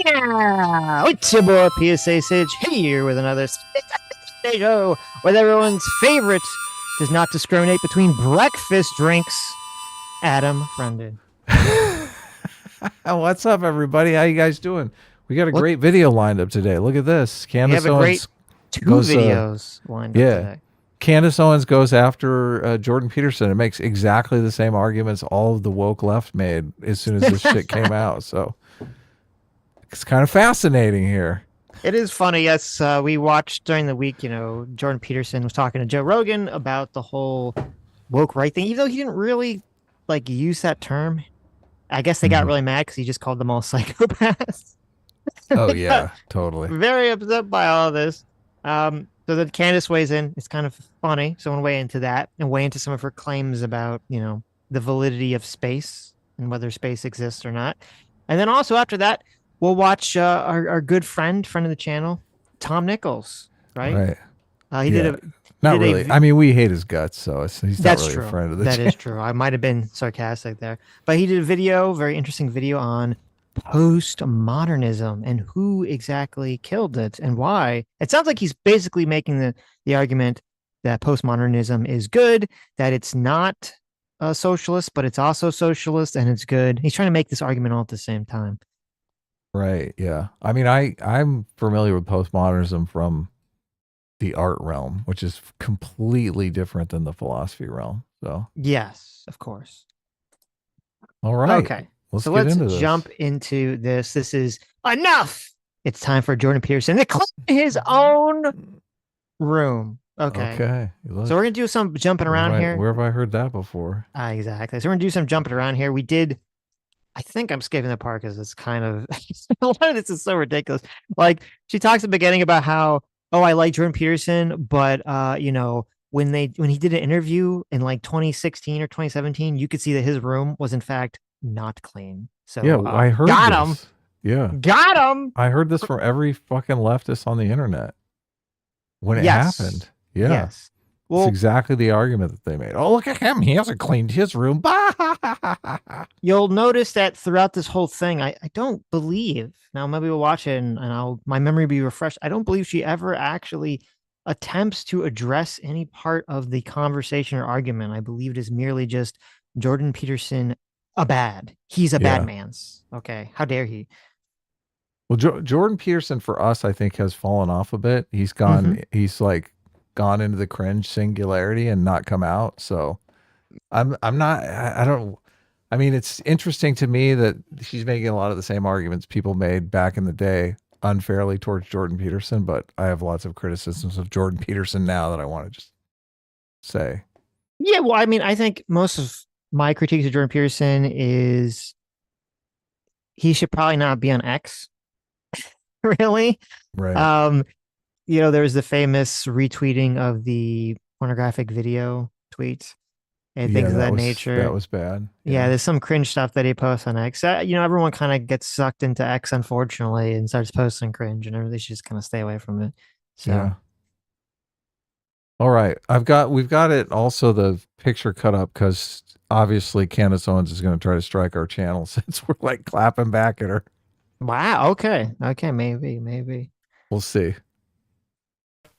Yeah, it's your boy PSA Sage here with another show where everyone's favorite does not discriminate between breakfast drinks. Adam Brendan. What's up, everybody? How you guys doing? We got a great video lined up today. Look at this. Candace Owens goes, videos lined up today. Candace Owens goes after Jordan Peterson. It makes exactly the same arguments all of the woke left made as soon as this shit came out. So it's kind of fascinating here. It is funny. Yes, we watched during the week, Jordan Peterson was talking to Joe Rogan about the whole woke right thing, even though he didn't really use that term. I guess they got really mad because he just called them all psychopaths. Oh, yeah, totally. Very upset by all of this. So then Candace weighs in. It's kind of funny. So I want to weigh into that and weigh into some of her claims about, the validity of space and whether space exists or not. And then also after that, we'll watch our good friend of the channel, Tom Nichols, right? Right. He did not really. I mean, we hate his guts, so he's not really true. A friend of the channel. channel. That is true. I might have been sarcastic there. But he did a video, very interesting video on postmodernism and who exactly killed it and why. It sounds like he's basically making the argument that postmodernism is good, that it's not socialist, but it's also socialist and it's good. He's trying to make this argument all at the same time. Right. Yeah. I mean, I'm familiar with postmodernism from the art realm, which is completely different than the philosophy realm. So yes, of course. All right. Okay. Let's jump into this. This is enough. It's time for Jordan Peterson to clean his own room. Okay. Okay. So we're going to do some jumping around here. Where have I heard that before? Exactly. So we're going to do some jumping around here. I think I'm skipping the part because it's kind of, a lot of this is so ridiculous. She talks at the beginning about how, I like Jordan Peterson, but, when he did an interview in 2016 or 2017, you could see that his room was in fact not clean. So yeah, I heard him. Yeah. Got him. I heard this from every fucking leftist on the internet when it happened. Yeah. Yes. Well, it's exactly the argument that they made. Oh, look at him. He hasn't cleaned his room. You'll notice that throughout this whole thing, I don't believe, now maybe we'll watch it and my memory will be refreshed. I don't believe she ever actually attempts to address any part of the conversation or argument. I believe it is merely just Jordan Peterson he's a bad man's. Okay. How dare he? Well, Jordan Peterson for us, I think, has fallen off a bit. He's gone, gone into the cringe singularity and not come out. So I mean, it's interesting to me that she's making a lot of the same arguments people made back in the day unfairly towards Jordan Peterson, but I have lots of criticisms of Jordan Peterson now that I want to just say. Yeah, well, I mean, I think most of my critiques of Jordan Peterson is he should probably not be on X. Really? Right. There was the famous retweeting of the pornographic video tweets and things of that nature. That was bad. Yeah, there's some cringe stuff that he posts on X. Everyone kind of gets sucked into X, unfortunately, and starts posting cringe, and everybody should just kind of stay away from it. So. Yeah. All right. We've got it also the picture cut up because obviously Candace Owens is going to try to strike our channel since we're clapping back at her. Wow. Okay. Maybe. We'll see.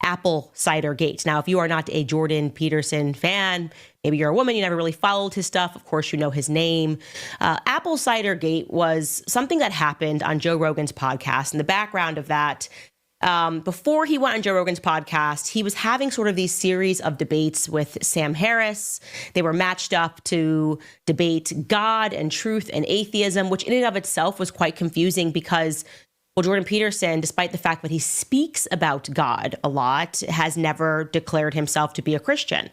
Apple Cider Gate. Now, if you are not a Jordan Peterson fan, maybe you're a woman, you never really followed his stuff. Of course, you know his name. Apple Cider Gate was something that happened on Joe Rogan's podcast. And the background of that, before he went on Joe Rogan's podcast, he was having sort of these series of debates with Sam Harris. They were matched up to debate God and truth and atheism, which in and of itself was quite confusing because, well, Jordan Peterson, despite the fact that he speaks about God a lot, has never declared himself to be a Christian.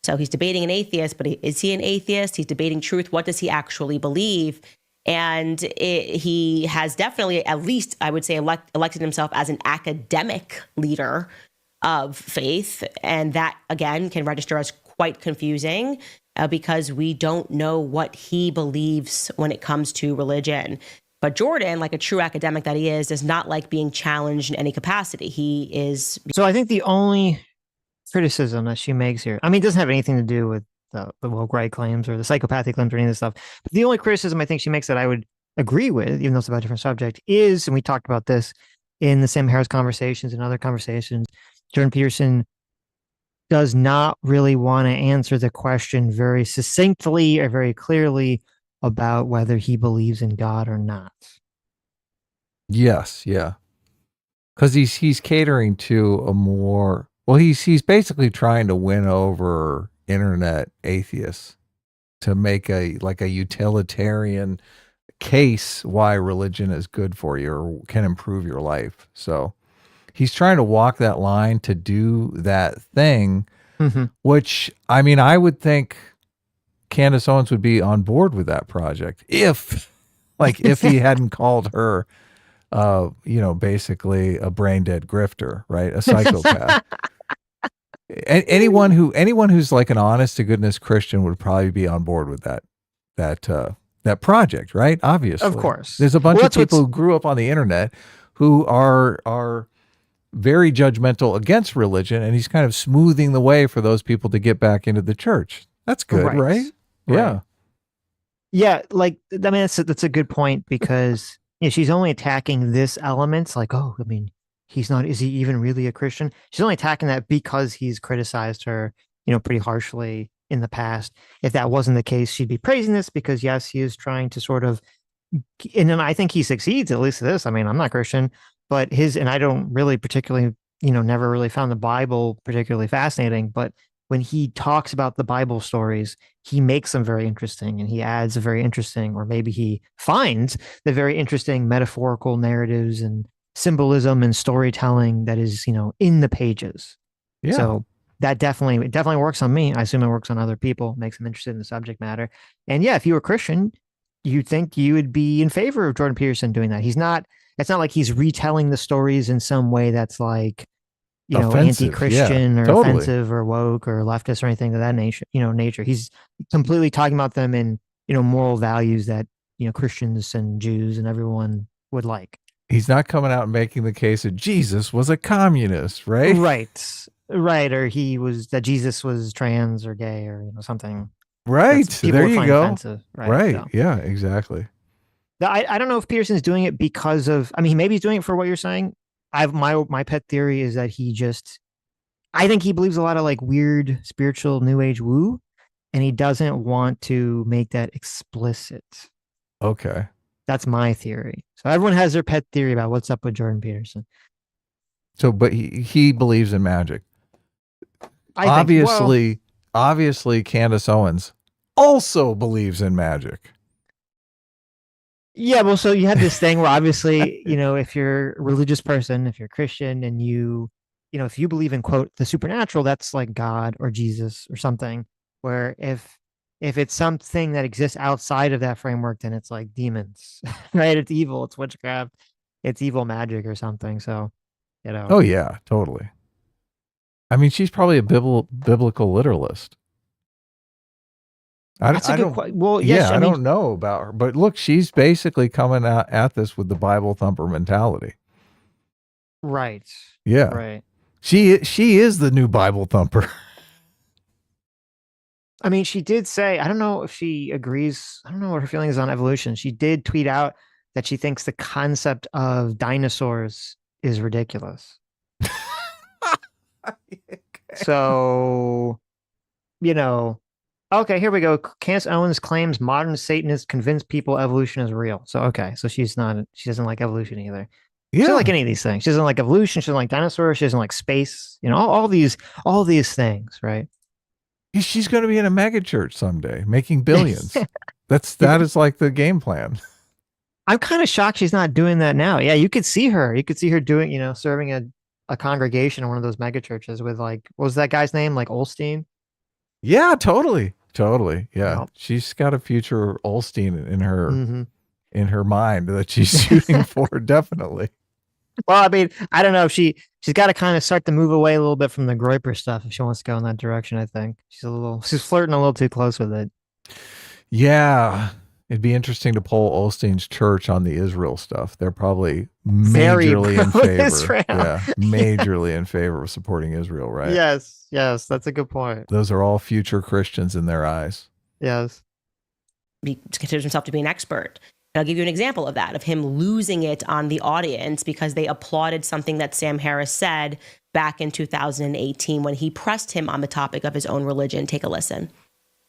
So he's debating an atheist, but is he an atheist? He's debating truth. What does he actually believe? And he has definitely, at least I would say, elected himself as an academic leader of faith. And that, again, can register as quite confusing because we don't know what he believes when it comes to religion. But Jordan, like a true academic that he is, does not like being challenged in any capacity. He is. So I think the only criticism that she makes here, I mean, it doesn't have anything to do with the woke right claims or the psychopathic claims or any of this stuff. But the only criticism I think she makes that I would agree with, even though it's about a different subject, is, and we talked about this in the Sam Harris conversations and other conversations, Jordan Peterson does not really want to answer the question very succinctly or very clearly about whether he believes in God or not. Yes, yeah. Because he's catering to a more, well, he's basically trying to win over internet atheists to make a utilitarian case why religion is good for you or can improve your life. So he's trying to walk that line to do that thing, which, I mean, I would think Candace Owens would be on board with that project if he hadn't called her basically a brain dead grifter, right? A psychopath. Anyone who's like an honest to goodness Christian would probably be on board with that project, right? Obviously. Of course. There's a bunch of people who grew up on the internet who are very judgmental against religion, and he's kind of smoothing the way for those people to get back into the church. That's good, right? Yeah. Yeah, like, I mean, that's a good point, because she's only attacking this element, like, oh, I mean, is he even really a Christian? She's only attacking that because he's criticized her, pretty harshly in the past. If that wasn't the case, she'd be praising this, because yes, he is trying to sort of, and then I think he succeeds, at least this. I mean, I'm not Christian, but and I don't really particularly, never really found the Bible particularly fascinating, but when he talks about the Bible stories, he makes them very interesting, and he adds a very interesting, or maybe he finds the very interesting metaphorical narratives and symbolism and storytelling that is, in the pages. Yeah. So that definitely works on me. I assume it works on other people, makes them interested in the subject matter. And yeah, if you were Christian, you'd think you would be in favor of Jordan Peterson doing that. It's not like he's retelling the stories in some way that's like, offensive, anti-Christian, or totally offensive or woke or leftist or anything of that nature. He's completely talking about them in, moral values that, Christians and Jews and everyone would like. He's not coming out and making the case that Jesus was a communist, right? Right. Or that Jesus was trans or gay or, something. Right. There you go. Offensive, right. So, yeah, exactly. I don't know if Peterson's doing it because of, maybe he's doing it for what you're saying. My pet theory is that I think he believes a lot of like weird spiritual new age woo, and he doesn't want to make that explicit. Okay. That's my theory. So everyone has their pet theory about what's up with Jordan Peterson. So, but he believes in magic. Obviously, Candace Owens also believes in magic. Yeah, well, so you have this thing where obviously, if you're a religious person, if you're Christian, and if you believe in, quote, the supernatural, that's like God or Jesus or something, where if it's something that exists outside of that framework, then it's like demons, right? It's evil, it's witchcraft, it's evil magic or something. So, Oh yeah, totally. I mean, she's probably a biblical literalist. I don't know about her, but look, she's basically coming out at this with the Bible thumper mentality. Right. Yeah. Right. She is the new Bible thumper. She did say, I don't know if she agrees. I don't know what her feelings on evolution. She did tweet out that she thinks the concept of dinosaurs is ridiculous. Okay. So, okay, here we go. Candace Owens claims modern Satanists convince people evolution is real. So, okay, so she doesn't like evolution either. Yeah. She doesn't like any of these things. She doesn't like evolution. She doesn't like dinosaurs. She doesn't like space. All these things, right? She's going to be in a mega church someday, making billions. that is like the game plan. I'm kind of shocked she's not doing that now. Yeah, you could see her. You could see her doing, serving a congregation in one of those mega churches with, like, what was that guy's name? Like Olstein? Yeah, totally. Yeah. Yep. She's got a future Olstein in her mind that she's shooting for, definitely. Well, I don't know if she's got to kind of start to move away a little bit from the Groyper stuff if she wants to go in that direction. I think she's flirting a little too close with it. Yeah, it'd be interesting to poll Olstein's church on the Israel stuff. They're probably majorly in favor. Israel. Yeah, majorly in favor of supporting Israel, right? Yes, that's a good point. Those are all future Christians in their eyes. Yes. He considers himself to be an expert. And I'll give you an example of that, of him losing it on the audience because they applauded something that Sam Harris said back in 2018 when he pressed him on the topic of his own religion. Take a listen.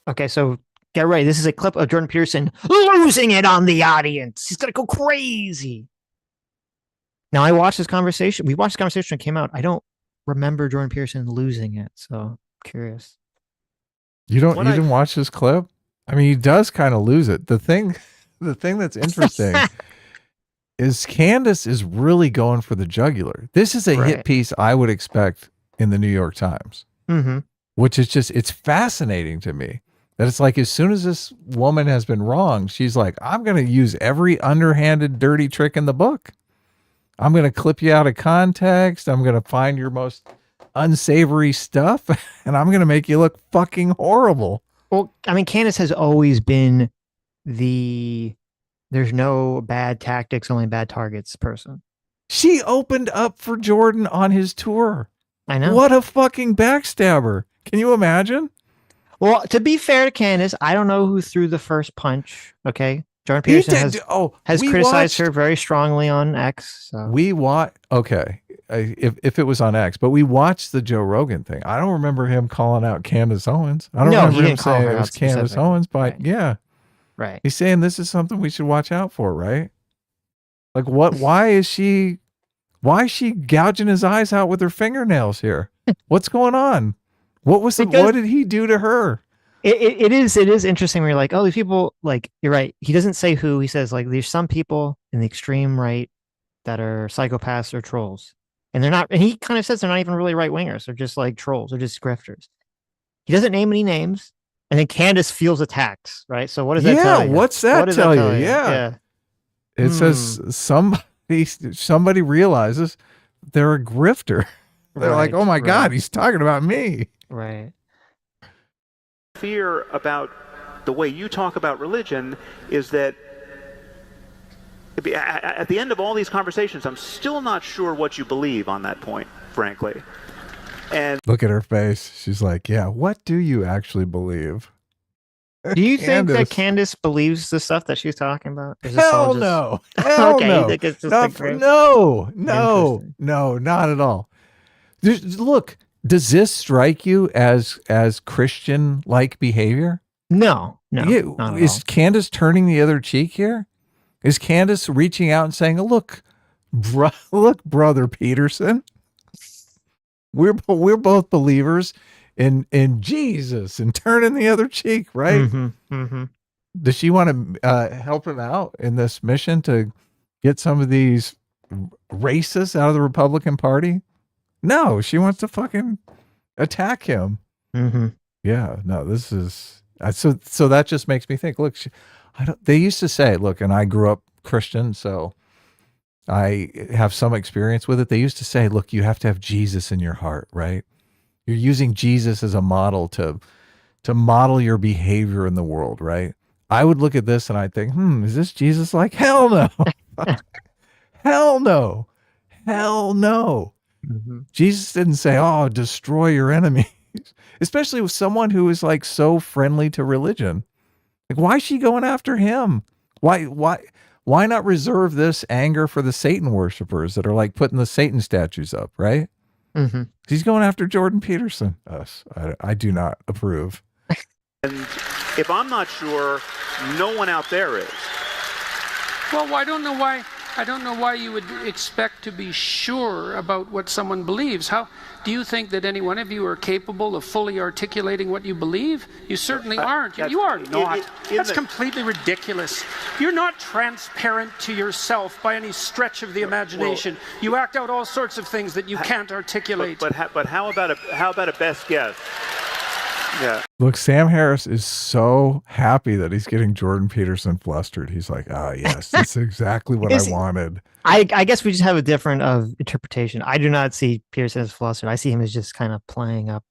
Okay, so get ready. This is a clip of Jordan Peterson losing it on the audience. He's going to go crazy. Now, I watched this conversation. We watched the conversation when it came out. I don't remember Jordan Peterson losing it, so I'm curious. You didn't watch this clip? I mean, he does kind of lose it. The thing that's interesting is Candace is really going for the jugular. This is a hit piece I would expect in the New York Times, which is just, it's fascinating to me that it's like, as soon as this woman has been wronged, she's like, I'm going to use every underhanded, dirty trick in the book. I'm going to clip you out of context. I'm going to find your most unsavory stuff and I'm going to make you look fucking horrible. Well, I mean, Candace has always been there's no bad tactics, only bad targets person. She opened up for Jordan on his tour. I know. What a fucking backstabber. Can you imagine? Well, to be fair to Candace, I don't know who threw the first punch. Okay. Jordan Peterson has criticized her very strongly on X. So. Okay. If it was on X, but we watched the Joe Rogan thing. I don't remember him calling out Candace Owens. I don't remember him saying it was Candace Owens, but yeah. Right. He's saying this is something we should watch out for, right? Like why is she gouging his eyes out with her fingernails here? What's going on? What did he do to her? It is interesting when you're like, oh, these people, like, you're right. He doesn't say who. He says, like, there's some people in the extreme right that are psychopaths or trolls. And they're not, and he kind of says they're not even really right wingers. They're just like trolls. They're just grifters. He doesn't name any names. And then Candace feels attacked, right? So what does that tell you? What's that tell you? Yeah. It says somebody realizes they're a grifter. They're like, oh my God, he's talking about me. Right. Fear about the way you talk about religion is that at the end of all these conversations, I'm still not sure what you believe on that point, frankly. And look at her face. She's like, yeah, what do you actually believe? Do you think that Candace believes the stuff that she's talking about? Hell no. Hell okay, no. You think it's just No, not at all. Look, does this strike you as Christian-like behavior? No. Is Candace turning the other cheek here? Is Candace reaching out and saying, look, brother Peterson, we're both believers in Jesus and turning the other cheek, right? Does she want to help him out in this mission to get some of these racists out of the Republican Party? No, she wants to fucking attack him. Yeah, no, this is so that just makes me think, look, they used to say, look, and I grew up Christian, so I have some experience with it. They used to say, look, you have to have Jesus in your heart, right? You're using Jesus as a model to model your behavior in the world, right? I would look at this and I'd think, is this Jesus like? Hell no. Hell no. Hell no. Jesus didn't say, oh, destroy your enemies, especially with someone who is like so friendly to religion. Like, why is she going after him? Why not reserve this anger for the Satan worshipers that are like putting the Satan statues up, right? He's going after Jordan Peterson. I do not approve. And if I'm not sure, no one out there is. Well, I don't know why you would expect to be sure about what someone believes. How do you think that any one of you are capable of fully articulating what you believe? You certainly aren't. You are not. That's completely ridiculous. You're not transparent to yourself by any stretch of the imagination. You act out all sorts of things that you can't articulate. But how about a best guess? Yeah. Look, Sam Harris is so happy that he's getting Jordan Peterson flustered. He's like, yes, that's exactly what I wanted. I guess we just have a different interpretation. I do not see Peterson as flustered. I see him as just kind of playing up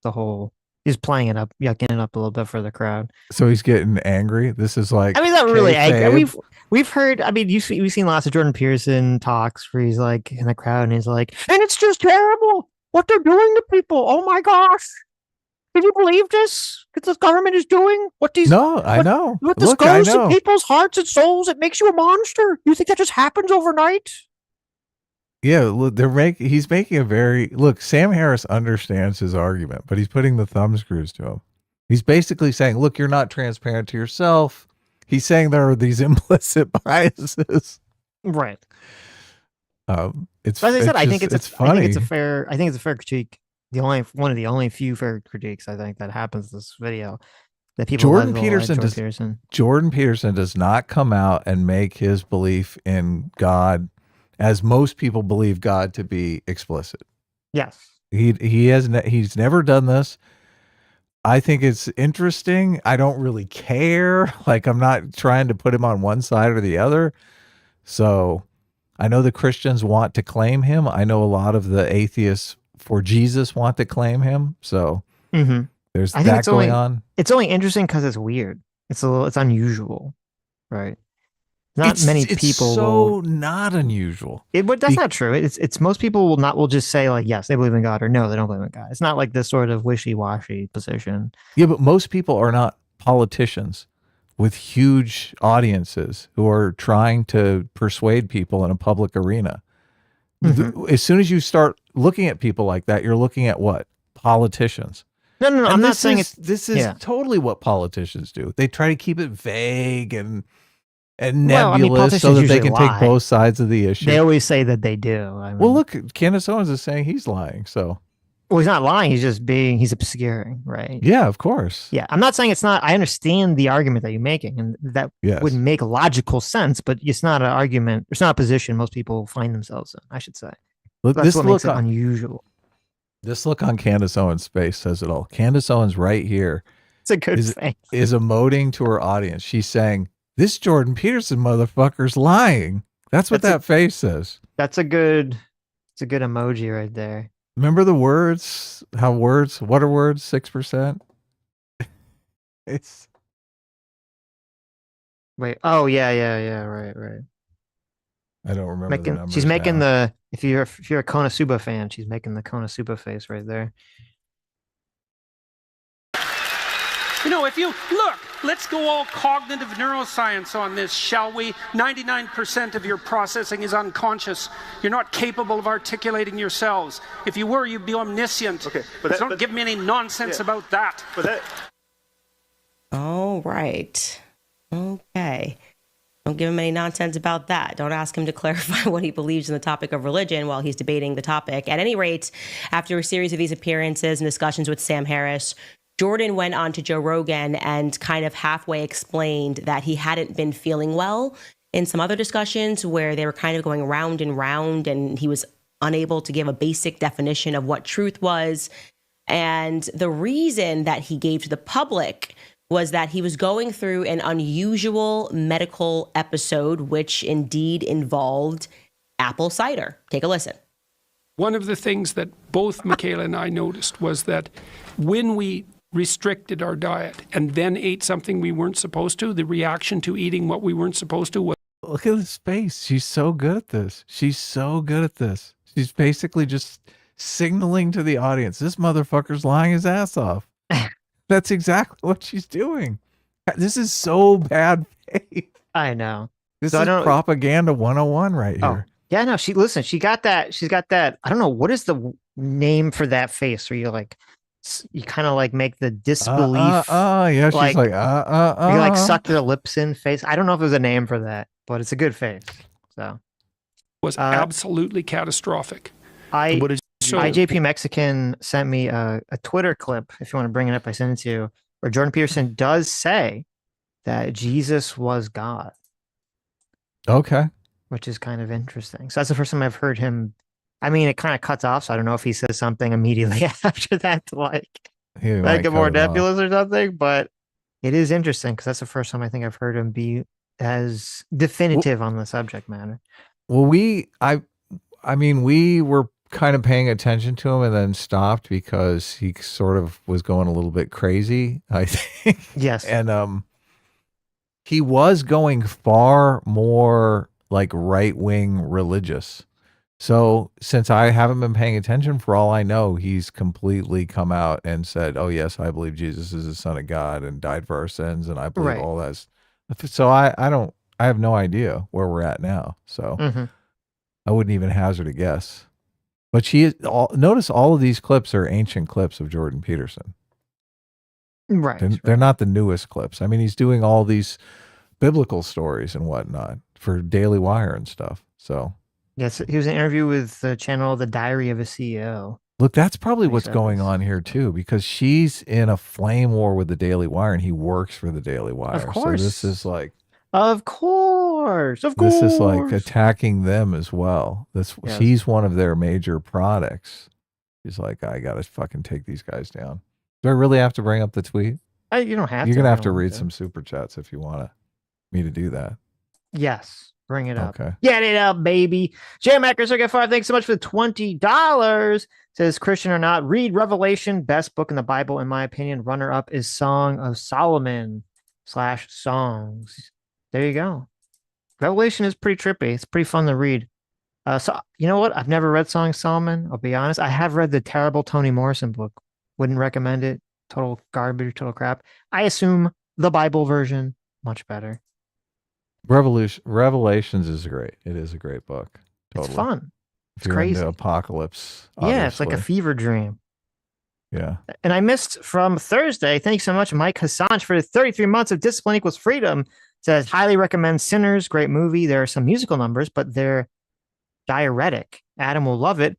he's playing it up, yucking it up a little bit for the crowd. So he's getting angry. This is like, I mean, not really angry. We've heard, I mean, we've seen lots of Jordan Peterson talks where he's like in the crowd and he's like, and it's just terrible what they're doing to people. Oh my gosh. Did you believe this? What this government is doing? No, I know. What this Look, I goes to know. people's hearts and souls? It makes you a monster. You think that just happens overnight? Yeah, look, he's making a very look. Sam Harris understands his argument, but he's putting the thumb screws to him. He's basically saying, "Look, you're not transparent to yourself." He's saying there are these implicit biases. Right. It's As I said, I just- think it's funny. I think it's a fair critique. One of the only few fair critiques I think that happens in this video. That people Jordan like Peterson Jordan Peterson does not come out and make his belief in God, as most people believe God to be, explicit. Yes. He's never done this. I think it's interesting. I don't really care. Like, I'm not trying to put him on one side or the other. So I know the Christians want to claim him. I know a lot of the atheists for Jesus want to claim him. So there's that going on. It's only interesting because it's weird. It's unusual, right? Many people. It's so not unusual. But that's not true. It's most people will just say like, yes, they believe in God, or no, they don't believe in God. It's not like this sort of wishy-washy position. Yeah, but most people are not politicians with huge audiences who are trying to persuade people in a public arena. As soon as you start looking at people like that, you're looking at what? Politicians. No. I'm not saying this is totally what politicians do. They try to keep it vague and nebulous so that they can take both sides of the issue. They always say that they do. Well, look, Candace Owens is saying he's lying. So, well, he's not lying. He's obscuring, right? Yeah, of course. Yeah, I'm not saying it's not. I understand the argument that you're making, and that would make logical sense. But it's not an argument. It's not a position most people find themselves in, I should say. Look, that's what makes it unusual. This look on Candace Owens' face says it all. Candace Owens right here. It's a good face. Is emoting to her audience. She's saying, "This Jordan Peterson motherfucker's lying." That's what that face says. It's a good emoji right there. Remember the words? What are words? 6%? It's. Wait. Oh, yeah. Right. I don't remember the numbers. She's making if you're a Konosuba fan, she's making the Konosuba face right there. You know, if you look, let's go all cognitive neuroscience on this, shall we? 99% of your processing is unconscious. You're not capable of articulating yourselves. If you were, you'd be omniscient. Okay, but don't give me any nonsense about that. All right. Okay. Don't give him any nonsense about that. Don't ask him to clarify what he believes in the topic of religion while he's debating the topic. At any rate, after a series of these appearances and discussions with Sam Harris, Jordan went on to Joe Rogan and kind of halfway explained that he hadn't been feeling well in some other discussions where they were kind of going round and round, and he was unable to give a basic definition of what truth was. And the reason that he gave to the public was that he was going through an unusual medical episode, which indeed involved apple cider. Take a listen. One of the things that both Michaela and I noticed was that when we restricted our diet and then ate something we weren't supposed to, the reaction to eating what we weren't supposed to was... Look at his face. She's so good at this. She's basically just signaling to the audience, this motherfucker's lying his ass off. That's exactly what she's doing. This is so bad faith. I know. This is propaganda 101 right here. Yeah, no, she's got that. I don't know. What is the name for that face where you kind of like make the disbelief. Yeah, she's like, You like suck your lips in face. I don't know if there's a name for that, but it's a good face. So. Was absolutely catastrophic. IJP Mexican sent me a Twitter clip, if you want to bring it up, I sent it to you, where Jordan Peterson does say that Jesus was God. Okay. Which is kind of interesting. So that's the first time I've heard him. I mean, it kind of cuts off, so I don't know if he says something immediately after that to make it more nebulous or something, but it is interesting because that's the first time I think I've heard him be as definitive on the subject matter. Well, we were kind of paying attention to him and then stopped because he sort of was going a little bit crazy, I think. Yes. And he was going far more like right-wing religious. So since I haven't been paying attention, for all I know, he's completely come out and said, "Oh yes, I believe Jesus is the Son of God and died for our sins, and I believe Right. all that." So I have no idea where we're at now. So Mhm. I wouldn't even hazard a guess. But she is notice all of these clips are ancient clips of Jordan Peterson. Right. They're not the newest clips. I mean, he's doing all these biblical stories and whatnot for Daily Wire and stuff. So Yes, he was in an interview with the channel The Diary of a CEO. look, that's probably He what's said going this. on here too, because she's in a flame war with the Daily Wire and he works for the Daily Wire. Of course. So this is like Of course. this is like attacking them as well. Yes. He's one of their major products. He's like, I gotta fucking take these guys down. Do I really have to bring up the tweet? You don't have You're to. gonna I have to don't want read some super chats if you want me to do that. Yes. Bring it up. Okay. Get it up, baby. Jamacker Circuit 5, thanks so much for the $20. Says Christian or not, read Revelation, best book in the Bible, in my opinion. Runner up is Song of Solomon / songs. There you go. Revelation is pretty trippy. It's pretty fun to read. So you know what? I've never read Song of Solomon. I'll be honest. I have read the terrible Toni Morrison book. Wouldn't recommend it. Total garbage, total crap. I assume the Bible version, much better. Revelations is great. It is a great book. Totally. It's fun. If you're crazy. into apocalypse. Yeah, it's like a obviously. fever dream. Yeah. And I missed from Thursday. Thanks so much, Mike Hassange, for 33 months of Discipline Equals Freedom. Says, highly recommend Sinners. Great movie. There are some musical numbers, but they're diuretic. Adam will love it.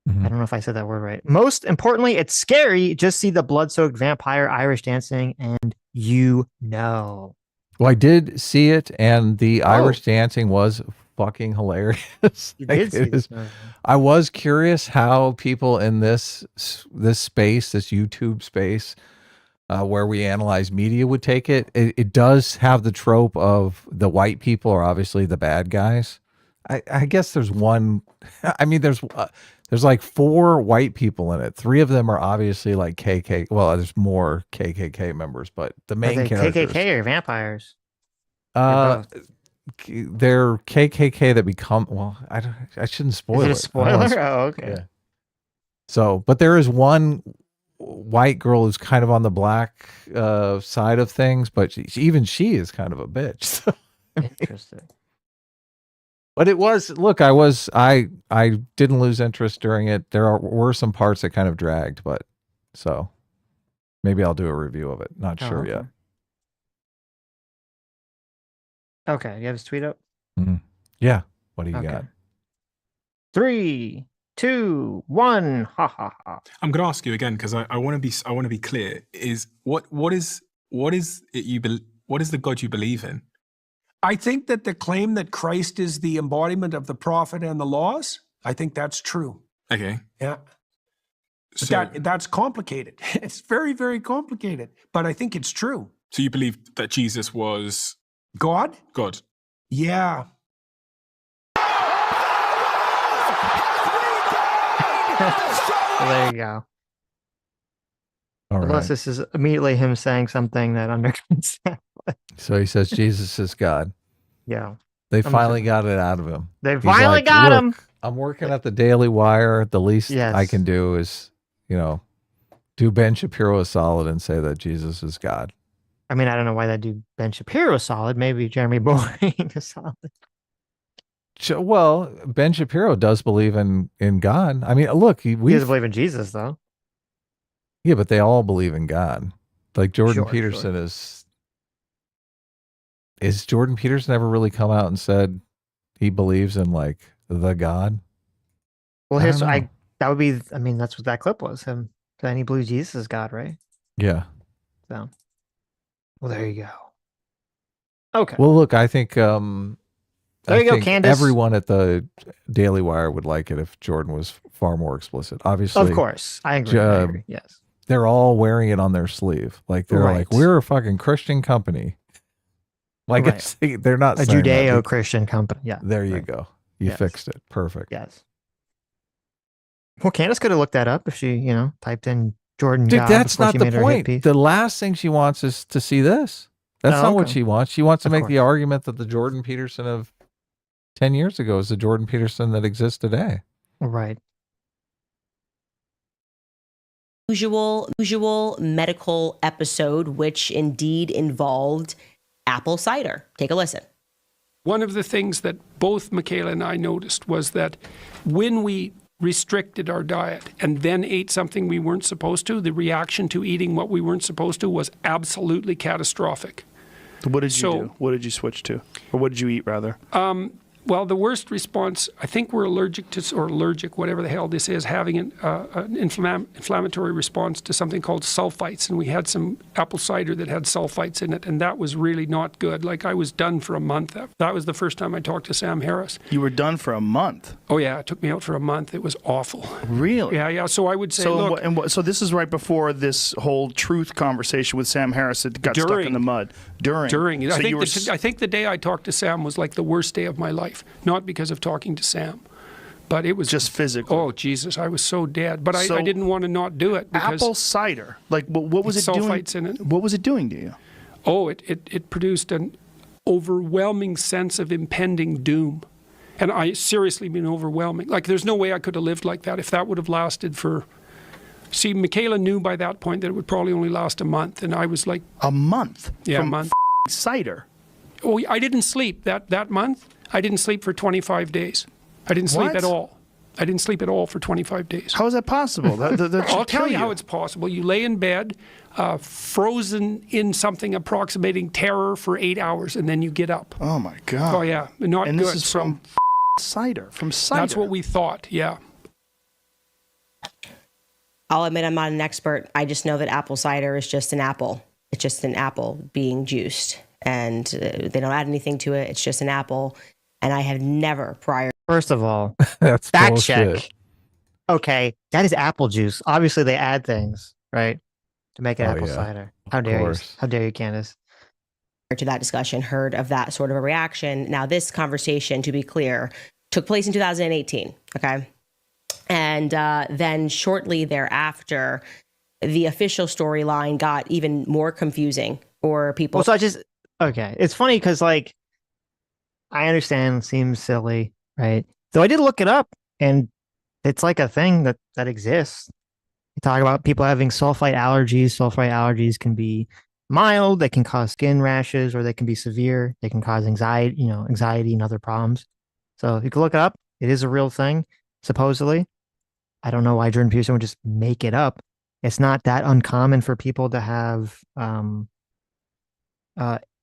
I don't know if I said that word right. Most importantly, it's scary. Just see the blood-soaked vampire Irish dancing and you know. Well, I did see it, and the Irish dancing was fucking hilarious. You did see this movie. I was curious how people in this space, this YouTube space, where we analyze media would take it. It does have the trope of the white people are obviously the bad guys. I guess there's one. I mean, there's like 4 white people in it. 3 of them are obviously like KKK. Well, there's more KKK members, but the main characters. KKK or vampires? They're KKK that become. Well, I shouldn't spoil it. Is it a spoiler? Oh, okay. Yeah. So, but there is one white girl who's kind of on the black side of things, but even she is kind of a bitch. So. Interesting. But it was, look, I didn't lose interest during it. There were some parts that kind of dragged, but so maybe I'll do a review of it. Not sure yet. Okay, you have his tweet up? Mm-hmm. Yeah. What do you got? 3, 2, 1. Ha ha ha. I'm going to ask you again because I want to be clear. Is what is the God you believe in? I think that the claim that Christ is the embodiment of the prophet and the laws, I think that's true. Okay. Yeah. So, that's complicated. It's very, very complicated, but I think it's true. So you believe that Jesus was God? God. Yeah. Well, there you go. All Unless right. this is immediately him saying something that undercuts that. So he says Jesus is God. Yeah. They finally got it out of him. They He's finally like, got "Look, him. I'm working at the Daily Wire. The least I can do is, do Ben Shapiro a solid and say that Jesus is God." I mean, I don't know why that do Ben Shapiro solid. Maybe Jeremy Boring is solid. Well, Ben Shapiro does believe in God. I mean, look, He doesn't believe in Jesus, though. Yeah, but they all believe in God. Like Jordan Sure, Peterson is Jordan Peterson ever really come out and said he believes in like the God? Well, that would be, I mean, that's what that clip was. Him saying he believes Jesus is God, right? Yeah. So, well, there you go. Okay. Well, look, I think there you go, Candace. Everyone at the Daily Wire would like it if Jordan was far more explicit. Obviously, of course, I agree. Yes, they're all wearing it on their sleeve. Like they're like, we're a fucking Christian company. Like they're not a Judeo-Christian company. Yeah, there you go. You fixed it. Perfect. Yes. Well, Candace could have looked that up if she, typed in Jordan. Dude, God that's before not she the made her hit point. piece. The last thing she wants is to see this. That's not what she wants. She wants to make the argument that the Jordan Peterson of 10 years ago is the Jordan Peterson that exists today. Right. Usual medical episode, which indeed involved apple cider. Take a listen. One of the things that both Michaela and I noticed was that when we restricted our diet and then ate something we weren't supposed to, the reaction to eating what we weren't supposed to was absolutely catastrophic. What did you do? What did you switch to? Or what did you eat, rather? Well, the worst response, I think we're allergic to, or allergic, whatever the hell this is, having an inflammatory response to something called sulfites. And we had some apple cider that had sulfites in it, and that was really not good. Like, I was done for a month. That was the first time I talked to Sam Harris. You were done for a month? Oh, yeah. It took me out for a month. It was awful. Really? Yeah. So I would say, so, look. So this is right before this whole truth conversation with Sam Harris that got stuck in the mud. During. So I think the day I talked to Sam was like the worst day of my life. Not because of talking to Sam, but it was just physical. Oh, Jesus, I was so dead. But I didn't want to not do it. Because apple cider, like what was it doing? Sulfites in it. What was it doing to you? Oh, it produced an overwhelming sense of impending doom. And I seriously mean overwhelming. Like, there's no way I could have lived like that if that would have lasted for... See, Michaela knew by that point that it would probably only last a month, and I was like... A month? Yeah, from a month. Cider? Oh, I didn't sleep that month. I didn't sleep for 25 days. I didn't sleep at all. I didn't sleep at all for 25 days. How is that possible? I'll tell you how it's possible. You lay in bed, frozen in something approximating terror for 8 hours, and then you get up. Oh, my God. Oh, yeah. Not and good. This is from cider. From cider. That's what we thought, yeah. I'll admit I'm not an expert. I just know that apple cider is just an apple. It's just an apple being juiced. And they don't add anything to it. It's just an apple. And I have never prior. First of all, That's fact bullshit. check. Okay, that is apple juice. Obviously, they add things, right, to make it apple cider. How dare you? How dare you, Candace? To that discussion, heard of that sort of a reaction. Now, this conversation, to be clear, took place in 2018. Okay. And then shortly thereafter, the official storyline got even more confusing, or people. Well, so okay. It's funny because, like, I understand it seems silly, right? Though I did look it up, and it's like a thing that exists. You talk about people having sulfite allergies. Sulfite allergies can be mild, they can cause skin rashes, or they can be severe. They can cause anxiety and other problems. So you can look it up. It is a real thing, supposedly. I don't know why Jordan Peterson would just make it up. It's not that uncommon for people to have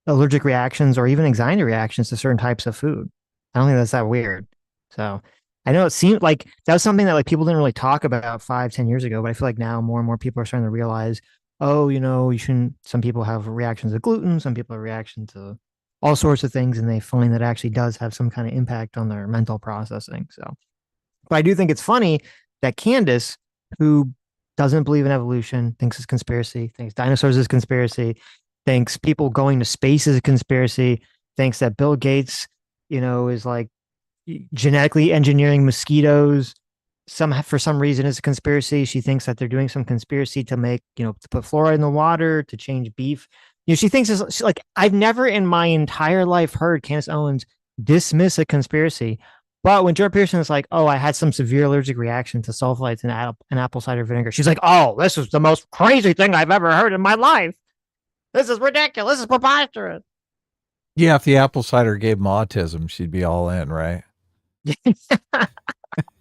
allergic reactions or even anxiety reactions to certain types of food. I don't think that's that weird. So I know it seemed like that was something that, like, people didn't really talk about 5-10 years ago, but I feel like now more and more people are starting to realize, oh, you shouldn't. Some people have reactions to gluten, some people have reaction to all sorts of things, and they find that it actually does have some kind of impact on their mental processing. So, but I do think it's funny that Candace, who doesn't believe in evolution, thinks it's conspiracy, thinks dinosaurs is conspiracy, thinks people going to space is a conspiracy, thinks that Bill Gates, is like genetically engineering mosquitoes for some reason is a conspiracy. She thinks that they're doing some conspiracy to make, to put fluoride in the water, to change beef. She thinks it's like, I've never in my entire life heard Candace Owens dismiss a conspiracy. But when Jordan Peterson is like, oh, I had some severe allergic reaction to sulfites and apple cider vinegar, she's like, oh, this is the most crazy thing I've ever heard in my life. This is ridiculous. This is preposterous. Yeah, if the apple cider gave him autism, she'd be all in, right?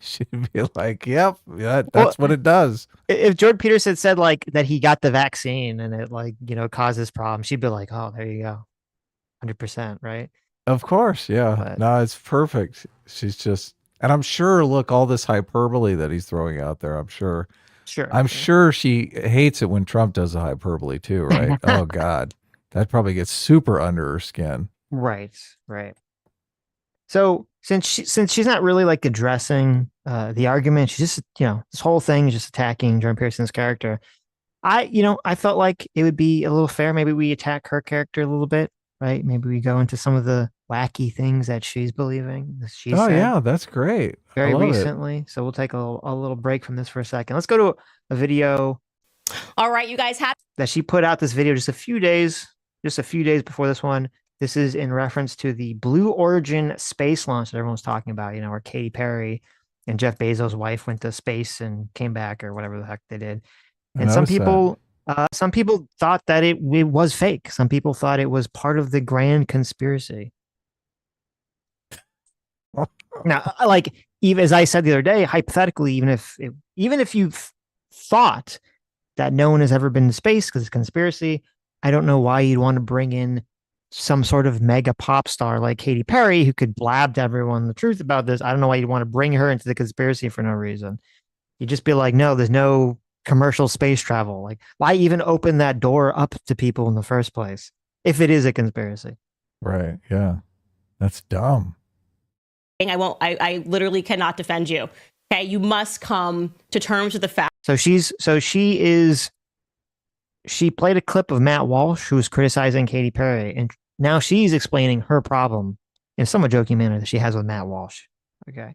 She'd be like, yep, that's what it does. If Jordan Peterson said, like, that he got the vaccine and it, like, causes problems, she'd be like, oh, there you go. 100%, right? Of course, yeah. But, no, it's perfect. She's just, and I'm sure, look, all this hyperbole that he's throwing out there, I'm sure she hates it when Trump does the hyperbole too, right? Oh, God. That probably gets super under her skin. Right. So since she's not really, like, addressing the argument, she's just, this whole thing is just attacking Jordan Peterson's character. I felt like it would be a little fair. Maybe we attack her character a little bit, right? Maybe we go into some of the wacky things that she's believing. Yeah, that's great. Very recently. So we'll take a little break from this for a second. Let's go to a video. All right, you guys have that she put out this video just a few days before this one. This is in reference to the Blue Origin space launch that everyone's talking about, you know, where Katy Perry and Jeff Bezos' wife went to space and came back, or whatever the heck they did. And some people thought that it was fake. Some people thought it was part of the grand conspiracy. Now, like, even as I said the other day, hypothetically, even if you thought that no one has ever been to space because it's a conspiracy, I don't know why you'd want to bring in some sort of mega pop star like Katy Perry who could blab to everyone the truth about this. I don't know why you'd want to bring her into the conspiracy for no reason. You'd just be like, no, there's no commercial space travel. Like, why even open that door up to people in the first place if it is a conspiracy? Right. Yeah. That's dumb. I literally cannot defend you. Okay. You must come to terms with the fact. She played a clip of Matt Walsh, who was criticizing Katy Perry, and now she's explaining her problem in a somewhat joking manner that she has with Matt Walsh. Okay.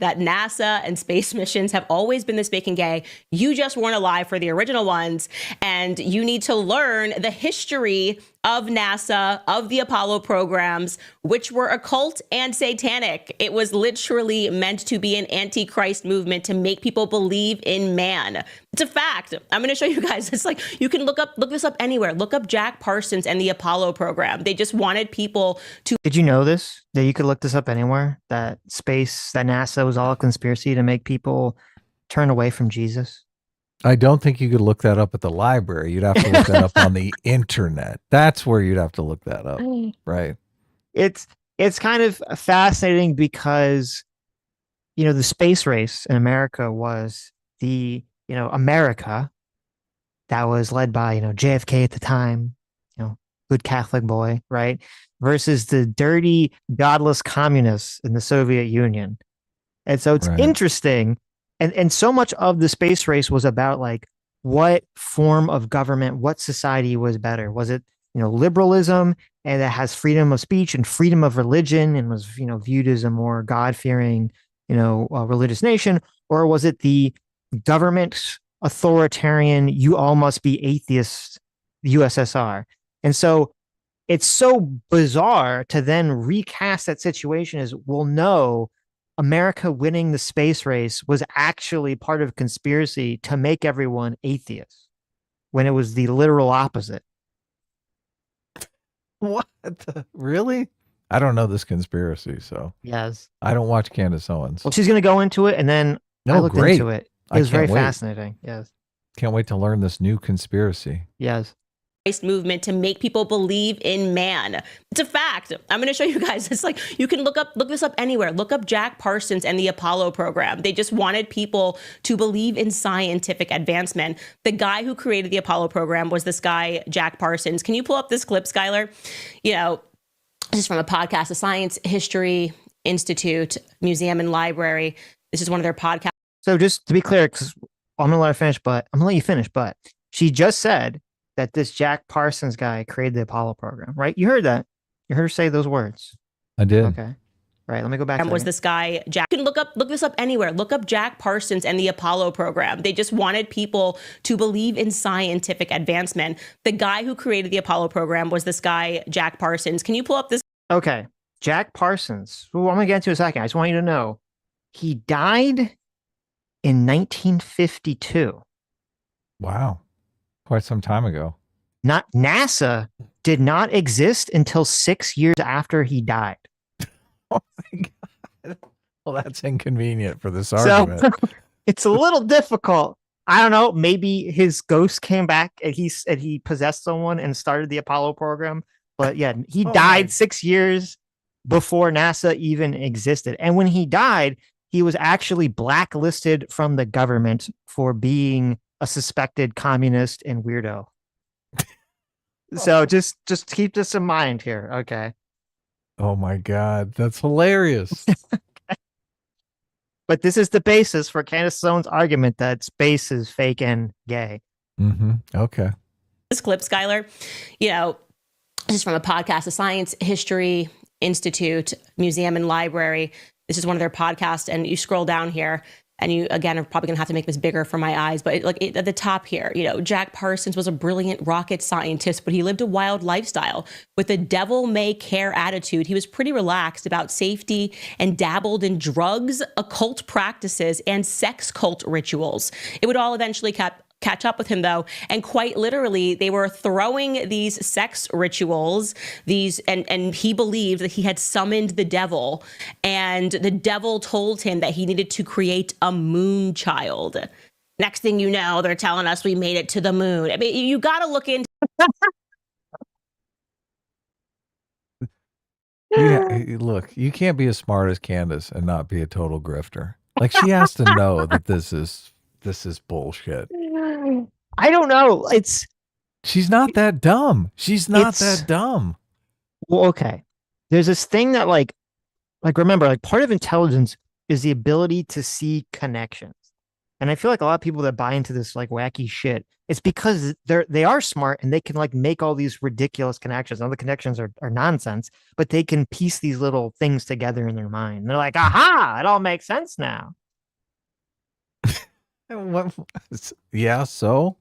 That NASA and space missions have always been this big and gay. You just weren't alive for the original ones, and you need to learn the history of NASA, of the Apollo programs, which were occult and satanic. It was literally meant to be an antichrist movement to make people believe in man. It's a fact. I'm going to show you guys. It's like, you can look this up anywhere. Look up Jack Parsons and the Apollo program. They just wanted people to. Did you know this? That you could look this up anywhere? That NASA was all a conspiracy to make people turn away from Jesus? I don't think you could look that up at the library. You'd have to look that up on the internet. That's where you'd have to look that up. Right. It's kind of fascinating because, you know, the space race in America was America that was led by, JFK at the time, good Catholic boy, right? Versus the dirty, godless communists in the Soviet Union. And so it's interesting. And so much of the space race was about, like, what form of government, what society was better? Was it, liberalism, and that has freedom of speech and freedom of religion and was, viewed as a more God-fearing, religious nation? Or was it the government authoritarian, you all must be atheists, USSR? And so it's so bizarre to then recast that situation as, well, no, America winning the space race was actually part of a conspiracy to make everyone atheists, when it was the literal opposite. What? Really? I don't know this conspiracy, so. Yes. I don't watch Candace Owens. Well, she's going to go into it, and then I looked into it. It was very fascinating. Yes. Can't wait to learn this new conspiracy. Yes. Movement to make people believe in man. It's a fact. I'm going to show you guys. It's like, you can look this up anywhere. Look up Jack Parsons and the Apollo program. They just wanted people to believe in scientific advancement. The guy who created the Apollo program was this guy, Jack Parsons. Can you pull up this clip, Skylar? This is from a podcast, the Science History Institute Museum and Library. This is one of their podcasts. So just to be clear, because I'm going to let her finish, but I'm going to let you finish. But she just said that this Jack Parsons guy created the Apollo program, right? You heard that. You heard her say those words. I did. Okay. Right. Let me go back. Was this guy, Jack? You can look this up anywhere. Look up Jack Parsons and the Apollo program. They just wanted people to believe in scientific advancement. The guy who created the Apollo program was this guy, Jack Parsons. Can you pull up this? Okay. Jack Parsons, who I'm going to get into in a second. I just want you to know he died in 1952. Wow. Quite some time ago. Not NASA did not exist until 6 years after he died. Oh my God. Well, that's inconvenient for this argument. So it's a little difficult. I don't know. Maybe his ghost came back and he possessed someone and started the Apollo program. But yeah, he died 6 years before NASA even existed. And when he died, he was actually blacklisted from the government for being a suspected communist and weirdo. So just keep this in mind here. Okay. Oh my God. That's hilarious. But this is the basis for Candace Owens' argument that space is fake and gay. Mm-hmm. Okay. This clip, Skylar, this is from a podcast, the Science History Institute Museum and Library. This is one of their podcasts. And you scroll down here. and you again are probably gonna have to make this bigger for my eyes, but at the top here, Jack Parsons was a brilliant rocket scientist, but he lived a wild lifestyle with a devil may care attitude. He was pretty relaxed about safety and dabbled in drugs, occult practices, and sex cult rituals. It would all eventually catch up with him, though, and quite literally they were throwing these sex rituals, and he believed that he had summoned the devil, and the devil told him that he needed to create a moon child. Next thing you know, they're telling us we made it to the moon. I mean, you got to look into Look, you can't be as smart as Candace and not be a total grifter. Like, she has to know that this is bullshit. I don't know. She's not that dumb. She's not that dumb. Well, okay. There's this thing that remember, part of intelligence is the ability to see connections. And I feel like a lot of people that buy into this wacky shit, it's because they are smart and they can make all these ridiculous connections. All the connections are nonsense, but they can piece these little things together in their mind. And they're like, aha, it all makes sense now. Yeah, so?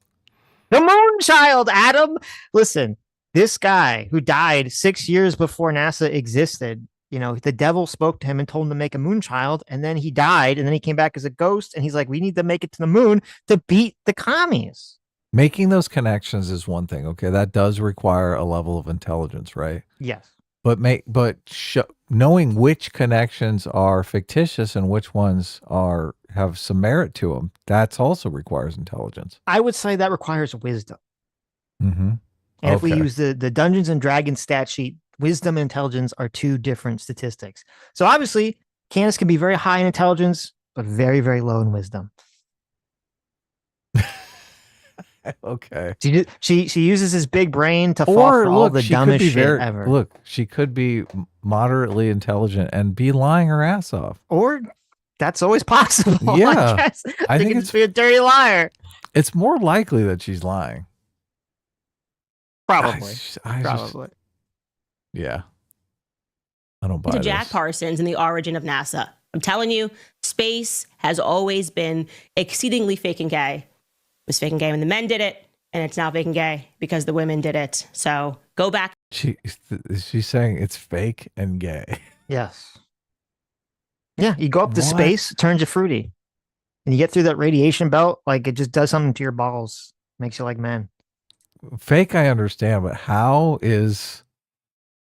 The moon child, Adam. Listen, this guy who died 6 years before NASA existed, the devil spoke to him and told him to make a moon child, and then he died, and then he came back as a ghost, and he's like, we need to make it to the moon to beat the commies. Making those connections is one thing. Okay, that does require a level of intelligence, right? Yes. But knowing which connections are fictitious and which ones have some merit to them, that's also requires intelligence. I would say that requires wisdom. Mm-hmm. And if we use the Dungeons and Dragons stat sheet, wisdom and intelligence are two different statistics. So obviously, Candace can be very high in intelligence, but very, very low in wisdom. Okay. She uses his big brain to fall for all the dumbest shit ever. Look, she could be moderately intelligent and be lying her ass off. Or that's always possible. Yeah. I think it's be a dirty liar. It's more likely that she's lying. Probably. Probably. Yeah. I don't buy to this. Jack Parsons and the origin of NASA. I'm telling you, space has always been exceedingly fake and gay. It was fake and gay when the men did it, and it's now fake and gay because the women did it. So go back. She's saying it's fake and gay. Yes. Yeah, you go up to space, it turns you fruity. And you get through that radiation belt, it just does something to your balls. Makes you like men. Fake, I understand, but how is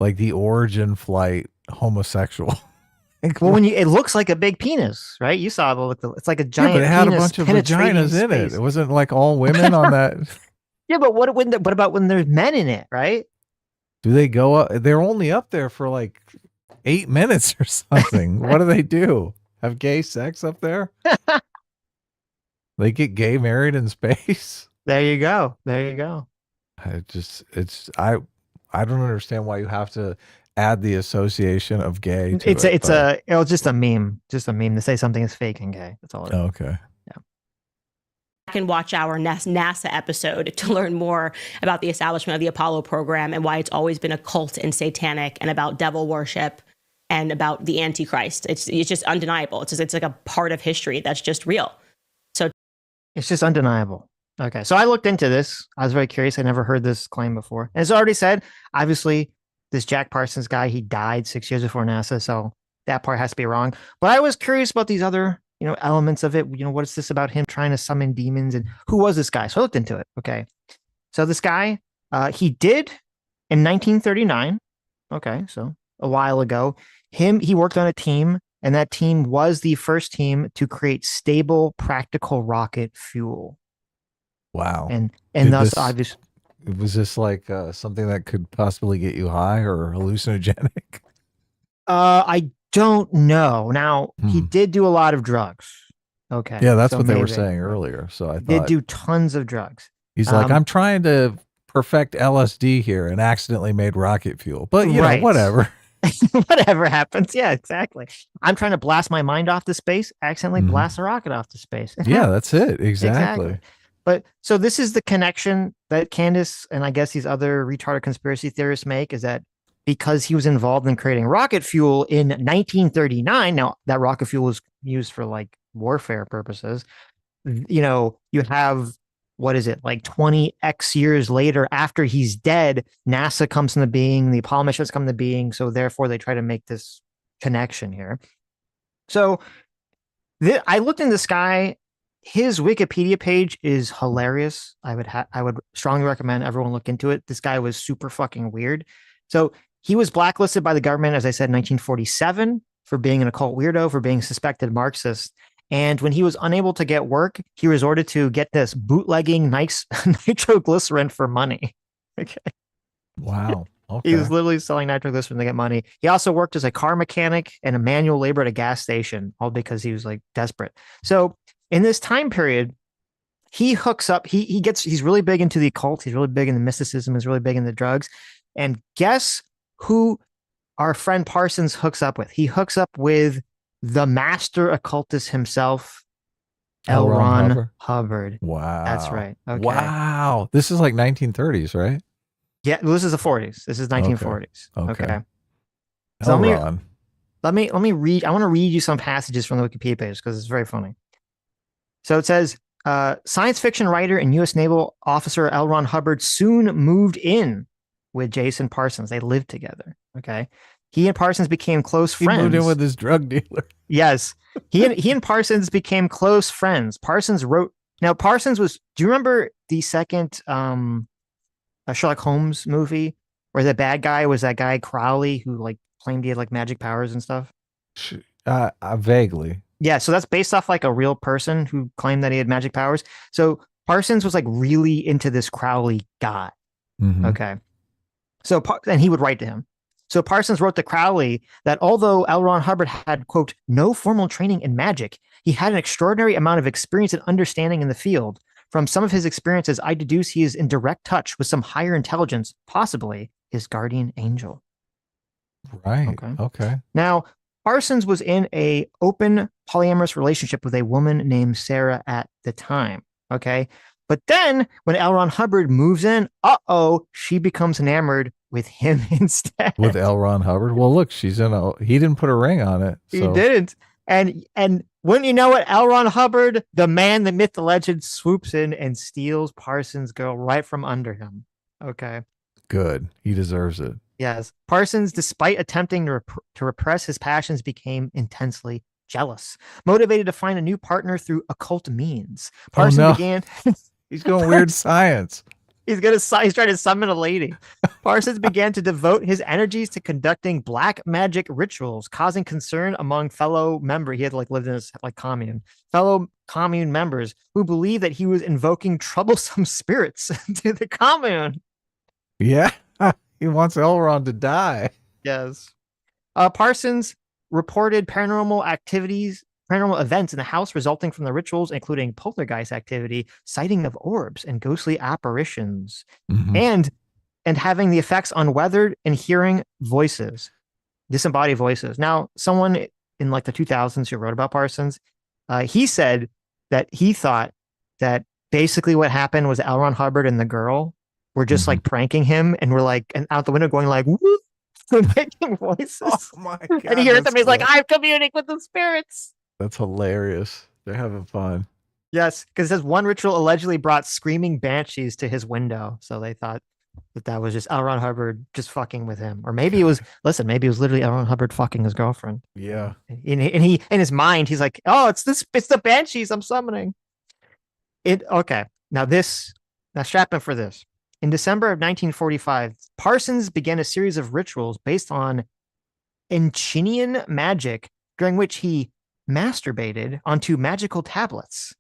the origin flight homosexual? Well, it looks like a big penis, right? You saw it's like a giant. But it had a penis bunch of vaginas in it. It wasn't all women on that. Yeah, but what about when there's men in it, right? Do they go up? They're only up there for 8 minutes or something. What do they do? Have gay sex up there? They get gay married in space. There you go. There you go. I don't understand why you have to add the association of gay to it's just a meme to say something is fake and gay. That's all it is. Okay. Yeah. I can watch our NASA episode to learn more about the establishment of the Apollo program and why it's always been occult and satanic, and about devil worship and about the Antichrist. It's just undeniable. It's like a part of history that's just real. So it's just undeniable. Okay. So I looked into this. I was very curious. I never heard this claim before. And it's already said, obviously, this Jack Parsons guy, he died 6 years before NASA, so that part has to be wrong. But I was curious about these other, elements of it. What is this about him trying to summon demons, and who was this guy? So I looked into it. Okay. So this guy, he did in 1939. Okay. So a while ago, he worked on a team, and that team was the first team to create stable, practical rocket fuel. Wow. And thus, obviously, was this something that could possibly get you high or hallucinogenic? I don't know. Now, he did do a lot of drugs. Okay. Yeah, that's what they were saying earlier. So I thought he did do tons of drugs. He's I'm trying to perfect LSD here and accidentally made rocket fuel. But know, whatever. Whatever happens. Yeah, exactly. I'm trying to blast my mind off to space, accidentally blast a rocket off to space. Yeah, that's it. Exactly. But so this is the connection that Candace and I guess these other retarded conspiracy theorists make, is that because he was involved in creating rocket fuel in 1939, now that rocket fuel was used for warfare purposes. You know, you have, what is it, like 20x years later after he's dead, NASA comes into being, the Apollo missions come into being. So therefore they try to make this connection here. So I looked in this guy. His Wikipedia page is hilarious. I would strongly recommend everyone look into it. This guy was super fucking weird. So he was blacklisted by the government, as I said, in 1947 for being an occult weirdo, for being suspected Marxist. And when he was unable to get work, he resorted to, get this, bootlegging nitroglycerin for money. Okay. Wow. Okay. He was literally selling nitroglycerin to get money. He also worked as a car mechanic and a manual labor at a gas station, all because he was like desperate. So in this time period, he hooks up, he's really big into the occult. He's really big in the mysticism. He's really big in the drugs. And guess who our friend Parsons hooks up with? He hooks up with the master occultist himself, L. Ron Hubbard. Wow. That's right. Okay. Wow. This is like 1930s, right? Yeah, this is the 40s. This is 1940s. Okay. So let me read. I want to read you some passages from the Wikipedia page because it's very funny. So it says, science fiction writer and U.S. Naval officer L. Ron Hubbard soon moved in with Jason Parsons. They lived together. Okay. He and Parsons became close friends. He moved in with his drug dealer. Yes. He and Parsons became close friends. Parsons wrote. Now, Parsons was. Do you remember the second Sherlock Holmes movie where the bad guy was that guy Crowley who like claimed he had like magic powers and stuff? Vaguely. Yeah. So that's based off like a real person who claimed that he had magic powers. So Parsons was like really into this Crowley guy. Mm-hmm. Okay. So, and he would write to him. So Parsons wrote to Crowley that although L. Ron Hubbard had, quote, no formal training in magic, he had an extraordinary amount of experience and understanding in the field. From some of his experiences, I deduce he is in direct touch with some higher intelligence, possibly his guardian angel. Right. Okay. Now, Parsons was in a open polyamorous relationship with a woman named Sarah at the time. Okay. But then when L. Ron Hubbard moves in, she becomes enamored with him instead. With L. Ron Hubbard? Well, look, he didn't put a ring on it. So. He didn't. And wouldn't you know it, L. Ron Hubbard, the man, the myth, the legend, swoops in and steals Parsons' girl right from under him. Okay. Good. He deserves it. Yes. Parsons, despite attempting to repress his passions, became intensely jealous, motivated to find a new partner through occult means. Parsons began... He's going weird science. He's trying to summon a lady. Parsons began to devote his energies to conducting black magic rituals, causing concern among fellow members. He had like lived in this like commune, fellow commune members who believed that he was invoking troublesome spirits to the commune. Yeah, he wants Elrond to die. Yes. Parsons reported paranormal events in the house resulting from the rituals, including poltergeist activity, sighting of orbs and ghostly apparitions, and having the effects on weather and hearing voices, disembodied voices. Now, someone in like the 2000s who wrote about Parsons, he said that he thought that basically what happened was L. Ron Hubbard and the girl were just like pranking him and were like and out the window going like, whoop, making voices. Oh my God, and he hears them. He's like, I'm communing with the spirits. That's hilarious. They're having fun. Yes, because it says one ritual allegedly brought screaming banshees to his window. So they thought that was just L. Ron Hubbard just fucking with him. Or maybe it was, maybe it was literally L. Ron Hubbard fucking his girlfriend. Yeah. And he, in his mind, he's like, oh, it's the banshees I'm summoning. Okay. Now strap in for this. In December of 1945, Parsons began a series of rituals based on Enchinian magic, during which he masturbated onto magical tablets.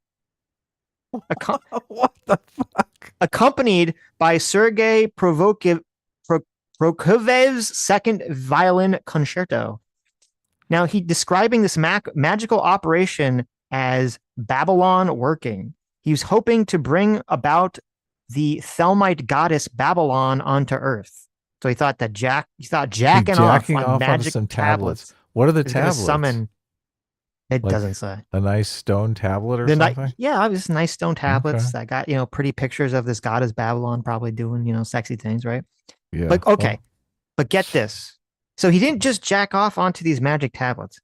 What the fuck? Accompanied by Sergei Prokovev's second violin concerto. Now, he describing this magical operation as Babylon working. He was hoping to bring about the Thelmite goddess Babylon onto Earth. So he thought that jacking off on magic some tablets. What are the tablets? Summon. It doesn't say. A nice stone tablet or something? Yeah, just nice stone tablets that got, pretty pictures of this goddess Babylon probably doing, sexy things, right? Yeah. But okay. But get this. So he didn't just jack off onto these magic tablets.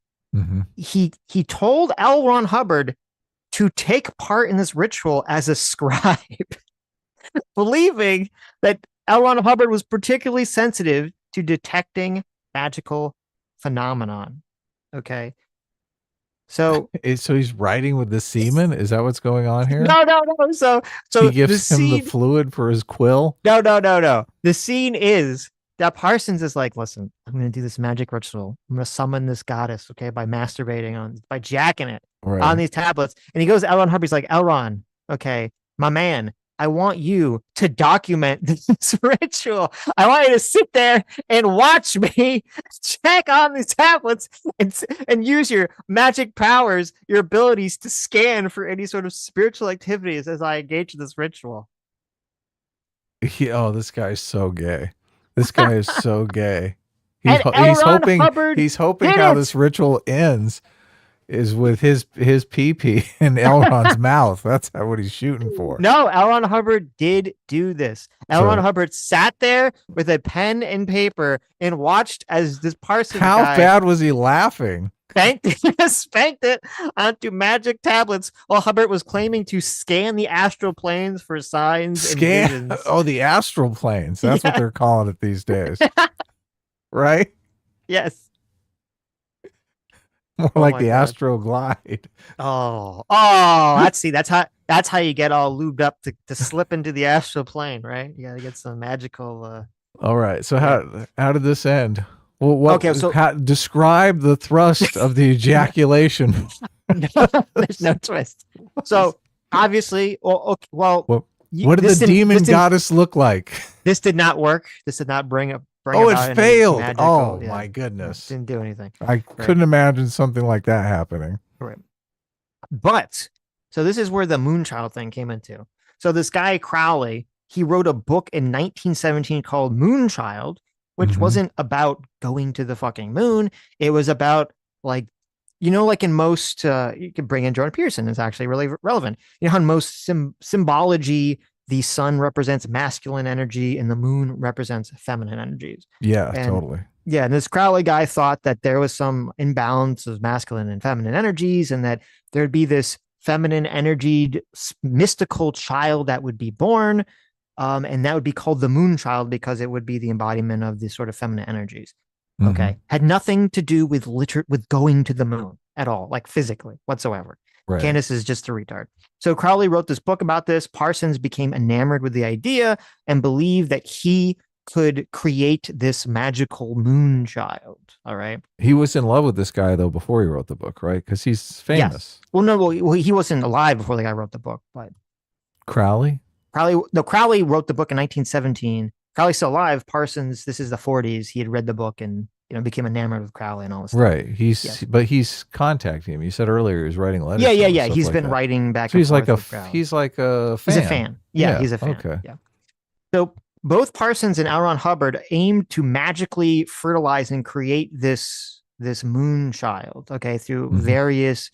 He told L. Ron Hubbard to take part in this ritual as a scribe, believing that L. Ron Hubbard was particularly sensitive to detecting magical phenomenon. Okay. So he's writing with the semen? Is that what's going on here? No. So he gives him the fluid for his quill? No. The scene is that Parsons is like, listen, I'm going to do this magic ritual. I'm going to summon this goddess, okay, by by jacking it on these tablets. And he goes to L. Ron Hubbard. He's like, L. Ron, okay, my man, I want you to document this ritual. I want you to sit there and watch me check on these tablets and use your magic powers, your abilities to scan for any sort of spiritual activities as I engage in this ritual. This guy's so gay. This guy is so gay. He's hoping how this ritual ends is with his pee-pee in Elron's mouth. That's what he's shooting for. No, L. Ron Hubbard did do this. L. Ron Hubbard sat there with a pen and paper and watched as this Parsons How guy bad was he laughing? spanked it onto magic tablets while Hubbard was claiming to scan the astral planes for signs and visions. Oh, the astral planes. That's what they're calling it these days. Right? Yes. More like the Astro Glide. Oh, that's how you get all lubed up to slip into the astral plane, right? You gotta get some magical. All right. So how did this end? Well, describe the thrust of the ejaculation. There's no twist. So obviously, what did the demon goddess look like? This did not work. This did not bring it failed. My goodness. Didn't do anything. I couldn't imagine something like that happening. Right. But so this is where the Moonchild thing came into. So this guy Crowley, he wrote a book in 1917 called Moonchild, which wasn't about going to the fucking moon. It was about like in most, you can bring in Jordan Peterson. It's actually really relevant. You know how in most symbology, the sun represents masculine energy and the moon represents feminine energies. Yeah, totally. Yeah, and this Crowley guy thought that there was some imbalance of masculine and feminine energies and that there'd be this feminine energied mystical child that would be born. And that would be called the Moonchild because it would be the embodiment of the sort of feminine energies. Okay. Had nothing to do with with going to the moon at all, like physically whatsoever. Right. Candace is just a retard. So Crowley wrote this book about this. Parsons became enamored with the idea and believed that he could create this magical moon child. All right. He was in love with this guy though before he wrote the book, right? Because he's famous. Yes. Well, he wasn't alive before the guy wrote the book, but Crowley wrote the book in 1917. Crowley's still alive. Parsons, this is the 40s. He had read the book and became enamored with Crowley and all this stuff. Right. But he's contacting him. You said earlier he was writing letters. Yeah. He's been writing back. So and he's like forth he's like a fan. He's a fan. Yeah, he's a fan. Okay. Yeah. So both Parsons and L. Ron Hubbard aimed to magically fertilize and create this moon child. Okay, through various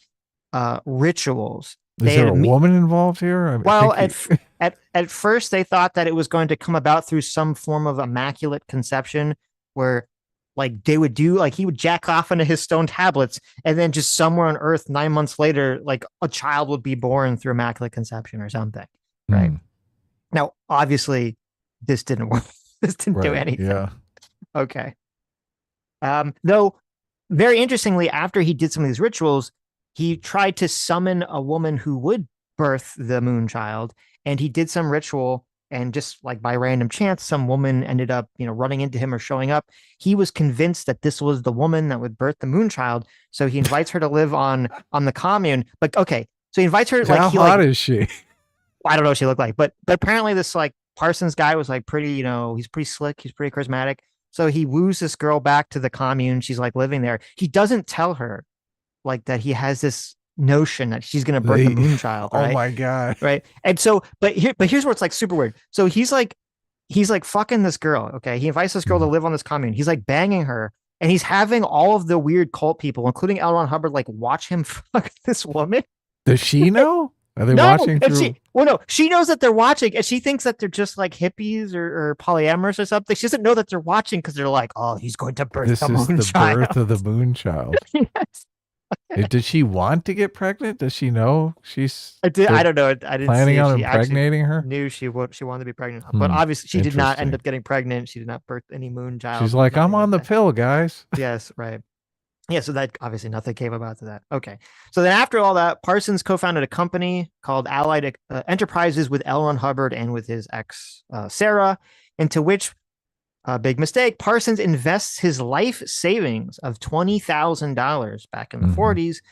rituals. Is there a woman involved here? At first they thought that it was going to come about through some form of immaculate conception where like they would do like he would jack off into his stone tablets and then just somewhere on earth 9 months later like a child would be born through immaculate conception or something. Right. Now obviously this didn't work. This didn't do anything. Yeah. Okay. Though very interestingly, after he did some of these rituals, he tried to summon a woman who would birth the moon child, and he did some ritual, and just like by random chance, some woman ended up, running into him or showing up. He was convinced that this was the woman that would birth the moon child, so he invites her to live on the commune. But okay, so he invites her. How hot is she? I don't know what she looked like, but apparently this like Parsons guy was like pretty, he's pretty slick, he's pretty charismatic. So he woos this girl back to the commune. She's like living there. He doesn't tell her like that he has this notion that she's going to birth the moon child. Right? Oh my God. Right. And so, but here's where it's like super weird. So he's like fucking this girl. Okay. He invites this girl to live on this commune. He's like banging her and he's having all of the weird cult people, including L. Ron Hubbard, like watch him fuck this woman. Does she know? Are they watching through? She knows that they're watching and she thinks that they're just like hippies or polyamorous or something. She doesn't know that they're watching because they're like, oh, he's going to birth the moon child. Birth of the moon child. Yes. Did she want to get pregnant? Does she know she's I don't know. I didn't planning see if on she actually impregnating her? knew she wanted to be pregnant, but obviously she did not end Interesting. up getting pregnant. She did not birth any moon child. She's like, I'm nothing on the that. pill, guys. Yes, right. Yeah, so that obviously nothing came about to that. Okay. So then after all that, Parsons co-founded a company called Allied Enterprises with L. Ron Hubbard and with his ex, Sarah, into which, big mistake, Parsons invests his life savings of $20,000 back in the 40s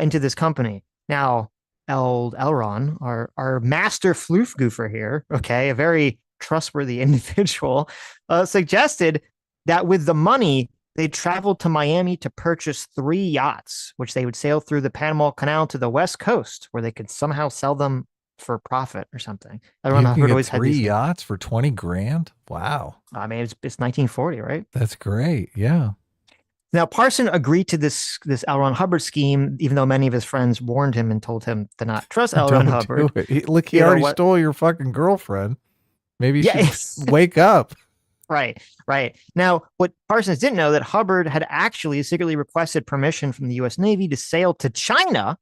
into this company. Now, L. Ron, our master floof goofer here, okay, a very trustworthy individual, suggested that with the money, they traveled to Miami to purchase 3 yachts, which they would sail through the Panama Canal to the West Coast, where they could somehow sell them for profit or something. You can get 3 yachts for 20 grand? Wow. I mean, it's 1940, right? That's great. Yeah. Now, Parson agreed to this L. Ron Hubbard scheme, even though many of his friends warned him and told him to not trust L. Ron Hubbard. Look, he already stole your fucking girlfriend. Maybe you should wake up. Right. Now, what Parsons didn't know that Hubbard had actually secretly requested permission from the U.S. Navy to sail to China,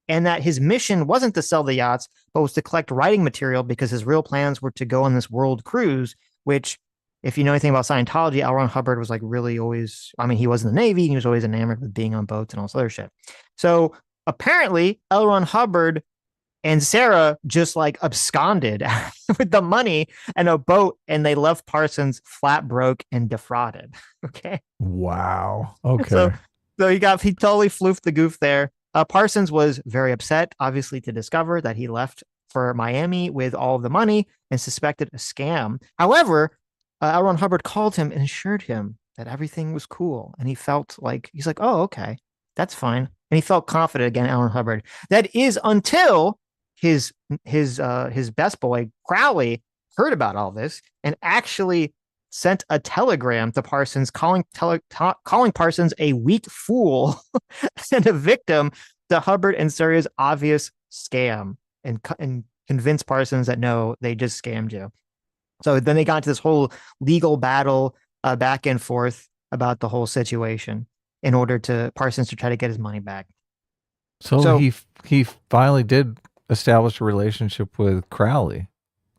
and that his mission wasn't to sell the yachts, but was to collect writing material because his real plans were to go on this world cruise, which, if you know anything about Scientology, L. Ron Hubbard was like really always, I mean, he was in the Navy, he was always enamored with being on boats and all this other shit. So apparently, L. Ron Hubbard and Sarah just like absconded with the money and a boat, and they left Parsons flat broke and defrauded. Okay. Wow. Okay. So he totally floofed the goof there. Parsons was very upset, obviously, to discover that he left for Miami with all of the money and suspected a scam. However, L. Ron Hubbard called him and assured him that everything was cool, and he felt like he's like, oh, okay, that's fine, and he felt confident again. L. Ron Hubbard. That is until his best boy Crowley heard about all this and actually sent a telegram to Parsons calling Parsons a weak fool and a victim to Hubbard and Sarah's obvious scam, and convinced Parsons that no, they just scammed you. So then they got into this whole legal battle back and forth about the whole situation in order to Parsons to try to get his money back. So he finally did establish a relationship with Crowley.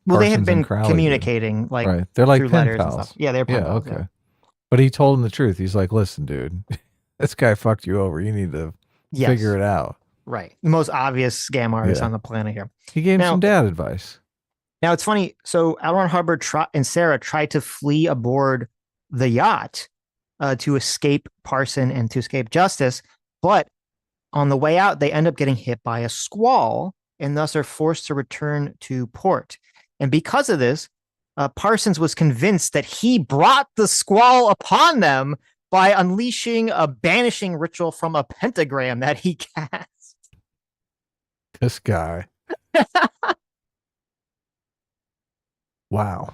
Well, Parsons they had been Crowley communicating like right. They're like through pen letters pals. and stuff. Yeah, they're pen pals. Okay. Yeah. But he told him the truth. He's like, listen, dude, this guy fucked you over. You need to figure it out. Right. The most obvious scam artist on the planet here. He gave him some dad advice. Now, it's funny. So L. Ron Hubbard and Sarah tried to flee aboard the yacht to escape Parson and to escape justice. But on the way out, they end up getting hit by a squall and thus are forced to return to port. And because of this, Parsons was convinced that he brought the squall upon them by unleashing a banishing ritual from a pentagram that he cast. This guy. Wow.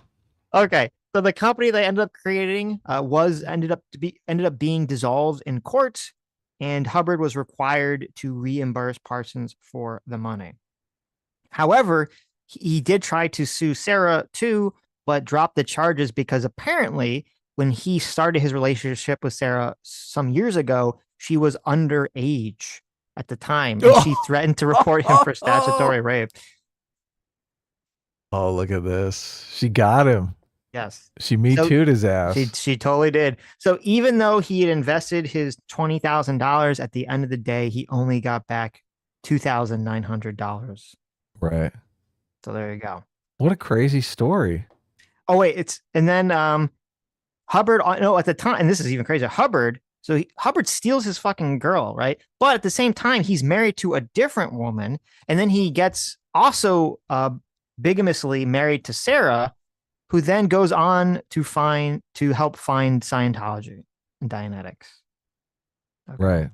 Okay, so the company they ended up creating ended up being dissolved in court, and Hubbard was required to reimburse Parsons for the money. However, he did try to sue Sarah too, but dropped the charges because apparently when he started his relationship with Sarah some years ago, she was underage at the time, and she threatened to report him for statutory rape. Oh, look at this. She got him. Yes. She Me Too'd his ass. She totally did. So even though he had invested his $20,000, at the end of the day, he only got back $2,900. Right. So there you go. What a crazy story. Oh, wait. And then Hubbard, no, at the time, and this is even crazier, Hubbard steals his fucking girl, right? But at the same time, he's married to a different woman, and then he gets also bigamously married to Sarah, who then goes on to help find Scientology and Dianetics. Okay. Right.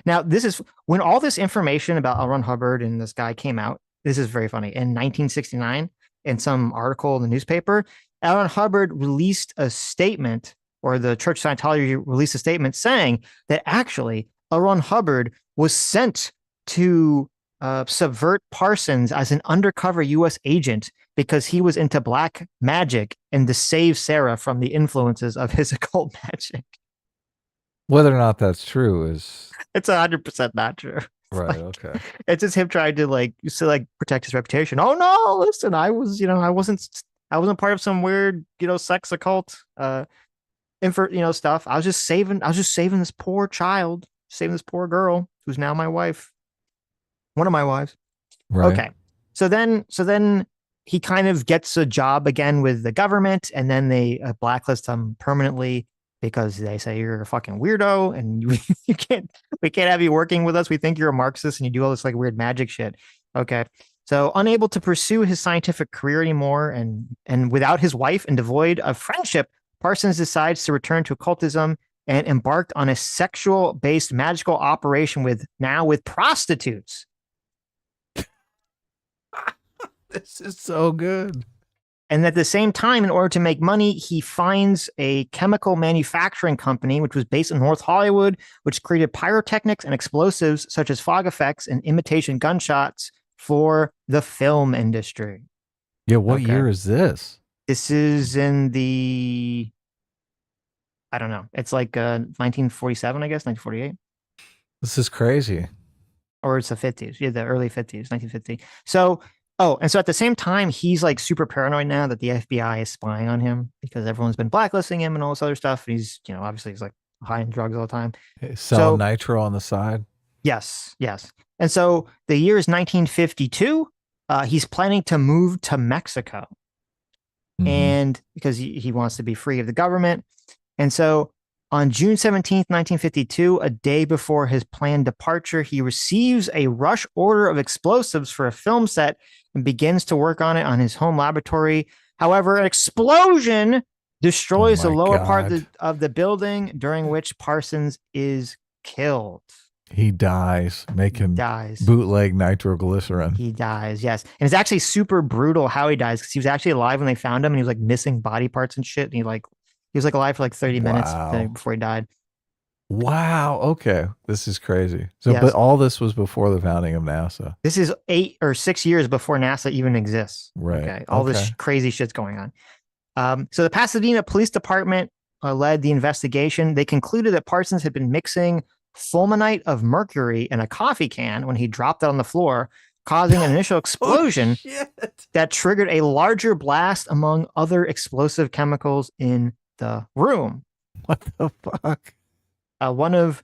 Now, this is when all this information about L. Ron Hubbard and this guy came out. This is very funny. In 1969, in some article in the newspaper, L. Ron Hubbard released a statement, or the Church of Scientology released a statement saying that actually L. Ron Hubbard was sent to subvert Parsons as an undercover U.S. agent because he was into black magic and to save Sarah from the influences of his occult magic. Whether or not that's true is It's 100% not true. right. Okay. It's just him trying to protect his reputation. Oh no, listen, I wasn't part of some weird, sex occult stuff. I was just saving this poor child, saving this poor girl who's now my wife. One of my wives. Right. Okay. So then he kind of gets a job again with the government, and then they blacklist him permanently because they say you're a fucking weirdo and we can't have you working with us. We think you're a Marxist and you do all this like weird magic shit. Okay. So unable to pursue his scientific career anymore and without his wife and devoid of friendship, Parsons decides to return to occultism and embarked on a sexual-based magical operation with prostitutes. This is so good. And at the same time, in order to make money, he finds a chemical manufacturing company, which was based in North Hollywood, which created pyrotechnics and explosives such as fog effects and imitation gunshots for the film industry. Yeah, what year is this? This is in the, I don't know. It's like 1947, I guess, 1948. This is crazy. Or it's the 50s. Yeah, the early 50s, 1950. So, and so at the same time, he's like super paranoid now that the FBI is spying on him because everyone's been blacklisting him and all this other stuff. And he's, obviously he's like high in drugs all the time. Selling nitro on the side. Yes. And so the year is 1952. He's planning to move to Mexico. Mm-hmm. And because he wants to be free of the government. And so on June 17th, 1952, a day before his planned departure, he receives a rush order of explosives for a film set and begins to work on it on his home laboratory. However, an explosion destroys the lower part of the building, during which Parsons is killed. He dies, bootleg nitroglycerin. He dies, yes. And it's actually super brutal how he dies because he was actually alive when they found him and he was like missing body parts and shit. And he was like alive for like 30 minutes before he died. Wow. Okay. This is crazy. So, yes. But all this was before the founding of NASA. This is 8 or 6 years before NASA even exists. Right. Okay. All this crazy shit's going on. So the Pasadena Police Department led the investigation. They concluded that Parsons had been mixing fulminate of mercury in a coffee can when he dropped it on the floor, causing an initial explosion that triggered a larger blast among other explosive chemicals in the room. What the fuck? One of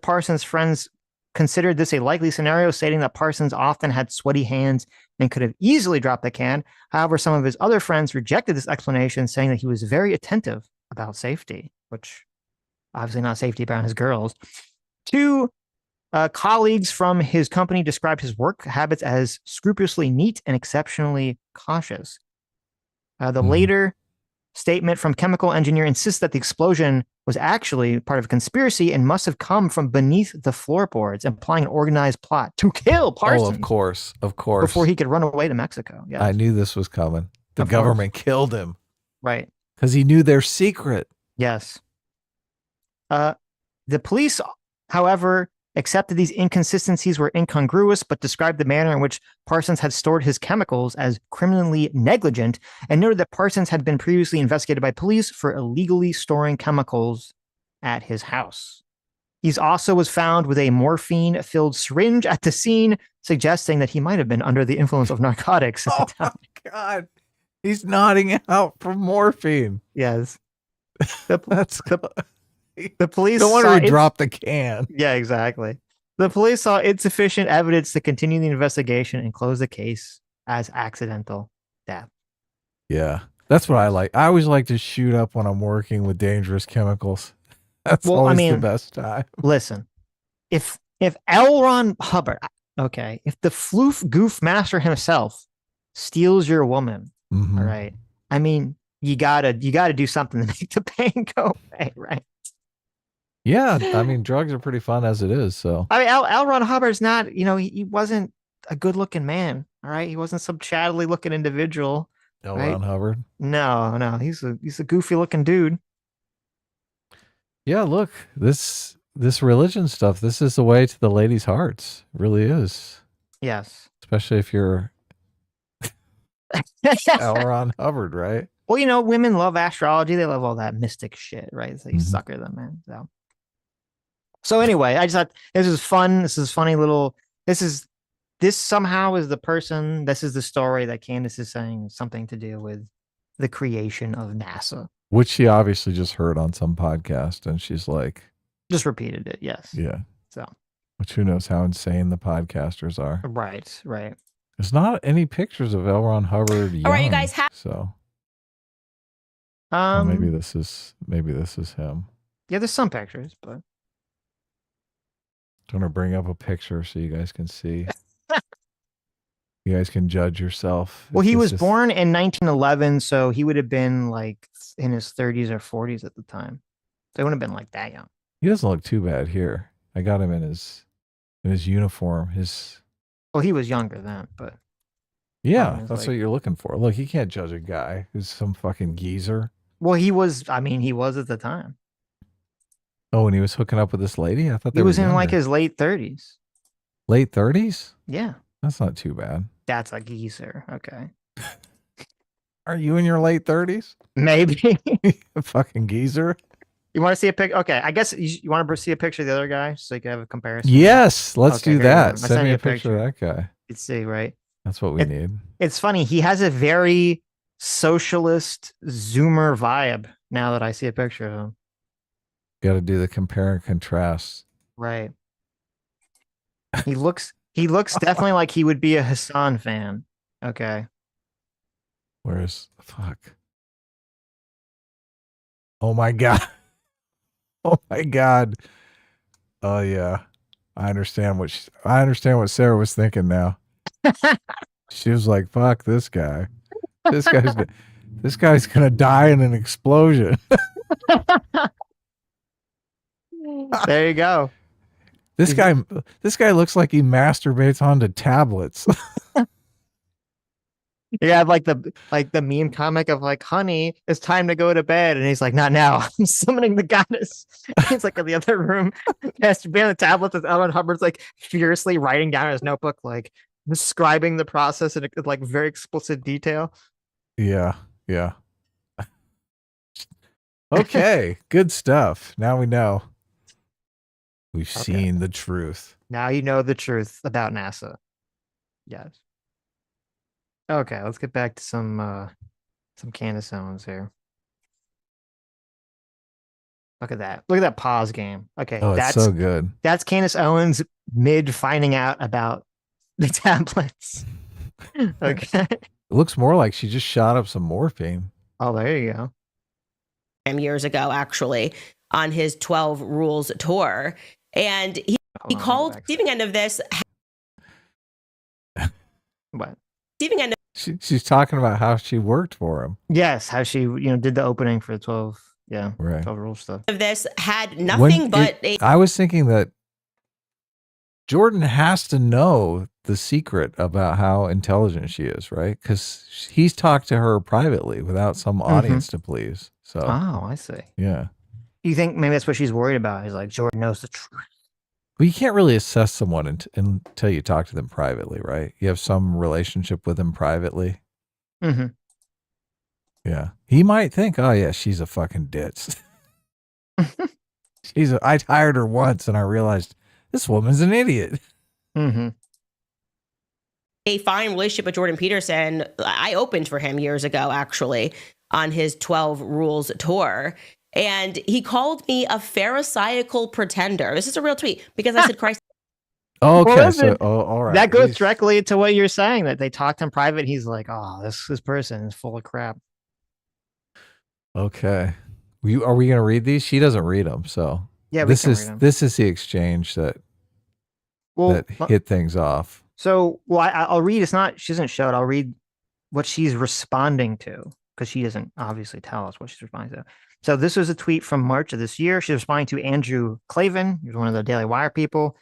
Parsons' friends considered this a likely scenario, stating that Parsons often had sweaty hands and could have easily dropped the can. However, some of his other friends rejected this explanation, saying that he was very attentive about safety, which obviously not safety around his girls. 2 colleagues from his company described his work habits as scrupulously neat and exceptionally cautious. The later statement from chemical engineer insists that the explosion was actually part of a conspiracy and must have come from beneath the floorboards, implying an organized plot to kill Parsons. Oh, of course. Before he could run away to Mexico. Yes. I knew this was coming. The government killed him. Right. Because he knew their secret. Yes. The police, however, accepted these inconsistencies were incongruous, but described the manner in which Parsons had stored his chemicals as criminally negligent, and noted that Parsons had been previously investigated by police for illegally storing chemicals at his house. He also was found with a morphine-filled syringe at the scene, suggesting that he might have been under the influence of narcotics. Oh my God. He's nodding out for morphine. Yes. The police no wonder he dropped the can. Yeah, exactly. The police saw insufficient evidence to continue the investigation and close the case as accidental death. Yeah, that's what I like. I always like to shoot up when I'm working with dangerous chemicals. That's always the best time. Listen, if L. Ron Hubbard, okay, if the floof goof master himself steals your woman, all right, I mean, you gotta do something to make the pain go away, right? Yeah, I mean, drugs are pretty fun as it is. So I mean, L. Ron Hubbard's not, he wasn't a good-looking man. All right, he wasn't some shadowy-looking individual. L. Ron Hubbard. No, he's a goofy-looking dude. Yeah, look, this religion stuff. This is the way to the ladies' hearts. It really is. Yes, especially if you're L. Ron Hubbard, right? Well, women love astrology. They love all that mystic shit, right? So you sucker them, man. So. So anyway, I just thought this is fun. This is funny little. This somehow is the person. This is the story that Candace is saying something to do with the creation of NASA. Which she obviously just heard on some podcast, and she's like, just repeated it. Yes. Yeah. So. Which who knows how insane the podcasters are. Right. Right. There's not any pictures of L. Ron Hubbard. Young, All right, you guys have. So. Well, maybe this is him. Yeah, there's some pictures, but I'm gonna bring up a picture so you guys can see. You guys can judge yourself. Well, he was born in 1911, so he would have been like in his 30s or 40s at the time. So he wouldn't have been like that young. He doesn't look too bad here. I got him in his uniform. Well, he was younger then, but yeah, that's what you're looking for. Look, you can't judge a guy who's some fucking geezer. Well, he was. I mean, he was at the time. Oh, and he was hooking up with this lady? I thought he was in like his late 30s. Late 30s? Yeah. That's not too bad. That's a geezer. Okay. Are you in your late 30s? Maybe. A fucking geezer. You want to see a pic? Okay. I guess you want to see a picture of the other guy so you can have a comparison. Yes. Let's do that. Send me a picture of that guy. You'd see, right? That's what we need. It's funny. He has a very socialist Zoomer vibe now that I see a picture of him. Got to do the compare and contrast. Right. He looks definitely like he would be a Hassan fan. Okay. Where's the fuck? Oh my God. Oh my God. Oh yeah. I understand what Sarah was thinking now. She was like, fuck this guy. This guy's gonna die in an explosion. There you go. This guy looks like he masturbates onto tablets. You have like the meme comic of like, honey, it's time to go to bed. And he's like, not now. I'm summoning the goddess. He's like in the other room, masturbating on the tablets with Ellen Hubbard's like furiously writing down in his notebook, like describing the process in like very explicit detail. Yeah. Yeah. Okay. Good stuff. Now we know. We've seen the truth. Now you know the truth about NASA. Yes. Okay, let's get back to some Candace Owens here. Look at that. Look at that pause game. Okay, that's so good. That's Candace Owens mid finding out about the tablets. Okay. It looks more like she just shot up some morphine. Oh, there you go. Years ago, actually, on his 12 Rules tour. And he called receiving end of this. What? Receiving end of she's talking about how she worked for him. Yes, how she did the opening for the 12 Rules stuff. Of this had nothing I was thinking that Jordan has to know the secret about how intelligent she is, right? Because he's talked to her privately without some audience to please. So I see. Yeah. You think maybe that's what she's worried about? He's like, Jordan knows the truth. Well, you can't really assess someone until you talk to them privately, right? You have some relationship with them privately. Mm-hmm. Yeah. He might think, oh, yeah, she's a fucking ditz. I hired her once and I realized this woman's an idiot. Mm-hmm. A fine relationship with Jordan Peterson. I opened for him years ago, actually, on his 12 Rules tour. And he called me a pharisaical pretender. This is a real tweet because I said Christ. Oh, okay. Well, all right. That goes directly to what you're saying, that they talked in private. He's like, oh, this person is full of crap. Okay. Are we going to read these? She doesn't read them. So yeah, this is the exchange that hit things off. So, I'll read. She doesn't show it. I'll read what she's responding to because she doesn't obviously tell us what she's responding to. So this was a tweet from March of this year. She's responding to Andrew Clavin. He's one of the Daily Wire people.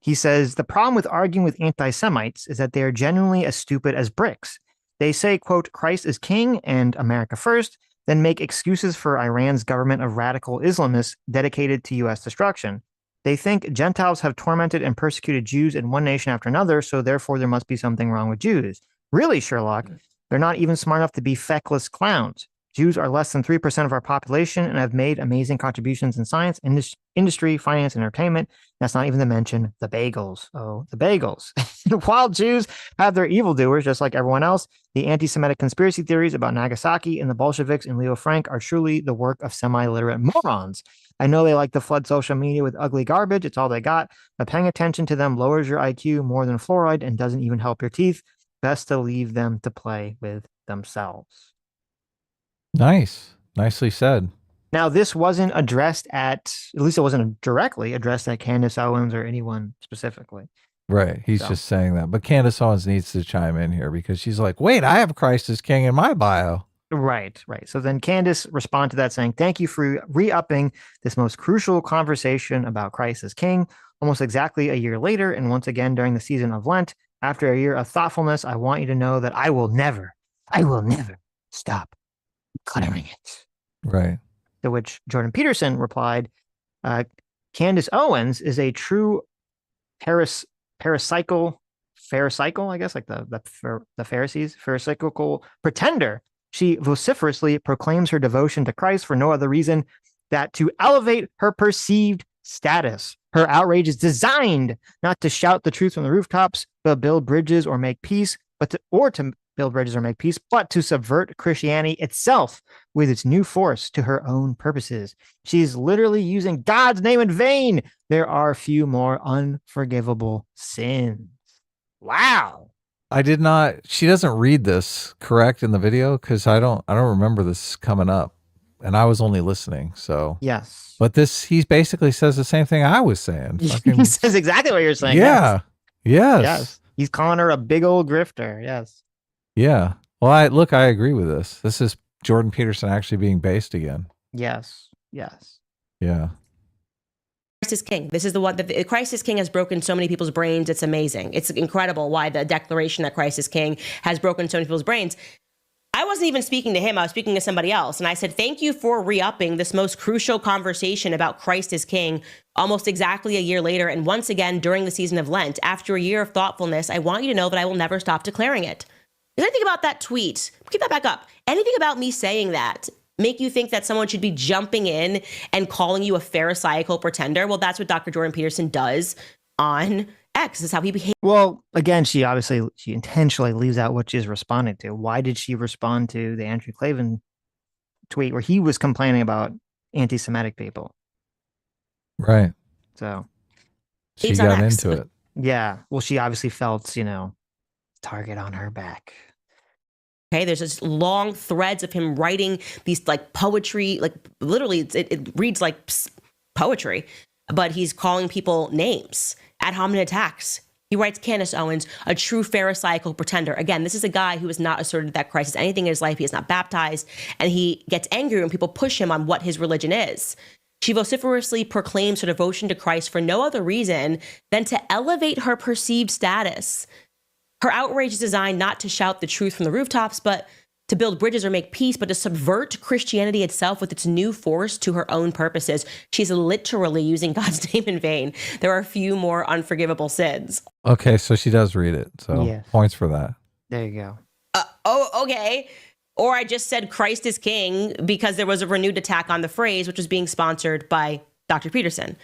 He says, the problem with arguing with anti-Semites is that they are genuinely as stupid as bricks. They say, quote, Christ is king and America first, then make excuses for Iran's government of radical Islamists dedicated to U.S. destruction. They think Gentiles have tormented and persecuted Jews in one nation after another, so therefore there must be something wrong with Jews. Really, Sherlock, they're not even smart enough to be feckless clowns. Jews are less than 3% of our population and have made amazing contributions in science, industry, finance, and entertainment. That's not even to mention the bagels. Oh, the bagels. While Jews have their evildoers, just like everyone else, the anti-Semitic conspiracy theories about Nagasaki and the Bolsheviks and Leo Frank are truly the work of semi-literate morons. I know they like to flood social media with ugly garbage. It's all they got. But paying attention to them lowers your IQ more than fluoride and doesn't even help your teeth. Best to leave them to play with themselves. Nice. Nicely said. Now, this wasn't addressed at least it wasn't directly addressed at Candace Owens or anyone specifically. Right. He's just saying that. But Candace Owens needs to chime in here because she's like, wait, I have Christ as King in my bio. Right. So then Candace responded to that saying, thank you for re-upping this most crucial conversation about Christ as King almost exactly a year later. And once again, during the season of Lent, after a year of thoughtfulness, I want you to know that I will never stop declaring it. Right. To which Jordan Peterson replied, Candace Owens is a true pharisaical, I guess, like the Pharisees, pharisaical pretender. She vociferously proclaims her devotion to Christ for no other reason that to elevate her perceived status. Her outrage is designed not to shout the truth from the rooftops, but build bridges or make peace, but to subvert Christianity itself with its new force to her own purposes. She's literally using God's name in vain. There are few more unforgivable sins. Wow. She doesn't read this correct in the video because I don't remember this coming up and I was only listening. So yes, but he basically says the same thing I was saying. He says exactly what you're saying. Yeah. Yes. He's calling her a big old grifter. Yes. Yeah. Well, I agree with this. This is Jordan Peterson actually being based again. Yes. Yeah. Christ is King. This is the one that Christ is King has broken so many people's brains. It's amazing. It's incredible why the declaration that Christ is King has broken so many people's brains. I wasn't even speaking to him. I was speaking to somebody else. And I said, thank you for re-upping this most crucial conversation about Christ is King almost exactly a year later. And once again, during the season of Lent, after a year of thoughtfulness, I want you to know that I will never stop declaring it. Is anything about that tweet? Keep that back up. Anything about me saying that make you think that someone should be jumping in and calling you a pharisaical pretender? Well, that's what Dr. Jordan Peterson does on X. This is how he behaves. Well, again, she intentionally leaves out what she's responding to. Why did she respond to the Andrew Klavan tweet where he was complaining about anti-Semitic people? Right. So she got into it. Yeah. Well, she obviously felt, target on her back. Okay, there's just long threads of him writing these like poetry, like literally it reads like poetry, but he's calling people names, ad hominem attacks. He writes Candace Owens, a true pharisaical pretender. Again, this is a guy who has not asserted that Christ is anything in his life. He is not baptized, and he gets angry when people push him on what his religion is. She vociferously proclaims her devotion to Christ for no other reason than to elevate her perceived status. Her outrage is designed not to shout the truth from the rooftops, but to build bridges or make peace, but to subvert Christianity itself with its new force to her own purposes. She's literally using God's name in vain. There are few more unforgivable sins. Okay, so she does read it. So points for that. There you go. Okay. Or I just said Christ is King because there was a renewed attack on the phrase, which was being sponsored by Dr. Peterson.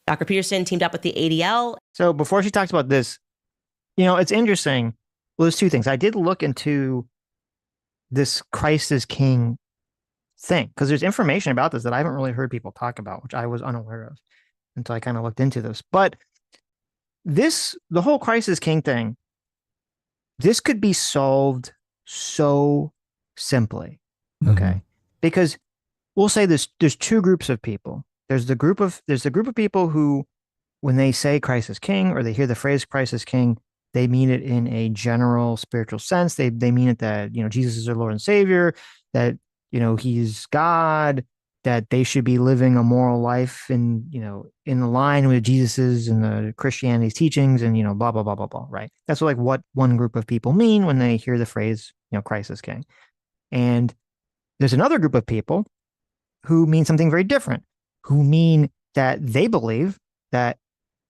Dr. Peterson teamed up with the ADL. So before she talks about this, it's interesting. Well, there's two things. I did look into this Christ is King thing because there's information about this that I haven't really heard people talk about, which I was unaware of until I kind of looked into this. But the whole Christ is King thing, this could be solved so simply. Okay. Because we'll say there's two groups of people. There's the group of people who, when they say Christ is King or they hear the phrase Christ is King, they mean it in a general spiritual sense. They mean it that, Jesus is their Lord and Savior, that, he's God, that they should be living a moral life in line with Jesus's and the Christianity's teachings and, blah, blah, blah, blah, blah, right? That's what one group of people mean when they hear the phrase, Christ is King. And there's another group of people who mean something very different, who mean that they believe that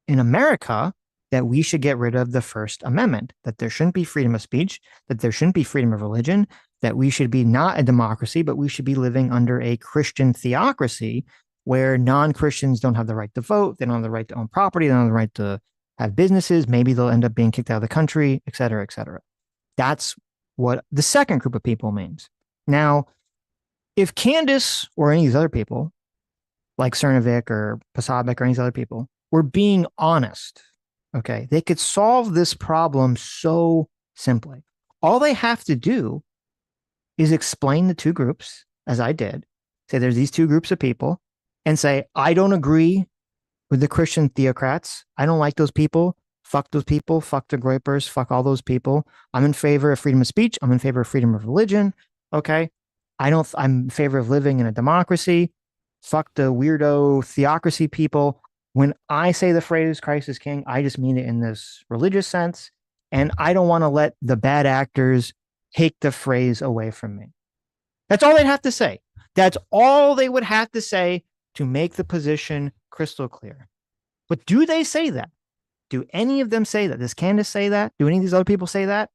in America, that we should get rid of the First Amendment, that there shouldn't be freedom of speech, that there shouldn't be freedom of religion, that we should be not a democracy, but we should be living under a Christian theocracy where non-Christians don't have the right to vote, they don't have the right to own property, they don't have the right to have businesses, maybe they'll end up being kicked out of the country, et cetera, et cetera. That's what the second group of people means. Now, if Candace or any of these other people, like Cernovic or Posavik or any of these other people, were being honest, okay, they could solve this problem so simply. All they have to do is explain the two groups, as I did, say there's these two groups of people, and say, I don't agree with the Christian theocrats. I don't like those people. Fuck those people. Fuck the Groypers. Fuck all those people. I'm in favor of freedom of speech. I'm in favor of freedom of religion. Okay. I'm in favor of living in a democracy. Fuck the weirdo theocracy people. When I say the phrase Christ is King, I just mean it in this religious sense. And I don't want to let the bad actors take the phrase away from me. That's all they'd have to say. That's all they would have to say to make the position crystal clear. But do they say that? Do any of them say that? Does Candace say that? Do any of these other people say that?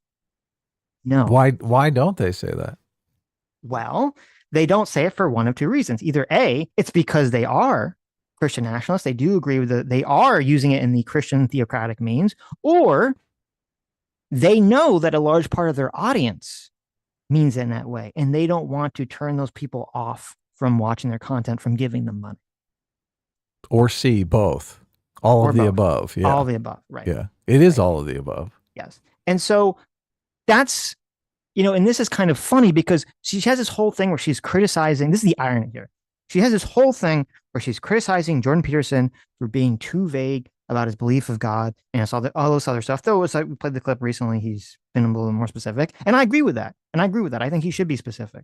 No. Why don't they say that? Well, they don't say it for one of two reasons. Either A, it's because they are Christian nationalists. They do agree with they are using it in the Christian theocratic means, or they know that a large part of their audience means it in that way, and they don't want to turn those people off from watching their content, from giving them money. Or C, both. All of the above. Yeah. All of the above, right. Yeah. It is all of the above. Yes. And so that's, and this is kind of funny because she has this whole thing where she's criticizing, this is the irony here. She has this whole thing where she's criticizing Jordan Peterson for being too vague about his belief of God and all this other stuff. Though, we played the clip recently, he's been a little more specific. And I agree with that. I think he should be specific.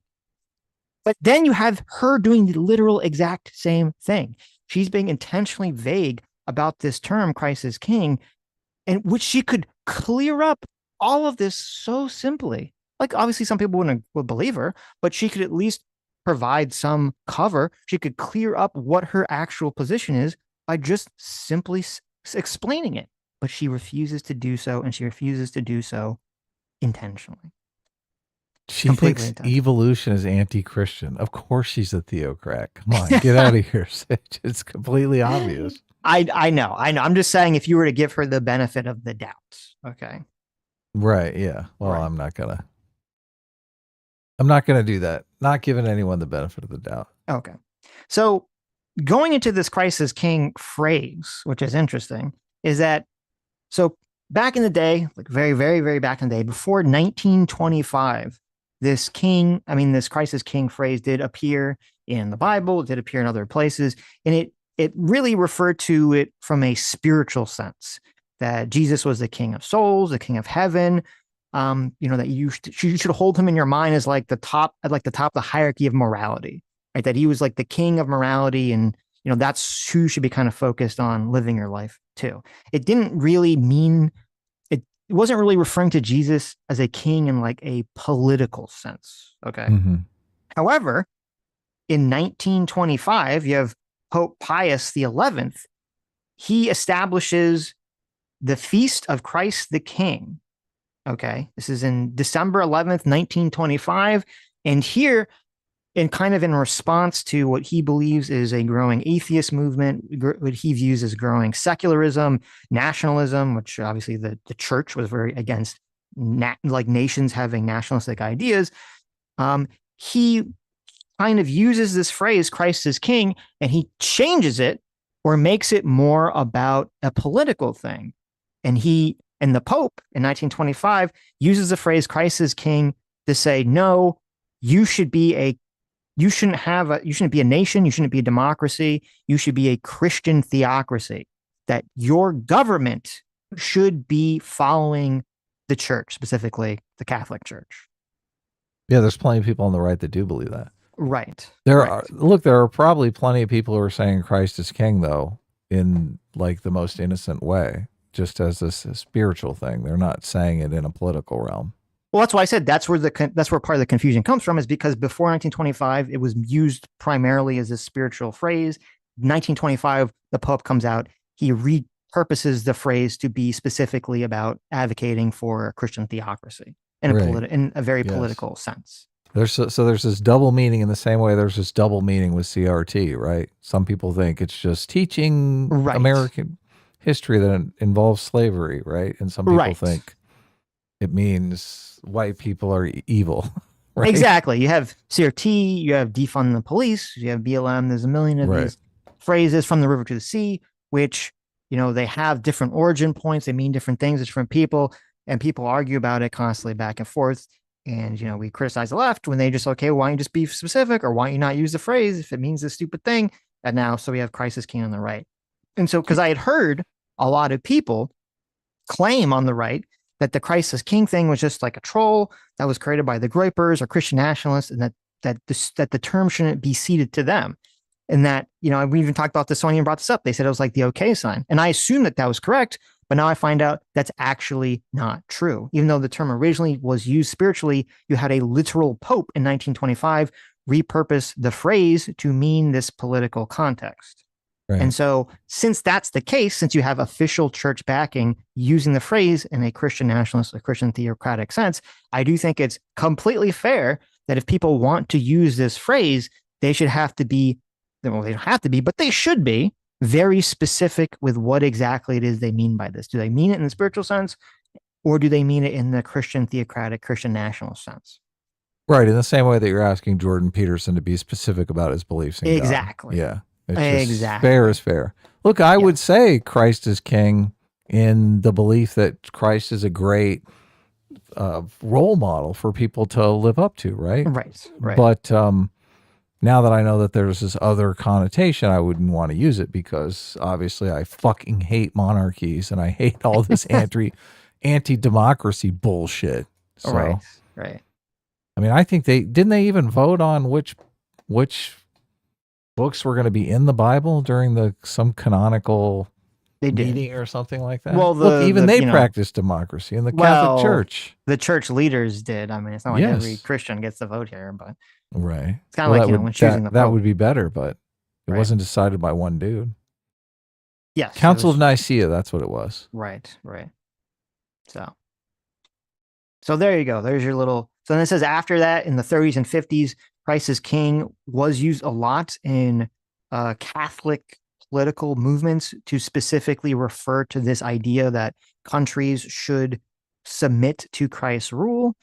But then you have her doing the literal exact same thing. She's being intentionally vague about this term, Christ is King, and which she could clear up all of this so simply. Like, obviously, some people wouldn't believe her, but she could at least provide some cover. She could clear up what her actual position is by just simply explaining it. But she refuses to do so, and she refuses to do so intentionally. She thinks evolution is anti-Christian. Of course she's a theocrat. Come on, get out of here, Sitch. It's completely obvious. I know. I'm just saying, if you were to give her the benefit of the doubt, okay? Right, yeah. Well, right. I'm not gonna do that. Not giving anyone the benefit of the doubt. Okay. So going into this Christ is King phrase, which is interesting, is that, so back in the day, like very, very, very back in the day, before 1925, this Christ is King phrase did appear in the Bible, it did appear in other places, and it really referred to it from a spiritual sense, that Jesus was the King of souls, the King of heaven, that you should hold him in your mind as like the top of the hierarchy of morality, right? That he was like the king of morality, and that's who should be kind of focused on living your life too. It didn't really mean, it wasn't really referring to Jesus as a king in like a political sense. Okay. Mm-hmm. However, in 1925, you have Pope Pius XI. He establishes the Feast of Christ the King. Okay. This is in December 11th, 1925. And here, and kind of in response to what he believes is a growing atheist movement, what he views as growing secularism, nationalism, which obviously the church was very against, like nations having nationalistic ideas. He kind of uses this phrase, Christ is King, and he changes it or makes it more about a political thing. And the Pope in 1925 uses the phrase Christ is King to say, no, you shouldn't be a nation, you shouldn't be a democracy, you should be a Christian theocracy, that your government should be following the church, specifically the Catholic Church. Yeah, there's plenty of people on the right that do believe that. Right. There are probably plenty of people who are saying Christ is King, though, in like the most innocent way, just as a spiritual thing. They're not saying it in a political realm. Well, that's why I said that's where part of the confusion comes from, is because before 1925, it was used primarily as a spiritual phrase. 1925, the Pope comes out, he repurposes the phrase to be specifically about advocating for a Christian theocracy in a very political sense. There's this double meaning in the same way there's this double meaning with CRT, right? Some people think it's just teaching American history that involves slavery, right? And some people think it means white people are evil. Right? Exactly. You have CRT, you have defund the police, you have BLM. There's a million of these phrases, from the river to the sea, which, you know, they have different origin points. They mean different things to different people, and people argue about it constantly back and forth. And, you know, we criticize the left when they just, okay, why don't you just be specific, or why don't you not use the phrase if it means this stupid thing? And now, so we have crisis king on the right. And so, because I had heard a lot of people claim on the right that the crisis king thing was just like a troll that was created by the Groypers or Christian nationalists, and that the term shouldn't be ceded to them. And that, you know, we even talked about this, Sonia brought this up. They said it was like the okay sign. And I assumed that was correct. But now I find out that's actually not true. Even though the term originally was used spiritually, you had a literal pope in 1925 repurpose the phrase to mean this political context. Right. And so, since that's the case, since you have official church backing using the phrase in a Christian nationalist or Christian theocratic sense, I do think it's completely fair that if people want to use this phrase, they should have to be, well, they don't have to be, but they should be very specific with what exactly it is they mean by this. Do they mean it in the spiritual sense, or do they mean it in the Christian theocratic, Christian nationalist sense? Right, in the same way that you're asking Jordan Peterson to be specific about his beliefs in exactly. God. Yeah, it's exactly. Fair is fair. Look, I would say Christ is king in the belief that Christ is a great role model for people to live up to, right? Right. But now that I know that there's this other connotation, I wouldn't want to use it, because obviously I fucking hate monarchies and I hate all this anti-democracy bullshit. So, right. I mean, I think didn't they even vote on which books were going to be in the Bible during some canonical meeting or something like that? Well, look, they practice democracy in the Catholic Church. The church leaders did. I mean, it's not like every Christian gets to vote here, but right. It's kind of like, when choosing the Pope. That would be better, but it wasn't decided by one dude. Yes. Council of Nicaea, that's what it was. Right. So there you go. There's your little. So then it says, after that, in the 30s and 50s, Christ is king was used a lot in Catholic political movements to specifically refer to this idea that countries should submit to Christ's rule.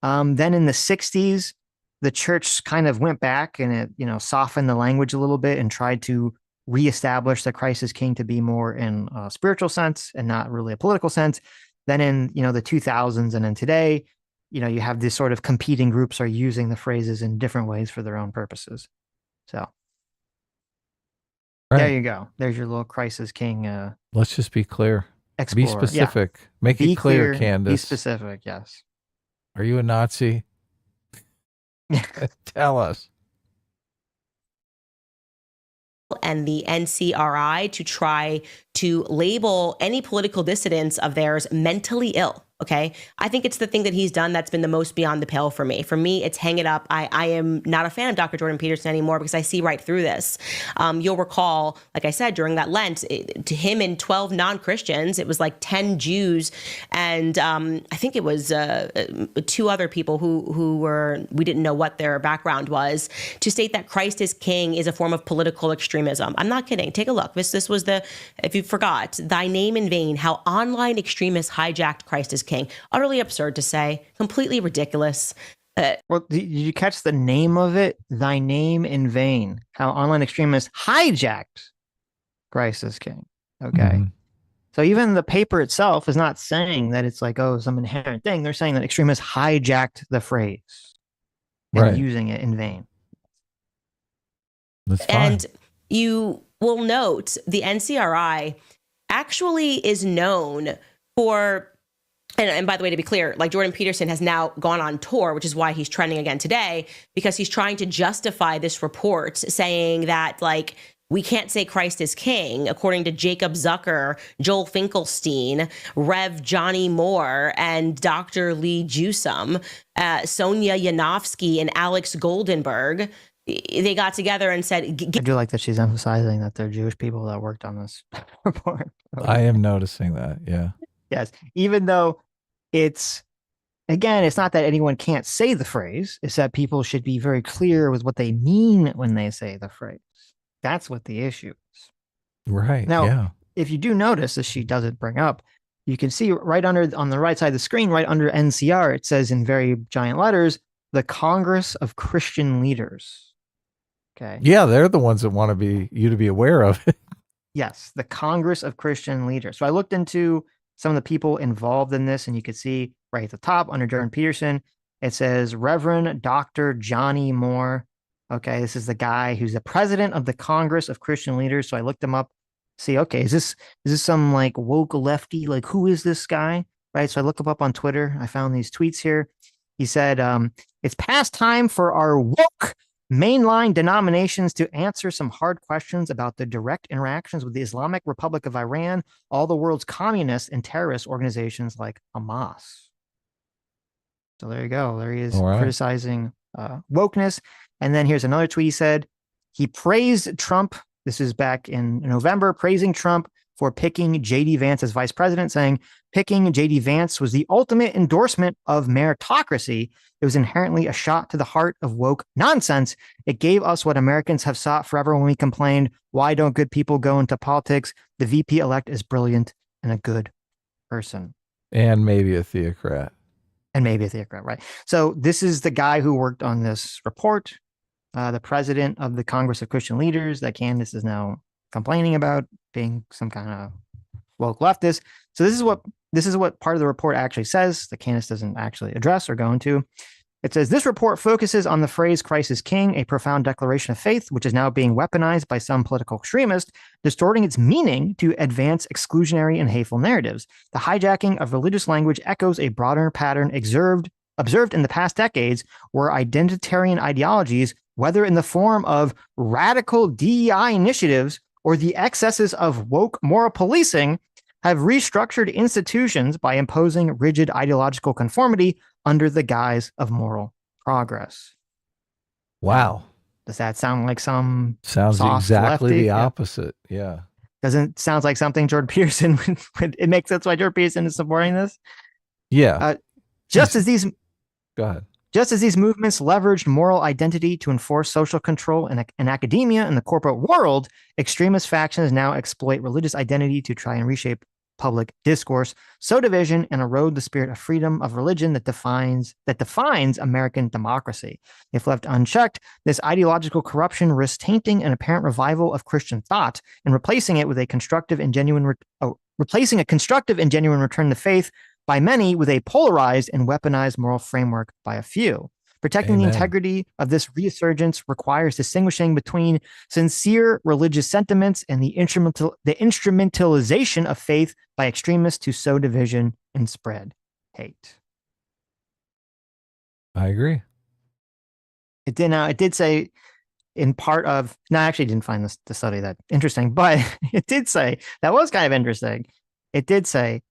Then in the 60s, the church kind of went back and it, you know, softened the language a little bit and tried to reestablish that Christ is king to be more in a spiritual sense and not really a political sense. Then in, you know, the 2000s and then today, you know, you have this sort of competing groups are using the phrases in different ways for their own purposes. So there you go. There's your little crisis king. Let's just be clear. Explorer. Be specific. Yeah. Make it clear, Candace. Be specific. Yes. Are you a Nazi? Tell us. And the NCRI to try to label any political dissidents of theirs mentally ill. Okay. I think it's the thing that he's done that's been the most beyond the pale for me. For me, it's hang it up. I am not a fan of Dr. Jordan Peterson anymore because I see right through this. You'll recall, like I said, during that Lent, to him and 12 non-Christians, it was like 10 Jews. And I think it was 2 other people who were, we didn't know what their background was, to state that Christ is king is a form of political extremism. I'm not kidding. Take a look. This was if you forgot, thy name in vain, how online extremists hijacked Christ is king. Utterly absurd to say, completely ridiculous. Well, did you catch the name of it? Thy name in vain, how online extremists hijacked Christ is king. Okay. Mm-hmm. So even the paper itself is not saying that it's like, oh, some inherent thing. They're saying that extremists hijacked the phrase and using it in vain. That's fine. And you will note the NCRI actually is known for, and by the way, to be clear, like Jordan Peterson has now gone on tour, which is why he's trending again today, because he's trying to justify this report saying that, like, we can't say Christ is king, according to Jacob Zucker, Joel Finkelstein, Rev. Johnny Moore, and Dr. Lee Jusum, Sonia Yanofsky, and Alex Goldenberg. They got together and said... I do like that she's emphasizing that they're Jewish people that worked on this report. I am noticing that, yeah. Yes, even though it's again, it's not that anyone can't say the phrase. It's that people should be very clear with what they mean when they say the phrase. That's what the issue is. Right. Now, yeah. if you do notice, as she doesn't bring up, you can see right under, on the right side of the screen, right under NCR, it says in very giant letters, the Congress of Christian Leaders. Okay. Yeah, they're the ones that want to be you to be aware of it. Yes, the Congress of Christian Leaders. So I looked into some of the people involved in this, and you could see right at the top under Jordan Peterson, it says Reverend Dr. Johnny Moore. Okay, this is the guy who's the president of the Congress of Christian Leaders. So I looked him up, see, okay, is this some like woke lefty? Like, who is this guy? Right. So I looked him up on Twitter. I found these tweets here. He said, it's past time for our woke mainline denominations to answer some hard questions about the direct interactions with the Islamic Republic of Iran, all the world's communist and terrorist organizations like Hamas. So there you go. There he is criticizing wokeness. And then here's another tweet. He said he praised Trump. This is back in November, praising Trump for picking J.D. Vance as vice president, saying picking J.D. Vance was the ultimate endorsement of meritocracy. It was inherently a shot to the heart of woke nonsense. It gave us what Americans have sought forever when we complained, why don't good people go into politics? The VP-elect is brilliant and a good person. And maybe a theocrat. And maybe a theocrat, right? So this is the guy who worked on this report, the president of the Congress of Christian Leaders that Candace is now complaining about being some kind of woke leftist. So this is what part of the report actually says that Candace doesn't actually address or go into. It says this report focuses on the phrase Christ is King, a profound declaration of faith, which is now being weaponized by some political extremists, distorting its meaning to advance exclusionary and hateful narratives. The hijacking of religious language echoes a broader pattern observed in the past decades, where identitarian ideologies, whether in the form of radical DEI initiatives or the excesses of woke moral policing, have restructured institutions by imposing rigid ideological conformity under the guise of moral progress. Wow. Does that sound like some sounds soft exactly lefty? the opposite? Yeah. Doesn't sounds like something Jordan Peterson would it makes sense why Jordan Peterson is supporting this? Yeah. Just as these Go ahead. Just as these movements leveraged moral identity to enforce social control in academia and the corporate world, extremist factions now exploit religious identity to try and reshape public discourse, sow division, and erode the spirit of freedom of religion that defines American democracy. If left unchecked, this ideological corruption risks tainting an apparent revival of Christian thought and replacing it with a constructive and genuine return to faith by many with a polarized and weaponized moral framework by a few. Protecting the integrity of this resurgence requires distinguishing between sincere religious sentiments and the instrumentalization of faith by extremists to sow division and spread hate. I agree. It did say in part of, no, I actually didn't find the study that interesting, but it did say, that was kind of interesting. It did say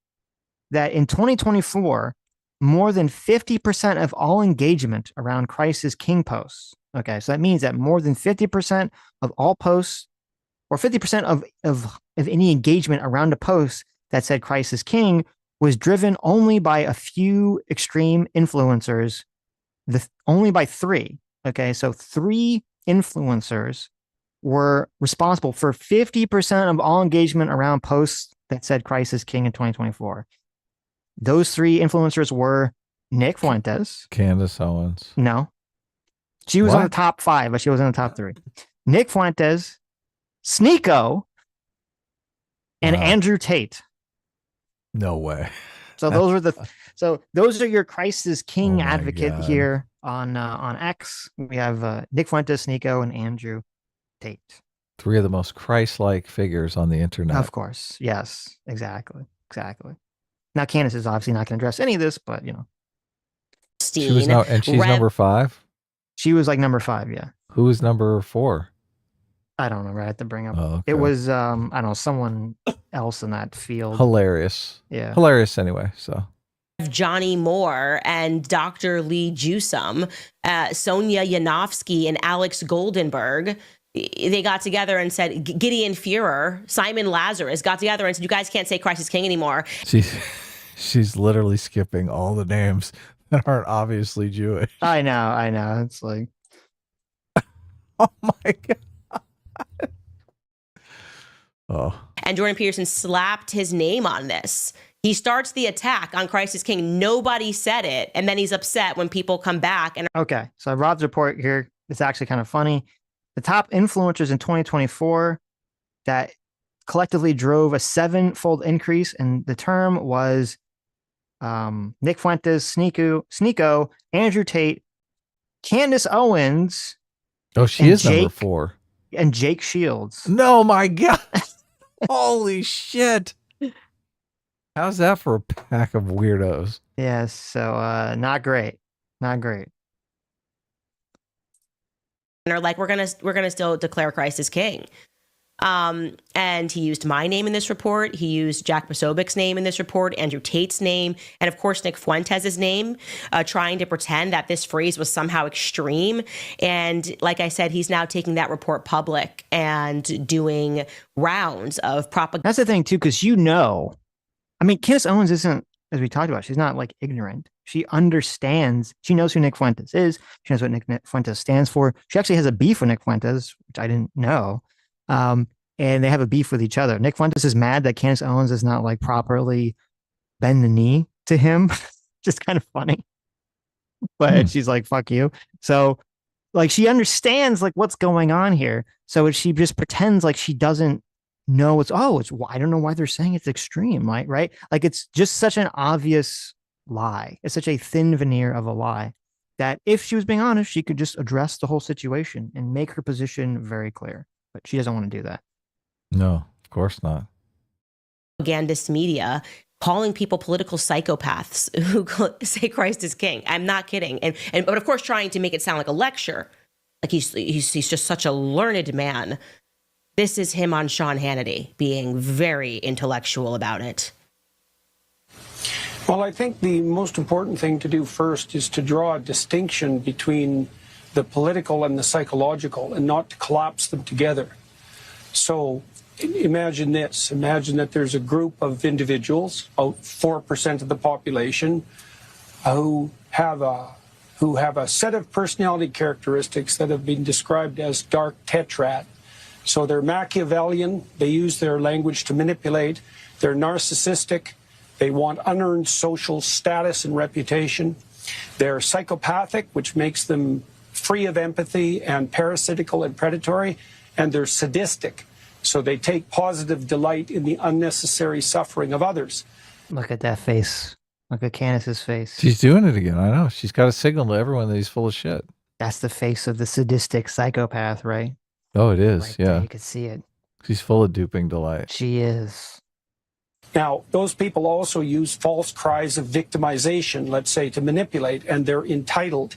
that in 2024, more than 50% of all engagement around Christ is King posts. Okay, so that means that more than 50% of all posts, or 50% of any engagement around a post that said Christ is King, was driven only by a few extreme influencers, only by 3. Okay, so 3 influencers were responsible for 50% of all engagement around posts that said Christ is King in 2024. Those 3 influencers were Nick Fuentes. Candace Owens. No. She was on the top 5, but she was in the top 3. Nick Fuentes, Sneeko, and Andrew Tate. No way. So those are your Christ is King advocate here on X. We have Nick Fuentes, Sneeko, and Andrew Tate. 3 of the most Christ-like figures on the internet. Of course. Yes, exactly. Now, Candace is obviously not going to address any of this, but, you know. She's number 5? She was like number 5, yeah. Who was number 4? I don't remember. I had to bring up. Oh, okay. It was, I don't know, someone else in that field. Hilarious. Yeah. Hilarious anyway, so. Johnny Moore and Dr. Lee Jusum, Sonia Yanofsky and Alex Goldenberg, they got together and said, Gideon Führer, Simon Lazarus got together and said, you guys can't say Christ is King anymore. She's literally skipping all the names that aren't obviously Jewish. I know. It's like, oh my God. Oh. And Jordan Peterson slapped his name on this. He starts the attack on Christ is King. Nobody said it. And then he's upset when people come back. And okay, so Rob's report here, it's actually kind of funny. The top influencers in 2024 that collectively drove a 7-fold increase, and the term was Nick Fuentes, Sneeko, Andrew Tate, Candace Owens. Oh, she is number 4. And Jake Shields. No, my God. Holy shit. How's that for a pack of weirdos? Yes, so not great. Not great. are like, we're gonna still declare Christ as king. And he used my name in this report. He used Jack Posobiec's name in this report, Andrew Tate's name, and of course, Nick Fuentes' name, trying to pretend that this phrase was somehow extreme. And like I said, he's now taking that report public and doing rounds of propaganda. That's the thing too, because I mean, Candace Owens isn't, as we talked about, she's not like ignorant. She understands. She knows who Nick Fuentes is. She knows what Nick Fuentes stands for. She actually has a beef with Nick Fuentes, which I didn't know. And they have a beef with each other. Nick Fuentes is mad that Candace Owens is not like properly bend the knee to him. Just kind of funny. But she's like, fuck you. So like she understands like what's going on here. So she just pretends like she doesn't know I don't know why they're saying it's extreme, right? Like it's just such an obvious lie. It's such a thin veneer of a lie that if she was being honest, she could just address the whole situation and make her position very clear. But she doesn't want to do that. No, of course not. Propagandist media calling people political psychopaths who say Christ is king. I'm not kidding. But of course, trying to make it sound like a lecture. Like he's just such a learned man. This is him on Sean Hannity being very intellectual about it. Well, I think the most important thing to do first is to draw a distinction between the political and the psychological and not to collapse them together. So imagine this. Imagine that there's a group of individuals, about 4% of the population, who have a set of personality characteristics that have been described as dark tetrad. So they're Machiavellian, they use their language to manipulate, they're narcissistic, they want unearned social status and reputation, they're psychopathic, which makes them free of empathy and parasitical and predatory, and they're sadistic. So they take positive delight in the unnecessary suffering of others. Look at that face. Look at Candace's face. She's doing it again. I know. She's got to signal to everyone that he's full of shit. That's the face of the sadistic psychopath, right? Oh, it is. Right yeah. there, you can see it. She's full of duping delight. She is. Now, those people also use false cries of victimization, let's say, to manipulate, and they're entitled.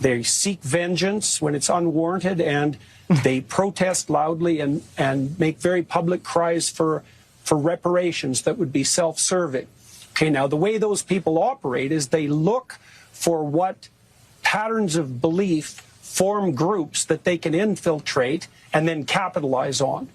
They seek vengeance when it's unwarranted, and they protest loudly and make very public cries for reparations that would be self-serving. Okay, now the way those people operate is they look for what patterns of belief form groups that they can infiltrate and then capitalize on.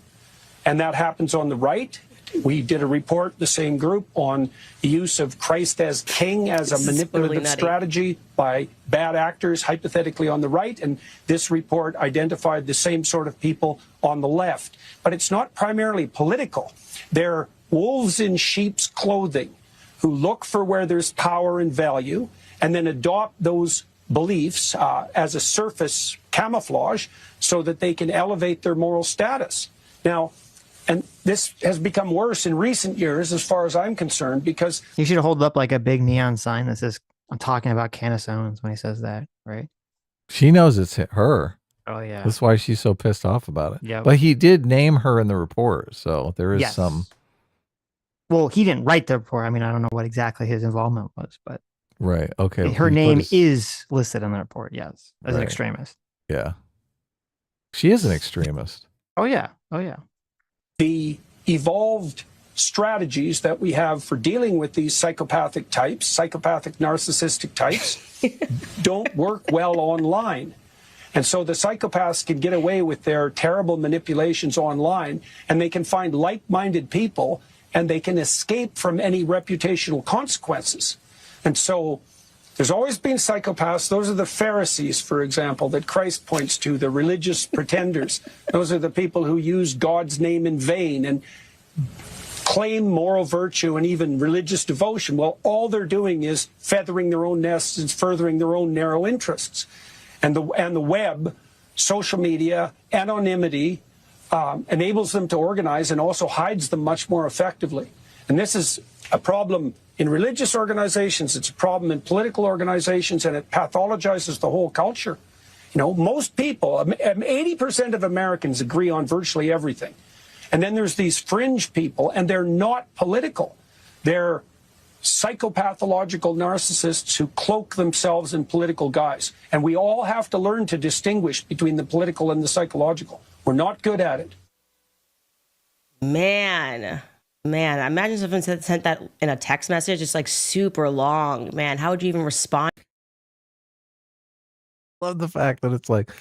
And that happens on the right. We did a report, the same group, on the use of Christ as king as a manipulative strategy by bad actors, hypothetically on the right. And this report identified the same sort of people on the left. But it's not primarily political. They're wolves in sheep's clothing who look for where there's power and value and then adopt those beliefs as a surface camouflage so that they can elevate their moral status. Now, and this has become worse in recent years, as far as I'm concerned, because you should hold up like a big neon sign that says, "I'm talking about Candace Owens" when he says that, right? She knows it's her. Oh yeah, that's why she's so pissed off about it. Yeah, but he did name her in the report, so there is some. Well, he didn't write the report. I mean, I don't know what exactly his involvement was, but right, okay. Her name is listed in the report, yes, as an right. extremist. Yeah, she is an extremist. Oh yeah, oh yeah. The evolved strategies that we have for dealing with these psychopathic types, psychopathic narcissistic types, don't work well online. And so the psychopaths can get away with their terrible manipulations online, and they can find like-minded people, and they can escape from any reputational consequences. And so There's always been psychopaths. Those are the Pharisees, for example, that Christ points to, the religious pretenders. Those are the people who use God's name in vain and claim moral virtue and even religious devotion. Well, all they're doing is feathering their own nests and furthering their own narrow interests. And the web, social media, anonymity, enables them to organize and also hides them much more effectively. And this is a problem in religious organizations, it's a problem in political organizations, and it pathologizes the whole culture. You know, most people, 80% of Americans agree on virtually everything. And then there's these fringe people, and they're not political. They're psychopathological narcissists who cloak themselves in political guise. And we all have to learn to distinguish between the political and the psychological. We're not good at it. Man, I imagine someone sent that in a text message. It's like super long. Man, how would you even respond? Love the fact that it's like,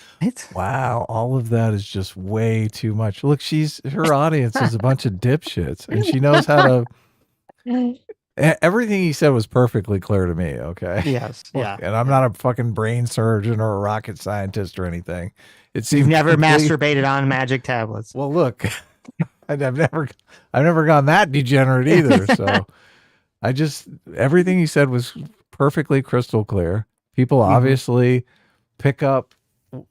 wow, all of that is just way too much. Look, her audience is a bunch of dipshits, and she knows how to. Everything he said was perfectly clear to me. Okay. Yes. Yeah. And I'm not a fucking brain surgeon or a rocket scientist or anything. It seems You've never masturbated on magic tablets. Well, look, I've never gone that degenerate either. So everything he said was perfectly crystal clear. People obviously pick up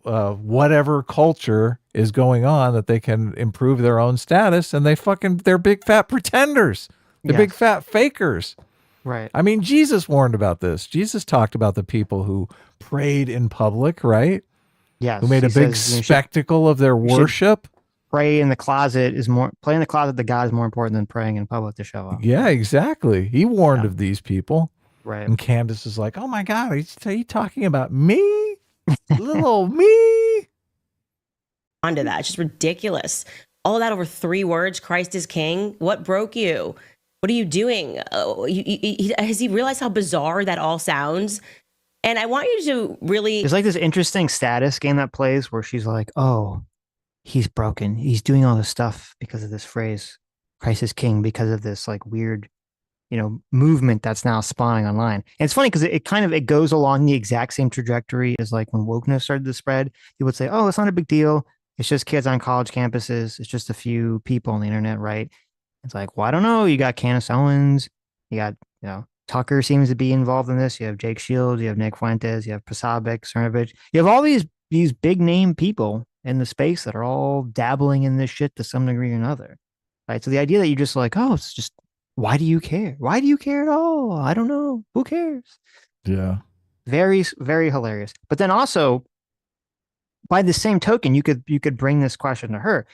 whatever culture is going on that they can improve their own status, and they're big fat pretenders. They're big fat fakers. Right. I mean, Jesus warned about this. Jesus talked about the people who prayed in public, right? Yes. Who made a big spectacle of their worship. Pray in the closet play in the closet to God is more important than praying in public to show up. Yeah, exactly. He warned of these people. Right. And Candace is like, oh my God, are you talking about me? Little old me? Onto that. It's just ridiculous. All that over 3 words, Christ is king. What broke you? What are you doing? Has he realized how bizarre that all sounds? And I want you to really... There's like this interesting status game that plays where she's like, oh, he's broken. He's doing all this stuff because of this phrase, Christ is king, because of this like weird, movement that's now spawning online. And it's funny because it goes along the exact same trajectory as like when wokeness started to spread. You would say, oh, it's not a big deal. It's just kids on college campuses. It's just a few people on the internet, right? It's like, well, I don't know. You got Candace Owens. You got, Tucker seems to be involved in this. You have Jake Shields. You have Nick Fuentes. You have Pasabik, Cernovich. You have all these big name people in the space that are all dabbling in this shit to some degree or another, right? So the idea that you're just like, oh, it's just, why do you care? Why do you care at all? I don't know. Who cares? Yeah. Very, very hilarious. But then also, by the same token, you could bring this question to her.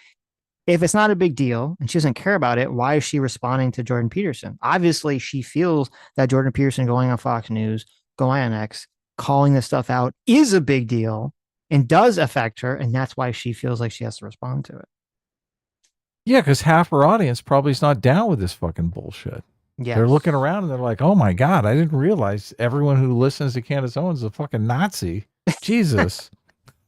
If it's not a big deal and she doesn't care about it, why is she responding to Jordan Peterson? Obviously, she feels that Jordan Peterson going on Fox News, going on X, calling this stuff out is a big deal and does affect her. And that's why she feels like she has to respond to it. Yeah, because half her audience probably is not down with this fucking bullshit. Yeah, they're looking around and they're like, oh my God, I didn't realize everyone who listens to Candace Owens is a fucking Nazi. Jesus.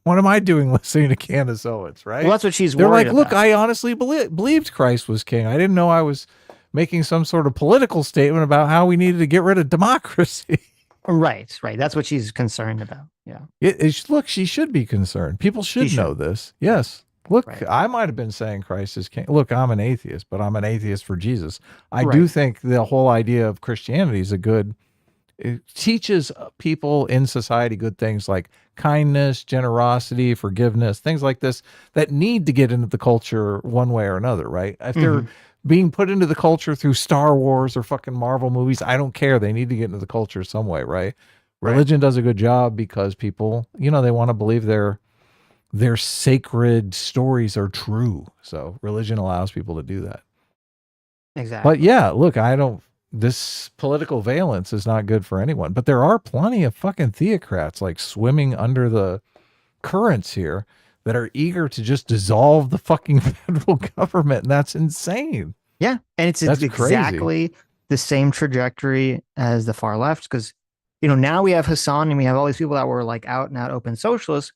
What am I doing listening to Candace Owens, right? Well, that's what she's They're worried like, look, about. I honestly believed Christ was king. I didn't know I was making some sort of political statement about how we needed to get rid of democracy. Right. That's what she's concerned about. Yeah. Look, she should be concerned. People should know this. Yes. Look, I might have been saying Christ is king. Look, I'm an atheist, but I'm an atheist for Jesus. I do think the whole idea of Christianity is it teaches people in society good things like kindness, generosity, forgiveness, things like this that need to get into the culture one way or another, right? If they're being put into the culture through Star Wars or fucking Marvel movies, I don't care. They need to get into the culture some way, right? Religion does a good job because people, they want to believe their sacred stories are true. So religion allows people to do that. Exactly. But yeah, look, this political valence is not good for anyone, but there are plenty of fucking theocrats like swimming under the currents here that are eager to just dissolve the fucking federal government. And that's insane. Yeah. And it's exactly the same trajectory as the far left. Because, now we have Hassan and we have all these people that were like out and out open socialists.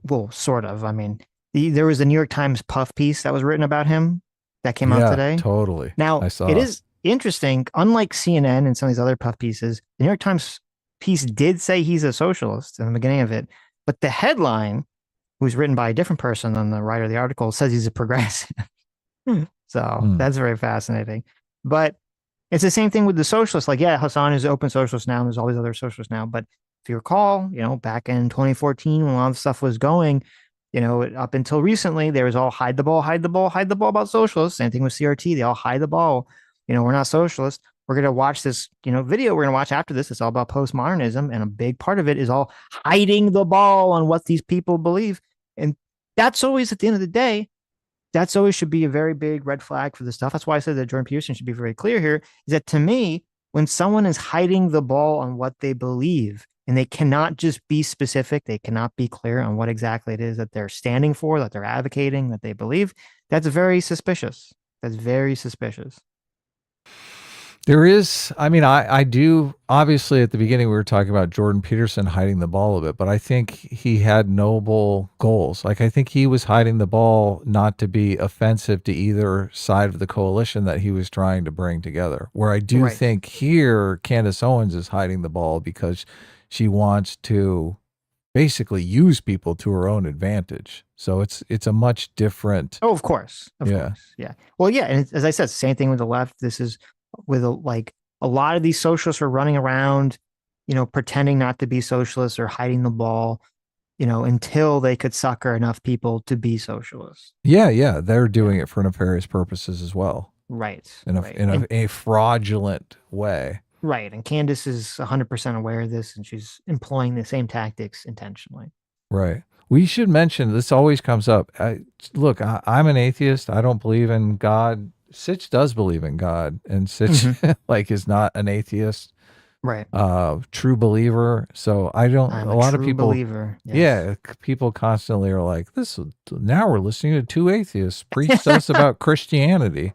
Well, sort of. I mean, there was a New York Times puff piece that was written about him that came out today. Totally. Now, it is interesting. Unlike CNN and some of these other puff pieces, the New York Times piece did say he's a socialist in the beginning of it, but the headline, who's written by a different person than the writer of the article, says he's a progressive. So that's very fascinating. But it's the same thing with the socialists. Like, yeah, Hassan is open socialist now, and there's all these other socialists now. But if you recall, back in 2014, when a lot of stuff was going, up until recently, there was all hide the ball, hide the ball, hide the ball about socialists. Same thing with CRT. They all hide the ball. We're not socialists. We're going to watch this, video we're going to watch after this. It's all about postmodernism. And a big part of it is all hiding the ball on what these people believe. And that's always, at the end of the day, that's always should be a very big red flag for the stuff. That's why I said that Jordan Peterson should be very clear here, is that to me, when someone is hiding the ball on what they believe, and they cannot just be specific, they cannot be clear on what exactly it is that they're standing for, that they're advocating, that they believe, that's very suspicious. That's very suspicious. There is, I do, obviously at the beginning we were talking about Jordan Peterson hiding the ball a bit, but I think he had noble goals. Like, I think he was hiding the ball not to be offensive to either side of the coalition that he was trying to bring together. Where I do think here, Candace Owens is hiding the ball because she wants to basically use people to her own advantage. So it's a much different. Oh, of course. Of course. Yeah. Well, yeah. And as I said, same thing with the left. This is with a lot of these socialists are running around, pretending not to be socialists or hiding the ball, until they could sucker enough people to be socialists. Yeah. They're doing it for nefarious purposes as well. Right. In a fraudulent way. Right. And Candace is 100% aware of this, and she's employing the same tactics intentionally. Right. We should mention, this always comes up. Look, I'm an atheist. I don't believe in God. Sitch does believe in God, and Sitch is not an atheist, right? True believer. So I don't. I'm a lot of people, believer. Yes. Yeah, people constantly are like, "This now we're listening to two atheists preach to us about Christianity."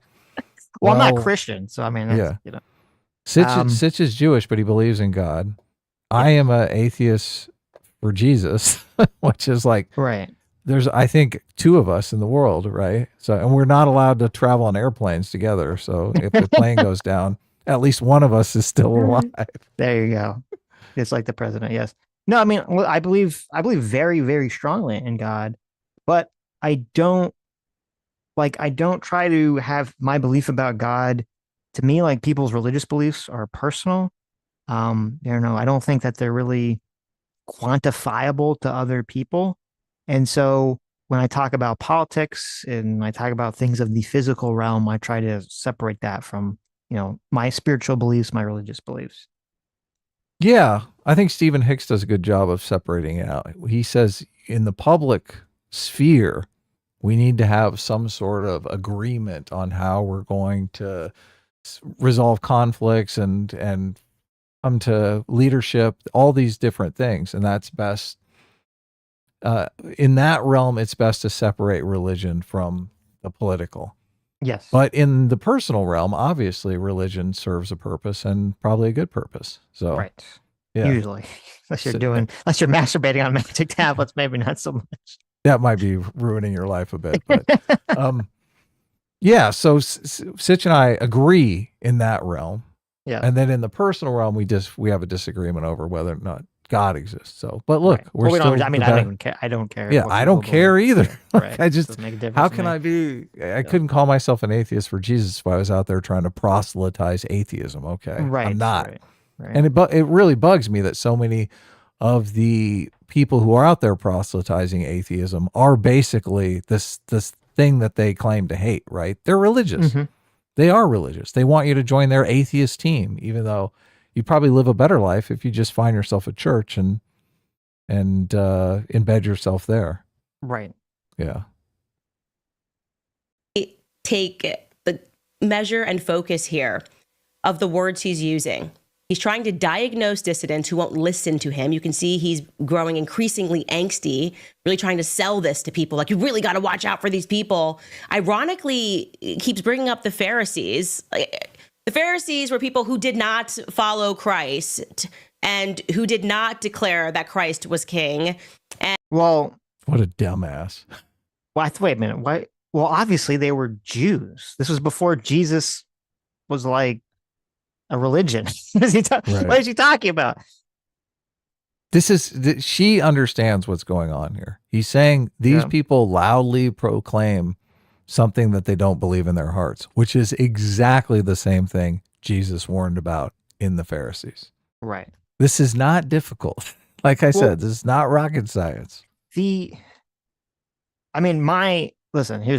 Well, I'm not Christian, so that's, Sitch is Jewish, but he believes in God. I am an atheist for Jesus, which is like right. There's, I think, two of us in the world, right? So, and we're not allowed to travel on airplanes together. So if the plane goes down, at least one of us is still alive. There you go. It's like the president. Yes. No, I believe very, very strongly in God, but I don't try to have my belief about God. To me, like, people's religious beliefs are personal. I don't think that they're really quantifiable to other people. And so when I talk about politics and I talk about things of the physical realm, I try to separate that from, my spiritual beliefs, my religious beliefs. Yeah, I think Stephen Hicks does a good job of separating it out. He says in the public sphere, we need to have some sort of agreement on how we're going to resolve conflicts and come to leadership, all these different things. And that's best. In that realm, it's best to separate religion from the political. Yes. But in the personal realm, obviously, religion serves a purpose and probably a good purpose. So, right. Yeah. Usually, unless you're masturbating on magic tablets, maybe not so much. That might be ruining your life a bit. But, yeah. So Sitch and I agree in that realm. Yeah. And then in the personal realm, we have a disagreement over whether or not God exists. So, but look, we're still. I don't even care. I don't care. Yeah, I don't care either. Right. I just, how can I be? I couldn't call myself an atheist for Jesus if I was out there trying to proselytize atheism. Okay, right. I'm not. Right. And it really bugs me that so many of the people who are out there proselytizing atheism are basically this thing that they claim to hate. Right? They're religious. Mm-hmm. They are religious. They want you to join their atheist team, even though you'd probably live a better life if you just find yourself a church and embed yourself there. Right. Yeah. Take the measure and focus here of the words he's using. He's trying to diagnose dissidents who won't listen to him. You can see he's growing increasingly angsty, really trying to sell this to people. Like, you really got to watch out for these people. Ironically, he keeps bringing up the Pharisees. The Pharisees were people who did not follow Christ and who did not declare that Christ was king. And what a dumbass. Wait a minute. Why? Well, obviously they were Jews. This was before Jesus was like a religion. What is he talking about? she understands what's going on here. He's saying these people loudly proclaim something that they don't believe in their hearts, which is exactly the same thing Jesus warned about in the Pharisees. Right. This is not difficult. Like I said, this is not rocket science. Here's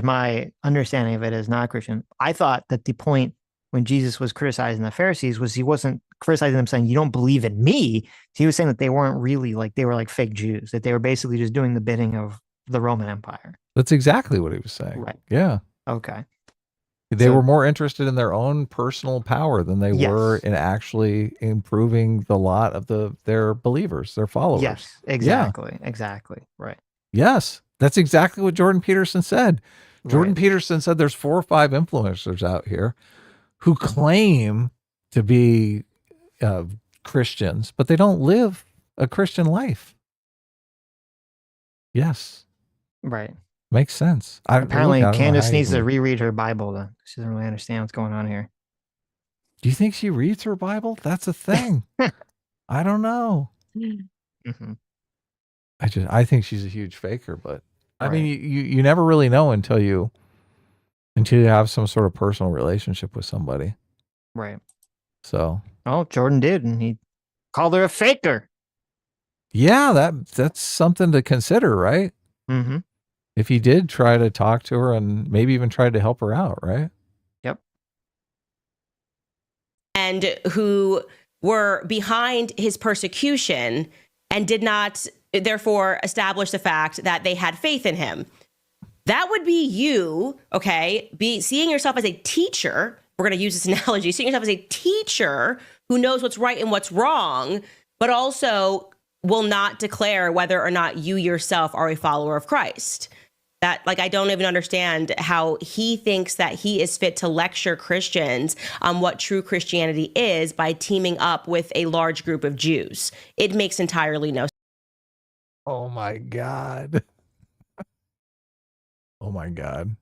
my understanding of it as not Christian. I thought that the point when Jesus was criticizing the Pharisees was he wasn't criticizing them saying, you don't believe in me. He was saying that they weren't really they were like fake Jews, that they were basically just doing the bidding of the Roman Empire. That's exactly what he was saying. Right. Yeah. Okay. They were more interested in their own personal power than they Yes. were in actually improving the lot of their believers, their followers. Yes, exactly. Yeah. Exactly. Right. Yes. That's exactly what Jordan Peterson said. Jordan Peterson said there's 4 or 5 influencers out here who claim to be Christians, but they don't live a Christian life. Yes. Right. Makes sense. Apparently, Candace needs to reread her Bible. Though. She doesn't really understand what's going on here. Do you think she reads her Bible? That's a thing. I don't know. Mm-hmm. I think she's a huge faker, but I mean, you never really know until you have some sort of personal relationship with somebody. Right. So. Oh, Jordan did, and he called her a faker. Yeah, that's something to consider, right? Mm-hmm. If he did try to talk to her and maybe even tried to help her out, right? Yep. And who were behind his persecution and did not, therefore, establish the fact that they had faith in him. That would be you, okay, seeing yourself as a teacher. We're going to use this analogy, seeing yourself as a teacher who knows what's right and what's wrong, but also will not declare whether or not you yourself are a follower of Christ. That, I don't even understand how he thinks that he is fit to lecture Christians on what true Christianity is by teaming up with a large group of Jews. It makes entirely no sense. Oh my God. Oh my God.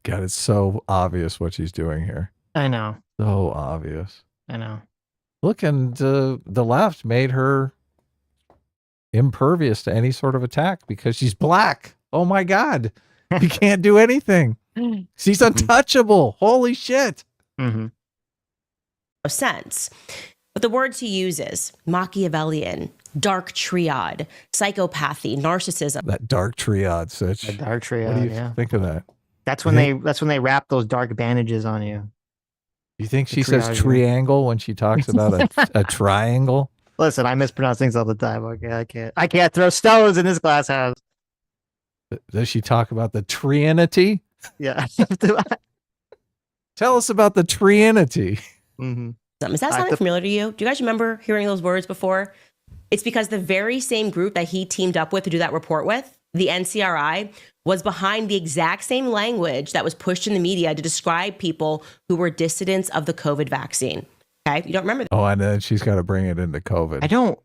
God, it's so obvious what she's doing here. I know. So obvious. I know. Look, and the left made her impervious to any sort of attack because she's black. Oh my God. You can't do anything. She's untouchable. Holy shit. Mm-hmm. No sense. But the words he uses, Machiavellian, dark triad, psychopathy, narcissism. That dark triad, Sitch. The dark triad, what do you think of that? That's when they wrap those dark bandages on you. You think she says triangle when she talks about a triangle? Listen, I mispronounce things all the time. Okay, I can't throw stones in this glass house. Does she talk about the Trinity? Yeah. Tell us about the Trinity. Mm-hmm. Is that sounding familiar to you? Do you guys remember hearing those words before? It's because the very same group that he teamed up with to do that report with, the NCRI, was behind the exact same language that was pushed in the media to describe people who were dissidents of the COVID vaccine. Okay, you don't remember that? Oh, and then she's got to bring it into COVID. I don't.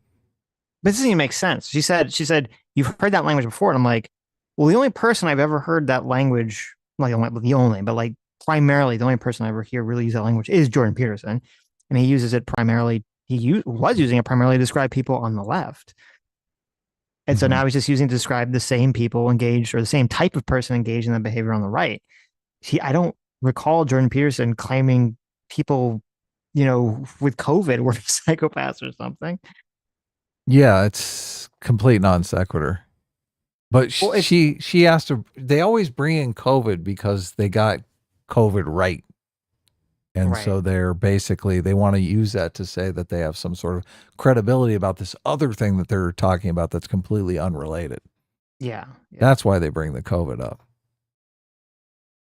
But this doesn't even make sense. She said, you've heard that language before, and I'm like, well, the only person I've ever heard that language, primarily the only person I ever hear really use that language is Jordan Peterson, and he uses it primarily. Was using it primarily to describe people on the left. And so now he's just using it to describe the same people engaged or the same type of person engaged in the behavior on the right. I don't recall Jordan Peterson claiming people, with COVID were psychopaths or something. Yeah, it's complete non sequitur. But she has to, they always bring in COVID because they got COVID right. And so they're basically, they want to use that to say that they have some sort of credibility about this other thing that they're talking about that's completely unrelated. Yeah. That's why they bring the COVID up.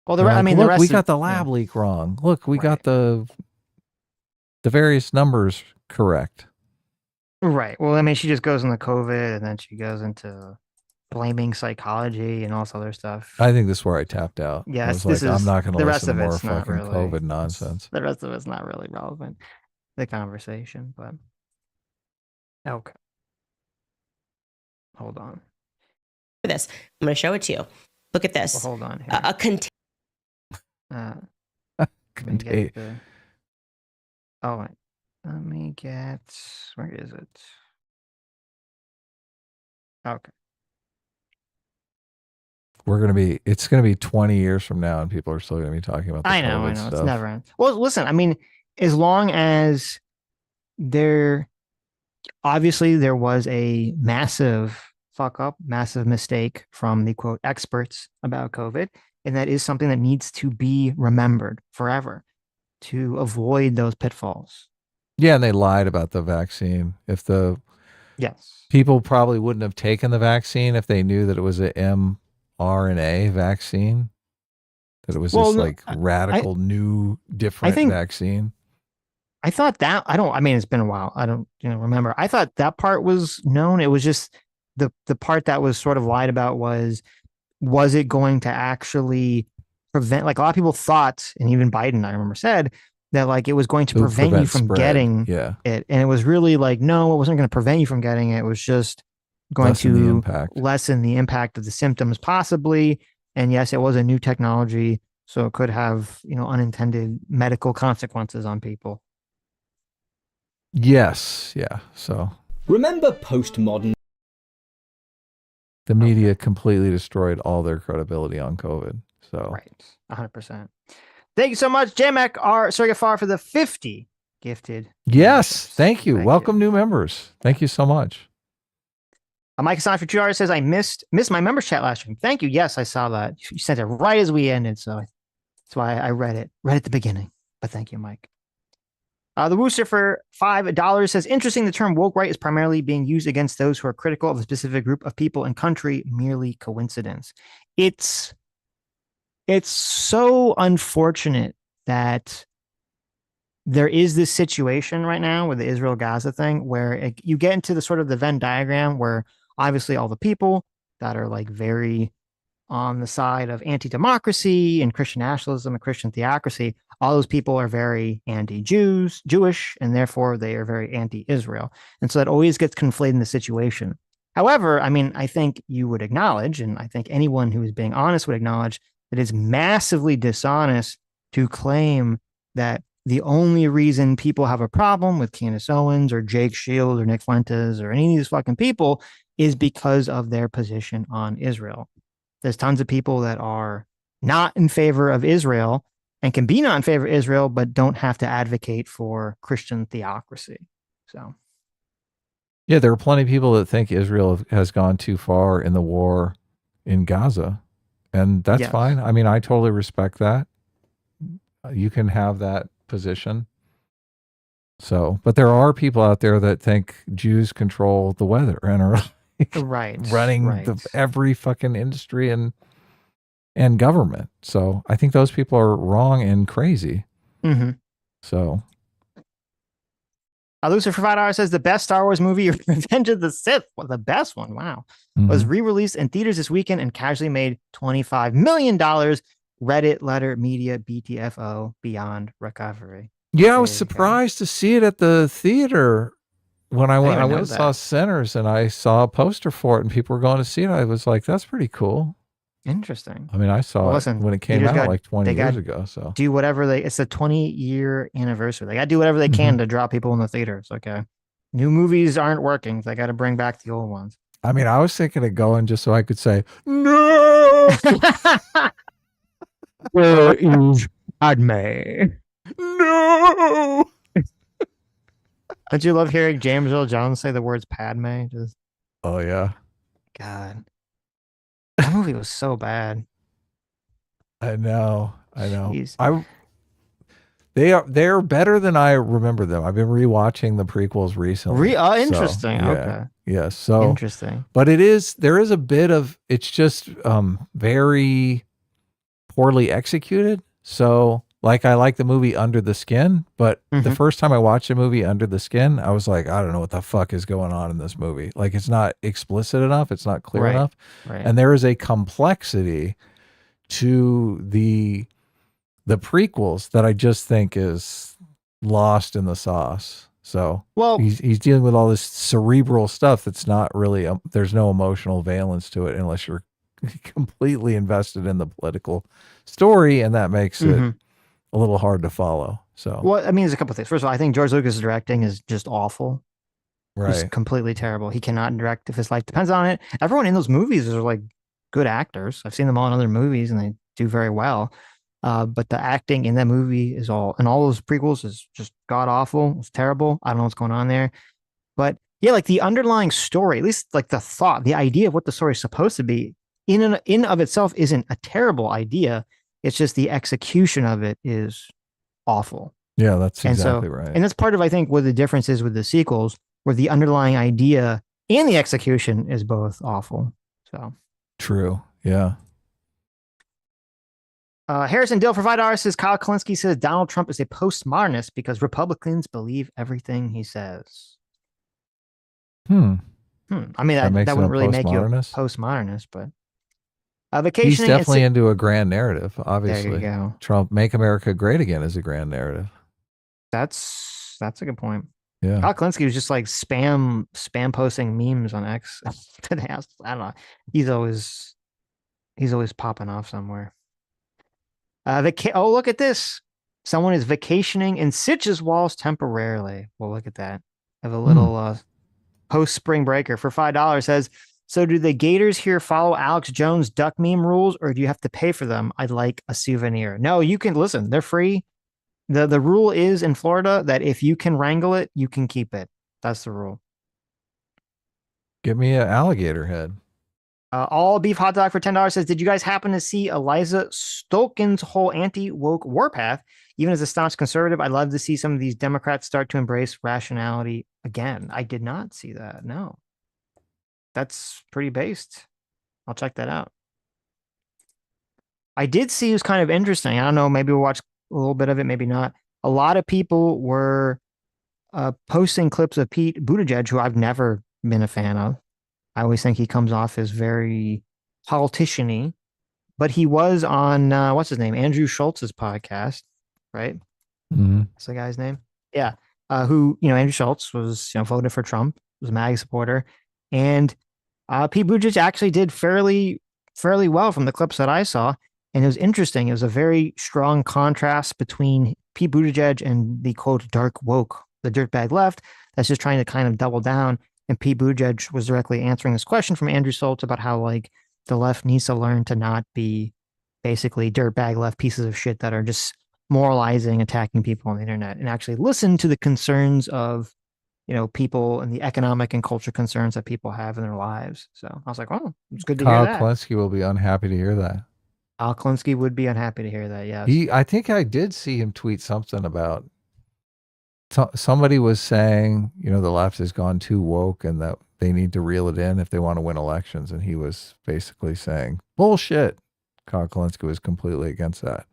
Well, the rest we got the lab leak wrong. Look, we got the various numbers correct. Right. Well, she just goes into COVID and then she goes into blaming psychology and all this other stuff. I think this is where I tapped out. Yeah, I'm not going to listen to more fucking really, COVID nonsense. The rest of it's not really relevant, the conversation, but okay. Hold on. For this, I'm going to show it to you. Look at this. Well, hold on. Let me get, where is it? Okay. It's gonna be 20 years from now, and people are still gonna be talking about the I know. stuff. It's never ends. Well, listen, I mean, as long as obviously there was a massive fuck up, massive mistake from the quote experts about COVID. And that is something that needs to be remembered forever to avoid those pitfalls. Yeah, and they lied about the vaccine. Yes. People probably wouldn't have taken the vaccine if they knew that it was an mRNA vaccine, that it was radical, new, different vaccine. I thought that, I mean, it's been a while. I don't remember. I thought that part was known. It was just the part that was sort of lied about was it going to actually prevent, like a lot of people thought, and even Biden, I remember, said that like it was going to prevent you from getting it. And it was really like, no, it wasn't going to prevent you from getting it. It was just going to lessen the impact of the symptoms possibly. And yes, it was a new technology, so it could have, unintended medical consequences on people. Yes. Yeah. So remember postmodern. The media completely destroyed all their credibility on COVID. So right. 100%. Thank you so much, JMac R. Sergafar, for the 50 gifted. Yes. Thank you. Welcome new members. Thank you so much. Mike Hassan for $2 says, I missed my members chat last stream. Thank you. Yes, I saw that. You sent it right as we ended. So that's why I read it right at the beginning. But thank you, Mike. The Wooster for $5 says, interesting, the term woke right is primarily being used against those who are critical of a specific group of people and country, merely coincidence. It's so unfortunate that there is this situation right now with the Israel-Gaza thing where you get into the sort of the Venn diagram where obviously all the people that are like very on the side of anti-democracy and Christian nationalism and Christian theocracy, all those people are very Jewish, and therefore they are very anti-Israel. And so that always gets conflated in the situation. However, I mean, I think you would acknowledge, and I think anyone who is being honest would acknowledge, that it's massively dishonest to claim that the only reason people have a problem with Candace Owens or Jake Shields or Nick Fuentes or any of these fucking people is because of their position on Israel. There's tons of people that are not in favor of Israel and can be not in favor of Israel, but don't have to advocate for Christian theocracy. So, yeah, there are plenty of people that think Israel has gone too far in the war in Gaza, and that's fine. I mean, I totally respect that. You can have that position. So, but there are people out there that think Jews control the weather and are running every fucking industry and government. So I think those people are wrong and crazy. Mm-hmm. So Lucifer for $5 says the best Star Wars movie, Revenge of the Sith, the best one, wow, was re-released in theaters this weekend and casually made $25 million. Reddit, letter, media, BTFO, beyond recovery. Yeah, I was surprised to see it at the theater. When I went and saw Sinners, and I saw a poster for it, and people were going to see it. I was like, "That's pretty cool." Interesting. I mean, I saw it when it came out like 20 years ago. So do whatever it's a 20-year anniversary. They got to do whatever they can to draw people in the theaters. Okay, new movies aren't working. They got to bring back the old ones. I mean, I was thinking of going just so I could say no. Where is Padme? No. Don't you love hearing James Earl Jones say the words Padme? Just oh yeah, God, that movie was so bad. I know. Jeez. They're better than I remember them. I've been rewatching the prequels recently. Interesting. So, okay. Yeah. So interesting. But there is a bit of, it's just very poorly executed. So like I like the movie Under the Skin, but the first time I watched a movie Under the Skin, I was like, I don't know what the fuck is going on in this movie. Like it's not explicit enough. It's not clear enough. Right. And there is a complexity to the prequels that I just think is lost in the sauce. So he's dealing with all this cerebral stuff that's not really, there's no emotional valence to it unless you're completely invested in the political story, and that makes it a little hard to follow. So, well, I mean, there's a couple of things. First of all, I think George Lucas' directing is just awful. who's Right. completely terrible. He cannot direct if his life depends on it. Everyone in those movies are like good actors. I've seen them all in other movies and they do very well. But the acting in that movie is all, and all those prequels is just god awful. It's terrible. I don't know what's going on there. But yeah, like the underlying story, at least like the thought, the idea of what the story is supposed to be in of itself isn't a terrible idea. It's just the execution of it is awful. Yeah, that's And exactly so, right. and that's part of, I think, what the difference is with the sequels, where the underlying idea and the execution is both awful. So True. Yeah. Harrison Dill for $5 says Kyle Kalinske says Donald Trump is a postmodernist because Republicans believe everything he says. I mean, that wouldn't really make you a postmodernist, but vacationing. He's definitely into a grand narrative, obviously. There you go. Trump, make America great again is a grand narrative. That's a good point. Yeah. Kyle Kalinske was just like spam posting memes on X today. I don't know. He's always popping off somewhere. Oh, look at this. Someone is vacationing in Sitch's walls temporarily. Well, look at that. I have a little post spring breaker for $5 says, so do the Gators here follow Alex Jones duck meme rules, or do you have to pay for them? I'd like a souvenir. No, you can listen. They're free. The rule is in Florida that if you can wrangle it, you can keep it. That's the rule. Give me an alligator head. All beef hot dog for $10 says, did you guys happen to see Eliza Stolken's whole anti-woke warpath? Even as a staunch conservative, I'd love to see some of these Democrats start to embrace rationality again. I did not see that. No. That's pretty based. I'll check that out. I did see it was kind of interesting. I don't know. Maybe we'll watch a little bit of it. Maybe not. A lot of people were posting clips of Pete Buttigieg, who I've never been a fan of. I always think he comes off as very politician-y, but he was on, what's his name? Andrew Schultz's podcast, right? Mm-hmm. That's the guy's name. Yeah. Who, Andrew Schultz was, voted for Trump, was a MAGA supporter. And Pete Buttigieg actually did fairly well from the clips that I saw. And it was interesting. It was a very strong contrast between Pete Buttigieg and the quote dark woke, the dirtbag left, that's just trying to kind of double down. And Pete Buttigieg was directly answering this question from Andrew Schultz about how like the left needs to learn to not be basically dirtbag left pieces of shit that are just moralizing, attacking people on the internet, and actually listen to the concerns of, people and the economic and culture concerns that people have in their lives. So I was like, oh, it's good to hear that. Kyle Kalinske will be unhappy to hear that. Kyle Kalinske would be unhappy to hear that. Yes. I think I did see him tweet something about somebody was saying, the left has gone too woke and that they need to reel it in if they want to win elections. And he was basically saying, bullshit. Kyle Kalinske was completely against that.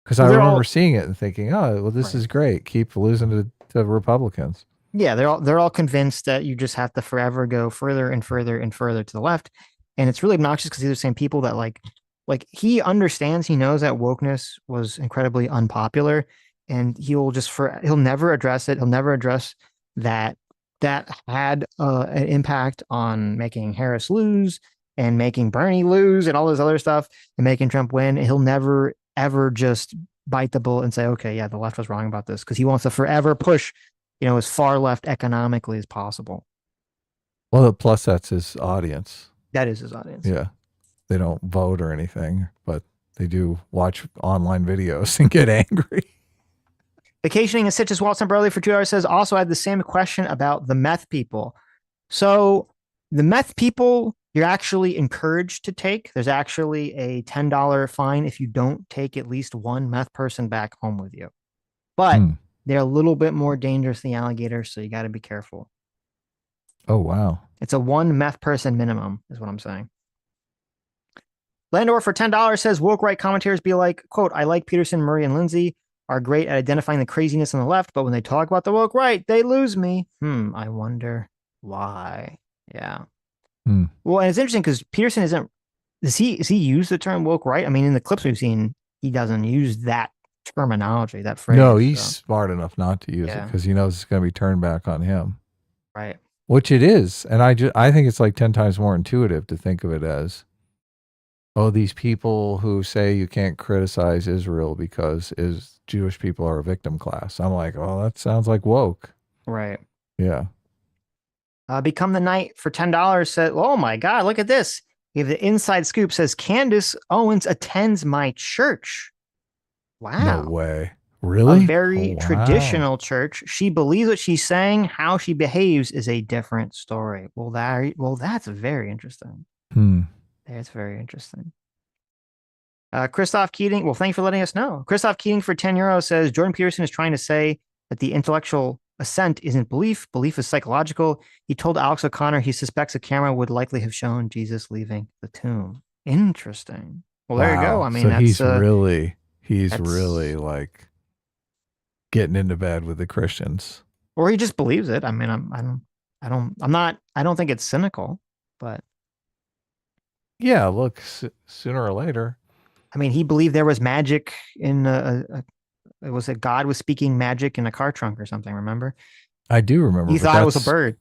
Because I remember seeing it and thinking, oh, well, this is great. Keep losing to Republicans. Yeah, they're all convinced that you just have to forever go further and further and further to the left. And it's really obnoxious because these are the same people that like he understands, he knows that wokeness was incredibly unpopular. And he'll never address it. He'll never address that had an impact on making Harris lose and making Bernie lose and all this other stuff and making Trump win. And he'll never, ever just bite the bullet and say, okay, yeah, the left was wrong about this, because he wants to forever push, as far left economically as possible. Well, plus that's his audience. That is his audience. Yeah. They don't vote or anything, but they do watch online videos and get angry. Vacationing in Sitch as well, temporarily for $2 says, also I had the same question about the meth people. So the meth people, you're actually encouraged to take. There's actually a $10 fine if you don't take at least one meth person back home with you. But they're a little bit more dangerous than the alligators, so you got to be careful. Oh, wow. It's a one meth person minimum, is what I'm saying. Landor for $10 says, woke right commentators be like, quote, I like Peterson, Murray, and Lindsay are great at identifying the craziness on the left, but when they talk about the woke right, they lose me. I wonder why. Yeah. Well, and it's interesting because Peterson does he use the term woke right? I mean, in the clips we've seen, he doesn't use that terminology, that phrase. No, he's smart enough not to use it because he knows it's going to be turned back on him. Right. Which it is. And I think it's like 10 times more intuitive to think of it as, oh, these people who say you can't criticize Israel because Jewish people are a victim class. I'm like, oh, that sounds like woke. Right. Yeah. Become the Knight for $10 said, oh my God, look at this. We have the inside scoop says Candace Owens attends my church. Wow. No way. Really? A very wow. traditional church. She believes what she's saying. How she behaves is a different story. Well, that's very interesting. That's very interesting. Christoph Keating. Well, thanks for letting us know. Christoph Keating for €10 says Jordan Peterson is trying to say that the intellectual assent isn't belief. Belief is psychological. He told Alex O'Connor he suspects a camera would likely have shown Jesus leaving the tomb. Interesting. Well, there you go. I mean, so that's, he's really like getting into bed with the Christians, or he just believes it. I mean, I don't think it's cynical, but yeah, look, sooner or later. I mean, he believed there was magic in it was that God was speaking magic in a car trunk or something. Remember? I do remember. He thought it was a bird.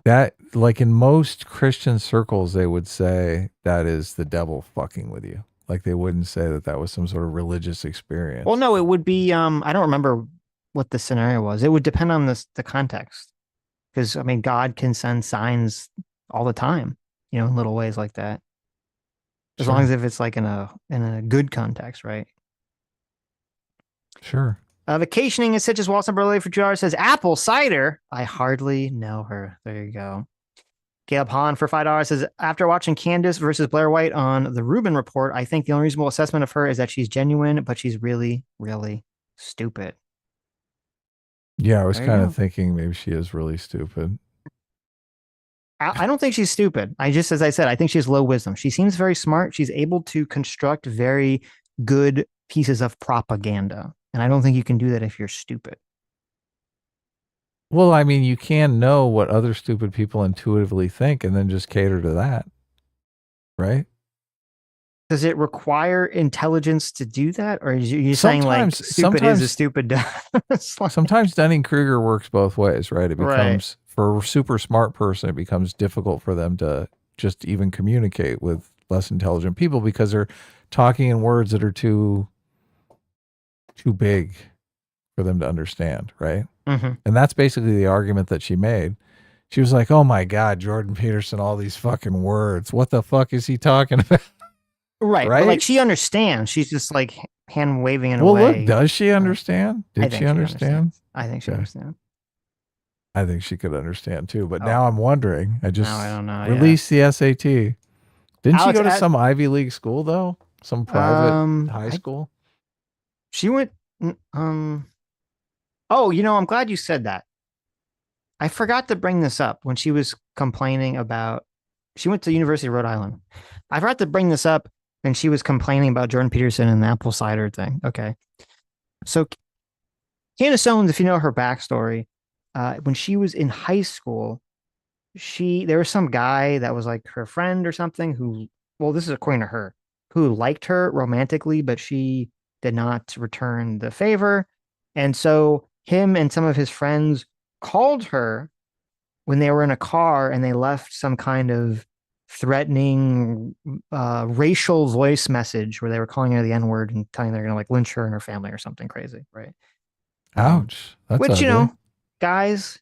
That, like in most Christian circles, they would say that is the devil fucking with you. Like they wouldn't say that that was some sort of religious experience. Well, no, it would be. I don't remember what the scenario was. It would depend on the context, because I mean, God can send signs all the time, in little ways like that. As long as if it's like in a good context, right? Sure. Vacationing in Sitch Walton Burley for $2 says apple cider. I hardly know her. There you go. Caleb Hahn for $5 says, after watching Candace versus Blair White on the Rubin Report, I think the only reasonable assessment of her is that she's genuine, but she's really, really stupid. Yeah, I was kind of thinking maybe she is really stupid. I don't think she's stupid. As I said, I think she has low wisdom. She seems very smart. She's able to construct very good pieces of propaganda. And I don't think you can do that if you're stupid. Well, I mean, you can know what other stupid people intuitively think and then just cater to that. Right? Does it require intelligence to do that? Or are you saying like stupid is a stupid? Sometimes Dunning-Kruger works both ways, right? It becomes, for a super smart person, it becomes difficult for them to just even communicate with less intelligent people because they're talking in words that are too big for them to understand, right? Mm-hmm. And that's basically the argument that she made. She was like, oh my God, Jordan Peterson, all these fucking words. What the fuck is he talking about? Right. But like she understands. She's just like hand waving in a way. Well, look, does she understand? Did she understand? I think she understands. I think she could understand too. But now I'm wondering, I don't know. Release the SAT. Didn't she go to some Ivy League school though? Some private high school? She went, oh, I'm glad you said that. I forgot to bring this up when she was complaining about, she went to the University of Rhode Island. I forgot to bring this up when she was complaining about Jordan Peterson and the apple cider thing. Okay. So Candace Owens, if you know her backstory, when she was in high school, there was some guy that was like her friend or something who, well, this is according to her, who liked her romantically, but she did not return the favor. And so him and some of his friends called her when they were in a car and they left some kind of threatening racial voice message where they were calling her the N-word and telling her they're going to like lynch her and her family or something crazy, right? Ouch. That's which, ugly. Guys,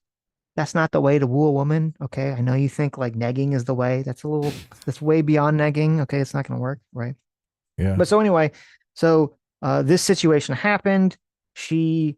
that's not the way to woo a woman. Okay. I know you think like negging is the way. That's way beyond negging. Okay. It's not going to work. Right. Yeah. But so anyway, this situation happened. She,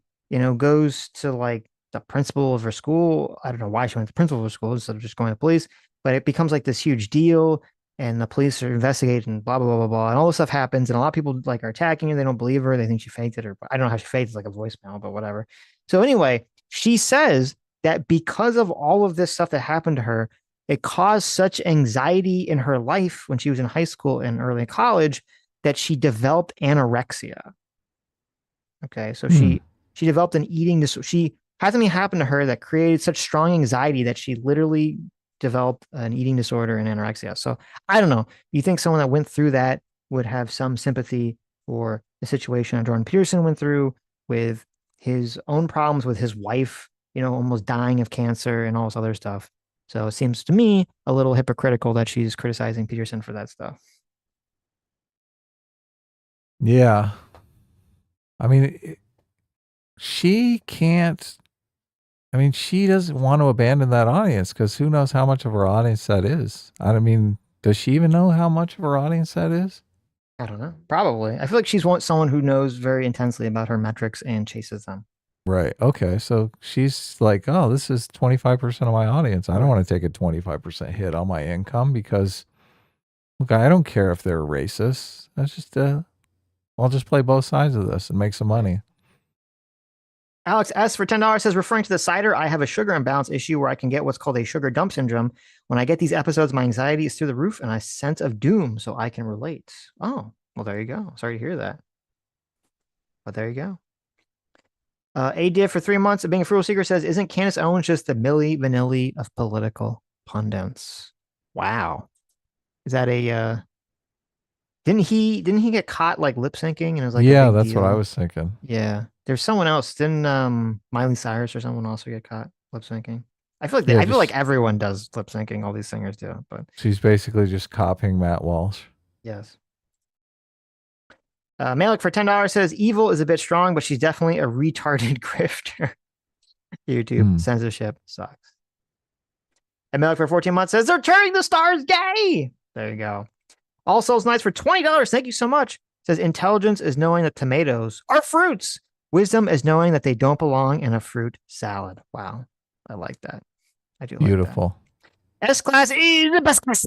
goes to like the principal of her school. I don't know why she went to the principal of her school instead of just going to the police, but it becomes like this huge deal and the police are investigating, blah, blah, blah, blah, blah. And all this stuff happens. And a lot of people like are attacking her. They don't believe her. They think she faked it, or I don't know how she faked it. It's like a voicemail, but whatever. So anyway, she says that because of all of this stuff that happened to her, it caused such anxiety in her life when she was in high school and early college that she developed anorexia. Okay. So she developed an eating disorder. She had something happen to her that created such strong anxiety that she literally developed an eating disorder and anorexia. So I don't know. You think someone that went through that would have some sympathy for the situation that Jordan Peterson went through with his own problems with his wife, almost dying of cancer and all this other stuff. So it seems to me a little hypocritical that she's criticizing Peterson for that stuff. Yeah. I mean, she can't, I mean, she doesn't want to abandon that audience because who knows how much of her audience that is. I mean, does she even know how much of her audience that is? I don't know. Probably. I feel like she's someone who knows very intensely about her metrics and chases them. Right. Okay. So she's like, oh, this is 25% of my audience. I don't want to take a 25% hit on my income because, look, I don't care if they're racist. That's just, I'll just play both sides of this and make some money. Alex S. for $10 says, referring to the cider, I have a sugar imbalance issue where I can get what's called a sugar dump syndrome. When I get these episodes, my anxiety is through the roof and a sense of doom, so I can relate. Oh, well, there you go. Sorry to hear that. But there you go. A-Div for 3 months of being a frugal seeker says, isn't Candace Owens just the Milli Vanilli of political pundits? Wow. Is that a didn't he get caught like lip syncing and it was like yeah, a big that's deal? what I was thinking. Yeah. There's someone else. Didn't Miley Cyrus or someone also get caught lip syncing? I feel like I feel like everyone does lip syncing, all these singers do, but she's basically just copying Matt Walsh. yes. Malik for $10 says evil is a bit strong, but she's definitely a retarded grifter. YouTube censorship sucks. And Malik for 14 months says they're turning the stars gay. There you go. All Souls Nights for $20. Thank you so much. Says intelligence is knowing that tomatoes are fruits. Wisdom is knowing that they don't belong in a fruit salad. Wow. I like that. I do like Beautiful. that. S-Class is the best class.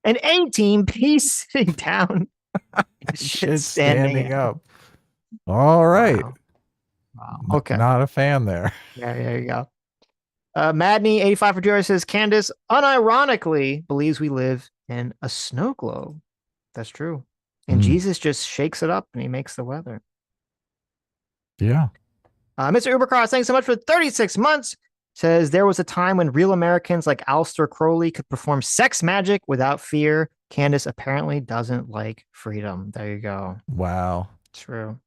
An A-Team piece sitting down. Shit standing up. All right. Wow. Okay. Not a fan there. Yeah, there you go. Madney 85 for $2 says Candace unironically believes we live in a snow globe. That's true. And Jesus just shakes it up and he makes the weather. Yeah. Mr. Ubercross, thanks so much for 36 months. Says there was a time when real Americans like Aleister Crowley could perform sex magic without fear. Candace apparently doesn't like freedom. There you go. Wow. True.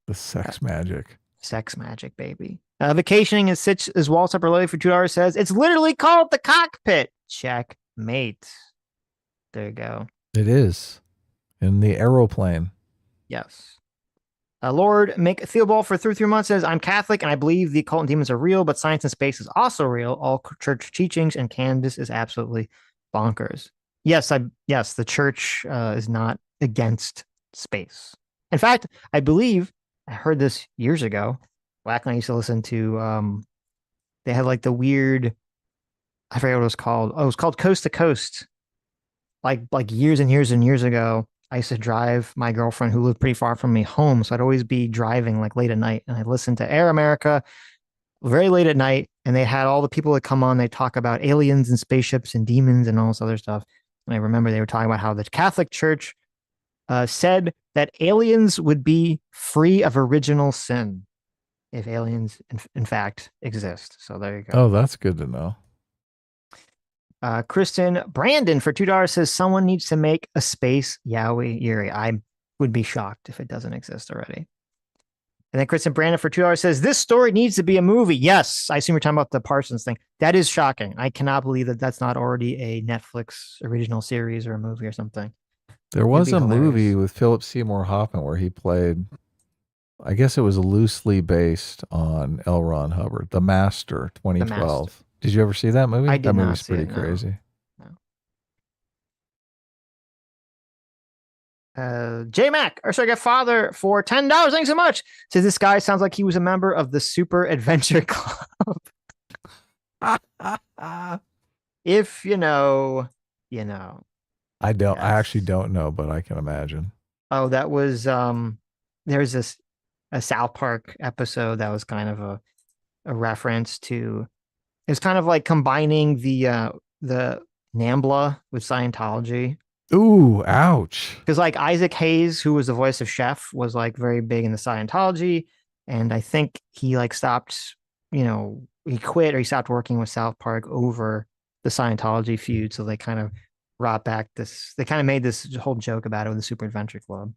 The sex magic. Sex magic, baby. Vacationing in Sitch is Waltz Upper Lily for $2 says it's literally called the cockpit. Checkmate. There you go. It is. In the aeroplane. Yes. Lord Mick Theobald for 33 months says, I'm Catholic and I believe the occult and demons are real, but science and space is also real. All church teachings and Candace is absolutely bonkers. Yes, the church is not against space. In fact, I believe I heard this years ago. Back when I used to listen to, they had like the weird, I forget what it was called. Oh, it was called Coast to Coast. Like years and years and years ago, I used to drive my girlfriend who lived pretty far from me home. So I'd always be driving like late at night and I'd listen to Air America very late at night. And they had all the people that come on. They talk about aliens and spaceships and demons and all this other stuff. And I remember they were talking about how the Catholic Church said that aliens would be free of original sin if aliens in fact exist. So there you go. Oh, that's good to know. Kristen Brandon for $2 says someone needs to make a space Yowie Yuri. I would be shocked if it doesn't exist already. And then Kristen Brandon for $2 says this story needs to be a movie. Yes, I assume you're talking about the Parsons thing. That is shocking. I cannot believe that that's not already a Netflix original series or a movie or something. There was a movie with Philip Seymour Hoffman where he played, I guess it was loosely based on L. Ron Hubbard, The Master, 2012. The Master. Did you ever see that movie? I did that not movie's see pretty it, crazy. No. J-Mac, our second father for $10. Thanks so much. Says this guy sounds like he was a member of the Super Adventure Club. If you know, you know. I don't. Yes. I actually don't know, but I can imagine. Oh, that was there's a South Park episode that was kind of a reference to. It was kind of like combining the NAMBLA with Scientology. Ooh, ouch. Because like Isaac Hayes, who was the voice of Chef, was like very big in the Scientology. And I think he like stopped, he quit or he stopped working with South Park over the Scientology feud. So they kind of brought back they kind of made this whole joke about it with the Super Adventure Club.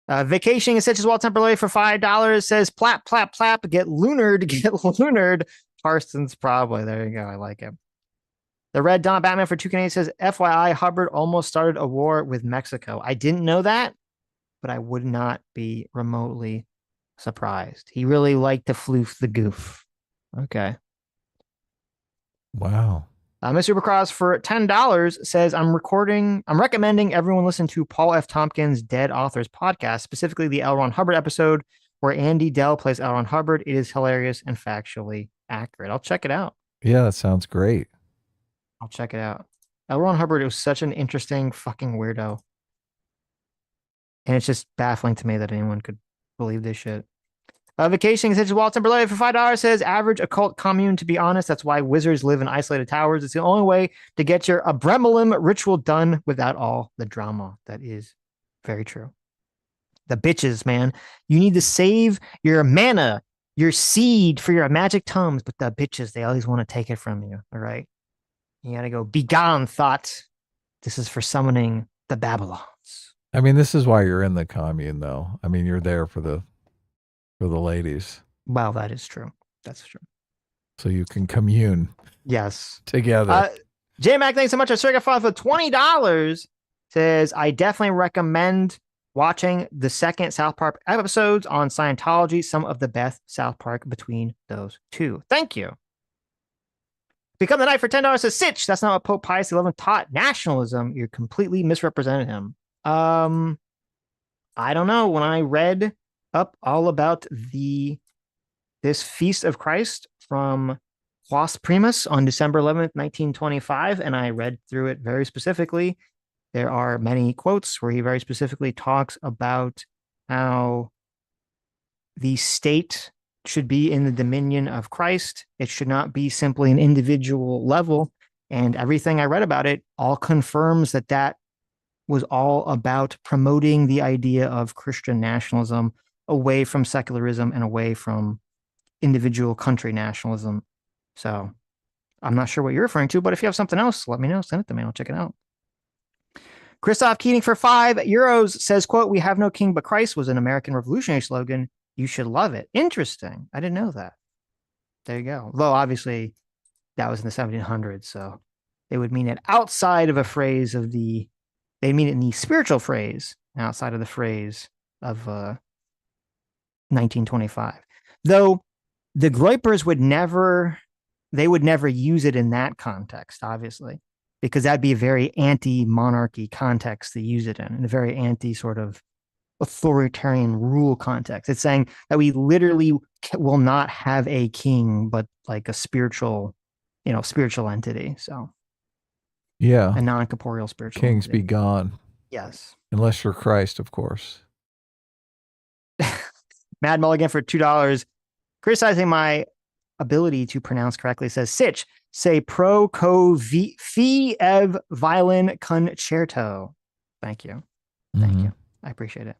Vacationing in Sitch is Walt Temperley for $5 says plap, plap, plap, get lunard. Parsons probably. There you go. I like it. The Red Dawn Batman for $2 says, FYI, Hubbard almost started a war with Mexico. I didn't know that, but I would not be remotely Surprised. He really liked to floof the goof. Okay. Wow. Miss Supercross for $10 says, I'm recommending everyone listen to Paul F. Tompkins' Dead Authors podcast, specifically the L. Ron Hubbard episode where Andy Dell plays L. Ron Hubbard. It is hilarious and factually accurate. I'll check it out. Yeah, that sounds great. I'll check it out. L. Ron Hubbard was such an interesting fucking weirdo. And it's just baffling to me that anyone could believe this shit. Vacationing such as Walt Timberlake for $5 says, average occult commune, to be honest. That's why wizards live in isolated towers. It's the only way to get your Abremelim ritual done without all the drama. That is very true. The bitches, man. You need to save your mana, your seed for your magic tomes, but the bitches, they always want to take it from you. All right. You got to go, be gone, thought. This is for summoning the Babylons. I mean, this is why you're in the commune, though. I mean, you're there for the ladies. Well, that is true. That's true. So you can commune. Yes. Together. J-Mac, thanks so much. Circa for $20 says, I definitely recommend watching the second South Park episodes on Scientology. Some of the best South Park between those two. Thank you. Become the Knight for $10 says, Sitch, that's not what Pope Pius XI taught. Nationalism. You completely misrepresented him. I don't know. When I read up all about this Feast of Christ from Quas Primus on December 11th, 1925, and I read through it very specifically, there are many quotes where he very specifically talks about how the state should be in the dominion of Christ. It should not be simply an individual level. And everything I read about it all confirms that was all about promoting the idea of Christian nationalism away from secularism and away from individual country nationalism. So I'm not sure what you're referring to, but if you have something else, let me know. Send it to me. I'll check it out. Christoph Keating for €5 says, quote, we have no king but Christ was an American revolutionary slogan. You should love it. Interesting. I didn't know that. There you go. Though obviously that was in the 1700s. So they would mean it outside of a phrase of they mean it in the spiritual phrase outside of the phrase of 1925. Though the Groypers would never use it in that context, obviously, because that'd be a very anti-monarchy context to use it in a very anti sort of authoritarian rule context. It's saying that we literally will not have a king, but like a spiritual entity. So yeah, a non-corporeal spiritual kings entity. be gone. Yes. Unless you're Christ, of course. Mad Mulligan for $2, criticizing my ability to pronounce correctly, says, Sitch, say pro co fi ev violin concerto. Thank you. Thank you. I appreciate it.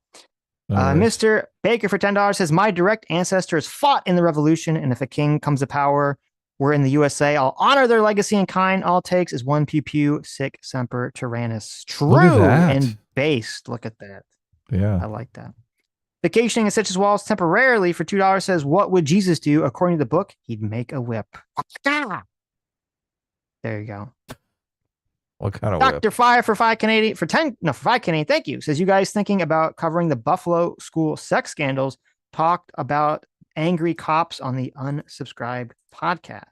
Mr. Baker for $10 says, my direct ancestors fought in the revolution, and if a king comes to power, we're in the USA, I'll honor their legacy in kind. All it takes is one pew pew, sic semper tyrannis. True and based. Look at that. Yeah. I like that. Vacationing in Sitch's walls temporarily for $2 says, what would Jesus do? According to the book, he'd make a whip. There you go. What kind of Dr. whip? Fire for $5 Canadian. Thank you. Says, you guys thinking about covering the Buffalo school sex scandals, talked about angry cops on the Unsubscribed podcast.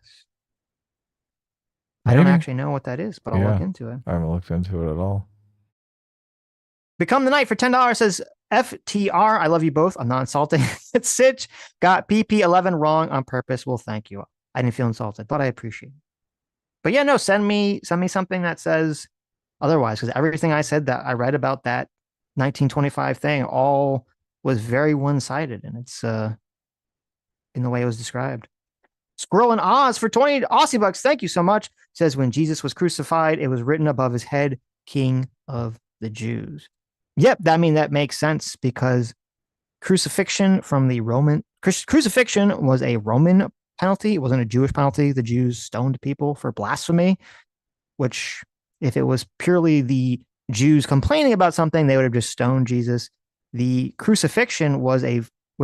I don't actually know what that is, but I'll look into it. I haven't looked into it at all. Become the Knight for $10 says, FTR, I love you both. I'm not insulting. It's Sitch got PP11 wrong on purpose. Well, thank you. I didn't feel insulted, but I appreciate it. But yeah, no, send me something that says otherwise, because everything I said that I read about that 1925 thing all was very one-sided, and it's in the way it was described. Squirrel and Oz for 20 Aussie bucks. Thank you so much. Says, when Jesus was crucified, it was written above his head, King of the Jews. Yep, that makes sense, because crucifixion was a Roman penalty. It wasn't a Jewish penalty. The Jews stoned people for blasphemy, which if it was purely the Jews complaining about something, they would have just stoned Jesus. The crucifixion was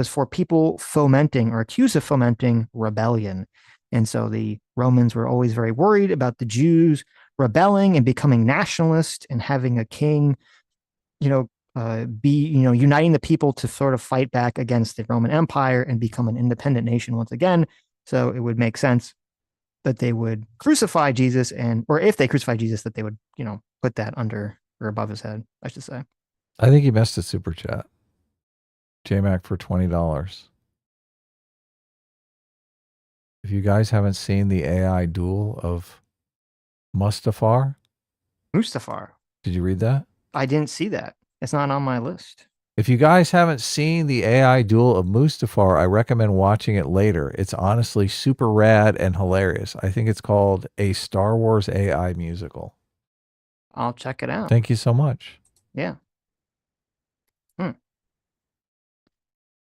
for people fomenting or accused of fomenting rebellion. And so the Romans were always very worried about the Jews rebelling and becoming nationalist and having a king, uniting the people to sort of fight back against the Roman Empire and become an independent nation once again. So it would make sense that they would crucify Jesus, or if they crucify Jesus, that they would, put that under or above his head, I should say. I think he missed a super chat. JMac for $20. If you guys haven't seen the AI duel of Mustafar. Did you read that? I didn't see that. It's not on my list. If you guys haven't seen the AI duel of Mustafar, I recommend watching it later. It's honestly super rad and hilarious. I think it's called A Star Wars AI Musical. I'll check it out. Thank you so much. Yeah.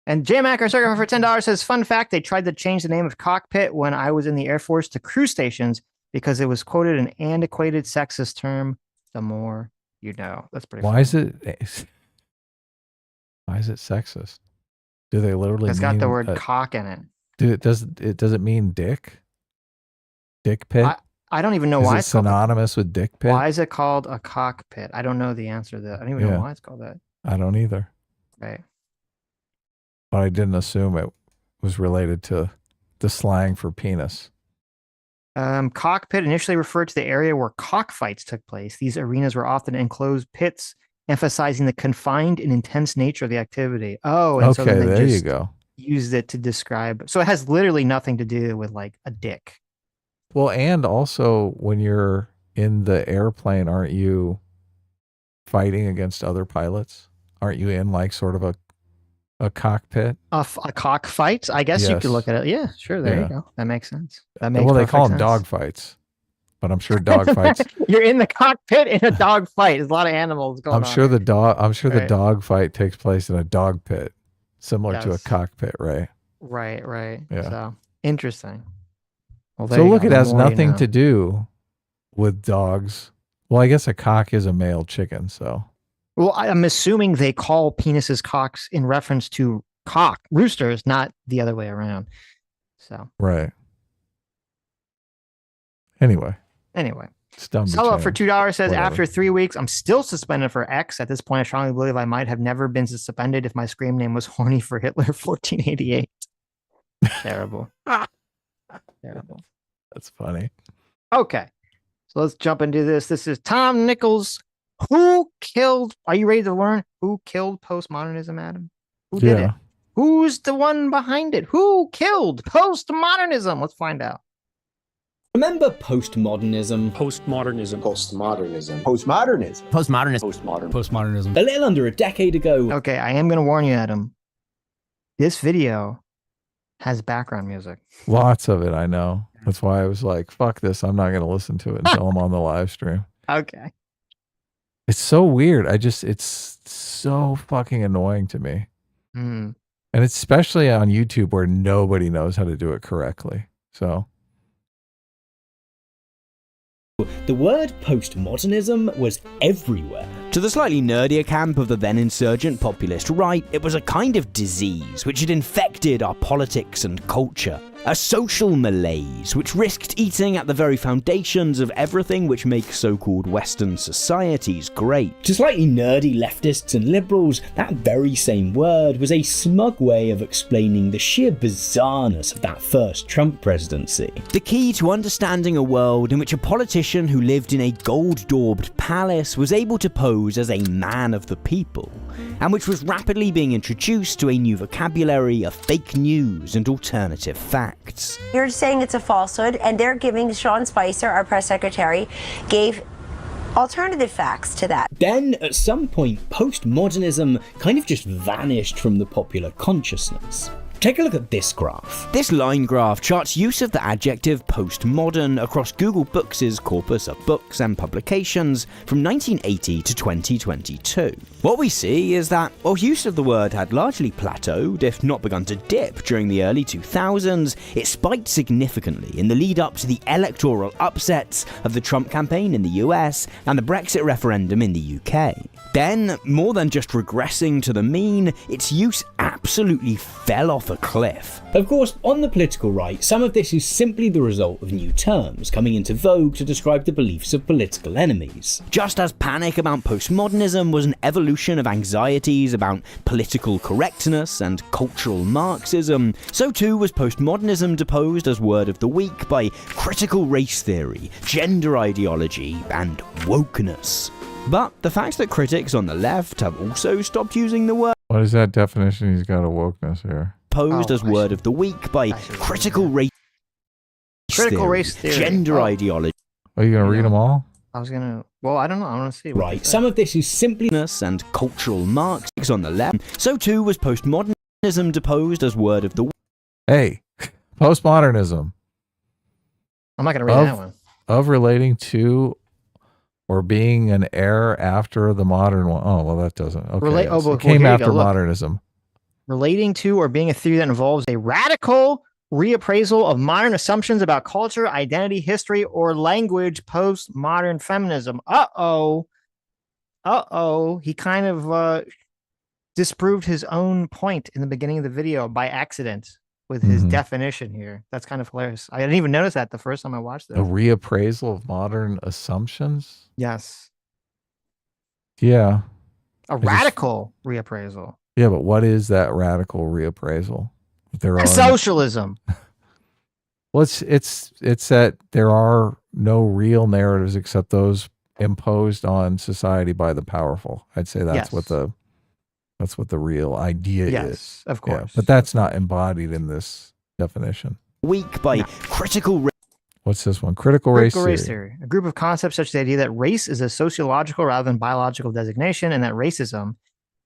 And JMac, our circle for $10 says, fun fact, they tried to change the name of cockpit when I was in the Air Force to crew stations because it was quoted an antiquated sexist term. The more you know. That's pretty Why is it sexist? Do they literally It's got the word cock in it. Does it mean dick? Dick pit? I don't even know why it's synonymous with dick pit. Why is it called a cockpit? I don't know the answer to that. I don't even know why it's called that. I don't either. Right. But I didn't assume it was related to the slang for penis. Cockpit initially referred to the area where cockfights took place. These arenas were often enclosed pits, emphasizing the confined and intense nature of the activity. Oh, and so then there you go. Used it to describe. So it has literally nothing to do with like a dick. Well, and also when you're in the airplane, aren't you fighting against other pilots? Aren't you in like sort of a cockpit? A cockfight? I guess you could look at it. Yeah, sure. There you go. That makes sense. That makes they call them dog fights, but I'm sure dog fights. You're in the cockpit in a dog fight. There's a lot of animals going on. I'm sure the dog fight takes place in a dog pit, similar to a cockpit, right? Right. Yeah. So interesting. Well, so look, it has nothing to do with dogs. Well, I guess a cock is a male chicken, so. Well, I'm assuming they call penises cocks in reference to roosters, not the other way around. So. Right. Anyway. It's dumb. Solo for $2 says, after 3 weeks, I'm still suspended for X. At this point, I strongly believe I might have never been suspended if my scream name was Horny for Hitler 1488. Terrible. Terrible. That's funny. Okay. So let's jump into this. This is Tom Nichols. Are you ready to learn who killed postmodernism, Adam? Who did it? Who's the one behind it? Who killed postmodernism? Let's find out. Remember postmodernism? Postmodernism. A little under a decade ago. Okay, I am going to warn you, Adam. This video has background music. Lots of it, I know. That's why I was like, fuck this. I'm not going to listen to it until I'm on the live stream. Okay. It's so weird. It's so fucking annoying to me. Mm. And it's especially on YouTube where nobody knows how to do it correctly. So. The word postmodernism was everywhere. To the slightly nerdier camp of the then insurgent populist right, it was a kind of disease which had infected our politics and culture. A social malaise which risked eating at the very foundations of everything which makes so-called Western societies great. To slightly nerdy leftists and liberals, that very same word was a smug way of explaining the sheer bizarreness of that first Trump presidency. The key to understanding a world in which a politician who lived in a gold-daubed palace was able to pose as a man of the people, and which was rapidly being introduced to a new vocabulary of fake news and alternative facts. You're saying it's a falsehood, and they're giving Sean Spicer, our press secretary, gave alternative facts to that. Then, at some point, postmodernism kind of just vanished from the popular consciousness. Take a look at this graph. This line graph charts use of the adjective postmodern across Google Books' corpus of books and publications from 1980 to 2022. What we see is that, while use of the word had largely plateaued, if not begun to dip during the early 2000s, it spiked significantly in the lead up to the electoral upsets of the Trump campaign in the US and the Brexit referendum in the UK. Then, more than just regressing to the mean, its use absolutely fell off a cliff. Of course, on the political right, some of this is simply the result of new terms coming into vogue to describe the beliefs of political enemies. Just as panic about postmodernism was an evolution of anxieties about political correctness and cultural Marxism, so too was postmodernism deposed as word of the week by critical race theory, gender ideology, and wokeness. But the fact that critics on the left have also stopped using the word What is that definition? He's got a wokeness here. posed as word of the week by critical race theory, gender ideology. Are you going to read them all? I was gonna. Well, I don't know. I want to see. Right. Some of this is simply and cultural Marxists on the left. So too was postmodernism deposed as word of the week. Hey, postmodernism. I'm not gonna read that one. Of relating to or being an heir after the modern one. Oh, well, that doesn't. Okay. It came after modernism. Relating to or being a theory that involves a radical reappraisal of modern assumptions about culture, identity, history, or language, postmodern feminism. He kind of disproved his own point in the beginning of the video by accident with his definition here. That's kind of hilarious. I didn't even notice that the first time I watched it. A reappraisal of modern assumptions? Yes. Yeah. A radical reappraisal. Yeah, but what is that radical reappraisal? Socialism. Well, it's that there are no real narratives except those imposed on society by the powerful. I'd say that's what the real idea is. Yes, of course. Yeah, but that's not embodied in this definition. Weak by critical. What's this one? Critical race theory. A group of concepts such as the idea that race is a sociological rather than biological designation, and that racism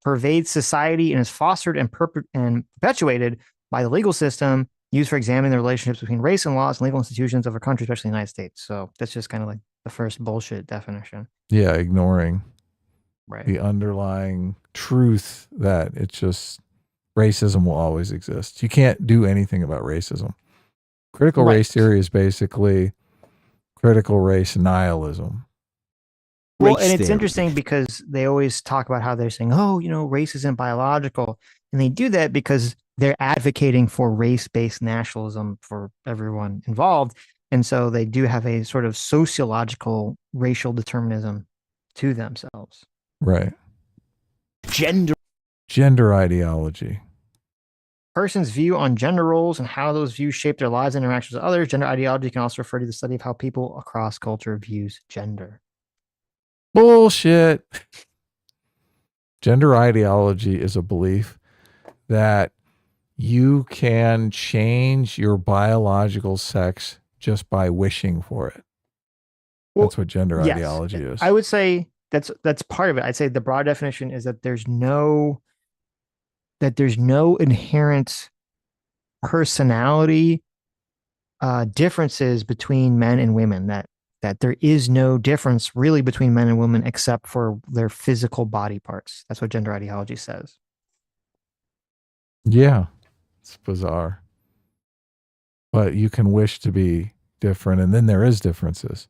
pervades society and is fostered and perpetuated by the legal system used for examining the relationships between race and laws and legal institutions of our country, especially the United States. So that's just kind of like the first bullshit definition. Yeah, ignoring right. the underlying truth that it's just racism will always exist. You can't do anything about racism. Critical race theory is basically critical race nihilism. Well, and it's interesting because they always talk about how they're saying, oh, race isn't biological. And they do that because they're advocating for race-based nationalism for everyone involved. And so they do have a sort of sociological racial determinism to themselves. Right. Gender ideology. Person's view on gender roles and how those views shape their lives and interactions with others. Gender ideology can also refer to the study of how people across culture views gender. Bullshit. Gender ideology is a belief that you can change your biological sex just by wishing for it. That's what gender ideology is. I would say that's part of it. I'd say the broad definition is that there's no inherent personality differences between men and women, that there is no difference really between men and women except for their physical body parts. That's what gender ideology says. Yeah, it's bizarre. But you can wish to be different, and then there is differences.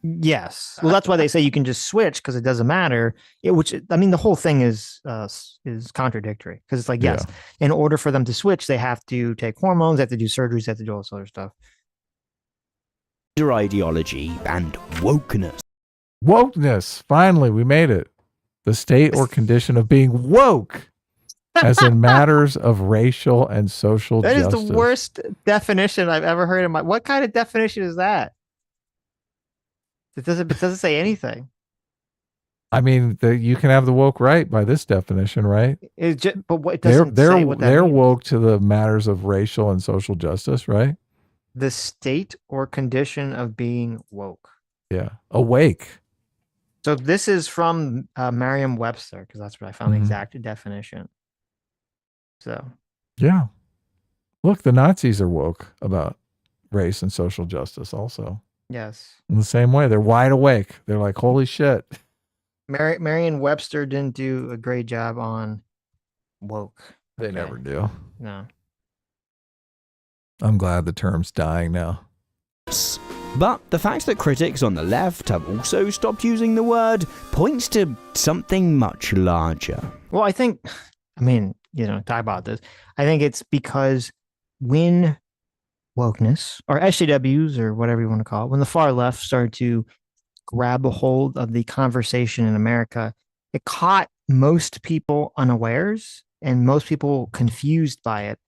Yes. Well, that's why they say you can just switch because it doesn't matter. The whole thing is contradictory because it's like, yes, in order for them to switch, they have to take hormones, they have to do surgeries, they have to do all this other stuff. Ideology and wokeness. Wokeness. Finally, we made it. The state or condition of being woke, as in matters of racial and social justice. That is the worst definition I've ever heard in my. What kind of definition is that? It doesn't say anything. I mean, you can have the woke right by this definition, right? But what it doesn't say what that they're means. woke to the matters of racial and social justice, right? The state or condition of being woke. Yeah, awake. So this is from Merriam-Webster because that's where I found the exact definition. So yeah, look, the Nazis are woke about race and social justice also. Yes. In the same way, they're wide awake. They're like, holy shit. Merriam-Webster didn't do a great job on woke. They never do. No. I'm glad the term's dying now. But the fact that critics on the left have also stopped using the word points to something much larger. Well, I talk about this. I think it's because when wokeness or SJWs or whatever you want to call it, when the far left started to grab a hold of the conversation in America, it caught most people unawares and most people confused by it.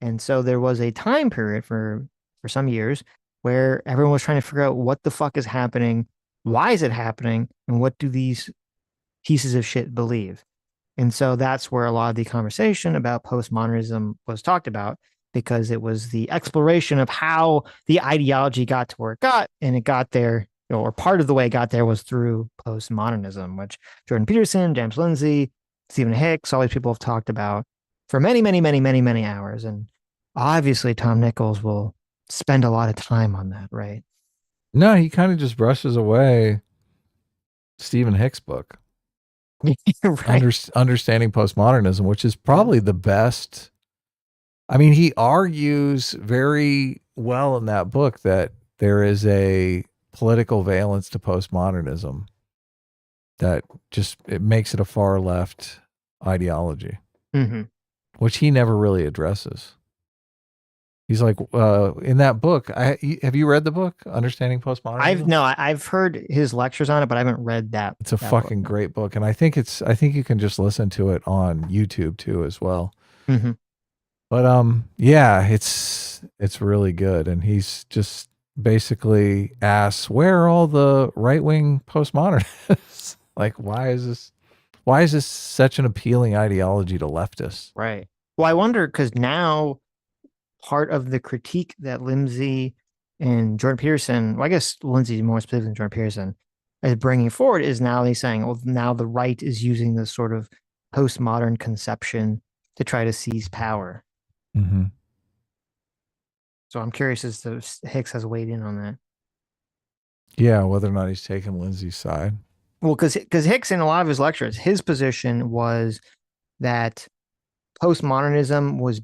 And so there was a time period for some years where everyone was trying to figure out what the fuck is happening, why is it happening, and what do these pieces of shit believe. And so that's where a lot of the conversation about postmodernism was talked about, because it was the exploration of how the ideology got to where it got, and it got there, or part of the way it got there was through postmodernism, which Jordan Peterson, James Lindsay, Stephen Hicks, all these people have talked about for many, many, many, many, many hours. And obviously Tom Nichols will spend a lot of time on that, right? No, he kind of just brushes away Stephen Hicks' book. Right. Understanding Postmodernism, which is probably the best. I mean, he argues very well in that book that there is a political valence to postmodernism that just, it makes it a far left ideology, which he never really addresses. He's like, in that book, have you read the book, Understanding Postmodernism? I've heard his lectures on it, but I haven't read that. It's a fucking great book. And I think you can just listen to it on YouTube too, as well. But, yeah, it's really good. And he's just basically asks, where are all the right-wing postmodernists? Like, why is this such an appealing ideology to leftists? Right. Well, I wonder, because now part of the critique that Lindsay and Jordan Peterson, well, I guess Lindsay more specifically than Jordan Peterson, is bringing forward is now he's saying, well, now the right is using this sort of postmodern conception to try to seize power. So I'm curious as to if Hicks has weighed in on that. Yeah, whether or not he's taken Lindsay's side. Well, because Hicks, in a lot of his lectures, his position was that postmodernism was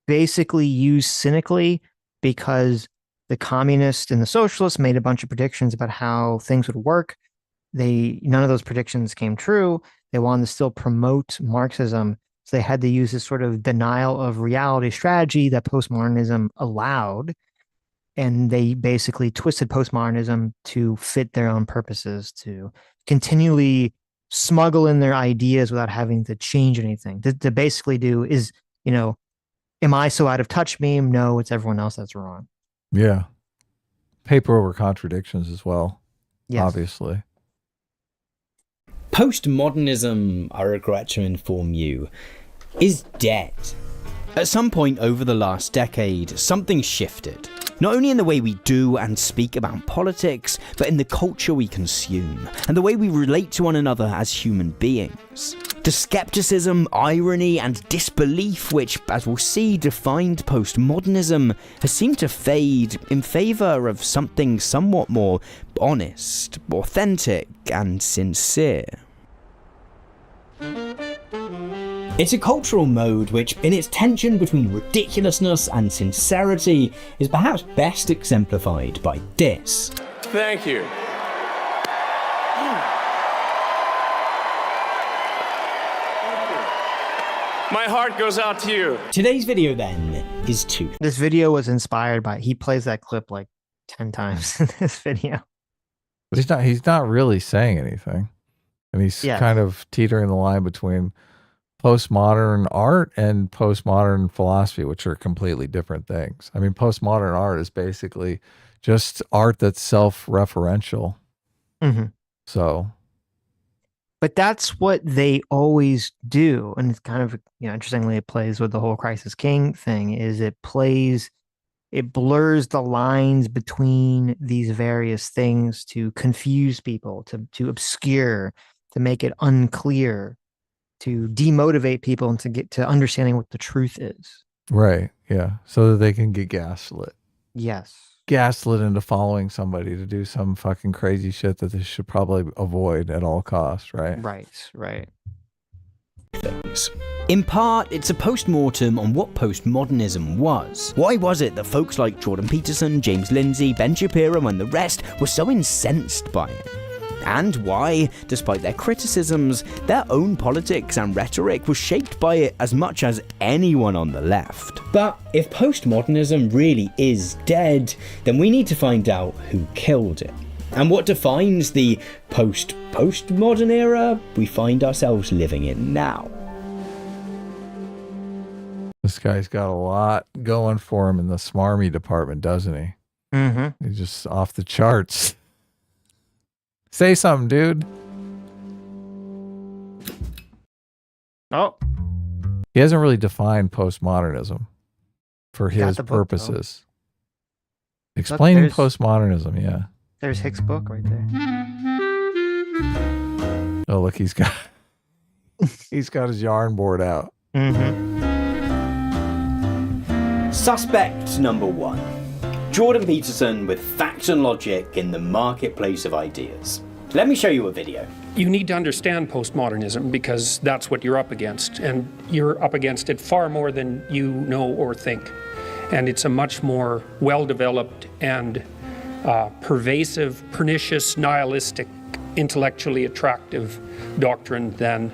basically used cynically because the communists and the socialists made a bunch of predictions about how things would work. None of those predictions came true. They wanted to still promote Marxism, so they had to use this sort of denial of reality strategy that postmodernism allowed. And they basically twisted postmodernism to fit their own purposes, to continually smuggle in their ideas without having to change anything. To basically do is, am I so out of touch meme? No, it's everyone else that's wrong. Yeah. Paper over contradictions as well. Yes. Obviously. Postmodernism, I regret to inform you, is dead. At some point over the last decade, something shifted. Not only in the way we do and speak about politics, but in the culture we consume, and the way we relate to one another as human beings. The skepticism, irony, and disbelief which, as we'll see, defined postmodernism has seemed to fade in favour of something somewhat more honest, authentic, and sincere. It's a cultural mode which, in its tension between ridiculousness and sincerity, is perhaps best exemplified by this. Thank you. My heart goes out to you. Today's video, then, is two. This video was inspired by, he plays that clip like 10 times in this video. But he's not really saying anything. And he's kind of teetering the line between postmodern art and postmodern philosophy, which are completely different things. I mean, postmodern art is basically just art that's self-referential. So, but that's what they always do, and it's kind of, interestingly, it plays with the whole Crisis King thing. Is it blurs the lines between these various things to confuse people, to obscure, to make it unclear, to demotivate people and to get to understanding what the truth is. Right. Yeah. So that they can get gaslit. Yes. Gaslit into following somebody to do some fucking crazy shit that they should probably avoid at all costs. Right. Right. In part, it's a post-mortem on what postmodernism was. Why was it that folks like Jordan Peterson, James Lindsay, Ben Shapiro, and the rest were so incensed by it? and why, despite their criticisms, their own politics and rhetoric was shaped by it as much as anyone on the left. But if postmodernism really is dead, then we need to find out who killed it. And what defines the postmodern era we find ourselves living in now. This guy's got a lot going for him in the smarmy department, doesn't he? Mm-hmm. He's just off the charts. Say something, dude. Oh. He hasn't really defined postmodernism for his purposes. Explaining postmodernism, yeah. There's Hick's book right there. Oh, look, he's got his yarn board out. Mm-hmm. Suspect number 1. Jordan Peterson with facts and logic in the marketplace of ideas. Let me show you a video. You need to understand postmodernism because that's what you're up against, and you're up against it far more than you know or think. And it's a much more well-developed and pervasive, pernicious, nihilistic, intellectually attractive doctrine than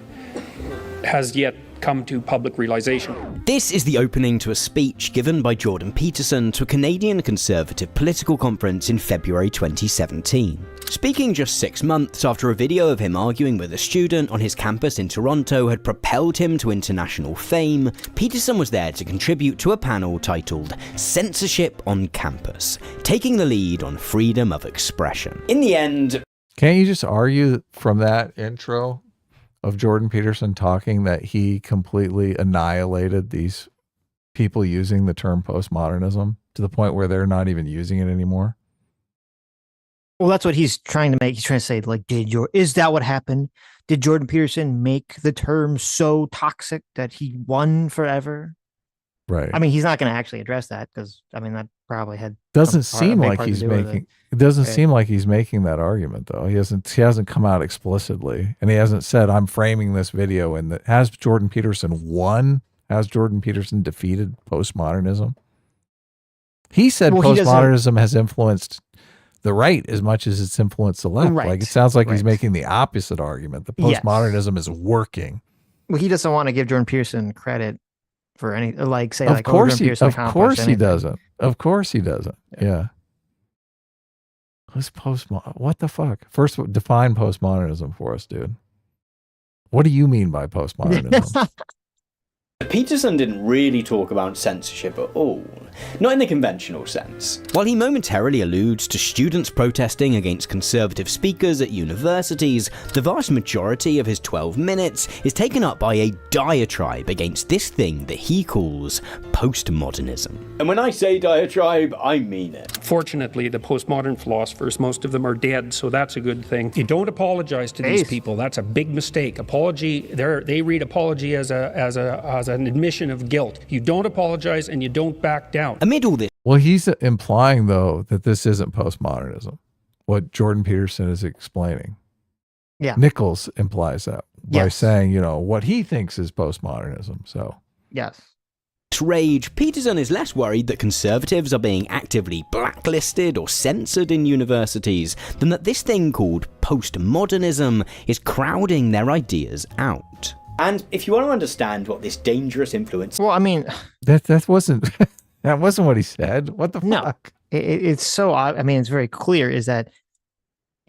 has yet come to public realization. This is the opening to a speech given by Jordan Peterson to a Canadian Conservative political conference in February 2017. Speaking just 6 months after a video of him arguing with a student on his campus in Toronto had propelled him to international fame, Peterson was there to contribute to a panel titled Censorship on Campus, taking the lead on freedom of expression. In the end... Can't you just argue from that intro of Jordan Peterson talking that he completely annihilated these people using the term postmodernism to the point where they're not even using it anymore? Well, that's what he's trying to make. He's trying to say, like, is that what happened? Did Jordan Peterson make the term so toxic that he won forever? Right. I mean, he's not going to actually address that because, I mean, that probably had doesn't seem like he's making. It doesn't seem like he's making that argument, though. He hasn't come out explicitly, and he hasn't said, "I'm framing this video." And that has Jordan Peterson won? Has Jordan Peterson defeated postmodernism? He said postmodernism has influenced the right as much as it's influenced the left. Right. Like it sounds like he's making the opposite argument. The postmodernism is working. Well, he doesn't want to give Jordan Peterson credit for any, like, say, of course he doesn't. Of course he doesn't. Yeah. What's what the fuck? First, define postmodernism for us, dude. What do you mean by postmodernism? Peterson didn't really talk about censorship at all, not in the conventional sense. While he momentarily alludes to students protesting against conservative speakers at universities, the vast majority of his 12 minutes is taken up by a diatribe against this thing that he calls postmodernism. And when I say diatribe, I mean it. Fortunately, the postmodern philosophers, most of them are dead, so that's a good thing. You don't apologize to these people. That's a big mistake. Apology, they read apology as an admission of guilt. You don't apologize and you don't back down. Amid all this. Well, he's implying, though, that this isn't postmodernism, what Jordan Peterson is explaining. Yeah. Nichols implies that by saying, what he thinks is postmodernism. So, yes. Rage, Peterson is less worried that conservatives are being actively blacklisted or censored in universities than that this thing called postmodernism is crowding their ideas out. And if you want to understand what this dangerous influence... Well, I mean... That wasn't that wasn't what he said. What the fuck? It's so odd. I mean, it's very clear is that,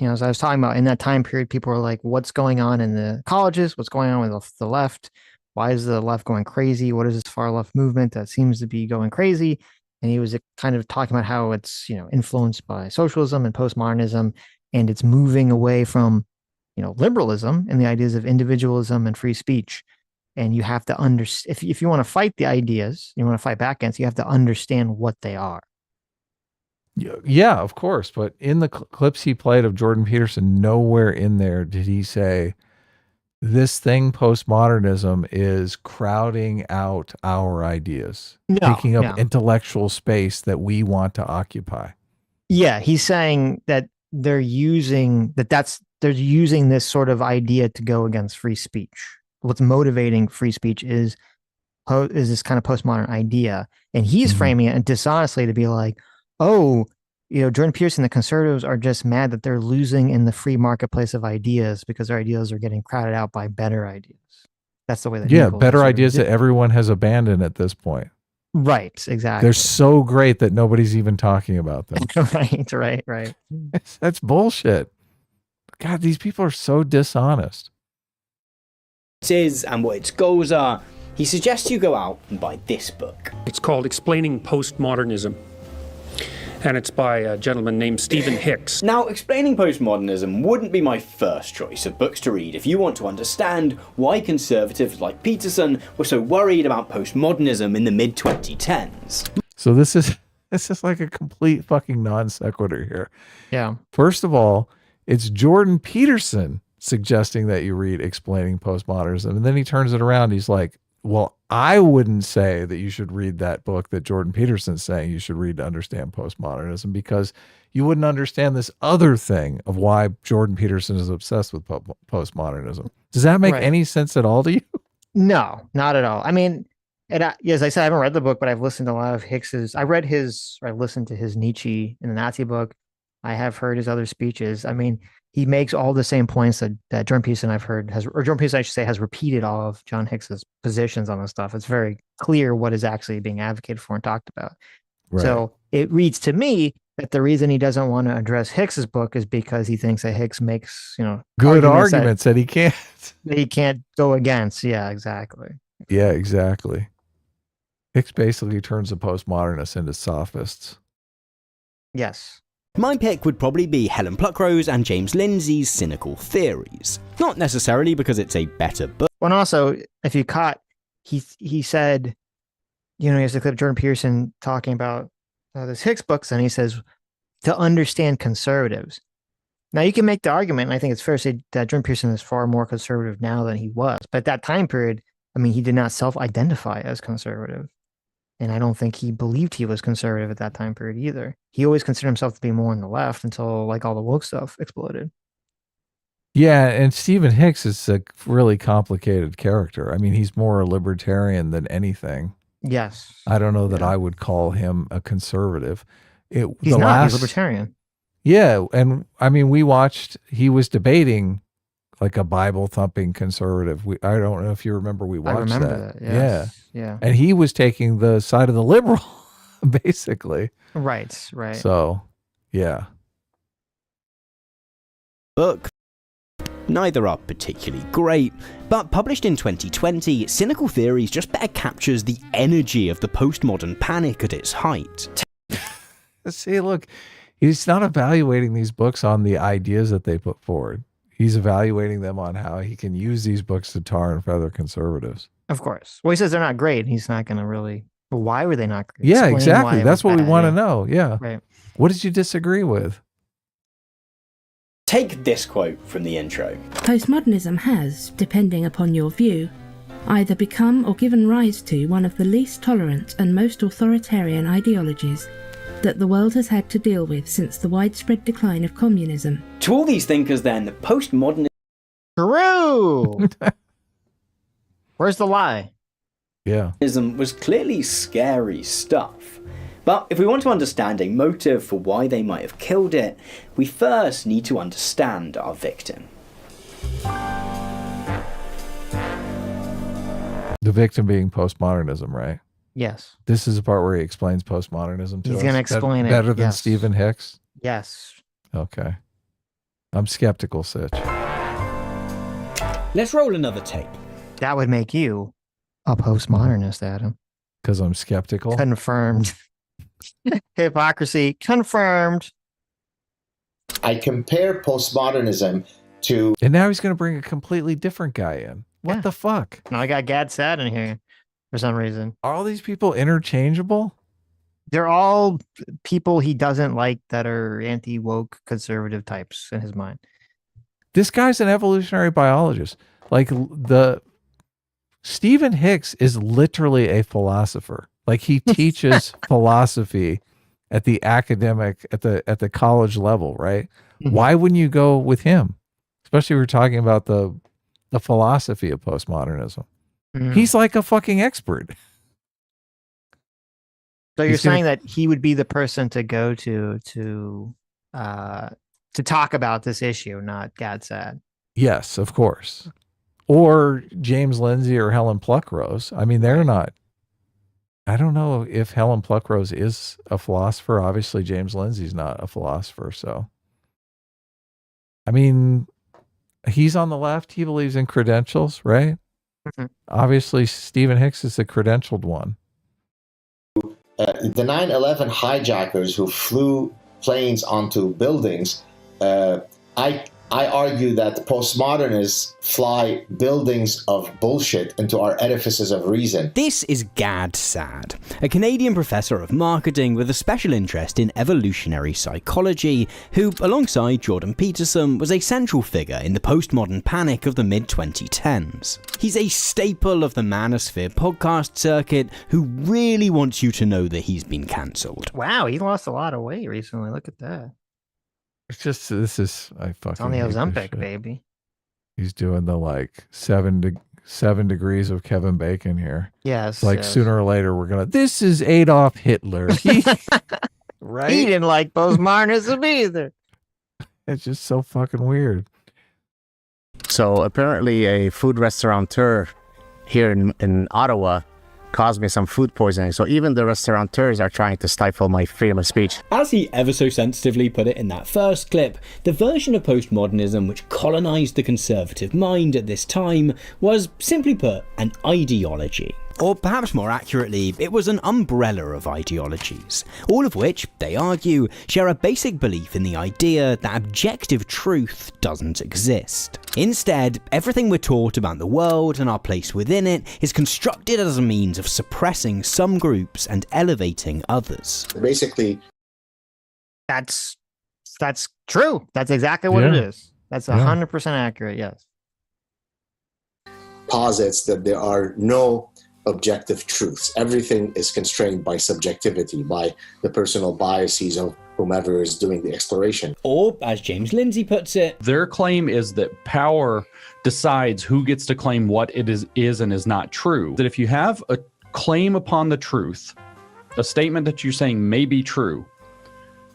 as I was talking about, in that time period, people were like, what's going on in the colleges? What's going on with the left? Why is the left going crazy? What is this far left movement that seems to be going crazy? And he was kind of talking about how it's, influenced by socialism and postmodernism, and it's moving away from, liberalism and the ideas of individualism and free speech. And you have to understand, if you want to fight the ideas, you want to fight back against, you have to understand what they are. Yeah, of course. But in the clips he played of Jordan Peterson, nowhere in there did he say, this thing, postmodernism, is crowding out our ideas, taking up intellectual space that we want to occupy. Yeah, he's saying that they're using this sort of idea to go against free speech. What's motivating free speech is this kind of postmodern idea, and he's framing it and dishonestly to be like, oh, Jordan Peterson, the conservatives are just mad that they're losing in the free marketplace of ideas because their ideas are getting crowded out by better ideas. That's the way that Nichols better sort of ideas did. that everyone has abandoned at this point. Right, exactly. They're so great that nobody's even talking about them. right. That's bullshit. God, these people are so dishonest. It is and what its goals are. He suggests you go out and buy this book. It's called Explaining Postmodernism, and it's by a gentleman named Stephen Hicks. Now, Explaining Postmodernism wouldn't be my first choice of books to read if you want to understand why conservatives like Peterson were so worried about postmodernism in the mid-2010s. So this is like a complete fucking non sequitur here. Yeah. First of all, it's Jordan Peterson suggesting that you read Explaining Postmodernism, and then he turns it around. He's like, well, I wouldn't say that you should read that book that Jordan Peterson's saying you should read to understand postmodernism, because you wouldn't understand this other thing of why Jordan Peterson is obsessed with postmodernism. Does that make any sense at all to you? No, not at all. I mean, as I said, I haven't read the book, but I've listened to a lot of Hicks's. I listened to his Nietzsche in the Nazi book. I have heard his other speeches. I mean, he makes all the same points that Jordan Peterson Jordan Peterson, I should say, has repeated all of John Hicks's positions on this stuff. It's very clear what is actually being advocated for and talked about. Right. So it reads to me that the reason he doesn't want to address Hicks's book is because he thinks that Hicks makes, good arguments that he can't go against. Yeah, exactly. Yeah, exactly. Hicks basically turns the postmodernists into sophists. Yes. My pick would probably be Helen Pluckrose and James Lindsay's Cynical Theories. Not necessarily because it's a better book. Well, and also, if you caught, he said, he has the clip of Jordan Peterson talking about this Hicks books, and he says, to understand conservatives. Now, you can make the argument, and I think it's fair to say that Jordan Peterson is far more conservative now than he was. But at that time period, I mean, he did not self-identify as conservative. And I don't think he believed he was conservative at that time period either. He always considered himself to be more on the left until all the woke stuff exploded. Yeah, and Stephen Hicks is a really complicated character. I mean, he's more a libertarian than anything. Yes. I don't know that I would call him a conservative. He's libertarian. Yeah, and I mean, he was debating like a Bible thumping conservative. I don't know if you remember, we watched that. Yes. Yeah. And he was taking the side of the liberal, basically. Right. So, yeah. Book. Neither are particularly great, but published in 2020, Cynical Theories just better captures the energy of the postmodern panic at its height. See, look, he's not evaluating these books on the ideas that they put forward. He's evaluating them on how he can use these books to tar and feather conservatives. Of course. Well, he says they're not great. He's not going to really. But why were they not great? Yeah, exactly. That's what we want to know. Yeah. Right. What did you disagree with? Take this quote from the intro. Postmodernism has, depending upon your view, either become or given rise to one of the least tolerant and most authoritarian ideologies that the world has had to deal with since the widespread decline of communism. To all these thinkers, then, postmodernism. True. Where's the lie? Yeah. Was clearly scary stuff. But if we want to understand a motive for why they might have killed it, we first need to understand our victim. The victim being postmodernism, right? Yes. This is the part where he explains postmodernism to us. He's going to explain it. Better than Stephen Hicks? Yes. Okay. I'm skeptical, Sitch. Let's roll another tape. That would make you a postmodernist, Adam. Because I'm skeptical? Confirmed. Hypocrisy. Confirmed. I compare postmodernism to... And now he's going to bring a completely different guy in. What the fuck? No, I got Gad Sad in here for some reason. Are all these people interchangeable? They're all people he doesn't like that are anti-woke conservative types in his mind. This guy's an evolutionary biologist. Like Stephen Hicks is literally a philosopher. Like he teaches philosophy at the academic, at the college level, right? Mm-hmm. Why wouldn't you go with him? Especially if we're talking about the philosophy of postmodernism. Mm. He's like a fucking expert. So you're He's gonna- saying that he would be the person to go to talk about this issue, not Gadsad. Yes, of course. Or James Lindsay or Helen Pluckrose. I mean, they're not. I don't know if Helen Pluckrose is a philosopher. Obviously, James Lindsay's not a philosopher. So, I mean, he's on the left. He believes in credentials, right? Mhm. Obviously, Stephen Hicks is the credentialed one. The 9/11 hijackers who flew planes onto buildings, I argue that postmodernists fly buildings of bullshit into our edifices of reason. This is Gad Saad, a Canadian professor of marketing with a special interest in evolutionary psychology, who, alongside Jordan Peterson, was a central figure in the postmodern panic of the mid-2010s. He's a staple of the Manosphere podcast circuit who really wants you to know that he's been cancelled. Wow, he lost a lot of weight recently. Look at that. It's just, I fucking It's on the hate this Ozempic, shit. baby. He's doing the like 7 degrees of Kevin Bacon here. Yes. It's like yes. sooner or later we're gonna. This is Adolf Hitler. Right? He didn't like postmodernism either. It's just so fucking weird. So apparently a food restaurateur here in Ottawa caused me some food poisoning. So even the restaurateurs are trying to stifle my freedom of speech. As he ever so sensitively put it in that first clip, the version of postmodernism which colonised the conservative mind at this time was, simply put, an ideology. Or perhaps more accurately, it was an umbrella of ideologies, all of which, they argue, share a basic belief in the idea that objective truth doesn't exist. Instead, everything we're taught about the world and our place within it is constructed as a means of suppressing some groups and elevating others. Basically, That's true. That's exactly what it Yeah. is. That's Yeah. 100% accurate. Yes. posits that there are no objective truths. Everything is constrained by subjectivity, by the personal biases of whomever is doing the exploration. Or, as James Lindsay puts it, their claim is that power decides who gets to claim what it is and is not true. That if you have a claim upon the truth, a statement that you're saying may be true,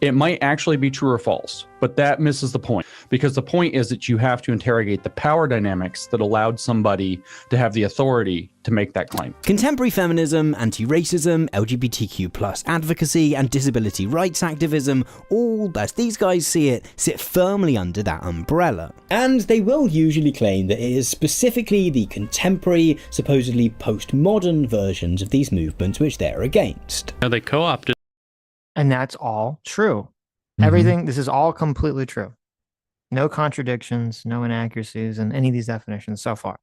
it might actually be true or false, but that misses the point, because the point is that you have to interrogate the power dynamics that allowed somebody to have the authority to make that claim. contemporary feminism, anti-racism, LGBTQ+ advocacy, and disability rights activism, all, as these guys see it, sit firmly under that umbrella. And they will usually claim that it is specifically the contemporary, supposedly postmodern versions of these movements which they're against. Now they co-opted. And that's all true. Mhm. Everything, this is all completely true. No contradictions, no inaccuracies in any of these definitions so far.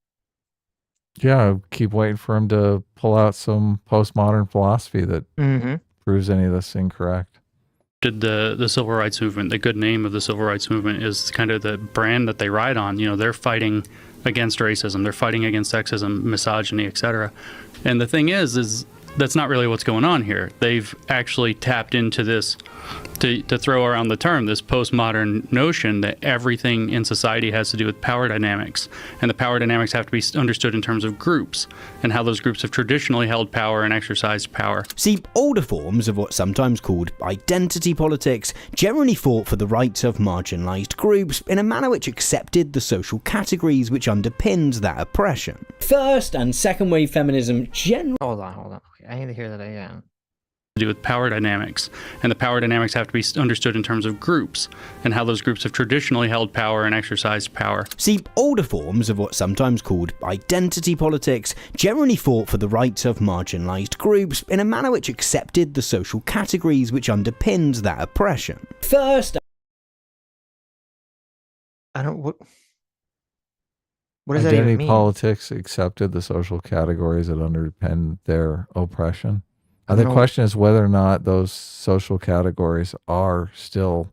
Yeah, I keep waiting for him to pull out some postmodern philosophy that proves any of this incorrect. Did the civil rights movement, the good name of the civil rights movement is kind of the brand that they ride on. You know, they're fighting against racism, they're fighting against sexism, misogyny, etc. And the thing is that's not really what's going on here. They've actually tapped into this, to throw around the term, this postmodern notion that everything in society has to do with power dynamics. And the power dynamics have to be understood in terms of groups, and how those groups have traditionally held power and exercised power. See, older forms of what's sometimes called identity politics generally fought for the rights of marginalised groups in a manner which accepted the social categories which underpinned that oppression. First and second wave feminism generally... Hold on. Okay, I need to hear that again. To do with power dynamics, and the power dynamics have to be understood in terms of groups, and how those groups have traditionally held power and exercised power. See, older forms of what's sometimes called identity politics generally fought for the rights of marginalised groups in a manner which accepted the social categories which underpinned that oppression. First... What does that Identity even mean? politics accepted the social categories that underpin their oppression. I The don't know. question is whether or not those social categories are still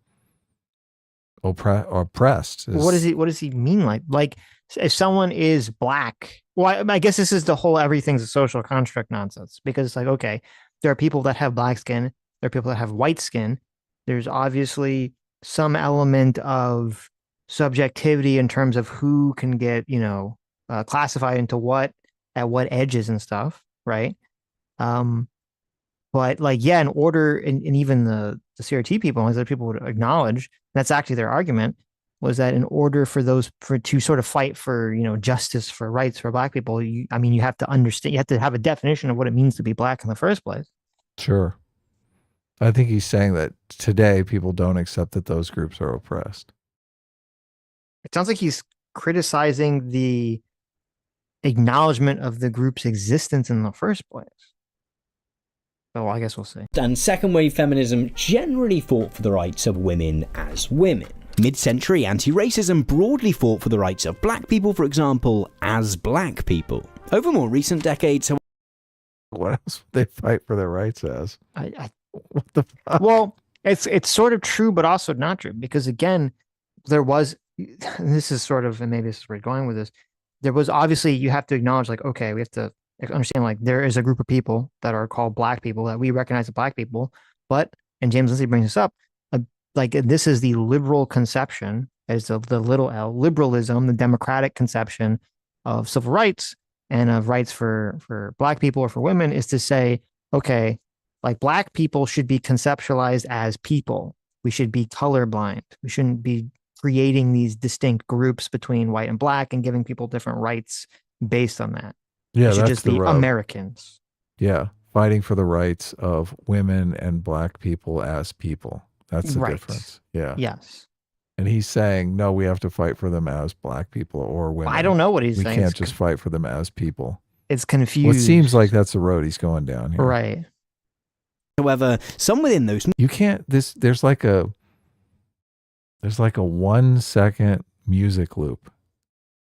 oppressed. What does he mean? Like if someone is black, well, I guess this is the whole everything's a social construct nonsense, because it's like, okay, there are people that have black skin, there are people that have white skin. There's obviously some element of subjectivity in terms of who can get, classified into what at what edges and stuff, right? But like, yeah, in order, and even the CRT people, as other people would acknowledge, that's actually their argument, was that in order for to sort of fight for, justice, for rights for Black people, you have to understand, you have to have a definition of what it means to be Black in the first place. Sure. I think he's saying that today people don't accept that those groups are oppressed. It sounds like he's criticizing the acknowledgement of the group's existence in the first place. So I guess we'll see. And second wave feminism generally fought for the rights of women as women. Mid-century anti-racism broadly fought for the rights of Black people, for example, as Black people. Over more recent decades, what else would they fight for their rights as? What the fuck? Well, it's sort of true, but also not true, because again, there was, this is sort of, and maybe this is where you're going with this, there was obviously, you have to acknowledge, like, okay, we have to understand, like, there is a group of people that are called Black people that we recognize as Black people, but, and James Lindsay brings this up, like, this is the liberal conception, as the little L, liberalism, the democratic conception of civil rights and of rights for Black people or for women, is to say, okay, like, Black people should be conceptualized as people. We should be colorblind. We shouldn't be creating these distinct groups between white and Black and giving people different rights based on that. Yeah, we should that's just the be rub. Americans. Yeah, fighting for the rights of women and Black people as people. That's the difference. Yeah. Yes. And he's saying, no, we have to fight for them as Black people or women. I don't know what he's saying. We can't just fight for them as people. It's confused. Well, it seems like that's the road he's going down here. Right. However, some within those... You can't... There's like a 1 second music loop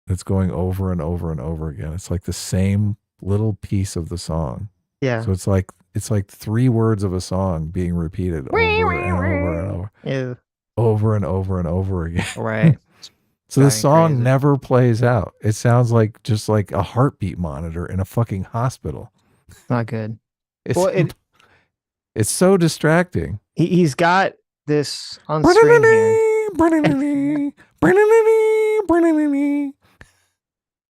that's going over and over and over again. It's like the same little piece of the song. Yeah. So it's like 3 words of a song being repeated over and over and over. Yeah. Over and over and over again. Right. So the song never plays out. It sounds like just like a heartbeat monitor in a fucking hospital. Not good. It's so distracting. He's got this on screen here.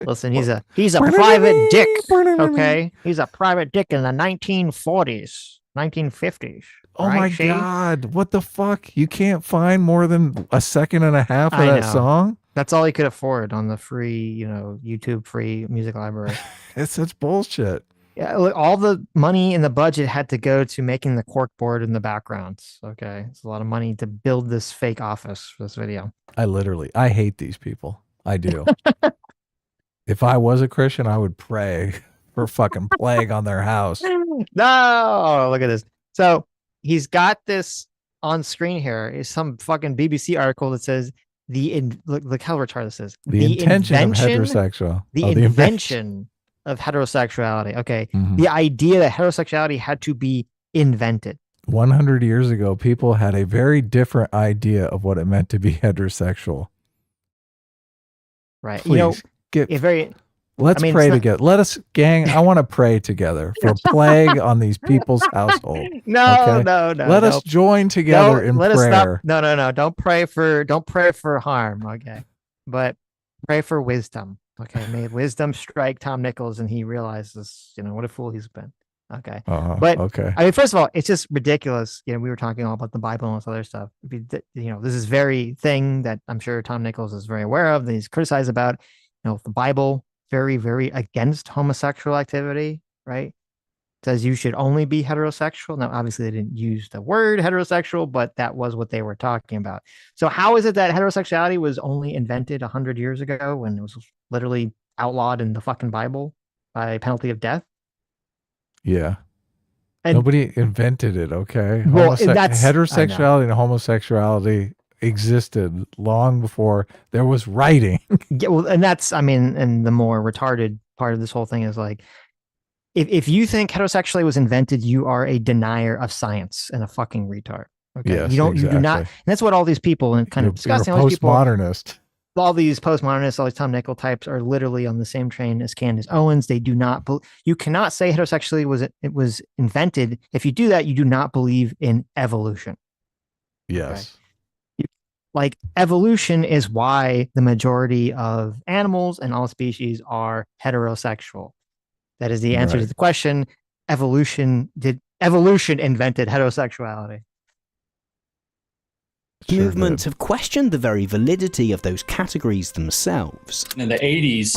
Listen, he's a private dick. Okay, he's a private dick in the 1940s, 1950s. Oh my God, what the fuck? You can't find more than a second and a half of that song? That's all he could afford on the free, YouTube free music library. It's such bullshit. Yeah, look, all the money in the budget had to go to making the corkboard in the backgrounds. Okay, it's a lot of money to build this fake office for this video. I hate these people. I do. If I was a Christian, I would pray for fucking plague on their house. No, look at this. So he's got this on screen here. Is some fucking BBC article that says look how retarded this is. The intention of heterosexual. The invention of heterosexuality. Okay. Mm-hmm. The idea that heterosexuality had to be invented. 100 years ago, people had a very different idea of what it meant to be heterosexual. Right. Please, let's pray together. Let us, gang, I want to pray together for plague on these people's household. No. Let us join together in prayer. No. Don't pray for harm. Okay. But pray for wisdom. Okay. May wisdom strike Tom Nichols and he realizes, what a fool he's been. Okay. But okay. I mean, first of all, it's just ridiculous. We were talking all about the Bible and all this other stuff. This is very thing that I'm sure Tom Nichols is very aware of, that he's criticized about. The Bible, very, very against homosexual activity, right? It says you should only be heterosexual. Now, obviously, they didn't use the word heterosexual, but that was what they were talking about. So how is it that heterosexuality was only invented 100 years ago when it was literally outlawed in the fucking Bible by penalty of death? Yeah. And nobody invented it, okay? Well, that's heterosexuality and homosexuality existed long before there was writing. Yeah, well, and that's, and the more retarded part of this whole thing is like, if you think heterosexuality was invented, you are a denier of science and a fucking retard. Okay. Yes, you do not, and that's what all these people and kind of discussing all these people. Postmodernist. All these postmodernists, all these Tom Nichols types are literally on the same train as Candace Owens. They do not, you cannot say heterosexuality was invented. If you do that, you do not believe in evolution. Yes. Okay? Like evolution is why the majority of animals and all species are heterosexual. That is the answer to the question. Evolution evolution invented heterosexuality. Movements have questioned the very validity of those categories themselves. In the 80s,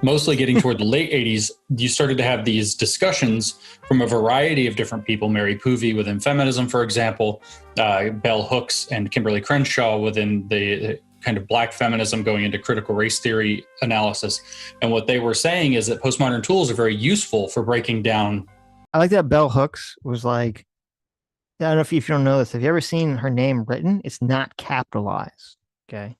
mostly getting toward the late 80s, you started to have these discussions from a variety of different people. Mary Poovey within feminism, for example, Bell Hooks and Kimberly Crenshaw within the kind of black feminism going into critical race theory analysis. And what they were saying is that postmodern tools are very useful for breaking down. I like that Bell Hooks was like, I don't know if you don't know this. Have you ever seen her name written? It's not capitalized. Okay.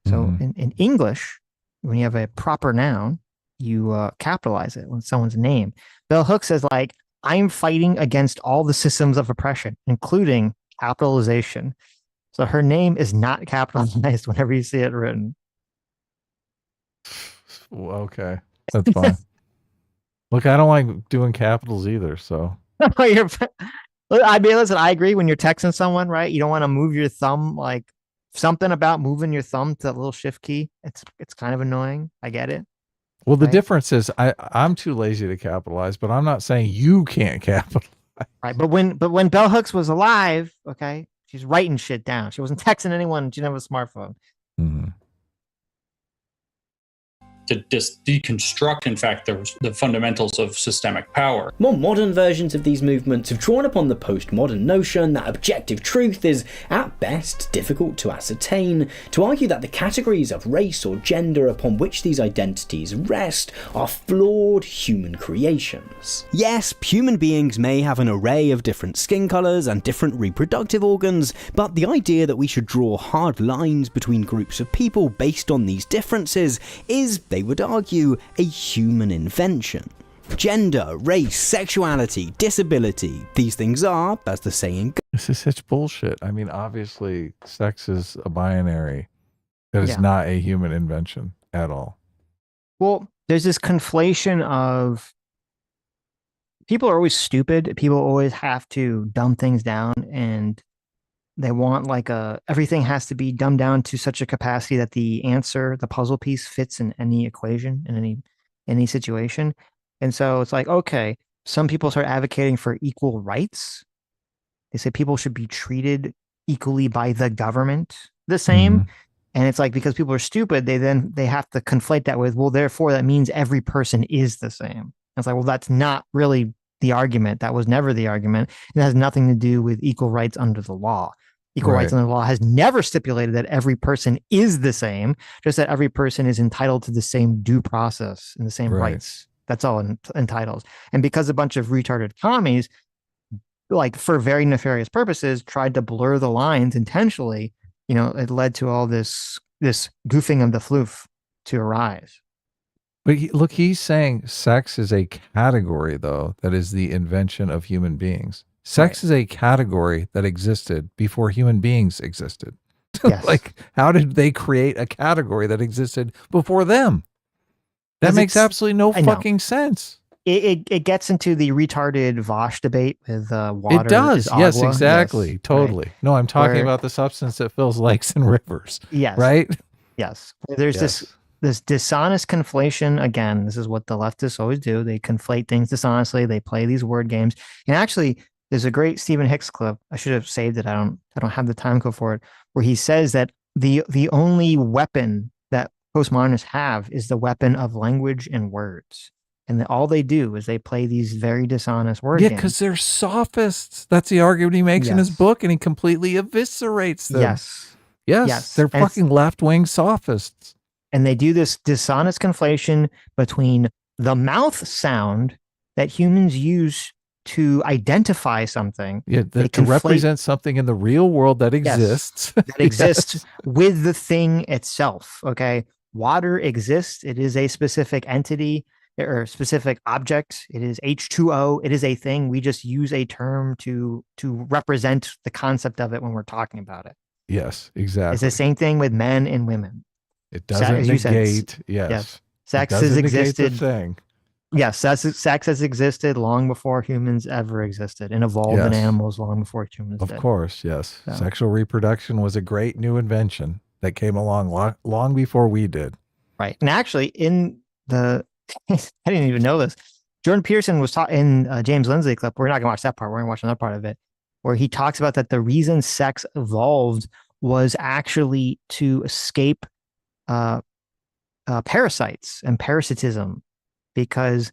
So in English, when you have a proper noun, you capitalize it when someone's name. Bell Hooks says like, I'm fighting against all the systems of oppression, including capitalization. So her name is not capitalized whenever you see it written. Well, okay. That's fine. Look, I don't like doing capitals either, so. I mean, listen, I agree when you're texting someone, right? You don't want to move your thumb, like something about moving your thumb to that little shift key. It's kind of annoying. I get it. Well, the difference is I'm too lazy to capitalize, but I'm not saying you can't capitalize. Right. But when Bell Hooks was alive, okay, she's writing shit down. She wasn't texting anyone. She didn't have a smartphone. To just deconstruct, in fact, the fundamentals of systemic power. More modern versions of these movements have drawn upon the postmodern notion that objective truth is, at best, difficult to ascertain, to argue that the categories of race or gender upon which these identities rest are flawed human creations. Yes, human beings may have an array of different skin colours and different reproductive organs, but the idea that we should draw hard lines between groups of people based on these differences is, they would argue, a human invention. Gender, race, sexuality, disability, these things are, as the saying goes. This is such bullshit. I mean, obviously, sex is a binary that is not a human invention at all. Well, there's this conflation of people are always stupid. People always have to dumb things down, and they want everything has to be dumbed down to such a capacity that the answer, the puzzle piece, fits in any equation, in any situation. And so it's like, okay, some people start advocating for equal rights. They say people should be treated equally by the government the same. And it's like, because people are stupid, they have to conflate that with, well, therefore that means every person is the same. And it's like, well, that's not really the argument. That was never the argument. It has nothing to do with equal rights under the law. Equal rights under the law has never stipulated that every person is the same, just that every person is entitled to the same due process and the same rights. That's all it entitles. And because a bunch of retarded commies, like for very nefarious purposes, tried to blur the lines intentionally, it led to all this goofing of the floof to arise. But look, he's saying sex is a category, though, that is the invention of human beings. Sex is a category that existed before human beings existed. Yes. Like, how did they create a category that existed before them? That makes absolutely no fucking sense. It gets into the retarded Vosh debate with water. It does. Yes, agua. exactly. Yes, totally. right. No, I'm talking about the substance that fills lakes and rivers. Yes. Right? Yes. There's this dishonest conflation. Again, this is what the leftists always do. They conflate things dishonestly. They play these word games. And actually, there's a great Stephen Hicks clip. I should have saved it. I don't have the time code for it, where he says that the only weapon that postmodernists have is the weapon of language and words. And that all they do is they play these very dishonest word games. Yeah, because they're sophists. That's the argument he makes in his book, and he completely eviscerates them. Yes. They're fucking left-wing sophists. And they do this dishonest conflation between the mouth sound that humans use to identify something. Yeah, to represent something in the real world that exists. That exists with the thing itself. Okay. Water exists. It is a specific entity or specific object. It is H2O. It is a thing. We just use a term to represent the concept of it when we're talking about it. Yes, exactly. It's the same thing with men and women. It doesn't negate. Yes. Sex has existed. Yes, sex has existed long before humans ever existed and evolved in animals long before humans did. Of course, yes. So. Sexual reproduction was a great new invention that came along long before we did. Right. And actually, in the, I didn't even know this, Jordan Peterson was taught in James Lindsay clip. We're not gonna watch that part. We're gonna watch another part of it where he talks about that the reason sex evolved was actually to escape parasites and parasitism, because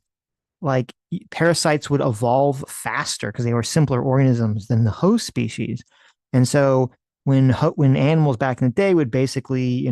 like parasites would evolve faster because they were simpler organisms than the host species. And so when animals back in the day would basically,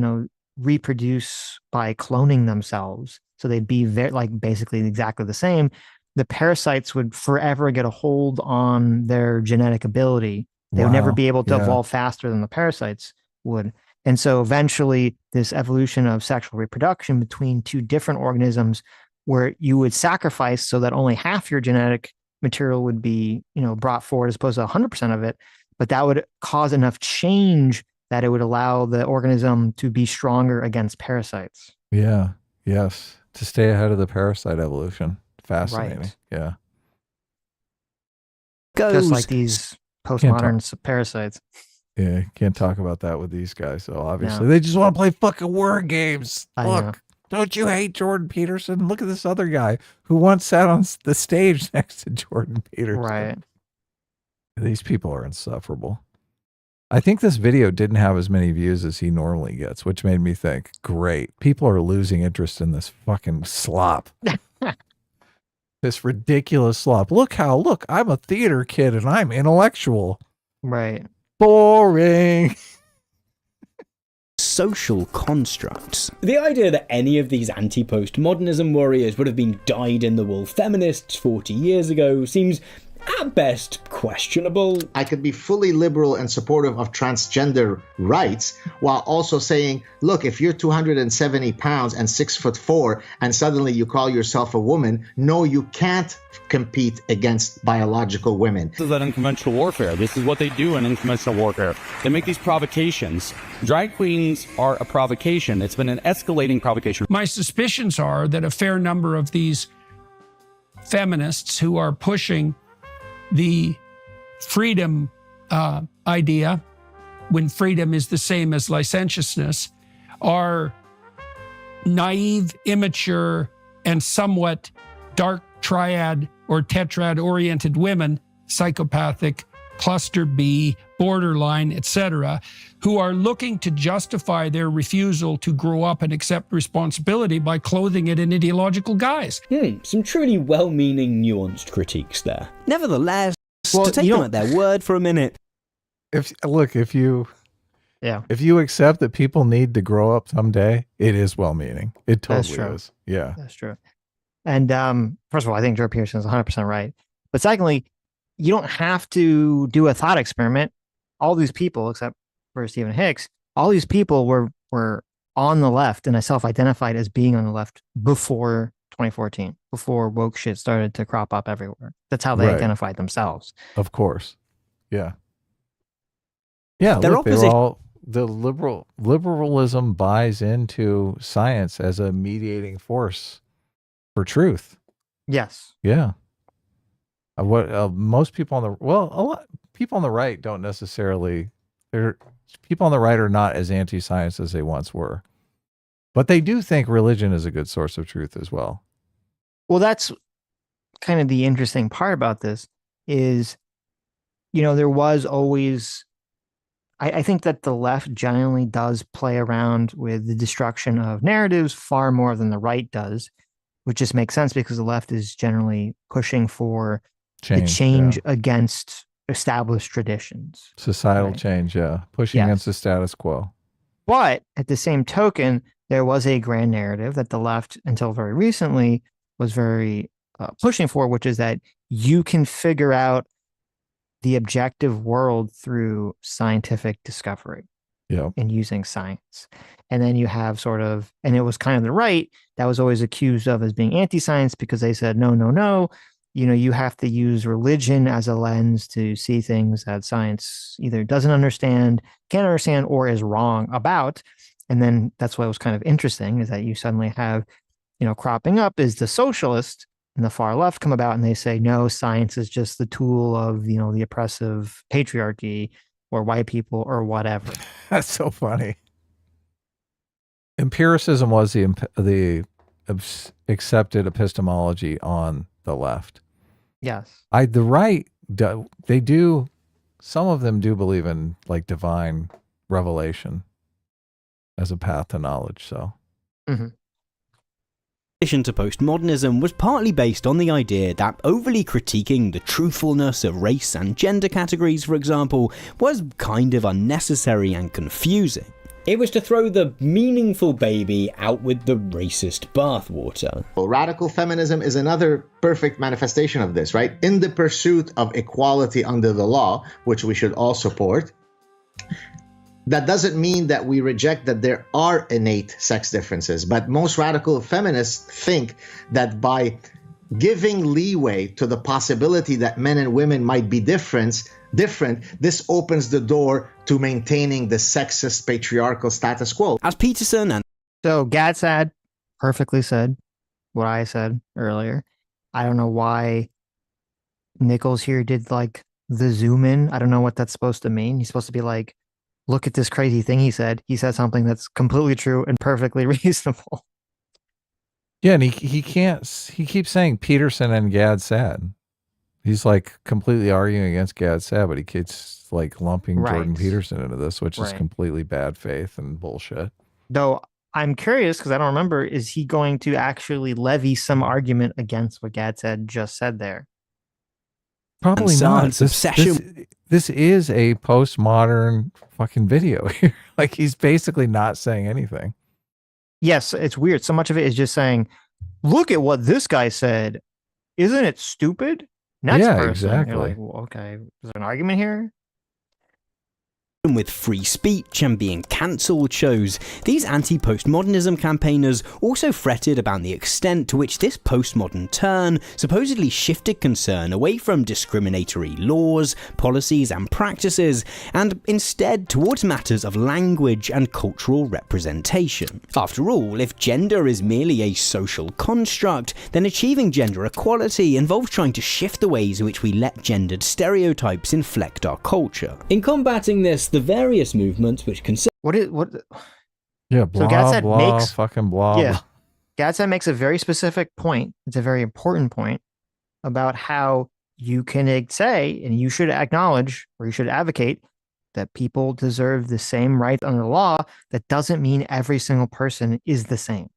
reproduce by cloning themselves, so they'd be basically exactly the same, the parasites would forever get a hold on their genetic ability. They would never be able to evolve faster than the parasites would. And so eventually this evolution of sexual reproduction between two different organisms, where you would sacrifice so that only half your genetic material would be, brought forward as opposed to 100% of it. But that would cause enough change that it would allow the organism to be stronger against parasites. Yeah. Yes. To stay ahead of the parasite evolution. Fascinating. Right. Yeah. Just like these postmodern parasites. Yeah. Can't talk about that with these guys. So obviously No. they just want to play fucking word games. I know. Look, don't you hate Jordan Peterson? Look at this other guy who once sat on the stage next to Jordan Peterson. Right. These people are insufferable. I think this video didn't have as many views as he normally gets, which made me think, great. People are losing interest in this fucking slop. This ridiculous slop. Look, I'm a theater kid and I'm intellectual. Right. Boring. Social constructs. The idea that any of these anti-postmodernism warriors would have been dyed-in-the-wool feminists 40 years ago seems at best questionable. I could be fully liberal and supportive of transgender rights while also saying, look, if you're 270 pounds and 6'4" and suddenly you call yourself a woman, no, you can't compete against biological women. This is an unconventional warfare. This is what they do in unconventional warfare. They make these provocations. Drag queens are a provocation. It's been an escalating provocation. My suspicions are that a fair number of these feminists who are pushing the freedom idea, when freedom is the same as licentiousness, are naive, immature, and somewhat dark triad or tetrad oriented women, psychopathic, cluster B, borderline, etc., who are looking to justify their refusal to grow up and accept responsibility by clothing it in ideological guise. Some truly well-meaning, nuanced critiques there. Nevertheless, to take them at their word for a minute. If you accept that people need to grow up someday, it is well-meaning. It totally is. Yeah. That's true. And first of all, I think Jordan Peterson is 100% right. But secondly, you don't have to do a thought experiment. All these people, except for Stephen Hicks, all these people were on the left, and I self-identified as being on the left before 2014, before woke shit started to crop up everywhere. That's how they identified themselves. Of course. Yeah. Yeah, look, they were all, the liberalism buys into science as a mediating force for truth. Yes. Yeah. Most people on the, well, a lot people on the right don't necessarily, people on the right are not as anti-science as they once were, but they do think religion is a good source of truth as well. Well, that's kind of the interesting part about this is, there was always, I think that the left generally does play around with the destruction of narratives far more than the right does, which just makes sense because the left is generally pushing for change against established traditions. Societal change, pushing against the status quo. But at the same token, there was a grand narrative that the left, until very recently, was very pushing for, which is that you can figure out the objective world through scientific discovery and using science. And then you have sort of, and it was kind of the right that was always accused of as being anti-science because they said, no, you have to use religion as a lens to see things that science either doesn't understand, can't understand, or is wrong about. And then that's what was kind of interesting is that you suddenly have, cropping up is the socialist and the far left come about and they say, no, science is just the tool of, the oppressive patriarchy or white people or whatever. That's so funny. Empiricism was the accepted epistemology on the left. Yes. The right, they do, some of them do believe in like divine revelation as a path to knowledge. So. Mm-hmm. Addition to postmodernism was partly based on the idea that overly critiquing the truthfulness of race and gender categories, for example, was kind of unnecessary and confusing. It was to throw the meaningful baby out with the racist bathwater. Well, radical feminism is another perfect manifestation of this, right? In the pursuit of equality under the law, which we should all support, that doesn't mean that we reject that there are innate sex differences, but most radical feminists think that by giving leeway to the possibility that men and women might be different, this opens the door to maintaining the sexist patriarchal status quo. As Peterson and... So Gad said, perfectly said what I said earlier. I don't know why Nichols here did like the zoom in. I don't know what that's supposed to mean. He's supposed to be like, look at this crazy thing he said. He said something that's completely true and perfectly reasonable. Yeah, and he keeps saying Peterson and Gad said. He's like completely arguing against Gad said, but he keeps like lumping Jordan Peterson into this, which is completely bad faith and bullshit. Though I'm curious, because I don't remember, is he going to actually levy some argument against what Gad said just said there? Probably not. This is a postmodern fucking video here. Like, he's basically not saying anything. Yes, it's weird. So much of it is just saying, look at what this guy said. Isn't it stupid? Next person. Exactly. You're like, well, okay, is there an argument here? With free speech and being cancelled shows, these anti-postmodernism campaigners also fretted about the extent to which this postmodern turn supposedly shifted concern away from discriminatory laws, policies and practices, and instead towards matters of language and cultural representation. After all, if gender is merely a social construct, then achieving gender equality involves trying to shift the ways in which we let gendered stereotypes inflect our culture. In combating this, the various movements which consider yeah, blah, fucking blah. Yeah, Gadsden makes a very specific point. It's a very important point about how you can say, and you should acknowledge, or you should advocate, that people deserve the same rights under the law. That doesn't mean every single person is the same.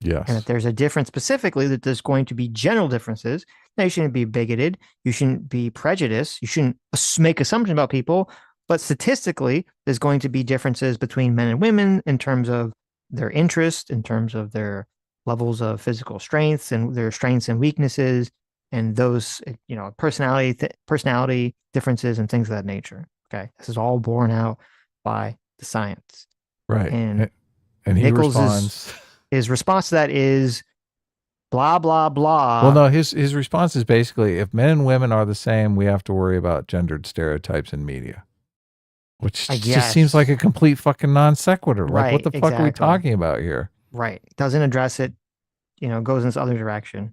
Yes. And if there's a difference specifically, that there's going to be general differences. Now, you shouldn't be bigoted. You shouldn't be prejudiced. You shouldn't make assumptions about people. But statistically, there's going to be differences between men and women in terms of their interest, in terms of their levels of physical strengths and their strengths and weaknesses, and those, personality differences and things of that nature. Okay. This is all borne out by the science. Right. And he Nichols responds. His response to that is blah, blah, blah. Well, no, his response is basically, if men and women are the same, we have to worry about gendered stereotypes in media. Which just seems like a complete fucking non sequitur. Like, what the fuck are we talking about here? Right. Doesn't address it, goes in this other direction.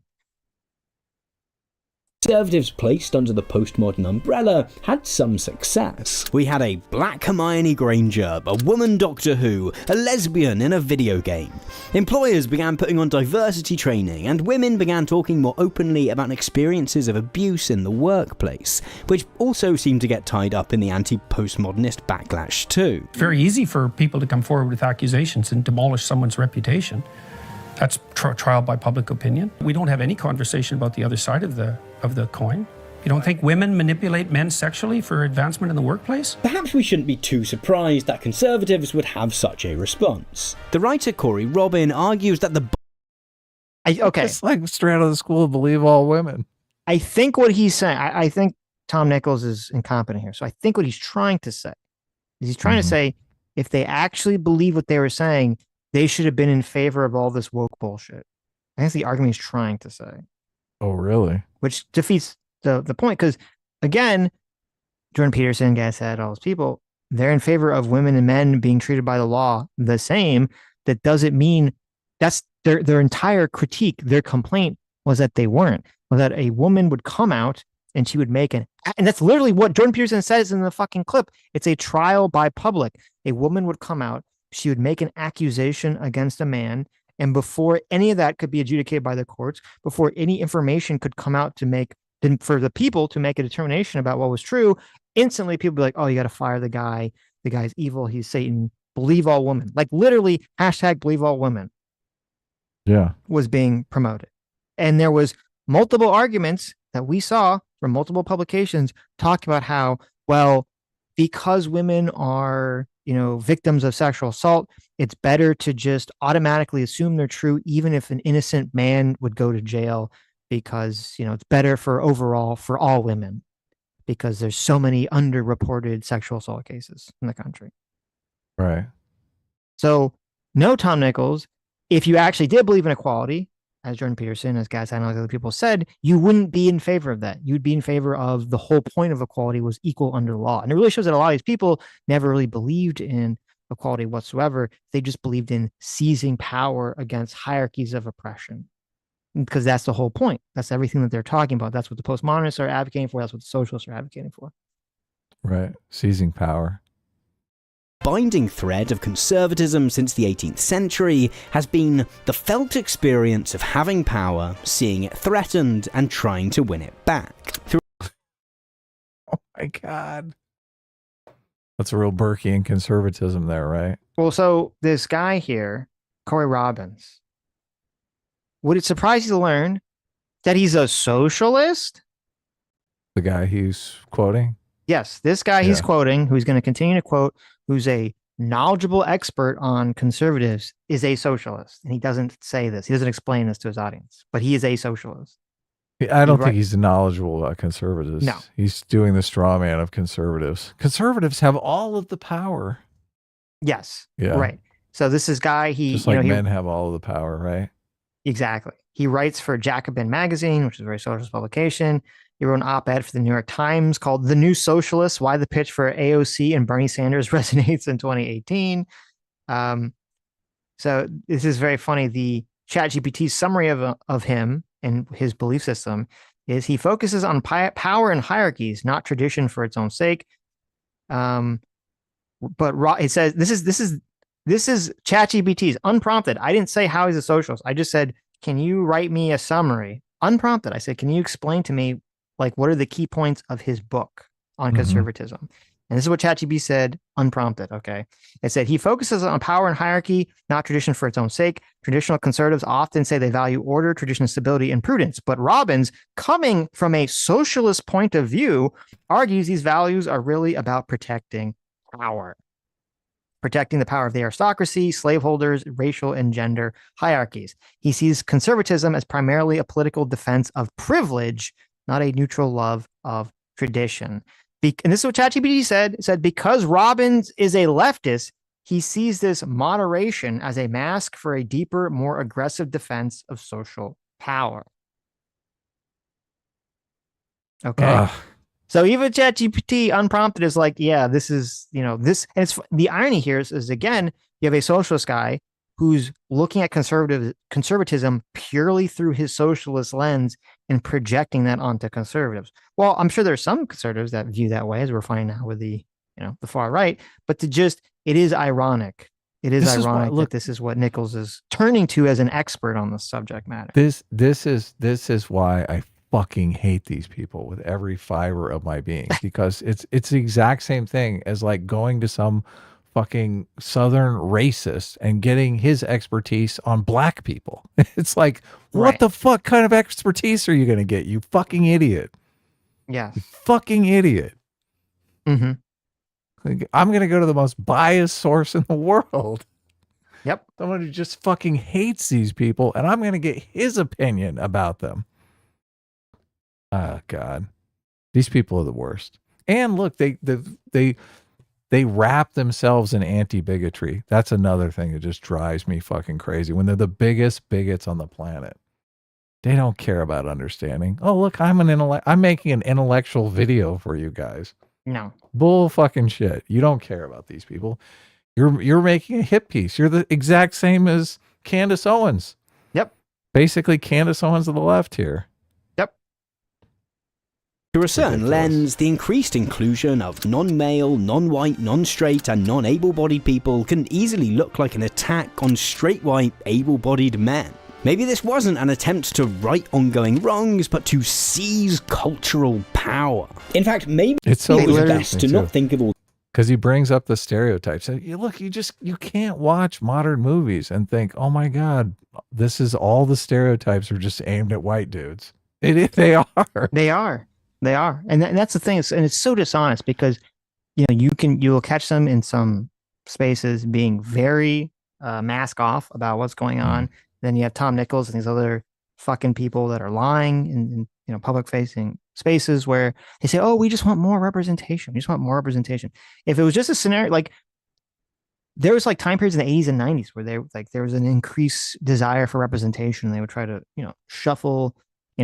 Conservatives placed under the postmodern umbrella had some success. We had a black Hermione Granger, a woman Doctor Who, a lesbian in a video game. Employers began putting on diversity training, and women began talking more openly about experiences of abuse in the workplace, which also seemed to get tied up in the anti-postmodernist backlash too. It's very easy for people to come forward with accusations and demolish someone's reputation. That's trial by public opinion. We don't have any conversation about the other side of the coin. You don't think women manipulate men sexually for advancement in the workplace? Perhaps we shouldn't be too surprised that conservatives would have such a response. The writer Corey Robin argues that It's like straight out of the school of believe all women. I think what he's saying, I think Tom Nichols is incompetent here. So I think what he's trying to say is he's trying to say, if they actually believe what they were saying, they should have been in favor of all this woke bullshit. I think that's the argument he's trying to say. Oh, really? Which defeats the point, because, again, Jordan Peterson, Gassad, all those people, they're in favor of women and men being treated by the law the same. That doesn't mean that's their entire critique, their complaint was that they weren't. Was that a woman would come out and she would make and that's literally what Jordan Peterson says in the fucking clip. It's a trial by public. A woman would come out, she would make an accusation against a man, And before any of that could be adjudicated by the courts, before any information could come out for the people to make a determination about what was true, instantly people be like, oh, you got to fire the guy. The guy's evil. He's Satan. Believe all women. Like literally hashtag believe all women. Yeah. Was being promoted. And there was multiple arguments that we saw from multiple publications talking about how, well, because women are, victims of sexual assault, it's better to just automatically assume they're true, even if an innocent man would go to jail, because, it's better for all women, because there's so many underreported sexual assault cases in the country. Right. So, no, Tom Nichols, if you actually did believe in equality, as Jordan Peterson, as guys I know, other people said, you wouldn't be in favor of that. You'd be in favor of the whole point of equality was equal under the law. And it really shows that a lot of these people never really believed in equality whatsoever. They just believed in seizing power against hierarchies of oppression, because that's the whole point. That's everything that they're talking about. That's what the postmodernists are advocating for. That's what the socialists are advocating for. Right. Seizing power. Binding thread of conservatism since the 18th century has been the felt experience of having power, seeing it threatened, and trying to win it back. Oh my God. That's a real Burkean conservatism there, right? Well, so this guy here, Corey Robbins, would it surprise you to learn that he's a socialist? The guy he's quoting? Yes, this guy he's quoting, who's going to continue to quote, who's a knowledgeable expert on conservatives, is a socialist. And he doesn't say this. He doesn't explain this to his audience, but he is a socialist. I don't think he's knowledgeable about conservatives. No. He's doing the straw man of conservatives. Conservatives have all of the power. Yes. Yeah. Right. So this is guy, just like men have all of the power, right? Exactly. He writes for Jacobin magazine, which is a very socialist publication. He wrote an op-ed for the New York Times called "The New Socialists: Why the Pitch for AOC and Bernie Sanders Resonates in 2018." So this is very funny. The ChatGPT summary of him and his belief system is he focuses on power and hierarchies, not tradition for its own sake. But it says this is ChatGPT's unprompted. I didn't say how he's a socialist. I just said, can you write me a summary? Unprompted. I said, can you explain to me, like, what are the key points of his book on conservatism? And this is what ChatGPT said, unprompted, okay? It said, he focuses on power and hierarchy, not tradition for its own sake. Traditional conservatives often say they value order, tradition, stability, and prudence. But Robbins, coming from a socialist point of view, argues these values are really about protecting power. Protecting the power of the aristocracy, slaveholders, racial and gender hierarchies. He sees conservatism as primarily a political defense of privilege, not a neutral love of tradition. And this is what ChatGPT said. It said, because Robbins is a leftist, he sees this moderation as a mask for a deeper, more aggressive defense of social power. Okay. So even ChatGPT unprompted is like, yeah, this is, this. And it's the irony here is again, you have a socialist guy who's looking at conservatism purely through his socialist lens and projecting that onto conservatives. Well, I'm sure there's some conservatives that view that way, as we're finding now with the far right, but it is ironic. It is ironic that this is what Nichols is turning to as an expert on the subject matter. This is why I fucking hate these people with every fiber of my being, because it's the exact same thing as like going to some fucking Southern racist and getting his expertise on black people. It's like, what the fuck kind of expertise are you going to get, you fucking idiot? Yeah. You fucking idiot. Mm-hmm. Like, I'm going to go to the most biased source in the world. Yep. Someone who just fucking hates these people, and I'm going to get his opinion about them. Oh, God. These people are the worst. And look, they wrap themselves in anti-bigotry. That's another thing that just drives me fucking crazy. When they're the biggest bigots on the planet, they don't care about understanding. Oh, look, I'm making an intellectual video for you guys. No. Bull fucking shit. You don't care about these people. You're making a hit piece. You're the exact same as Candace Owens. Yep. Basically, Candace Owens to the left here. Through a certain lens, the increased inclusion of non-male, non-white, non-straight, and non-able-bodied people can easily look like an attack on straight white, able-bodied men. Maybe this wasn't an attempt to right ongoing wrongs, but to seize cultural power. In fact, maybe It's so it was interesting, best to too. not think of all Because he brings up the stereotypes. And look, you can't watch modern movies and think, oh my God, this is all the stereotypes are just aimed at white dudes. They are. They are. They are. And that's the thing. And it's so dishonest because, you'll catch them in some spaces being very mask off about what's going on. Then you have Tom Nichols and these other fucking people that are lying in public facing spaces where they say, oh, we just want more representation. We just want more representation. If it was just a scenario, like there was like time periods in the 80s and 90s where there was an increased desire for representation. They would try to, shuffle,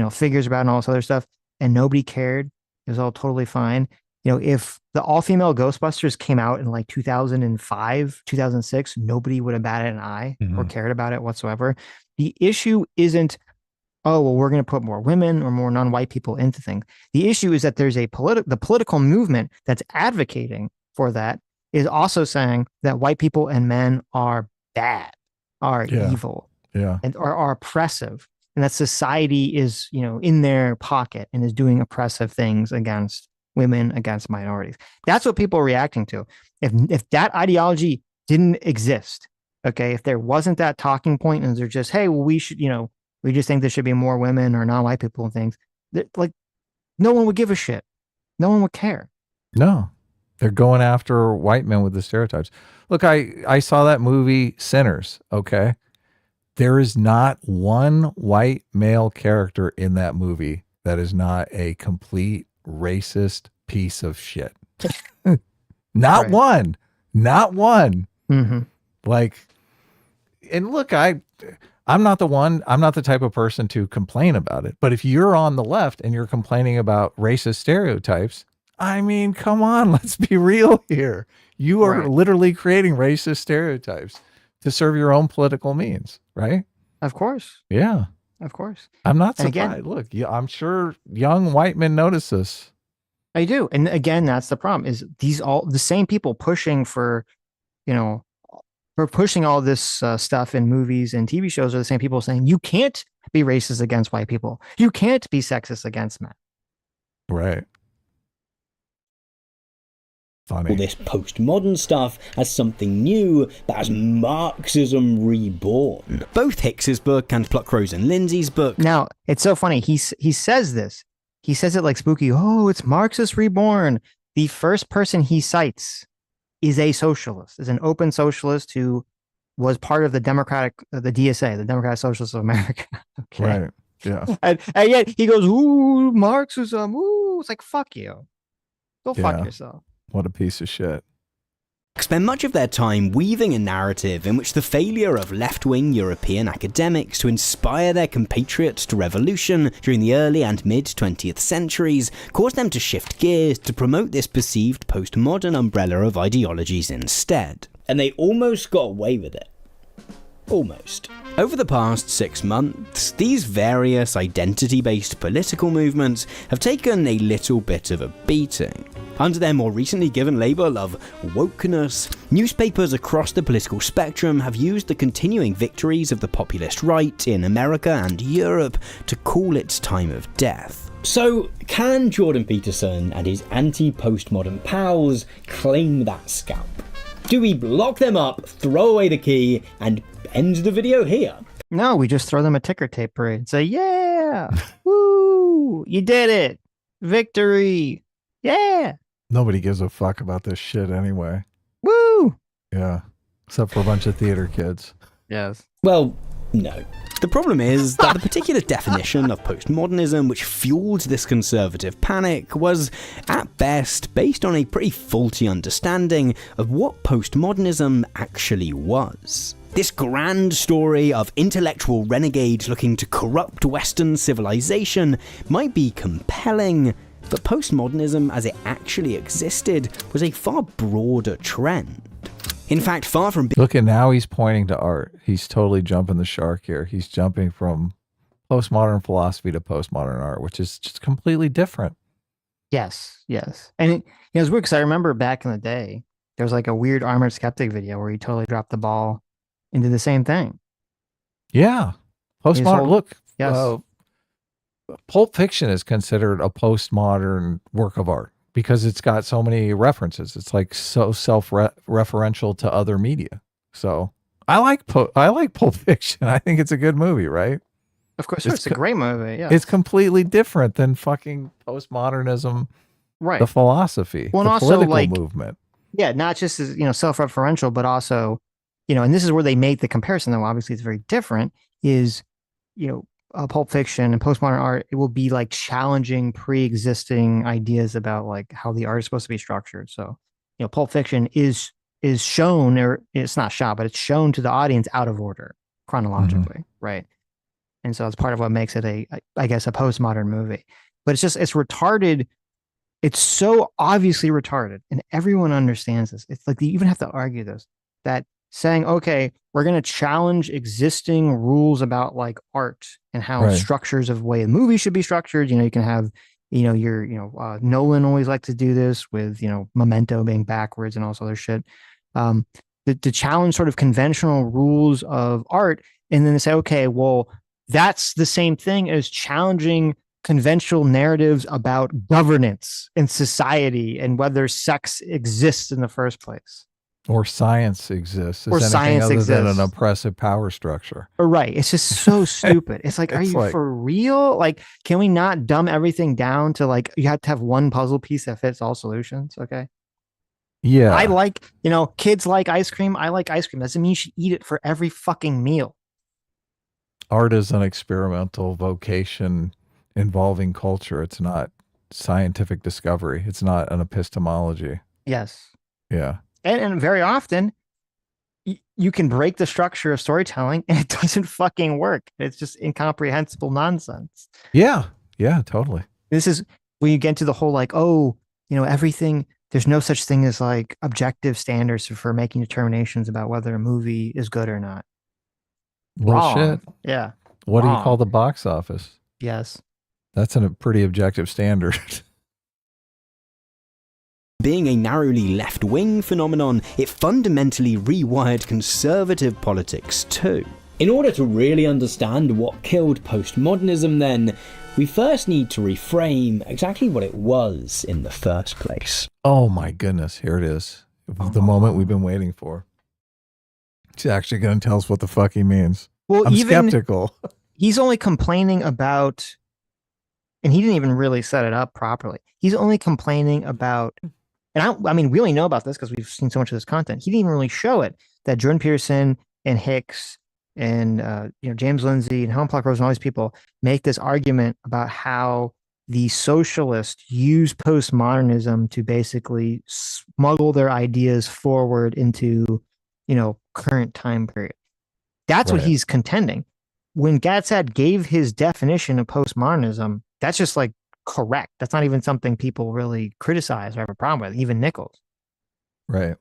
figures about and all this other stuff, and nobody cared. It was all totally fine. If the all-female Ghostbusters came out in like 2005, 2006, nobody would have batted an eye or cared about it whatsoever. The issue isn't, oh, well, we're going to put more women or more non-white people into things. The issue is that there's the political movement that's advocating for that is also saying that white people and men are bad, are evil, and are oppressive, and that society is, in their pocket and is doing oppressive things against women, against minorities. That's what people are reacting to. If that ideology didn't exist, okay, if there wasn't that talking point and they're just, hey, well, we should, we just think there should be more women or non-white people and things, like no one would give a shit. No one would care. No, they're going after white men with the stereotypes. Look, I saw that movie Sinners. Okay. There is not one white male character in that movie that is not a complete racist piece of shit. Not one. Mm-hmm. Like, and look, I'm not the type of person to complain about it. But if you're on the left and you're complaining about racist stereotypes, I mean, come on, let's be real here. You are literally creating racist stereotypes to serve your own political means, right? Of course. Yeah. Of course. I'm not And surprised. again, Look, I'm sure young white men notice this. I do. And again, that's the problem is the same people pushing for pushing all this stuff in movies and TV shows are the same people saying you can't be racist against white people. You can't be sexist against men. Right. all this postmodern stuff as something new, but as Marxism reborn. Both Hicks's book and Pluckrose and Lindsay's book. Now, it's so funny. He says this. He says it like spooky. Oh, it's Marxist reborn. The first person he cites is a socialist, is an open socialist who was part of the DSA, the Democratic Socialists of America. Okay. Right. Yeah. And yet he goes, ooh, Marxism. Ooh, it's like, fuck you. Go fuck yourself. What a piece of shit. Spend much of their time weaving a narrative in which the failure of left-wing European academics to inspire their compatriots to revolution during the early and mid-20th centuries caused them to shift gears to promote this perceived postmodern umbrella of ideologies instead. And they almost got away with it. Almost. Over the past 6 months, these various identity-based political movements have taken a little bit of a beating. Under their more recently given label of wokeness, newspapers across the political spectrum have used the continuing victories of the populist right in America and Europe to call its time of death. So, can Jordan Peterson and his anti-postmodern pals claim that scalp? Do we lock them up, throw away the key, and end the video here? No, we just throw them a ticker tape parade and say, yeah, woo, you did it, victory, yeah. Nobody gives a fuck about this shit anyway. Woo! Yeah. Except for a bunch of theater kids. Yes. Well, no. The problem is that the particular definition of postmodernism which fueled this conservative panic was, at best, based on a pretty faulty understanding of what postmodernism actually was. This grand story of intellectual renegades looking to corrupt Western civilization might be compelling, but postmodernism as it actually existed was a far broader trend. In fact, far from being... Look at now he's pointing to art. He's totally jumping the shark here. He's jumping from postmodern philosophy to postmodern art, which is just completely different. Yes, yes. And it's weird because I remember back in the day, there was like a weird Armored Skeptic video where he totally dropped the ball and did the same thing. Yeah. Postmodern. Look, yes. Pulp Fiction is considered a postmodern work of art because it's got so many references. It's like so self-referential to other media. So I like Pulp Fiction. I think it's a good movie, right? Of course, it's a great movie. Yeah, it's completely different than fucking postmodernism, right? The philosophy, well, and the also political like movement. Yeah, not just as self-referential, but also, and this is where they make the comparison. Though obviously it's very different. Is Pulp Fiction and postmodern art, it will be like challenging pre-existing ideas about like how the art is supposed to be structured. So, Pulp Fiction is shown, or it's not shot, but it's shown to the audience out of order chronologically, right? And so it's part of what makes it I guess, a postmodern movie. But it's retarded. It's so obviously retarded, and everyone understands this. It's like you even have to argue this, that saying, okay, we're going to challenge existing rules about like art and how structures of way a movie should be structured. You can have, Nolan always liked to do this with, Memento being backwards and all this other shit. To challenge sort of conventional rules of art, and then to say, okay, well, that's the same thing as challenging conventional narratives about governance and society and whether sex exists in the first place. Or science exists. Or science other exists. than an oppressive power structure. Right. It's just so stupid. It's like, are you for real? Like, can we not dumb everything down to like, you have to have one puzzle piece that fits all solutions? Okay. Yeah. I like, kids like ice cream. I like ice cream. Doesn't mean you should eat it for every fucking meal. Art is an experimental vocation involving culture. It's not scientific discovery. It's not an epistemology. Yes. Yeah. And very often you can break the structure of storytelling and it doesn't fucking work. It's just incomprehensible nonsense. Yeah. Yeah, totally. This is when you get into the whole like, oh, everything, there's no such thing as like objective standards for making determinations about whether a movie is good or not. Bullshit. Wrong. Yeah. What do Wrong. you call the box office? Yes. That's a pretty objective standard. Being a narrowly left-wing phenomenon, it fundamentally rewired conservative politics too. In order to really understand what killed postmodernism then, we first need to reframe exactly what it was in the first place. Oh my goodness, here it is. The moment we've been waiting for. He's actually going to tell us what the fuck he means. Well, I'm skeptical. He's only complaining about, and he didn't even really set it up properly. He's only complaining about, and I mean, we only know about this because we've seen so much of this content. He didn't even really show it, that Jordan Peterson and Hicks and James Lindsay and Helen Clark Rose and all these people make this argument about how the socialists use postmodernism to basically smuggle their ideas forward into, current time period. That's what he's contending. When Gatzad gave his definition of postmodernism, that's just like correct. That's not even something people really criticize or have a problem with, even Nichols. Right.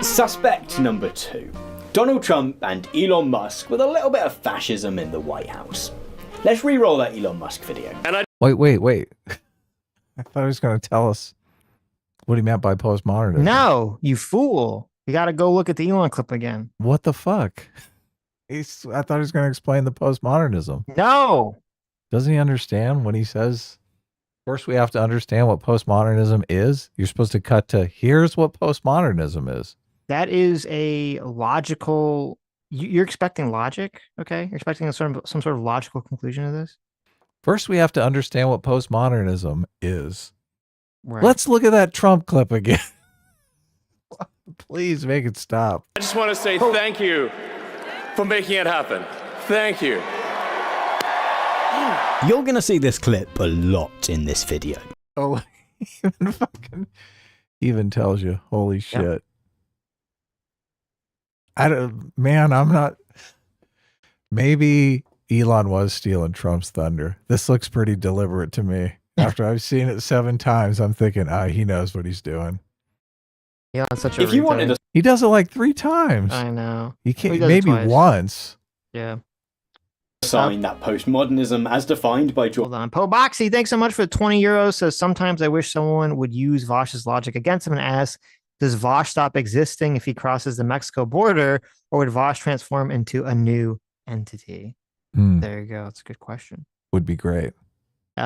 Suspect number 2. Donald Trump and Elon Musk with a little bit of fascism in the White House. Let's re-roll that Elon Musk video. Wait. I thought he was going to tell us what he meant by postmodernism. No, you fool. You got to go look at the Elon clip again. What the fuck? I thought he was going to explain the postmodernism. No. Doesn't he understand when he says, first we have to understand what postmodernism is? You're supposed to cut to, here's what postmodernism is. That is a logical, you're expecting logic, okay? You're expecting some sort of logical conclusion to this? First, we have to understand what postmodernism is. Right. Let's look at that Trump clip again. Please make it stop. I just want to say thank you for making it happen. Thank you. You're going to see this clip a lot in this video. Oh, even tells you, holy shit. I'm not, maybe Elon was stealing Trump's thunder. This looks pretty deliberate to me. After I've seen it 7 times, I'm thinking, he knows what he's doing. Yeah, such a If you wanted to, he does it like 3 times. I know. You can't, maybe once. Yeah. sign that postmodernism, as defined by Jordan. Hold on. Poboxy, thanks so much for the 20 euros. Says, sometimes I wish someone would use Vosh's logic against him and ask, does Vosh stop existing if he crosses the Mexico border, or would Vosh transform into a new entity? There you go. That's a good question. Would be great.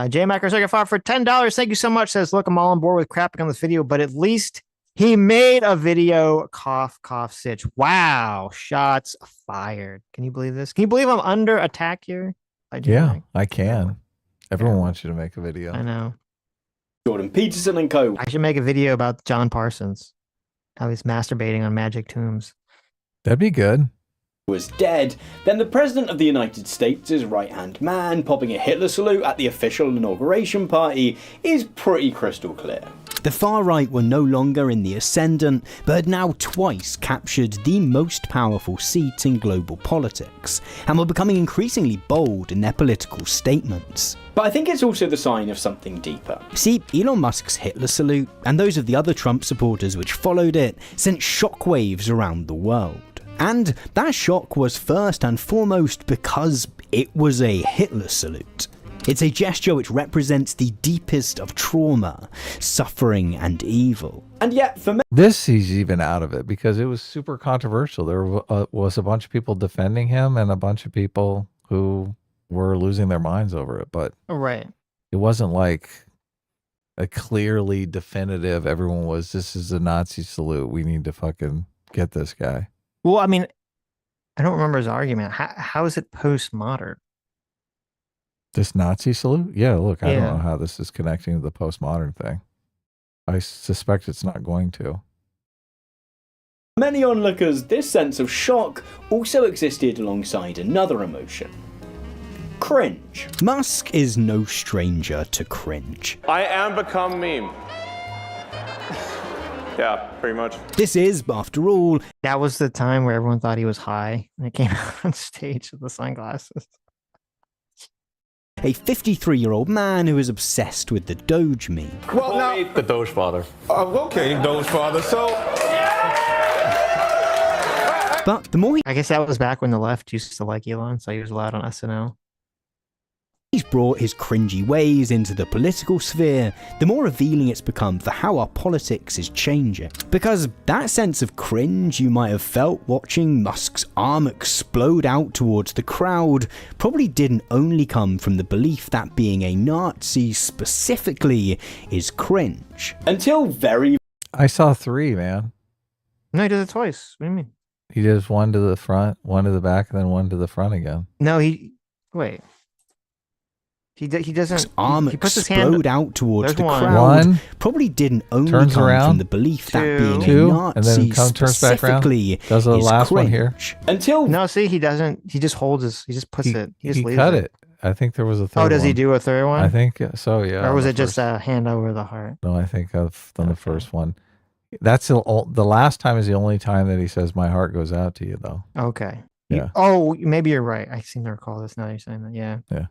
J Macker Circuit 5 for $10. Thank you so much. Says, look, I'm all on board with crapping on this video, but at least he made a video. Cough, cough, Sitch. Wow. Shots fired. Can you believe this? Can you believe I'm under attack here? Yeah, I can. Everyone wants you to make a video. I know. Jordan Peterson and co. I should make a video about John Parsons, how he's masturbating on magic tombs. That'd be good. Was dead, then the President of the United States' right-hand man popping a Hitler salute at the official inauguration party is pretty crystal clear. The far right were no longer in the ascendant, but had now twice captured the most powerful seat in global politics, and were becoming increasingly bold in their political statements. But I think it's also the sign of something deeper. See, Elon Musk's Hitler salute, and those of the other Trump supporters which followed it, sent shockwaves around the world. And that shock was first and foremost because it was a Hitler salute. It's a gesture which represents the deepest of trauma, suffering, and evil. And yet, for me, this he's even out of it because it was super controversial. There was a bunch of people defending him and a bunch of people who were losing their minds over it. But right, it wasn't like a clearly definitive. Everyone was, this is a Nazi salute. We need to fucking get this guy. Well, I mean, I don't remember his argument. How is it postmodern? This Nazi salute? Yeah, look, I don't know how this is connecting to the postmodern thing. I suspect it's not going to. Many onlookers, this sense of shock also existed alongside another emotion. Cringe. Musk is no stranger to cringe. I am become meme. Yeah, pretty much. This is, after all... That was the time where everyone thought he was high, and he came out on stage with the sunglasses. A 53-year-old man who is obsessed with the Doge meme. Well, now, the Doge father. Okay, Doge father, so... But the more he... I guess that was back when the left used to like Elon, so he was allowed on SNL. He's brought his cringy ways into the political sphere, the more revealing it's become for how our politics is changing. Because that sense of cringe you might have felt watching Musk's arm explode out towards the crowd probably didn't only come from the belief that being a Nazi specifically is cringe. Until very... I saw 3, man. No, he did it twice. What do you mean? He does one to the front, one to the back, and then one to the front again. No, wait. He doesn't. His arm he puts his hand out towards the one. crowd. Probably didn't only turns come around, from the belief that being two, a Nazi and then turns back around. Does the last one here? Until no, see, he doesn't. He just holds his. He just puts it. He just leaves cut it. I think there was a third. Oh, does one. he do a third one? I think so. Yeah. Or was it just a hand over the heart? No, I think I've done the first one. That's the last time is the only time that he says my heart goes out to you, though. Okay. Yeah. Maybe you're right. I seem to recall this now that you're saying that. Yeah. Yeah.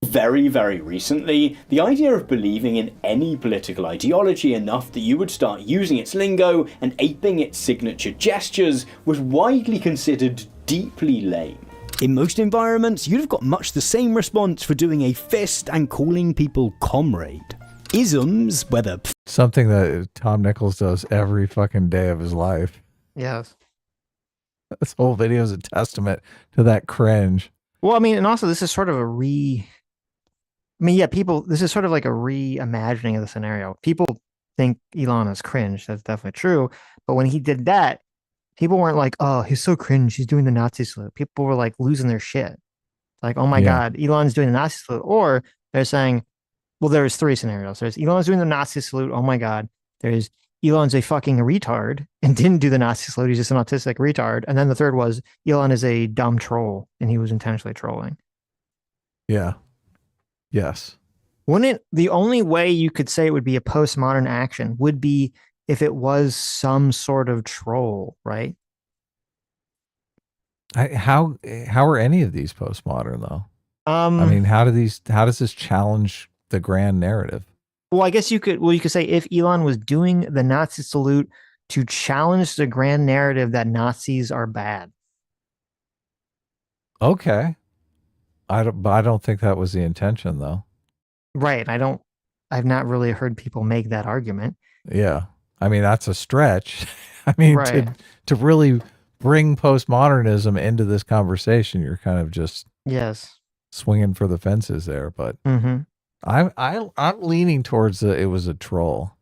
Very, very recently, the idea of believing in any political ideology enough that you would start using its lingo and aping its signature gestures was widely considered deeply lame. In most environments, you'd have got much the same response for doing a fist and calling people comrade. Isms, whether... Something that Tom Nichols does every fucking day of his life. Yes. This whole video is a testament to that cringe. Well, I mean, and also this is sort of this is sort of like a reimagining of the scenario. People think Elon is cringe. That's definitely true. But when he did that, people weren't like, oh, he's so cringe. He's doing the Nazi salute. People were like losing their shit. Like, oh my God, Elon's doing the Nazi salute. Or they're saying, well, there's 3 scenarios. There's Elon's doing the Nazi salute. Oh my God. There's Elon's a fucking retard and didn't do the Nazi salute. He's just an autistic retard. And then the third was Elon is a dumb troll and he was intentionally trolling. Yeah. Yes. Wouldn't the only way you could say it would be a postmodern action would be if it was some sort of troll, right? How are any of these postmodern though? I mean, how does this challenge the grand narrative? Well, I guess you could say if Elon was doing the Nazi salute to challenge the grand narrative that Nazis are bad. Okay. I don't think that was the intention, though. Right. I've not really heard people make that argument. Yeah. I mean, that's a stretch. I mean, Right. to really bring postmodernism into this conversation, you're kind of just Yes. swinging for the fences there. But Mm-hmm. I'm leaning towards it was a troll.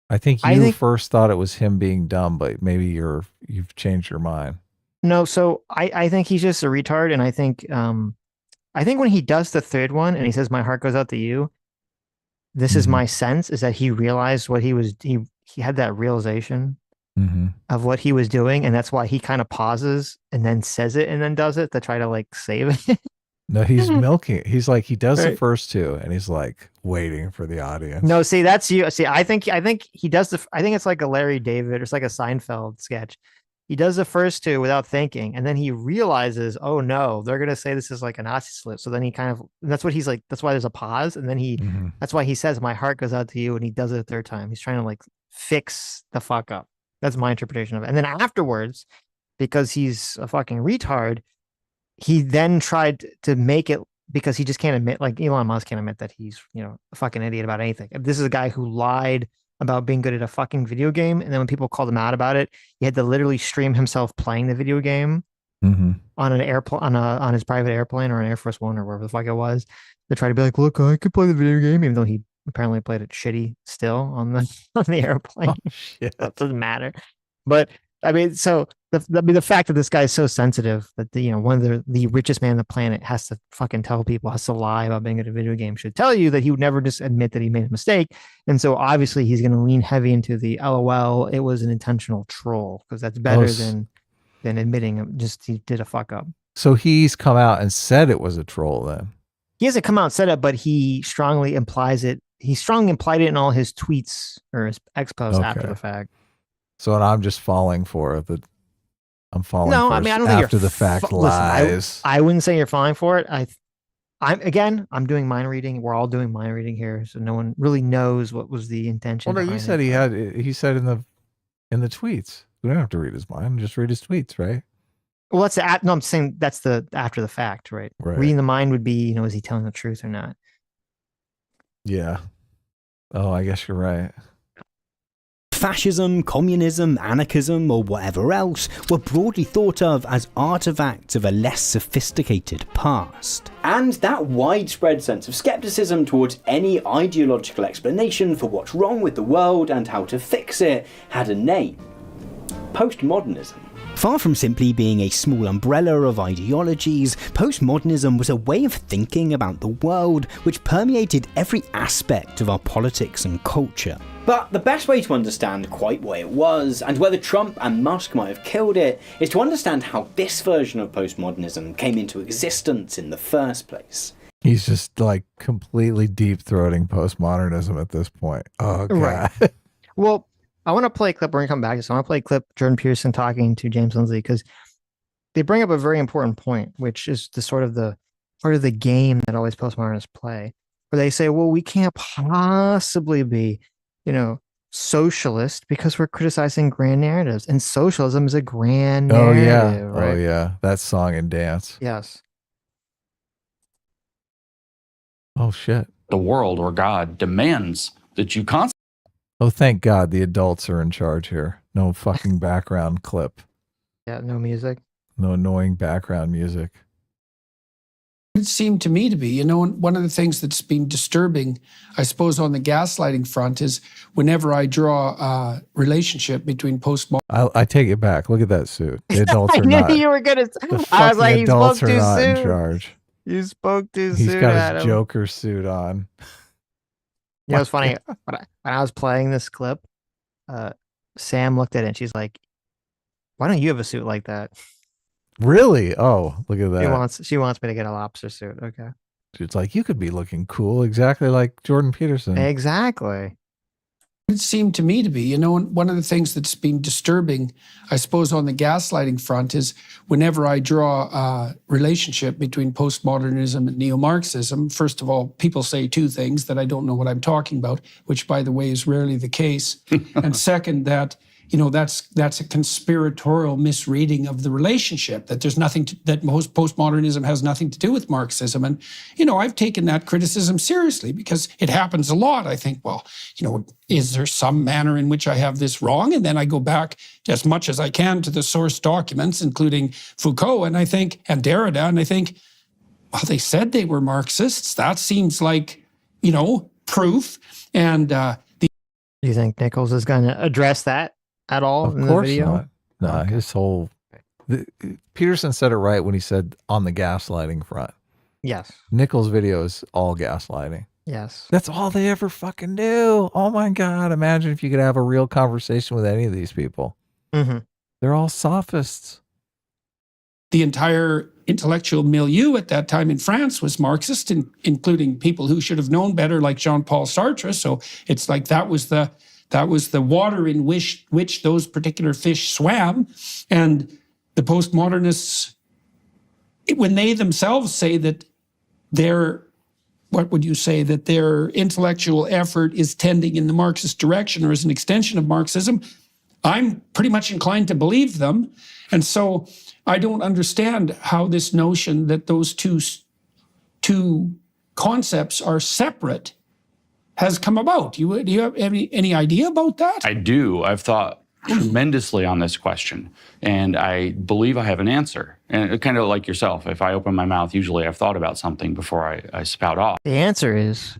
I think you first thought it was him being dumb, but maybe you've changed your mind. No, so I think he's just a retard, and I think when he does the third one and he says, "My heart goes out to you," this is my sense, is that he realized what he had that realization of what he was doing, and that's why he kind of pauses and then says it and then does it to try to like save it. No, he's milking it. He's like, he does the Right. first two and he's like waiting for the audience. No, see, that's you. See, I think he does I think it's like a Larry David or it's like a Seinfeld sketch. He does the first two without thinking, and then he realizes, oh no, they're gonna say this is like a Nazi slip. So then he kind of, and that's what he's like. That's why there's a pause, and then that's why he says, "My heart goes out to you," and he does it a third time. He's trying to like fix the fuck up. That's my interpretation of it. And then afterwards, because he's a fucking retard, he then tried to make it, because he just can't admit, like Elon Musk can't admit that he's, a fucking idiot about anything. This is a guy who lied about being good at a fucking video game, and then when people called him out about it, he had to literally stream himself playing the video game on an airplane, on his private airplane or an Air Force One or wherever the fuck it was, to try to be like, look, I could play the video game, even though he apparently played it shitty still on the airplane. Oh, shit. That doesn't matter. But I mean, so the fact that this guy is so sensitive that one of the richest man on the planet has to fucking tell people, has to lie about being at a video game, should tell you that he would never just admit that he made a mistake. And so obviously he's going to lean heavy into the LOL, it was an intentional troll, because that's better than admitting just he did a fuck up. So he's come out and said it was a troll then. He hasn't come out and said it, but he strongly implies it. He strongly implied it in all his tweets or his expos after the fact. So and I'm just falling for it. I'm falling no, for I mean, I don't think after the fact lies. Listen, I wouldn't say you're falling for it. I'm doing mind reading. We're all doing mind reading here, so no one really knows what was the intention. Well, no, you said he said in the tweets. We don't have to read his mind; just read his tweets, right? Well, that's no. I'm saying that's the after the fact, right? Reading the mind would be, is he telling the truth or not? Yeah. Oh, I guess you're right. Fascism, communism, anarchism, or whatever else were broadly thought of as artifacts of a less sophisticated past. And that widespread sense of skepticism towards any ideological explanation for what's wrong with the world and how to fix it had a name: postmodernism. Far from simply being a small umbrella of ideologies, postmodernism was a way of thinking about the world which permeated every aspect of our politics and culture. But the best way to understand quite what it was, and whether Trump and Musk might have killed it, is to understand how this version of postmodernism came into existence in the first place. He's just like completely deep-throating postmodernism at this point. Oh, God. Right. Well, I want to play a clip. We're going to come back to this. I want to play a clip, Jordan Peterson talking to James Lindsay, because they bring up a very important point, which is the sort of the part of the game that always postmodernists play, where they say, well, we can't possibly be, socialist because we're criticizing grand narratives, and socialism is a grand narrative. Right? Oh, yeah. That song and dance. Yes. Oh, shit. The world or God demands that you constantly. Oh, thank God the adults are in charge here. No fucking background clip. Yeah, no music. No annoying background music. It seemed to me to be, one of the things that's been disturbing, I suppose, on the gaslighting front is whenever I draw a relationship between postmodern. I take it back. Look at that suit. The adults are I not. knew you were gonna. I was like, he spoke too soon. In charge. You spoke too soon. He's got his Joker suit on. It's funny. When I was playing this clip, Sam looked at it and she's like, "Why don't you have a suit like that?" Really? Oh, look at that. She wants me to get a lobster suit. Okay. It's like, you could be looking cool, exactly like Jordan Peterson. Exactly. It seemed to me to be, one of the things that's been disturbing, I suppose, on the gaslighting front is whenever I draw a relationship between postmodernism and neo-Marxism, first of all, people say two things: that I don't know what I'm talking about, which, by the way, is rarely the case. And second, that that's a conspiratorial misreading of the relationship, that there's nothing that postmodernism has nothing to do with Marxism. And, I've taken that criticism seriously because it happens a lot. I think, well, is there some manner in which I have this wrong? And then I go back as much as I can to the source documents, including Foucault, and Derrida, and I think, well, they said they were Marxists. That seems like, proof. And do you think Nichols is going to address that at all in the video? No, his whole Peterson said it right when he said on the gaslighting front. Yes. Nichols' video is all gaslighting. Yes. That's all they ever fucking do. Oh my God. Imagine if you could have a real conversation with any of these people. Mm-hmm. They're all sophists. The entire intellectual milieu at that time in France was Marxist, including people who should have known better, like Jean-Paul Sartre. So it's like that was the water in which those particular fish swam. And the postmodernists, when they themselves say that their intellectual effort is tending in the Marxist direction or is an extension of Marxism, I'm pretty much inclined to believe them. And so I don't understand how this notion that those two concepts are separate has come about. Do you have any idea about that? I do. I've thought tremendously on this question, and I believe I have an answer. And kind of like yourself, if I open my mouth, usually I've thought about something before I spout off. The answer is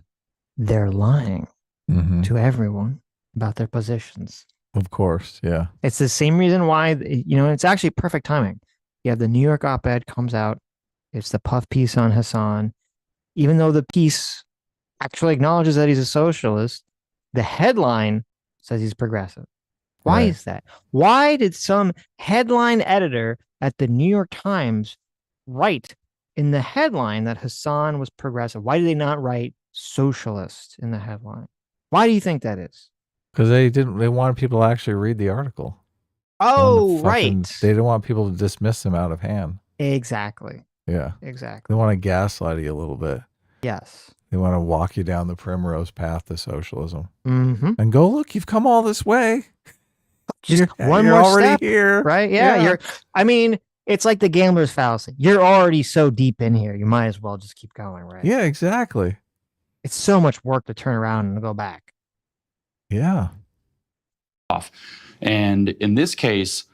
they're lying to everyone about their positions. Of course, yeah. It's the same reason why, it's actually perfect timing. You have the New York op-ed comes out. It's the puff piece on Hassan. Even though the piece actually acknowledges that he's a socialist, the headline says he's progressive. Why is that? Why did some headline editor at the New York Times write in the headline that Hassan was progressive? Why did they not write socialist in the headline? Why do you think that is? Because they wanted people to actually read the article. Oh, right. They didn't want people to dismiss them out of hand. Exactly. Yeah. Exactly. They want to gaslight you a little bit. Yes. They want to walk you down the primrose path to socialism. Mm-hmm. And go, look, you've come all this way. Just one you're more already step, here. Right? Yeah. It's like the gambler's fallacy. You're already so deep in here. You might as well just keep going, right? Yeah, exactly. It's so much work to turn around and go back. Yeah. And in this case,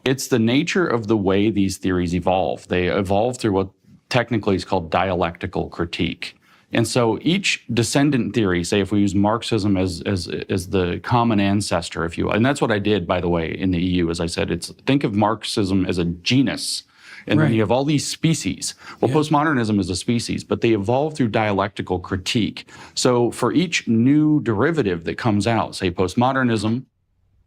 it's the nature of the way these theories evolve. They evolve through what technically is called dialectical critique. And so each descendant theory, say if we use Marxism as the common ancestor, if you will, and that's what I did, by the way, in the EU, as I said, think of Marxism as a genus. And then you have all these species. Well, postmodernism is a species, but they evolve through dialectical critique. So for each new derivative that comes out, say postmodernism,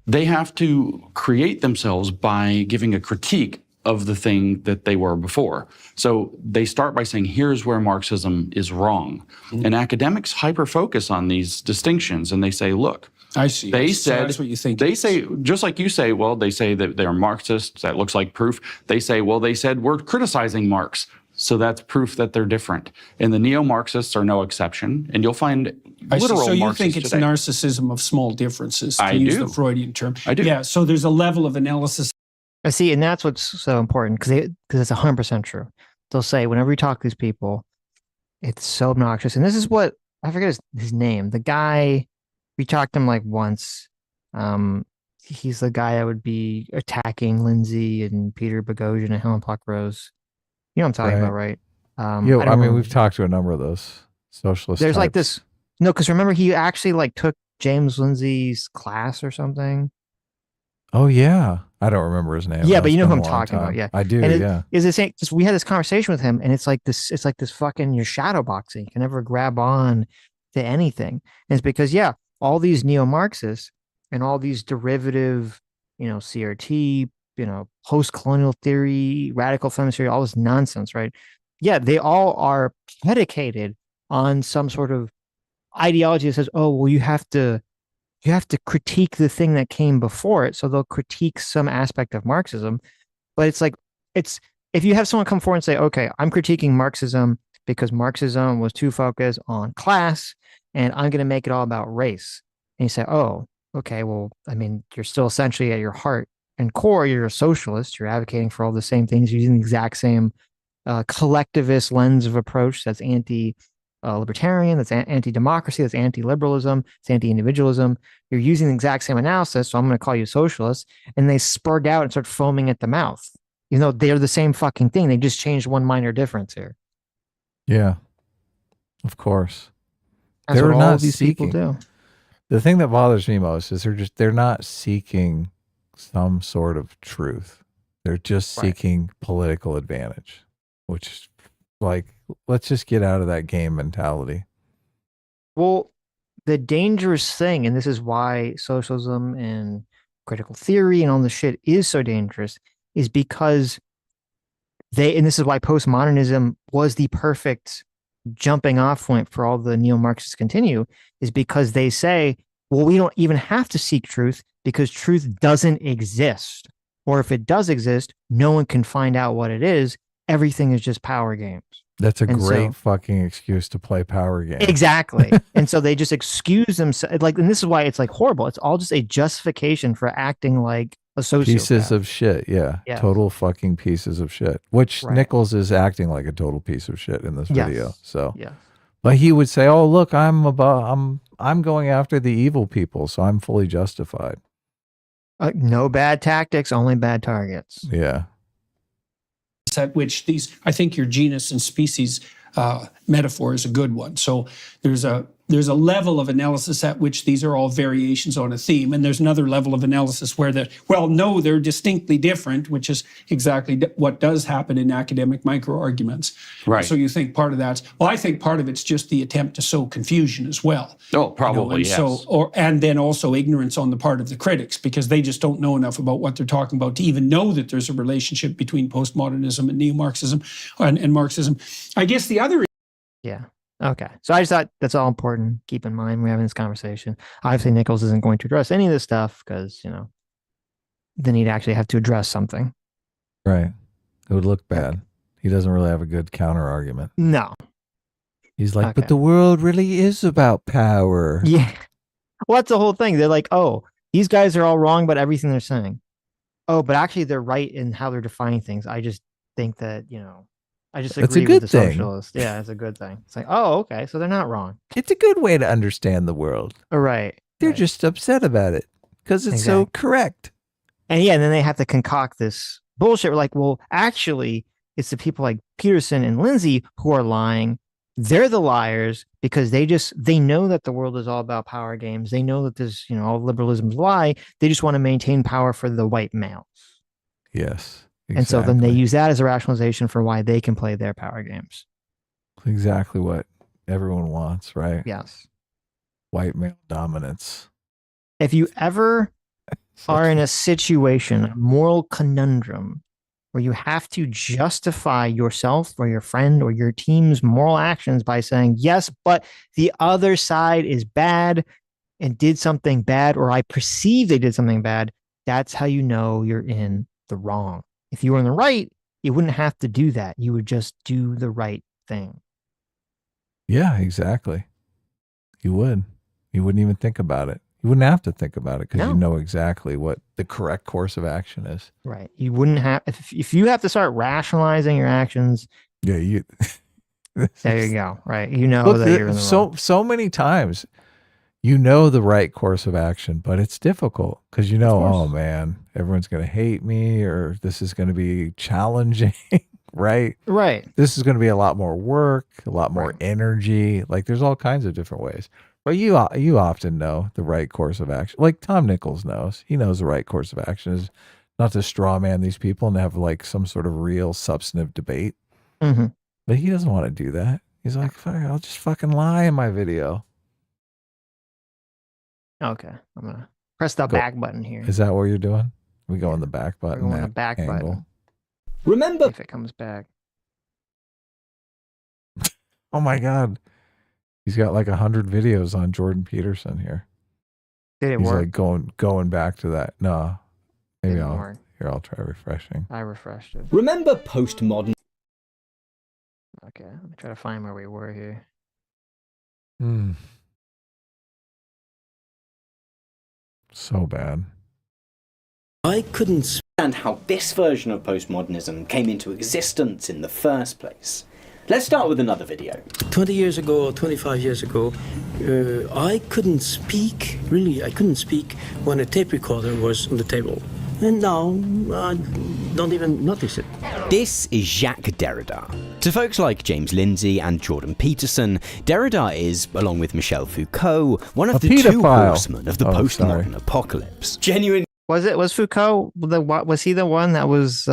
they have to create themselves by giving a critique of the thing that they were before. So they start by saying, here's where Marxism is wrong. And academics hyper-focus on these distinctions, and they say, look, I see. They so said, that's what you think. They say, just like you say, well, they say that they're Marxists. That looks like proof. They say, well, they said we're criticizing Marx. So that's proof that they're different. And the neo-Marxists are no exception. And you'll find literal So you Marxists think it's today. narcissism of small differences, to I use do. the Freudian term. I do. Yeah, so there's a level of analysis. I see, and that's what's so important because it's 100% true. They'll say whenever you talk to these people, it's so obnoxious. And this is what I forget his name. The guy we talked to him like once. He's the guy that would be attacking Lindsay and Peter Boghossian and Helen Pluckrose. You know what I'm talking about, right? I mean, we've talked to a number of those socialist There's types. like this. No, because remember he actually like took James Lindsay's class or something. Oh yeah, I don't remember his name. Yeah, but you know who It's I'm been a long talking about. time. Yeah, I do. And yeah, is the same? Just we had this conversation with him, and it's like this. It's like this fucking you're shadow boxing. You can never grab on to anything. And it's because all these neo-Marxists and all these derivative, CRT, post-colonial theory, radical feminist theory, all this nonsense, right? Yeah, they all are predicated on some sort of ideology that says, oh, well, you have to critique the thing that came before it. So they'll critique some aspect of Marxism. But it's like, if you have someone come forward and say, okay, I'm critiquing Marxism because Marxism was too focused on class and I'm going to make it all about race. And you say, oh, okay, well, I mean, you're still essentially at your heart and core, you're a socialist. You're advocating for all the same things, using the exact same collectivist lens of approach that's anti-libertarian, that's anti-democracy, that's anti-liberalism, it's anti-individualism. You're using the exact same analysis, so I'm going to call you a socialist. And they spurg out and start foaming at the mouth. You know, they're the same fucking thing. They just changed one minor difference here. Yeah, of course. That's They're what all not of these seeking. people do. The thing that bothers me most is they're not seeking some sort of truth. They're just seeking political advantage, which is like, let's just get out of that game mentality. Well, the dangerous thing, and this is why socialism and critical theory and all this shit is so dangerous, is because and this is why postmodernism was the perfect jumping off point for all the neo-Marxists continue, is because they say, well, we don't even have to seek truth because truth doesn't exist. Or if it does exist, no one can find out what it is. Everything is just power games. That's a great fucking excuse to play power games. Exactly. And so they just excuse themselves. Like, and this is why it's like horrible. It's all just a justification for acting like a sociopath. Pieces of shit. Yeah. Yes. Total fucking pieces of shit. Which Nichols is acting like a total piece of shit in this video. So, yeah. But he would say, "Oh, look, I'm going after the evil people, so I'm fully justified." No bad tactics, only bad targets. Yeah. At which I think your genus and species metaphor is a good one. So there's a level of analysis at which these are all variations on a theme, and there's another level of analysis where they're distinctly different, which is exactly what does happen in academic micro-arguments. Right. So you think part of I think part of it's just the attempt to sow confusion as well. Oh, probably, and yes. And then also ignorance on the part of the critics, because they just don't know enough about what they're talking about to even know that there's a relationship between postmodernism and neo-Marxism and Marxism. I guess the other... Yeah. Okay. So I just thought that's all important. Keep in mind, we're having this conversation. Obviously, Nichols isn't going to address any of this stuff because, then he'd actually have to address something. Right. It would look bad. He doesn't really have a good counter argument. No. He's like, but the world really is about power. Yeah. Well, that's the whole thing. They're like, oh, these guys are all wrong about everything they're saying. Oh, but actually they're right in how they're defining things. I just think that, I just agree with the socialist. Yeah, it's a good thing. It's like, oh, okay, so they're not wrong. It's a good way to understand the world. Right. They're just upset about it because it's so correct. And and then they have to concoct this bullshit. We're like, well, actually, it's the people like Peterson and Lindsay who are lying. They're the liars because they know that the world is all about power games. They know that this, all liberalism's lie. They just want to maintain power for the white males. Yes. Exactly. And so then they use that as a rationalization for why they can play their power games. Exactly what everyone wants, right? Yes. White male dominance. If you ever are in a situation, a moral conundrum, where you have to justify yourself or your friend or your team's moral actions by saying, yes, but the other side is bad and did something bad, or I perceive they did something bad, that's how you know you're in the wrong. If you were in the right, you wouldn't have to do that. You would just do the right thing. Yeah, exactly. You would. You wouldn't even think about it. You wouldn't have to think about it because you know exactly what the correct course of action is. Right. You wouldn't have, if you have to start rationalizing your actions. Yeah, there you go. Right. You know that you're in the wrong. So many times you know the right course of action, but it's difficult because oh man, everyone's going to hate me or this is going to be challenging, right? Right. This is going to be a lot more work, a lot more energy. Like there's all kinds of different ways. But you often know the right course of action. Like Tom Nichols knows. He knows the right course of action is not to straw man these people and have like some sort of real substantive debate. Mm-hmm. But he doesn't want to do that. He's like, fuck, I'll just fucking lie in my video. Okay, I'm gonna press the back button here. Is that what you're doing? We go on the back button. We're going on the back button. Remember, if it comes back. Oh my god, he's got like 100 videos on Jordan Peterson here. Did it he's work? Like going back to that. No, maybe I'll try refreshing. I refreshed it. Remember postmodern. Okay, let me try to find where we were here. So bad. I couldn't understand how this version of postmodernism came into existence in the first place. Let's start with another video. 20 years ago, 25 years ago, I couldn't speak, really, I couldn't speak when a tape recorder was on the table. And now, I don't even notice it. This is Jacques Derrida. To folks like James Lindsay and Jordan Peterson, Derrida is, along with Michel Foucault, one of the two horsemen of the postmodern apocalypse. Genuine. Was Foucault was he the one that was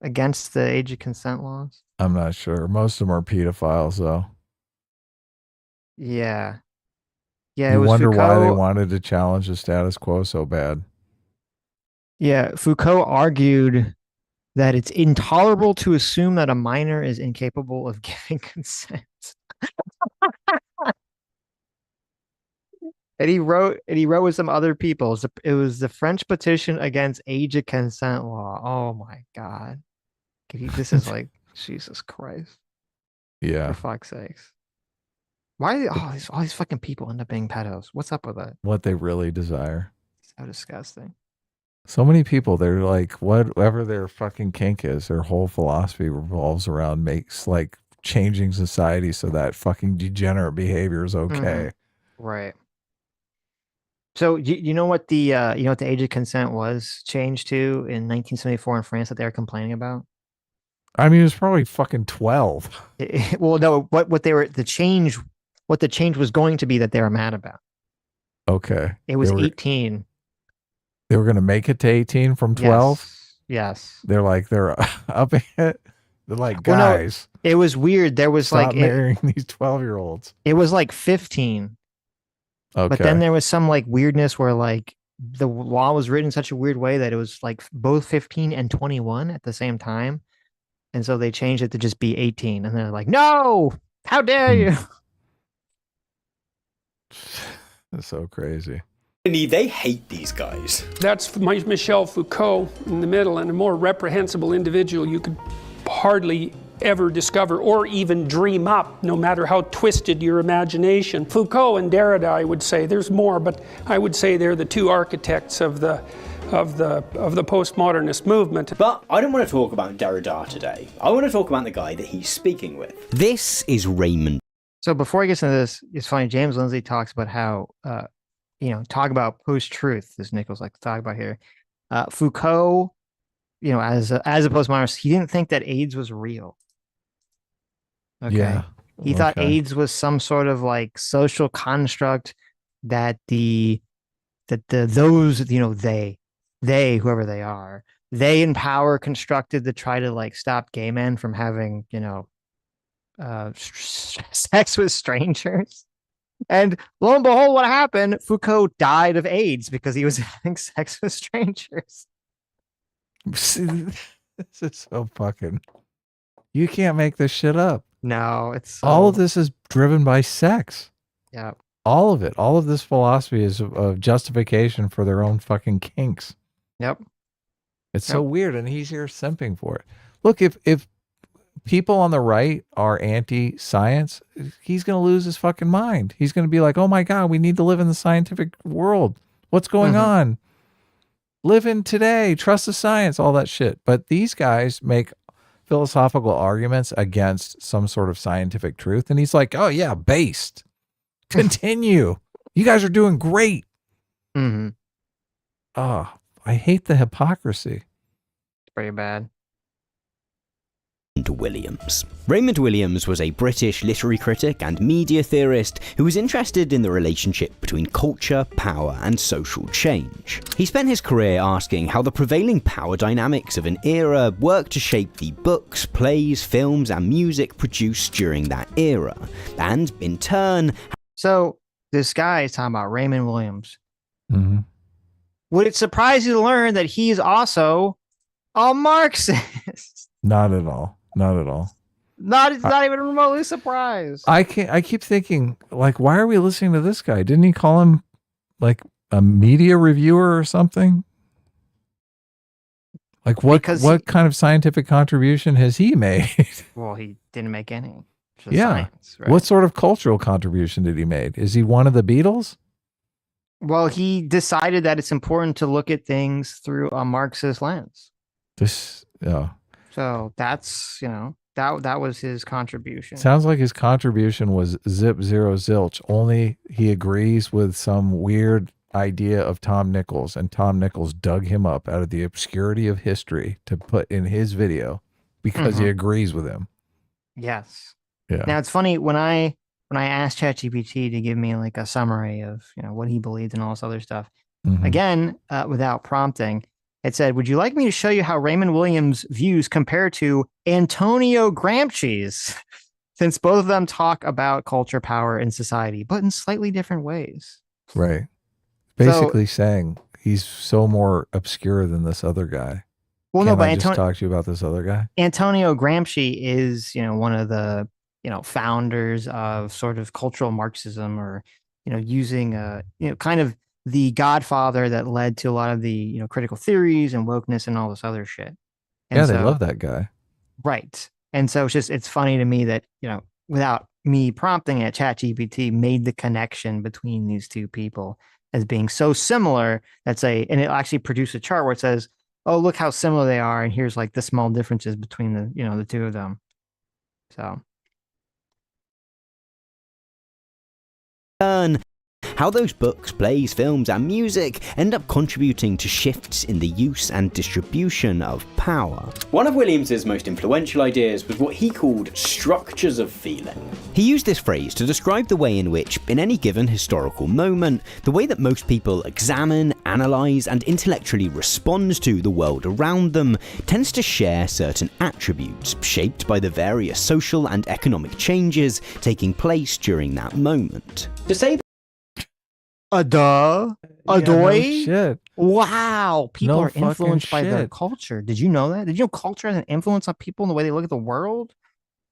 against the age of consent laws? I'm not sure. Most of them are pedophiles, though. Yeah. Yeah, You it was wonder why they Foucault. wanted to challenge the status quo so bad. Yeah, Foucault argued that it's intolerable to assume that a minor is incapable of giving consent. And he wrote with some other people. It was the French petition against age of consent law. Oh my God. This is like, Jesus Christ. Yeah. For fuck's sakes. Why all these fucking people end up being pedos? What's up with that? What they really desire. So disgusting. So many people, they're like, whatever their fucking kink is, their whole philosophy revolves around like changing society so that fucking degenerate behavior is okay. Right. So you know what the age of consent was changed to in 1974 in France that they were complaining about? I mean, it was probably fucking 12. Well, no, what the change was going to be that they were mad about. Okay. It was 18. They were going to make it to 18 from 12? Yes. They're upping it. They're like, Well, no, guys. it was weird. There was stop like marrying these 12-year-olds. It was like 15. Okay. But then there was some like weirdness where like the law was written in such a weird way that it was like both 15 and 21 at the same time. And so they changed it to just be 18. And they're like, no, how dare you? That's so crazy. They hate these guys. That's Michel Foucault in the middle, and a more reprehensible individual you could hardly ever discover or even dream up, no matter how twisted your imagination. Foucault and Derrida, I would say, there's more, but I would say they're the two architects of the postmodernist movement. But I don't want to talk about Derrida today. I want to talk about the guy that he's speaking with. This is Raymond. So before he gets into this, it's funny. James Lindsay talks about how, talk about post-truth, as Nichols like to talk about here. Foucault, as a postmodernist, he didn't think that AIDS was real. Okay. Yeah. He thought AIDS was some sort of like social construct that those, they, whoever they are, they in power constructed to try to like stop gay men from having, sex with strangers. And lo and behold, what happened? Foucault died of AIDS because he was having sex with strangers. This is so fucking... You can't make this shit up. No, it's... All of this is driven by sex. Yeah. All of it. All of this philosophy is of justification for their own fucking kinks. Yep. It's so weird, and he's here simping for it. Look, if people on the right are anti-science, he's going to lose his fucking mind. He's going to be like, oh my God, we need to live in the scientific world. What's going on? Live in today. Trust the science, all that shit. But these guys make philosophical arguments against some sort of scientific truth. And he's like, oh yeah, based. Continue. You guys are doing great. Oh, I hate the hypocrisy. It's pretty bad. Williams. Raymond Williams was a British literary critic and media theorist who was interested in the relationship between culture, power, and social change. He spent his career asking how the prevailing power dynamics of an era worked to shape the books, plays, films, and music produced during that era, and in turn... So, this guy is talking about Raymond Williams. Would it surprise you to learn that he is also a Marxist? Not at all. Not at all. It's not even remotely surprised. I keep thinking, like, why are we listening to this guy? Didn't he call him like a media reviewer or something? Like what kind of scientific contribution has he made? Well, he didn't make any. Yeah. Science, right? What sort of cultural contribution did he make? Is he one of the Beatles? Well, he decided that it's important to look at things through a Marxist lens. So that's, that was his contribution. Sounds like his contribution was zip zero zilch. Only he agrees with some weird idea of Tom Nichols, and Tom Nichols dug him up out of the obscurity of history to put in his video because he agrees with him. Yes. Yeah. Now it's funny when I asked ChatGPT to give me like a summary of what he believed and all this other stuff. Again, without prompting, it said, "Would you like me to show you how Raymond Williams' views compare to Antonio Gramsci's, since both of them talk about culture, power, and society, but in slightly different ways?" Right. Basically saying he's so more obscure than this other guy. Well, Can no, but I just talk to you about this other guy? Antonio Gramsci is, one of the, founders of sort of cultural Marxism, or, using, kind of the godfather that led to a lot of the, critical theories and wokeness and all this other shit. And Yeah, they love that guy. Right. And so it's funny to me that, without me prompting it, ChatGPT made the connection between these two people as being so similar and it actually produced a chart where it says, oh, look how similar they are. And here's like the small differences between the two of them. So. How those books, plays, films, and music end up contributing to shifts in the use and distribution of power. One of Williams's most influential ideas was what he called structures of feeling. He used this phrase to describe the way in which, in any given historical moment, the way that most people examine, analyze, and intellectually respond to the world around them tends to share certain attributes shaped by the various social and economic changes taking place during that moment. To say No shit. Wow. People No are influenced by fucking their shit. culture. Did you know that? Did you know culture has an influence on people and the way they look at the world?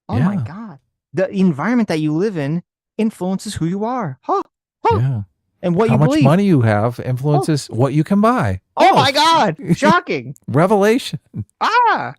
Oh my Yeah. God. The environment that you live in influences who you are. Huh. Yeah. And what How you much believe. money you have influences what you can buy. Oh my God. Shocking. Revelation. Ah.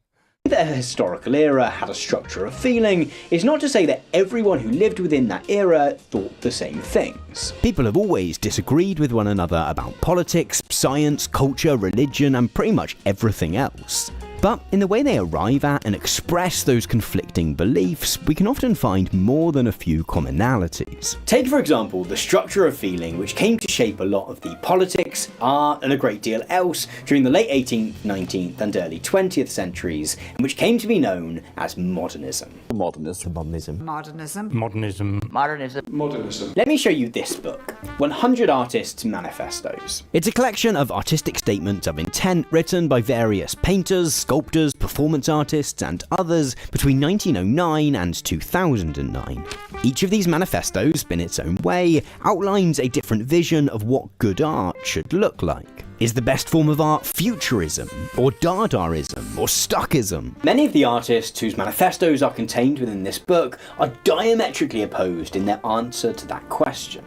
That a historical era had a structure of feeling is not to say that everyone who lived within that era thought the same things. People have always disagreed with one another about politics, science, culture, religion, and pretty much everything else. But in the way they arrive at and express those conflicting beliefs, we can often find more than a few commonalities. Take, for example, the structure of feeling which came to shape a lot of the politics, art, and a great deal else during the late 18th, 19th, and early 20th centuries, and which came to be known as modernism. Modernism. Let me show you this book, 100 Artists' Manifestos. It's a collection of artistic statements of intent written by various painters, sculptors, performance artists, and others between 1909 and 2009. Each of these manifestos, in its own way, outlines a different vision of what good art should look like. Is the best form of art futurism, or Dadaism, or Stuckism? Many of the artists whose manifestos are contained within this book are diametrically opposed in their answer to that question.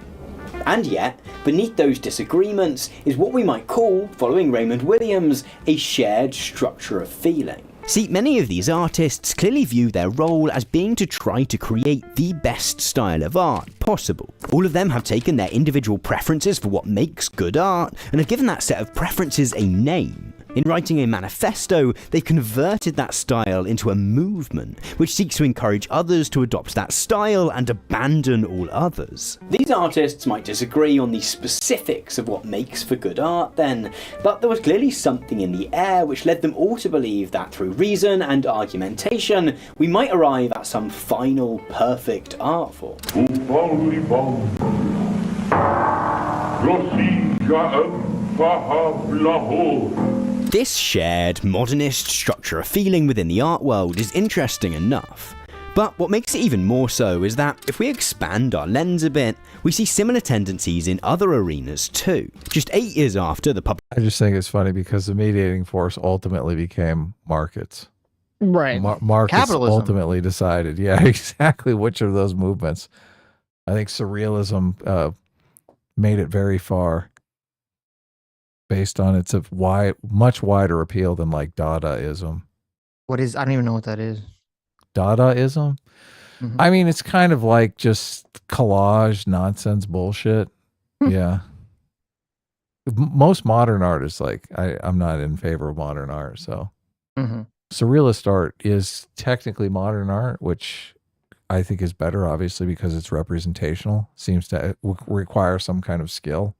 And yet, beneath those disagreements is what we might call, following Raymond Williams, a shared structure of feeling. See, many of these artists clearly view their role as being to try to create the best style of art possible. All of them have taken their individual preferences for what makes good art and have given that set of preferences a name. In writing a manifesto, they've converted that style into a movement, which seeks to encourage others to adopt that style and abandon all others. These artists might disagree on the specifics of what makes for good art then, but there was clearly something in the air which led them all to believe that through reason and argumentation, we might arrive at some final, perfect art form. This shared, modernist structure of feeling within the art world is interesting enough. But what makes it even more so is that if we expand our lens a bit, we see similar tendencies in other arenas too. Just 8 years after the I just think it's funny because the mediating force ultimately became markets. Right. Markets Capitalism. ultimately decided, yeah, exactly which of those movements. I think surrealism made it very far based on its much wider appeal than like Dadaism. What is, I don't even know what that is. Dadaism? Mhm. I mean, it's kind of like just collage nonsense bullshit. Yeah. most modern art is like, I'm not in favor of modern art. So Mhm. surrealist art is technically modern art, which I think is better, obviously, because it's representational, seems to require some kind of skill.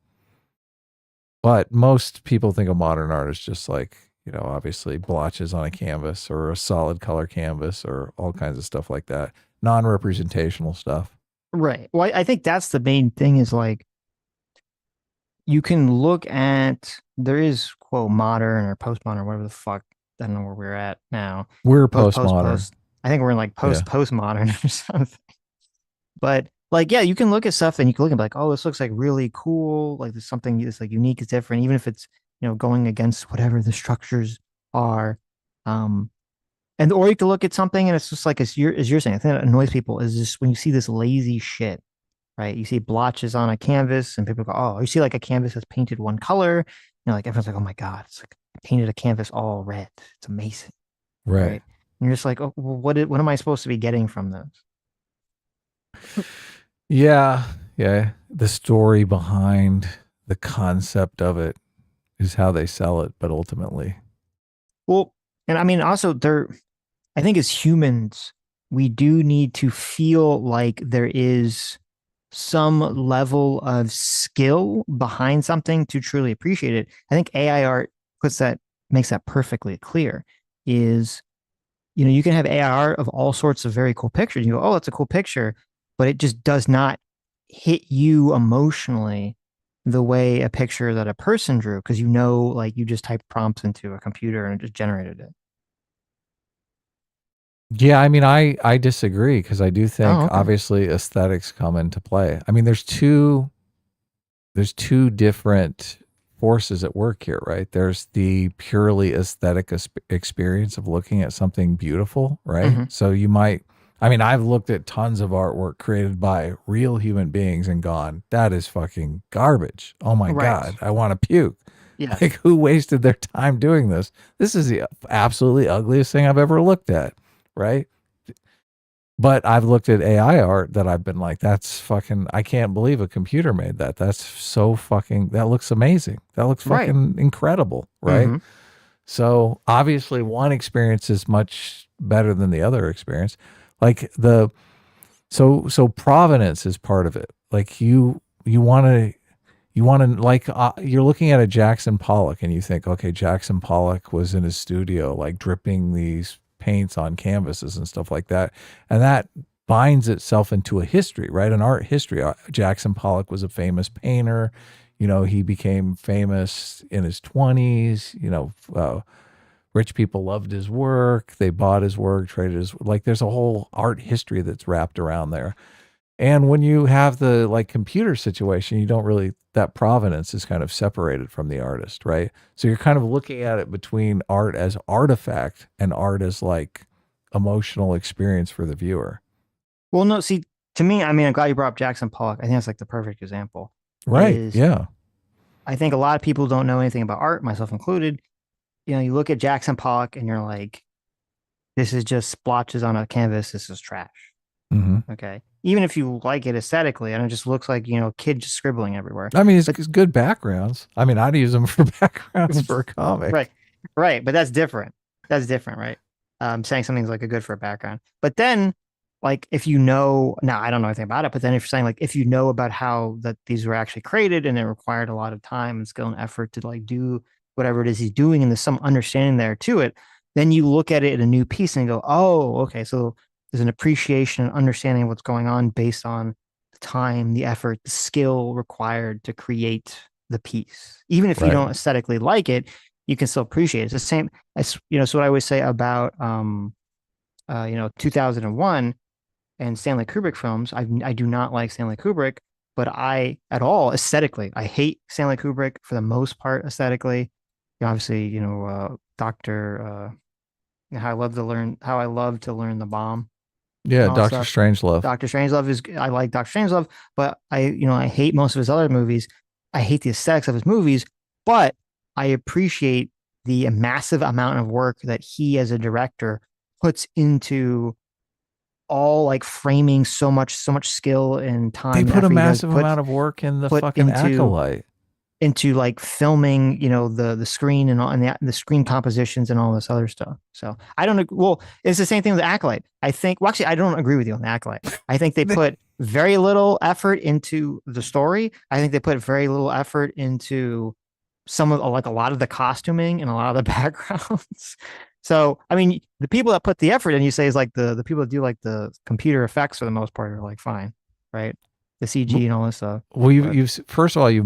But most people think of modern art as just like, you know, obviously blotches on a canvas or a solid color canvas or all kinds of stuff like that. Non-representational stuff. Right. Well, I think that's the main thing is like, you can look at, there is quote modern or postmodern, whatever the fuck. I don't know where we're at now. We're postmodern. I think we're in like postmodern or something. But like, yeah, you can look at stuff and you can look and be like, oh, this looks like really cool. Like there's something that's like unique, it's different, even if it's, you know, going against whatever the structures are. And or you can look at something and it's just like, as you're saying, I think that annoys people is just when you see this lazy shit, right? You see blotches on a canvas and people go, oh, you see like a canvas that's painted one color. You know, like everyone's like, oh my God, it's like painted a canvas all red. It's amazing. Right. And you're just like, oh, well, what am I supposed to be getting from this? Yeah. The story behind the concept of it is how they sell it, but ultimately. Well, and I mean, also I think as humans, we do need to feel like there is some level of skill behind something to truly appreciate it. I think AI art makes that perfectly clear. Is, you know, you can have AI art of all sorts of very cool pictures. You go, oh, that's a cool picture, but it just does not hit you emotionally the way a picture that a person drew, because you know, like you just typed prompts into a computer and it just generated it. Yeah, I mean, I disagree because I do think obviously aesthetics come into play. I mean, there's two different forces at work here, right? There's the purely aesthetic experience of looking at something beautiful, right? Mm-hmm. So you might, I mean, I've looked at tons of artwork created by real human beings and gone, that is fucking garbage. Oh my God, I want to puke. Yeah. Like, who wasted their time doing this? This is the absolutely ugliest thing I've ever looked at. Right. But I've looked at AI art that I've been like, that's fucking, I can't believe a computer made that. That's so fucking, that looks amazing. That looks fucking incredible. Right. Mm-hmm. So obviously one experience is much better than the other experience. Like so provenance is part of it. Like you want to like, you're looking at a Jackson Pollock and you think, okay, Jackson Pollock was in his studio, like dripping these paints on canvases and stuff like that. And that binds itself into a history, right? An art history. Jackson Pollock was a famous painter. You know, he became famous in his 20s. You know, rich people loved his work. They bought his work, traded his, like there's a whole art history that's wrapped around there. And when you have the like computer situation, you don't really, that provenance is kind of separated from the artist, right? So you're kind of looking at it between art as artifact and art as like emotional experience for the viewer. Well, no, see, to me, I mean, I'm glad you brought up Jackson Pollock. I think that's like the perfect example. Right. Yeah. I think a lot of people don't know anything about art, myself included. You know, you look at Jackson Pollock and you're like, this is just splotches on a canvas. This is trash. Mm-hmm. Okay. Even if you like it aesthetically, and it just looks like, you know, a kid just scribbling everywhere. I mean, it's good backgrounds. I mean, I'd use them for backgrounds for a comic. Right. But that's different. That's different, right? Saying something's like a good for a background. But then, like, if you know, now I don't know anything about it, but then if you're saying like, if you know about how that these were actually created and it required a lot of time and skill and effort to like do whatever it is he's doing, and there's some understanding there to it, then you look at it in a new piece and go, oh, okay, so there's an appreciation and understanding of what's going on based on the time, the effort, the skill required to create the piece. Even if you don't aesthetically like it, you can still appreciate it. It's the same as, you know, so what I always say about, 2001 and Stanley Kubrick films. I do not like Stanley Kubrick, but at all aesthetically, I hate Stanley Kubrick for the most part aesthetically. You know, obviously, you know, how I love to learn the bomb. Yeah, Dr. Strangelove. Dr. Strangelove I like Dr. Strangelove, but I hate most of his other movies. I hate the aesthetics of his movies, but I appreciate the massive amount of work that he as a director puts into all like framing so much skill and time. They put a massive amount of work in the fucking Acolyte. into like filming, the screen and all, and the screen compositions and all this other stuff. So I don't. Well, it's the same thing with the Acolyte. I think. Well, actually, I don't agree with you on the Acolyte. I think they put very little effort into the story. I think they put very little effort into a lot of the costuming and a lot of the backgrounds. So, I mean, the people that put the effort in, you say, is like the people that do like the computer effects for the most part are like fine, right? The CG and all this stuff. Well, you've first of all, you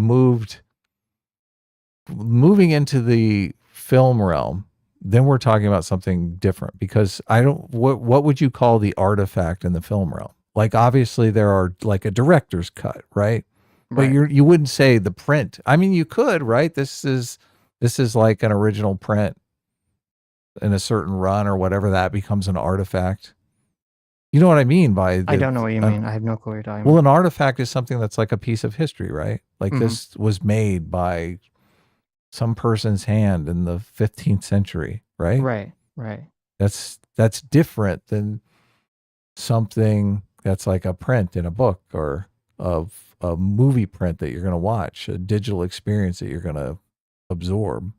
moving into the film realm. Then we're talking about something different, because what would you call the artifact in the film realm? Like, obviously there are like a director's cut, right? But you wouldn't say the print. I mean, you could, right? This is like an original print in a certain run or whatever, that becomes an artifact. You know what I mean by I don't know what you mean. I have no clue what you're talking about. Well, an artifact is something that's like a piece of history, right? Like this was made by some person's hand in the 15th century, right? Right. That's different than something that's like a print in a book, or of a movie print that you're going to watch, a digital experience that you're going to absorb.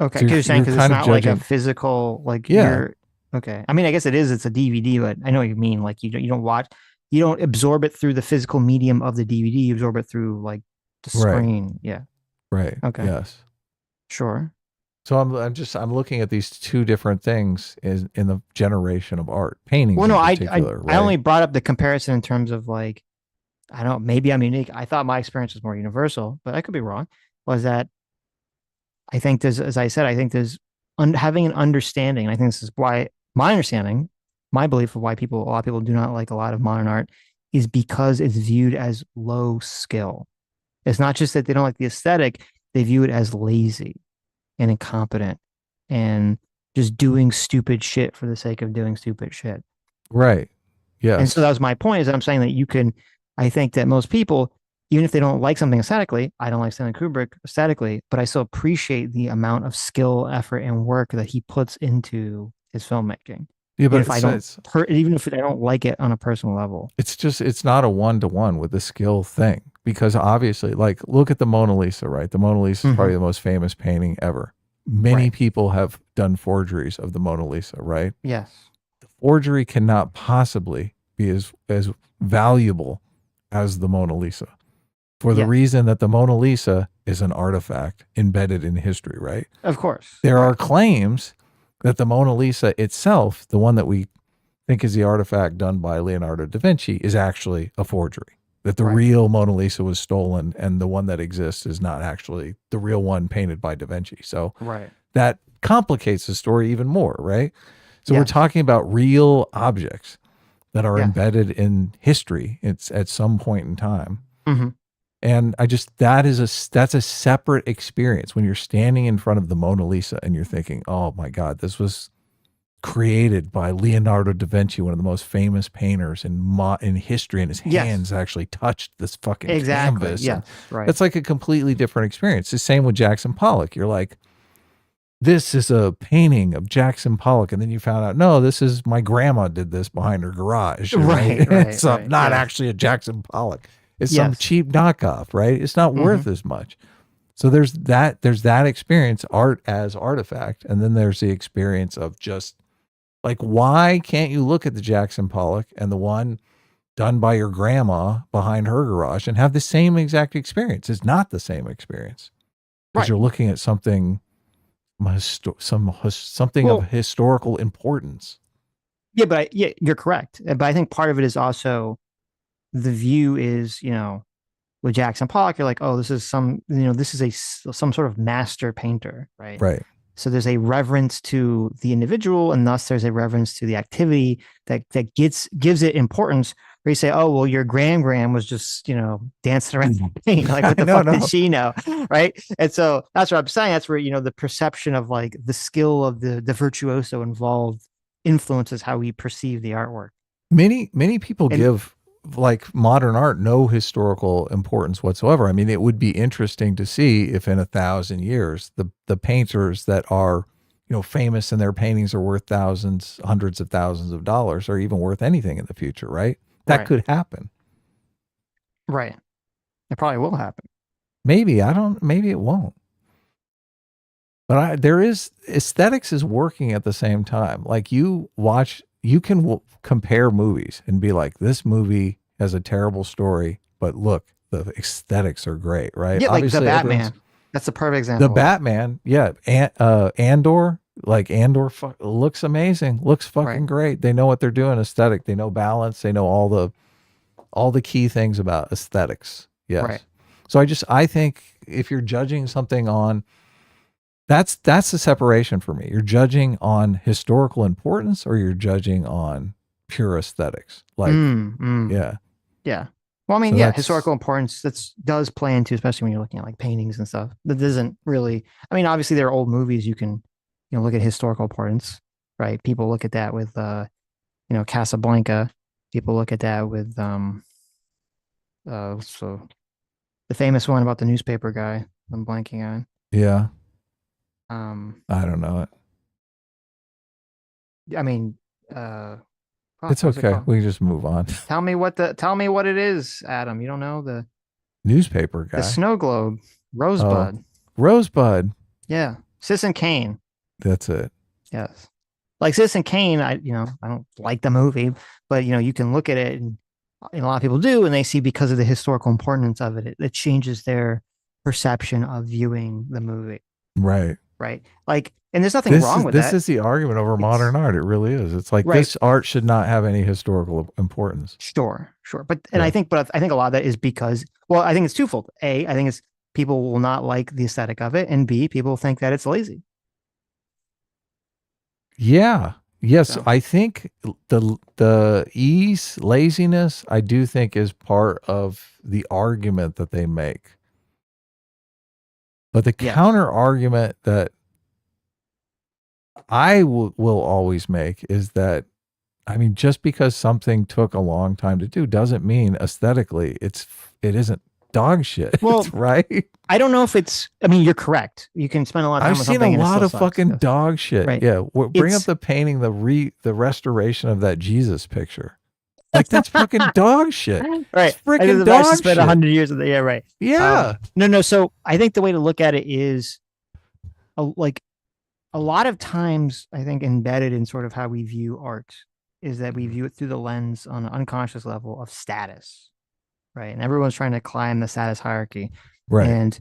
Okay, So you're saying because it's not like a judging- physical, like Yeah. okay. I mean, I guess it is. It's a DVD, but I know what you mean. Like you don't absorb it through the physical medium of the DVD. You absorb it through like the Right. screen. Yeah. Right. Okay. Yes. Sure. So I'm looking at these two different things in the generation of art, paintings. Well, no, in I particular, I only brought up the comparison in terms of like, I don't know, maybe I'm unique. I thought my experience was more universal, but I could be wrong. Was that I think there's, as I said, I think there's having an understanding. I think this is why my understanding, my belief of why a lot of people do not like a lot of modern art is because it's viewed as low skill. It's not just that they don't like the aesthetic, they view it as lazy and incompetent and just doing stupid shit for the sake of doing stupid shit. Right. Yes. And so that was my point, is that I'm saying that I think that most people, even if they don't like something aesthetically, I don't like Stanley Kubrick aesthetically, but I still appreciate the amount of skill, effort, and work that he puts into his filmmaking. Yeah, but even if I don't like it on a personal level. It's not a one-to-one with the skill thing, because obviously, like, look at the Mona Lisa, right? The Mona Lisa is probably the most famous painting ever. Many people have done forgeries of the Mona Lisa, right? Yes. The forgery cannot possibly be as valuable as the Mona Lisa, for the reason that the Mona Lisa is an artifact embedded in history, right? Of course. There are claims that the Mona Lisa itself, the one that we think is the artifact done by Leonardo da Vinci, is actually a forgery. That the real Mona Lisa was stolen, and the one that exists is not actually the real one painted by da Vinci. So that complicates the story even more, right? So we're talking about real objects that are embedded in history. It's at some point in time. And that's a separate experience when you're standing in front of the Mona Lisa and you're thinking, oh my God, this was created by Leonardo da Vinci, one of the most famous painters in history, and his hands actually touched this fucking canvas. Yes, right. It's like a completely different experience. The same with Jackson Pollock. You're like, this is a painting of Jackson Pollock, and then you found out, no, this is my grandma did this behind her garage. Right. It's not actually a Jackson Pollock. It's some cheap knockoff, right? It's not worth as much. So there's that experience, art as artifact, and then there's the experience of just like, why can't you look at the Jackson Pollock and the one done by your grandma behind her garage and have the same exact experience? It's not the same experience, because you're looking at something of historical importance. Yeah, but you're correct. But I think part of it is also the view is, with Jackson Pollock, you're like, oh, this is some sort of master painter, right? Right. So there's a reverence to the individual, and thus there's a reverence to the activity that gives it importance. Where you say, oh, well, your Gram was just, dancing around the paint. Like, what the fuck did she know? Right. And so that's what I'm saying. That's where, the perception of like the skill of the virtuoso involved influences how we perceive the artwork. Many people give like modern art no historical importance whatsoever. I mean, it would be interesting to see if in 1,000 years, the painters that are, famous and their paintings are worth thousands, hundreds of thousands of dollars, or even worth anything in the future, right? That could happen. Right. It probably will happen. Maybe maybe it won't. But there is aesthetics is working at the same time. Like you can compare movies and be like, this movie has a terrible story, but look, the aesthetics are great, right? Yeah, Obviously, like the Batman. That's the perfect example. The Batman, yeah. Andor, looks amazing, looks fucking great. They know what they're doing, aesthetic. They know balance. They know all the key things about aesthetics. Yes. Right. So I think if you're judging something on, that's the separation for me. You're judging on historical importance, or you're judging on pure aesthetics. Like, yeah. Yeah. Well, I mean, So yeah, that's- historical importance does play into, especially when you're looking at like paintings and stuff. That doesn't really. I mean, obviously there are old movies you can, look at historical importance, right? People look at that with, Casablanca. People look at that with, so the famous one about the newspaper guy. I'm blanking on. Yeah. I don't know it. I mean, It's what's it okay. called? We can just move on. Tell me what it is, Adam. You don't know the Newspaper guy. snow globe, Rosebud. Oh, Rosebud. Yeah, Citizen Kane. That's it. Yes, like Citizen Kane. I don't like the movie, but you can look at it, and a lot of people do, and they see because of the historical importance of it, it changes their perception of viewing the movie. Right. Right. Like, and there's nothing wrong with that. This is the argument over modern art. It really is. It's like Right. this art should not have any historical importance. Sure. But I think a lot of that is because, well, I think it's twofold. A, I think it's people will not like the aesthetic of it, and B, people think that it's lazy. Yeah. Yes, I think the laziness, I do think is part of the argument that they make. But the counter argument that I will always make is that, I mean, just because something took a long time to do doesn't mean aesthetically it isn't dog shit. Well, right? I don't know if it's. I mean, you're correct. You can spend a lot of time. I've with seen something a and it lot still of sucks. fucking Yes. dog shit. Right. Yeah, bring up It's- the painting, the restoration of that Jesus picture. Like that's fucking dog shit. Right. It's freaking I think dog spent shit. 100 years of the. Yeah. Right. Yeah. No. So I think the way to look at it is, a lot of times, I think embedded in sort of how we view art is that we view it through the lens on an unconscious level of status, right? And everyone's trying to climb the status hierarchy. Right. And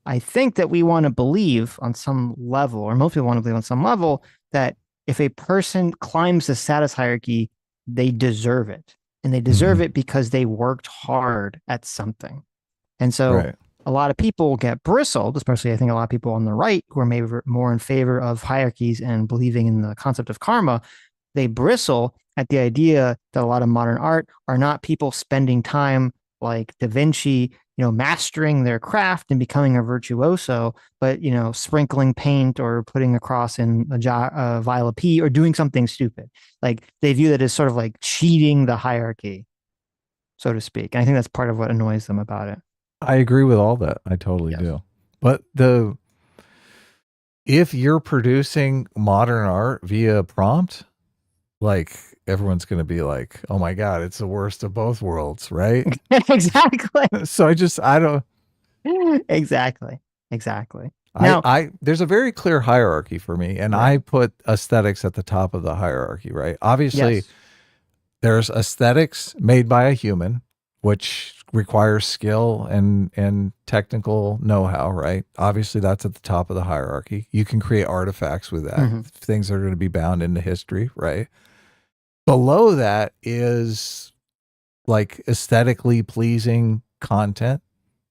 I think that we want to believe on some level, or most people want to believe on some level, that if a person climbs the status hierarchy, they deserve it. And they deserve it because they worked hard at something. And so a lot of people get bristled, especially I think a lot of people on the right who are maybe more in favor of hierarchies and believing in the concept of karma. They bristle at the idea that a lot of modern art are not people spending time like Da Vinci, mastering their craft and becoming a virtuoso, but, sprinkling paint or putting a cross in a vial of pee or doing something stupid. Like they view that as sort of like cheating the hierarchy, so to speak. And I think that's part of what annoys them about it. I agree with all that. I totally do. But if you're producing modern art via prompt, like everyone's going to be like, oh my God, it's the worst of both worlds, right? Exactly. So I don't. Exactly. Now, There's a very clear hierarchy for me, and I put aesthetics at the top of the hierarchy, right? Obviously, there's aesthetics made by a human, which requires skill and technical know-how, right? Obviously, that's at the top of the hierarchy. You can create artifacts with that, things that are going to be bound into history, right? Below that is like aesthetically pleasing content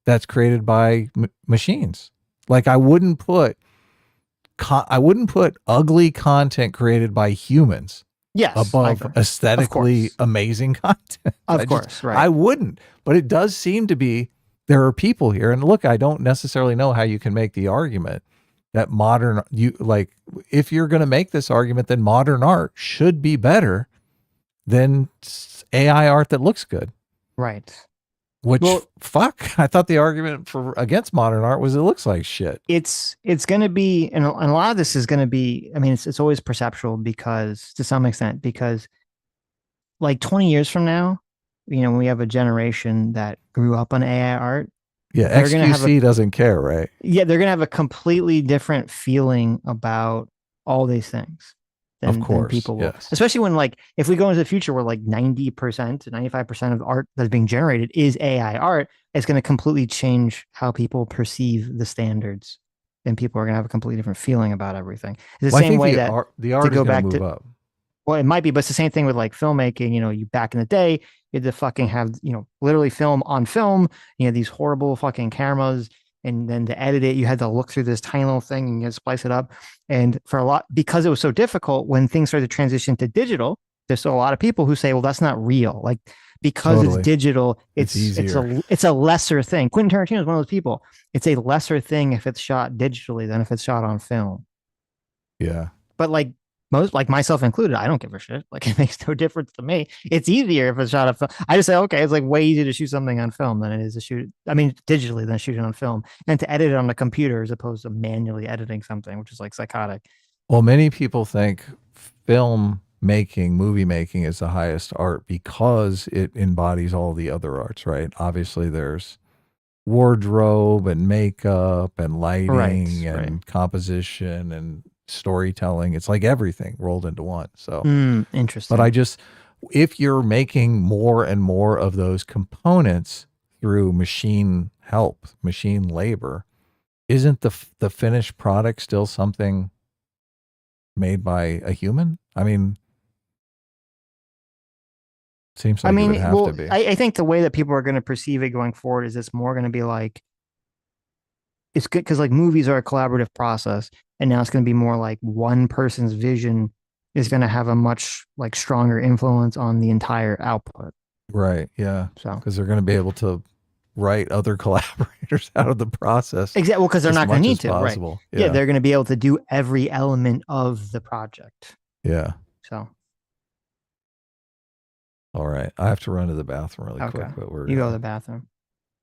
that's created by machines. Like I wouldn't put ugly content created by humans above aesthetically amazing content. Of course, right. I wouldn't, but it does seem to be, there are people here, and look, I don't necessarily know how you can make the argument that if you're going to make this argument, then modern art should be better than AI art that looks good. Right. Which, I thought the argument against modern art was it looks like shit. It's going to be, and a lot of this is going to be, I mean, it's always perceptual because, to some extent, because like 20 years from now, when we have a generation that grew up on AI art, Yeah, they're gonna have XQC doesn't care, right? Yeah, they're gonna have a completely different feeling about all these things than people will. Yes. Especially when, like, if we go into the future where like 90% to 95% of art that's being generated is AI art, it's going to completely change how people perceive the standards, and people are going to have a completely different feeling about everything. It's the same way that the art is going to move up. Well, it might be, but it's the same thing with like filmmaking. You know, you back in the day, you had to fucking have, you know, literally film on film. You had these horrible fucking cameras, and then to edit it, you had to look through this tiny little thing and you had to splice it up. And for a lot, because it was so difficult, when things started to transition to digital, there's still a lot of people who say, well, that's not real. Like, because it's digital, it's a lesser thing. Quentin Tarantino is one of those people. It's a lesser thing if it's shot digitally than if it's shot on film. Yeah. But like most, like myself included, I don't give a shit. Like, it makes no difference to me. It's easier if it's shot on film. I just say, okay, it's like way easier to shoot something on film than it is to shoot, I mean, digitally than shoot it on film, and to edit it on the computer as opposed to manually editing something, which is like psychotic. Well, many people think movie making is the highest art because it embodies all the other arts, right? Obviously, there's wardrobe and makeup and lighting and composition and storytelling. It's like everything rolled into one. So interesting. But if you're making more and more of those components through machine help, machine labor, isn't the finished product still something made by a human? I mean, seems like it would have to be. I think the way that people are going to perceive it going forward is it's more going to be like, it's good because like movies are a collaborative process, and now it's going to be more like one person's vision is going to have a much like stronger influence on the entire output. Right. Yeah. So because they're going to be able to write other collaborators out of the process. Exactly. Well, because they're not going to need to. Right. Yeah, they're going to be able to do every element of the project. Yeah. So. All right. I have to run to the bathroom really quick, but you go to the bathroom.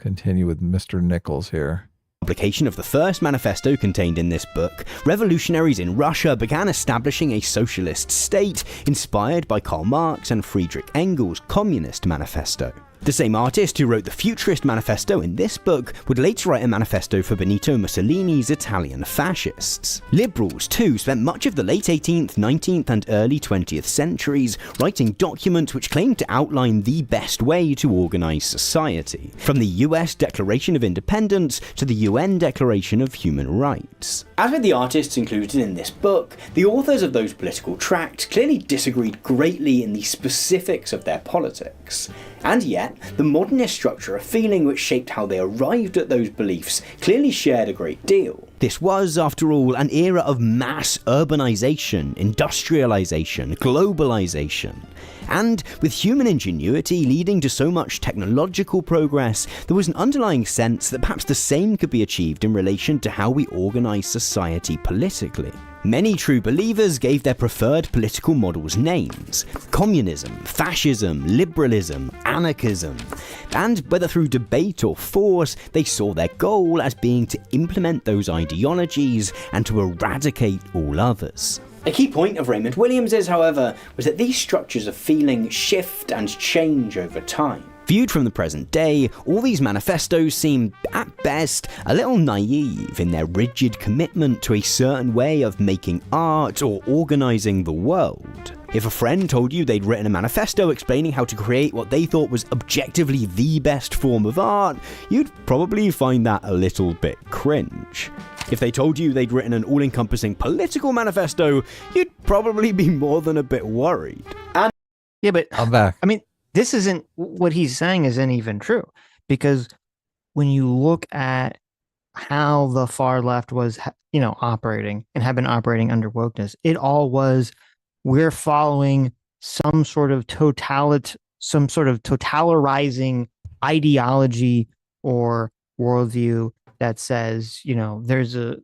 Continue with Mr. Nichols here. Publication of the first manifesto contained in this book, revolutionaries in Russia began establishing a socialist state inspired by Karl Marx and Friedrich Engels' Communist Manifesto. The same artist who wrote the Futurist Manifesto in this book would later write a manifesto for Benito Mussolini's Italian fascists. Liberals, too, spent much of the late 18th, 19th and early 20th centuries writing documents which claimed to outline the best way to organize society, from the US Declaration of Independence to the UN Declaration of Human Rights. As with the artists included in this book, the authors of those political tracts clearly disagreed greatly in the specifics of their politics. And yet, the modernist structure of feeling which shaped how they arrived at those beliefs clearly shared a great deal. This was, after all, an era of mass urbanization, industrialization, globalization. And with human ingenuity leading to so much technological progress, there was an underlying sense that perhaps the same could be achieved in relation to how we organize society politically. Many true believers gave their preferred political models names: communism, fascism, liberalism, anarchism, and whether through debate or force, they saw their goal as being to implement those ideologies and to eradicate all others. A key point of Raymond Williams's, however, was that these structures of feeling shift and change over time. Viewed from the present day, all these manifestos seem, at best, a little naive in their rigid commitment to a certain way of making art or organising the world. If a friend told you they'd written a manifesto explaining how to create what they thought was objectively the best form of art, you'd probably find that a little bit cringe. If they told you they'd written an all-encompassing political manifesto, you'd probably be more than a bit worried. And yeah, but I'm back. I mean, this isn't what he's saying isn't even true, because when you look at how the far left was, operating and have been operating under wokeness, it all was, we're following some sort of totalitarian ideology or worldview that says, there's a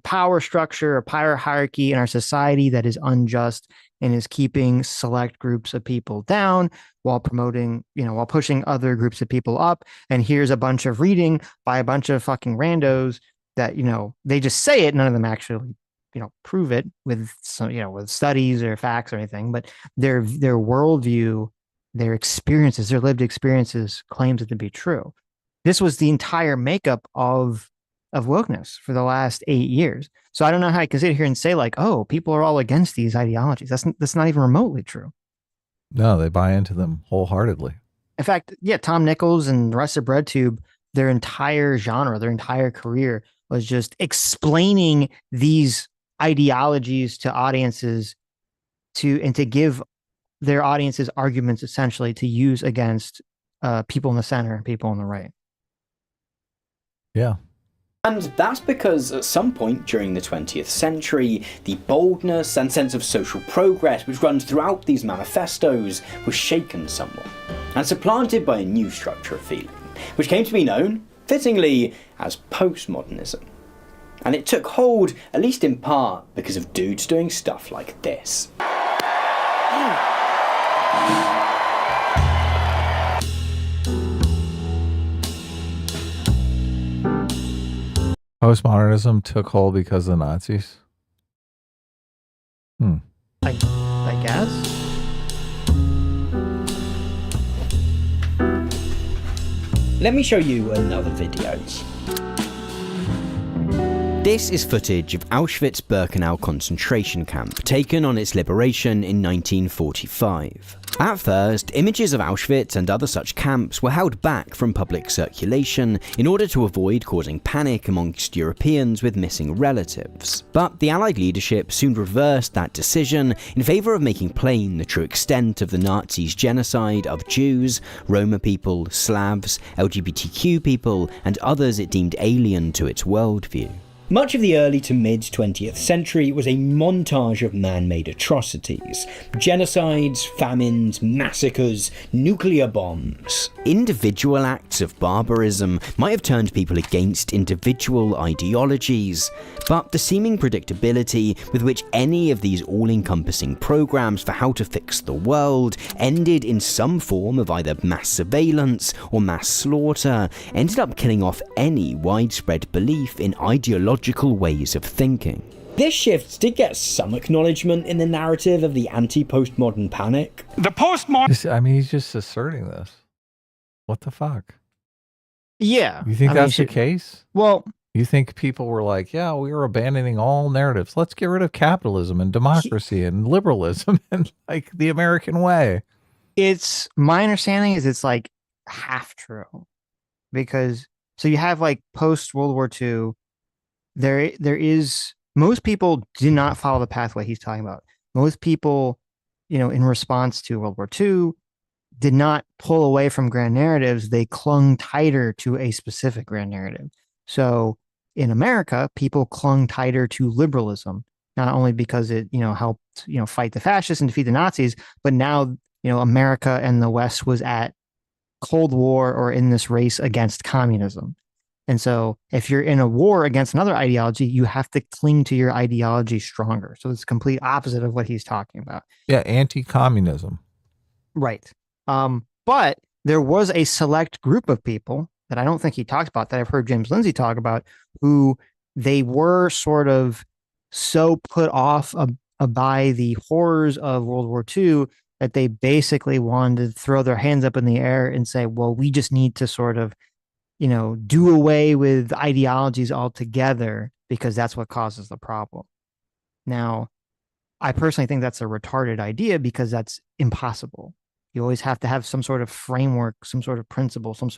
power structure, a power hierarchy in our society that is unjust and is keeping select groups of people down while while pushing other groups of people up. And here's a bunch of reading by a bunch of fucking randos that, they just say it. None of them actually, prove it with some, with studies or facts or anything, but their worldview, their experiences, their lived experiences claims it to be true. this was the entire makeup of wokeness for the last 8 years. So I don't know how I can sit here and say like, oh, people are all against these ideologies. That's not even remotely true. No, they buy into them wholeheartedly. In fact, yeah, Tom Nichols and the rest of BreadTube, their entire genre, their entire career was just explaining these ideologies to audiences to give their audiences arguments essentially to use against people in the center and people on the right. Yeah. And that's because at some point during the 20th century, the boldness and sense of social progress which runs throughout these manifestos was shaken somewhat, and supplanted by a new structure of feeling, which came to be known, fittingly, as postmodernism. And it took hold, at least in part, because of dudes doing stuff like this. Postmodernism took hold because of the Nazis? I guess. Let me show you another video. This is footage of Auschwitz-Birkenau concentration camp, taken on its liberation in 1945. At first, images of Auschwitz and other such camps were held back from public circulation in order to avoid causing panic amongst Europeans with missing relatives. But the Allied leadership soon reversed that decision in favour of making plain the true extent of the Nazis' genocide of Jews, Roma people, Slavs, LGBTQ people, and others it deemed alien to its worldview. Much of the early to mid-20th century was a montage of man-made atrocities. Genocides, famines, massacres, nuclear bombs. Individual acts of barbarism might have turned people against individual ideologies, but the seeming predictability with which any of these all-encompassing programs for how to fix the world ended in some form of either mass surveillance or mass slaughter ended up killing off any widespread belief in ideological ways of thinking. This shift did get some acknowledgement in the narrative of the anti-postmodern panic. The postmodern... I mean, he's just asserting this. What the fuck? Yeah. You think that's the case? Well... You think people were like, yeah, we were abandoning all narratives. Let's get rid of capitalism and democracy and liberalism and like the American way. It's my understanding is it's like half true, because so you have like post World War II, there is most people do not follow the pathway he's talking about. Most people, in response to World War II, did not pull away from grand narratives. They clung tighter to a specific grand narrative. So in America, people clung tighter to liberalism, not only because it, helped, fight the fascists and defeat the Nazis, but now, America and the West was at Cold War or in this race against communism. And so if you're in a war against another ideology, you have to cling to your ideology stronger. So it's the complete opposite of what he's talking about. Yeah, anti-communism. Right. But there was a select group of people that I don't think he talked about, that I've heard James Lindsay talk about, who they were sort of so put off by the horrors of World War II that they basically wanted to throw their hands up in the air and say, well, we just need to sort of, do away with ideologies altogether because that's what causes the problem. Now, I personally think that's a retarded idea because that's impossible. You always have to have some sort of framework, some sort of principle, some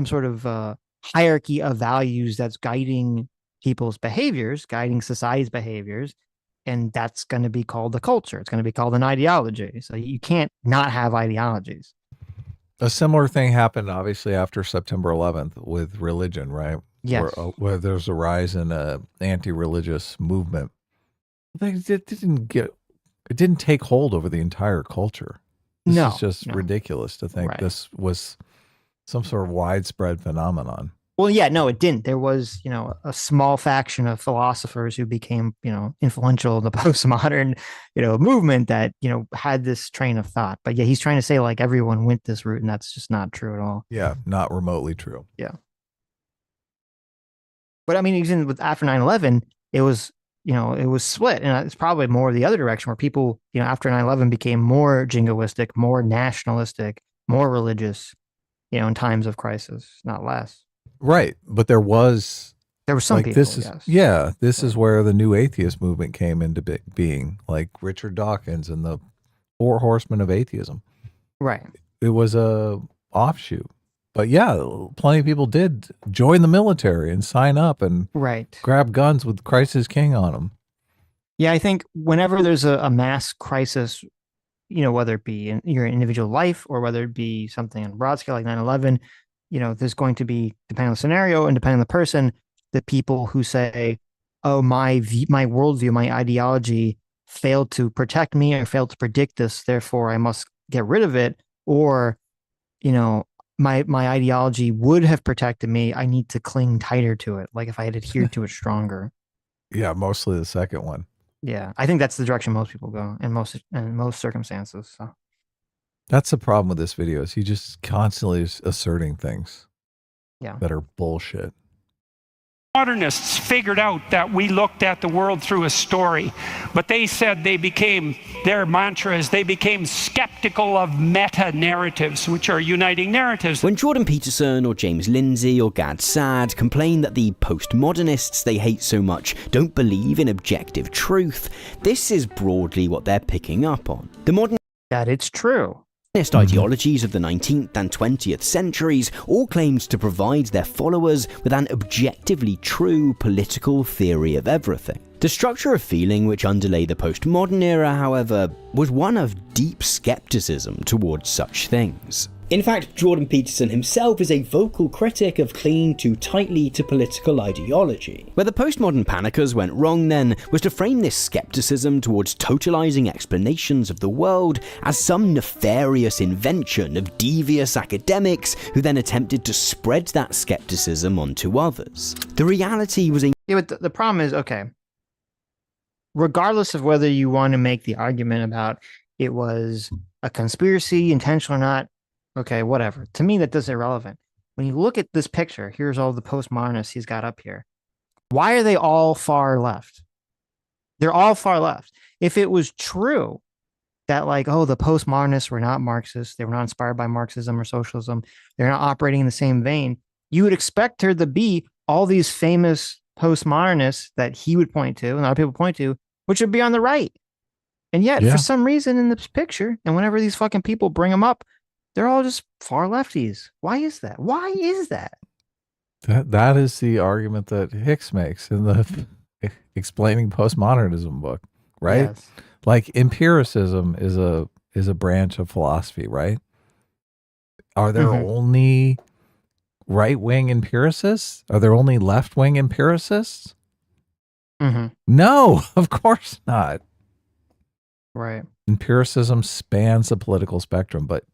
sort of hierarchy of values that's guiding people's behaviors, guiding society's behaviors, and that's going to be called a culture. It's going to be called an ideology. So you can't not have ideologies. A similar thing happened, obviously, after September 11th with religion, right? Yes. Where there's a rise in an anti-religious movement. It didn't take hold over the entire culture. This is just ridiculous to think this was some sort of widespread phenomenon. Well, yeah, no, it didn't. There was, a small faction of philosophers who became, influential in the postmodern, movement that, had this train of thought. But yeah, he's trying to say like everyone went this route, and that's just not true at all. Yeah, not remotely true. Yeah. But I mean, even after 9/11, it was, it was split, and it's probably more the other direction where people, after 9/11 became more jingoistic, more nationalistic, more religious. in times of crisis, not less. Right. But there was some like, people, this is, yes. yeah, this is where the new atheist movement came into being, like Richard Dawkins and the 4 horsemen of atheism. Right. It was a offshoot. But yeah, plenty of people did join the military and sign up and grab guns with Christ is King on them. Yeah, I think whenever there's a mass crisis, whether it be in your individual life or whether it be something on a broad scale like 9/11, there's going to be, depending on the scenario and depending on the person, the people who say, oh, my worldview, my ideology failed to protect me or failed to predict this, therefore I must get rid of it. Or, my ideology would have protected me. I need to cling tighter to it. Like if I had adhered to it stronger. Yeah, mostly the second one. Yeah, I think that's the direction most people go in most circumstances. So that's the problem with this video is he just constantly is asserting things that are bullshit. Modernists figured out that we looked at the world through a story, but they said their mantra is they became skeptical of meta-narratives, which are uniting narratives. When Jordan Peterson or James Lindsay or Gad Saad complain that the postmodernists they hate so much don't believe in objective truth, this is broadly what they're picking up on. The modern that it's true. Ideologies of the 19th and 20th centuries all claimed to provide their followers with an objectively true political theory of everything. The structure of feeling which underlay the postmodern era, however, was one of deep skepticism towards such things. In fact, Jordan Peterson himself is a vocal critic of clinging too tightly to political ideology. Where the postmodern panickers went wrong then was to frame this skepticism towards totalizing explanations of the world as some nefarious invention of devious academics who then attempted to spread that skepticism onto others. The reality was a... Yeah, but the problem is, okay, regardless of whether you want to make the argument about it was a conspiracy, intentional or not, okay, whatever. To me, that doesn't irrelevant. When you look at this picture, here's all the postmodernists he's got up here. Why are they all far left? They're all far left. If it was true that like, oh, the postmodernists were not Marxists, they were not inspired by Marxism or socialism, they're not operating in the same vein, you would expect there to be all these famous postmodernists that he would point to and other people point to, which would be on the right. And yet, for some reason in this picture, and whenever these fucking people bring them up, they're all just far lefties. Why is that? Why is that? That is the argument that Hicks makes in the Explaining Postmodernism book, right? Yes. Like empiricism is a branch of philosophy, right? Are there only right-wing empiricists? Are there only left-wing empiricists? No, of course not. Right. Empiricism spans the political spectrum, but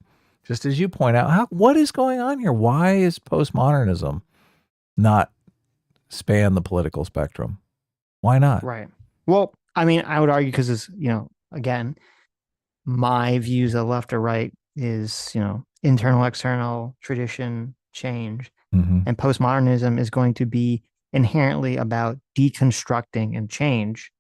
just as you point out, what is going on here? Why is postmodernism not span the political spectrum? Why not? Right. Well, I mean, I would argue because it's, again, my views of left or right is, internal, external, tradition, change. And postmodernism is going to be inherently about deconstructing and change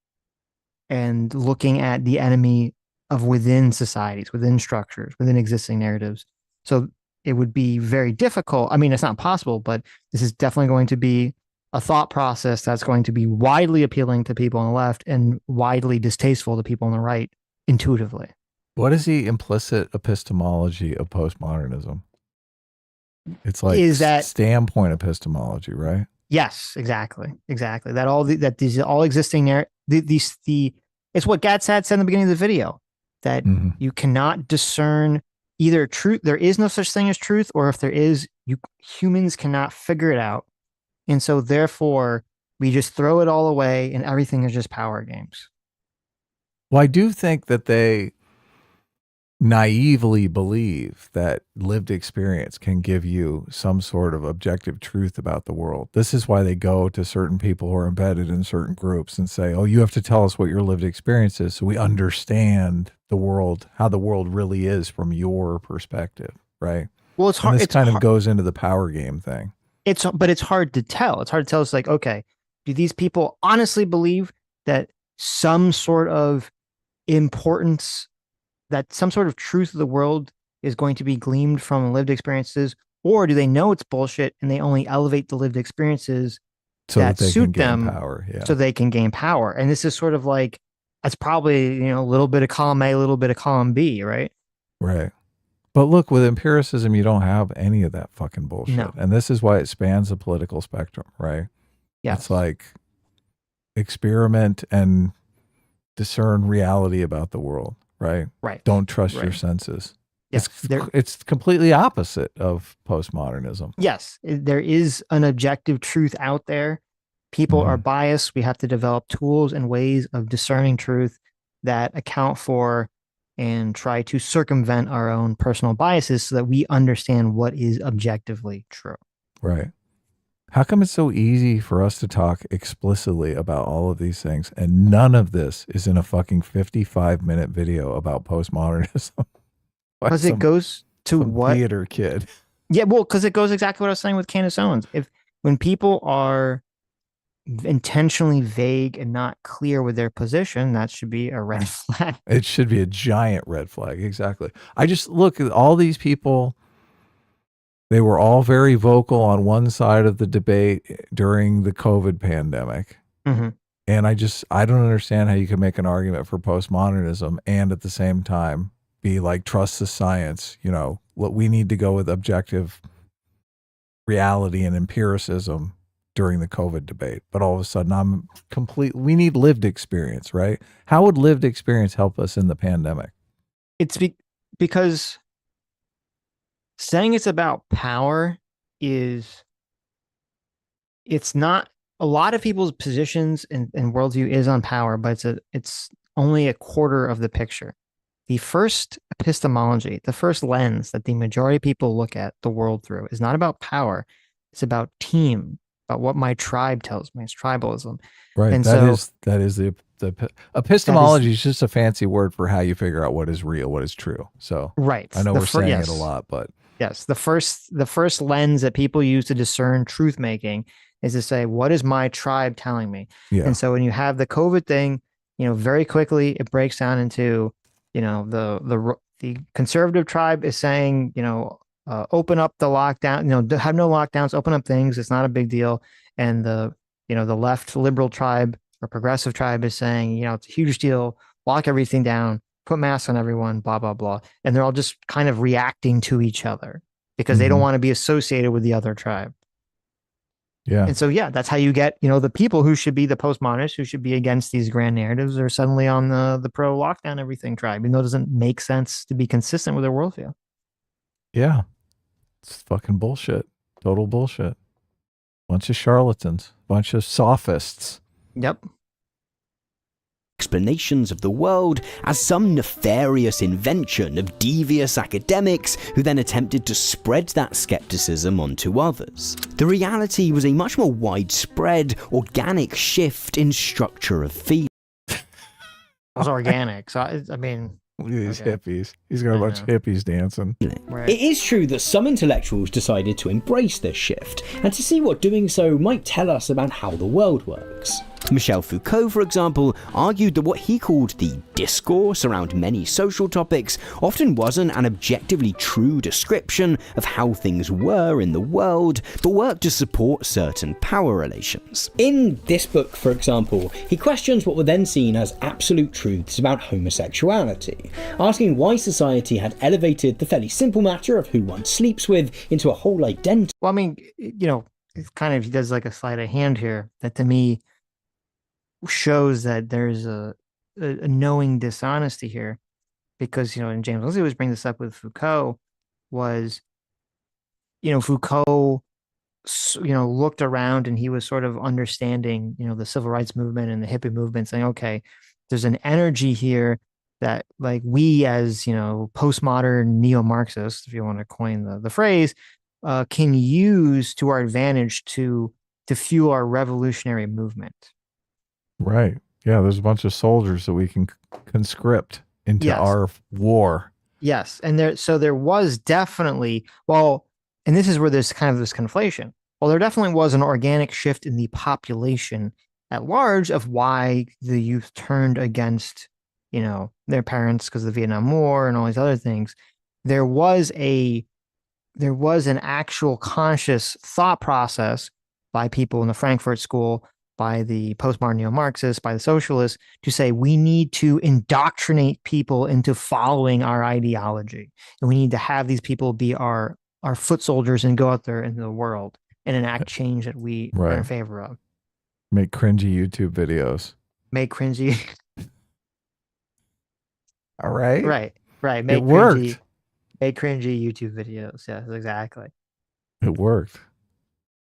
and looking at the enemy of within societies, within structures, within existing narratives. So it would be very difficult. I mean, it's not possible, but this is definitely going to be a thought process that's going to be widely appealing to people on the left and widely distasteful to people on the right intuitively. What is the implicit epistemology of postmodernism? It's like standpoint epistemology, right? Yes, exactly. That these all existing it's what Gad Saad said in the beginning of the video, that you cannot discern either truth. There is no such thing as truth, or if there is, humans cannot figure it out. And so therefore we just throw it all away and everything is just power games. Well, I do think that they naively believe that lived experience can give you some sort of objective truth about the world. This is why they go to certain people who are embedded in certain groups and say, oh, you have to tell us what your lived experience is so we understand the world, how the world really is from your perspective, right? Well, it's hard. And this kind of goes into the power game thing. But it's hard to tell. It's hard to tell. It's like, okay, do these people honestly believe that some sort of importance, that some sort of truth of the world is going to be gleaned from lived experiences? Or do they know it's bullshit and they only elevate the lived experiences So that they suit can gain them power. Yeah. so they can gain power? And this is sort of like, that's probably, a little bit of column A, a little bit of column B, right? Right. But look, with empiricism, you don't have any of that fucking bullshit. No. And this is why it spans the political spectrum, right? Yeah. It's like experiment and discern reality about the world, right? Right. Don't trust your Right. senses. Yes. It's completely opposite of postmodernism. Yes, there is an objective truth out there. People are biased. We have to develop tools and ways of discerning truth that account for and try to circumvent our own personal biases so that we understand what is objectively true. Right. How come it's so easy for us to talk explicitly about all of these things and none of this is in a fucking 55-minute video about postmodernism? Because it goes to what theater kid. Yeah, well, because it goes exactly what I was saying with Candace Owens. When people are intentionally vague and not clear with their position, that should be a red flag. It should be a giant red flag. Exactly. I just look at all these people. They were all very vocal on one side of the debate during the COVID pandemic. Mhm. And I don't understand how you can make an argument for postmodernism and at the same time be like, trust the science, what we need to go with objective reality and empiricism during the COVID debate. But all of a sudden we need lived experience, right? How would lived experience help us in the pandemic? It's because saying it's about power it's not, a lot of people's positions and worldview is on power, but it's only a quarter of the picture. The first epistemology, the first lens that the majority of people look at the world through is not about power. It's about team, about what my tribe tells me. It's tribalism. Right. And that is the epistemology is just a fancy word for how you figure out what is real, what is true. So right. I know we're saying it a lot, but yes, the first lens that people use to discern truth making is to say, what is my tribe telling me? Yeah. And so when you have the COVID thing, very quickly it breaks down into, the conservative tribe is saying, open up the lockdown, have no lockdowns, open up things. It's not a big deal. And the left liberal tribe or progressive tribe is saying, it's a huge deal, lock everything down, put masks on everyone, blah, blah, blah. And they're all just kind of reacting to each other because they don't want to be associated with the other tribe. Yeah. And so, that's how you get, the people who should be the postmodernists, who should be against these grand narratives, are suddenly on the pro lockdown everything tribe, even though it doesn't make sense to be consistent with their worldview. Yeah. It's fucking bullshit. Total bullshit. Bunch of charlatans, bunch of sophists. Yep. Explanations of the world as some nefarious invention of devious academics who then attempted to spread that skepticism onto others. The reality was a much more widespread, organic shift in structure of feeling. It was organic. So, I mean... Look at these hippies. He's got a bunch of hippies dancing. Right. It is true that some intellectuals decided to embrace this shift, and to see what doing so might tell us about how the world works. Michel Foucault, for example, argued that what he called the discourse around many social topics often wasn't an objectively true description of how things were in the world, but worked to support certain power relations. In this book, for example, he questions what were then seen as absolute truths about homosexuality, asking why society had elevated the fairly simple matter of who one sleeps with into a whole identity. Well, I mean, it's kind of, he does like a sleight of hand here that to me shows that there's a knowing dishonesty here, because and James Lindsay was bringing this up with Foucault, was Foucault looked around and he was sort of understanding the civil rights movement and the hippie movement, saying, okay, there's an energy here that like we as postmodern neo-Marxists, if you want to coin the phrase, can use to our advantage to fuel our revolutionary movement. Right. Yeah, there's a bunch of soldiers that we can conscript into our war. Yes. And there was definitely, and this is where there's kind of this conflation. Well, there definitely was an organic shift in the population at large of why the youth turned against, their parents because of the Vietnam War and all these other things. There was a there was an actual conscious thought process by people in the Frankfurt School, by the postmodern neo-Marxists, by the socialists, to say we need to indoctrinate people into following our ideology. And we need to have these people be our foot soldiers and go out there into the world and enact change that we are in favor of. Make cringy YouTube videos. Make cringy. All right. Right. It worked. Make cringy YouTube videos. Yes, exactly. It worked.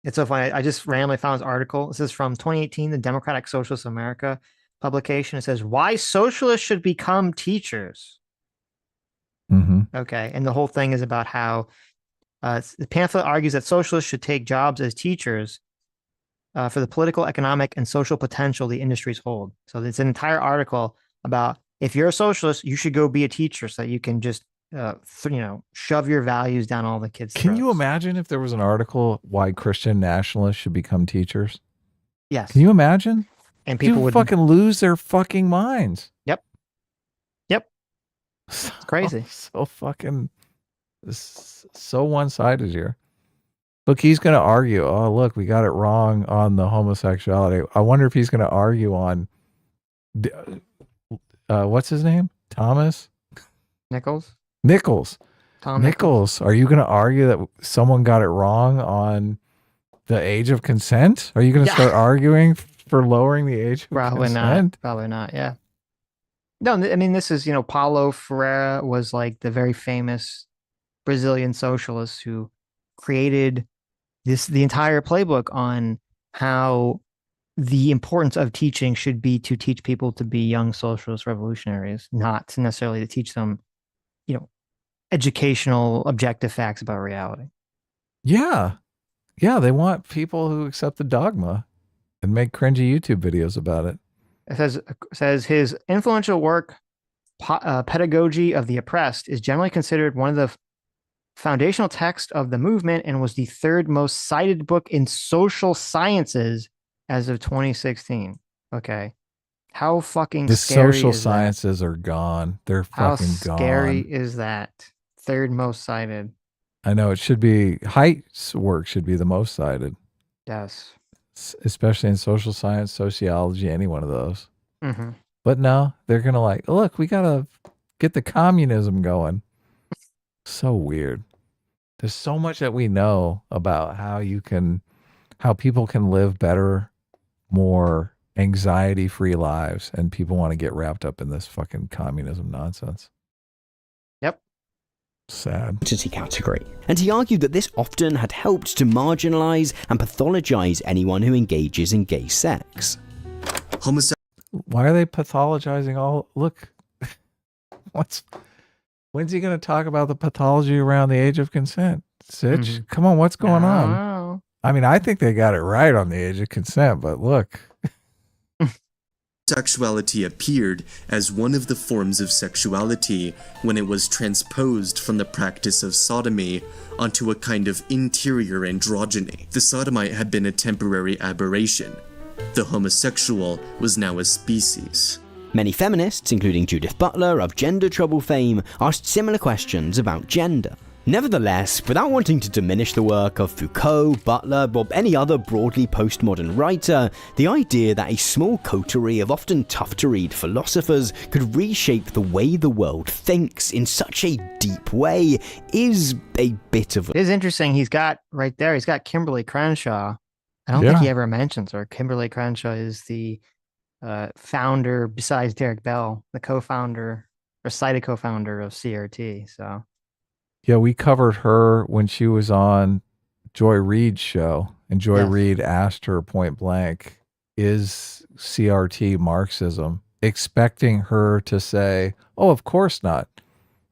It's so funny. I just randomly found this article. This is from 2018, the Democratic Socialist America publication. It says, why socialists should become teachers. Okay. And the whole thing is about how the pamphlet argues that socialists should take jobs as teachers for the political, economic, and social potential the industries hold. So it's an entire article about if you're a socialist, you should go be a teacher so that you can just shove your values down all the kids' Can throats. you imagine if there was an article why Christian nationalists should become teachers? Yes. Can you imagine? And people would fucking lose their fucking minds. Yep. It's crazy. So fucking so one-sided here. Look, he's going to argue. Oh, look, we got it wrong on the homosexuality. I wonder if he's going to argue on what's his name? Thomas Nichols. Tom Nichols. Are you going to argue that someone got it wrong on the age of consent? Are you going to start arguing for lowering the age of consent? Probably not. Yeah. No, I mean, this is, Paulo Freire was like the very famous Brazilian socialist who created the entire playbook on how the importance of teaching should be to teach people to be young socialist revolutionaries, not necessarily to teach them, educational objective facts about reality. Yeah. They want people who accept the dogma and make cringy YouTube videos about it. It says his influential work, Pedagogy of the Oppressed, is generally considered one of the foundational texts of the movement and was the third most cited book in social sciences as of 2016. Okay. How fucking the scary social is sciences are gone. They're fucking gone. How scary is that? Third most cited. I know it should be Haidt's work should be the most cited. Yes. Especially in social science, sociology, any one of those. Mm-hmm. But no, they're going to look, we got to get the communism going. So weird. There's so much that we know about how people can live better, more anxiety-free lives, and people want to get wrapped up in this fucking communism nonsense. Yep. Sad. Category. And he argued that this often had helped to marginalize and pathologize anyone who engages in gay sex. Why are they pathologizing all? Look, when's he going to talk about the pathology around the age of consent? Sitch, come on, what's going on? I mean, I think they got it right on the age of consent, but look. Sexuality appeared as one of the forms of sexuality when it was transposed from the practice of sodomy onto a kind of interior androgyny. The sodomite had been a temporary aberration. The homosexual was now a species. Many feminists, including Judith Butler of Gender Trouble fame, asked similar questions about gender. Nevertheless, without wanting to diminish the work of Foucault, Butler, or any other broadly postmodern writer, the idea that a small coterie of often tough-to-read philosophers could reshape the way the world thinks in such a deep way is a bit of... It is interesting. He's got Kimberly Crenshaw. I don't think he ever mentions her. Kimberly Crenshaw is the founder, besides Derek Bell, the co-founder or cited co-founder of CRT. So... Yeah, we covered her when she was on Joy Reid's show, and Joy Reid asked her point blank, is CRT Marxism? Expecting her to say, oh, of course not.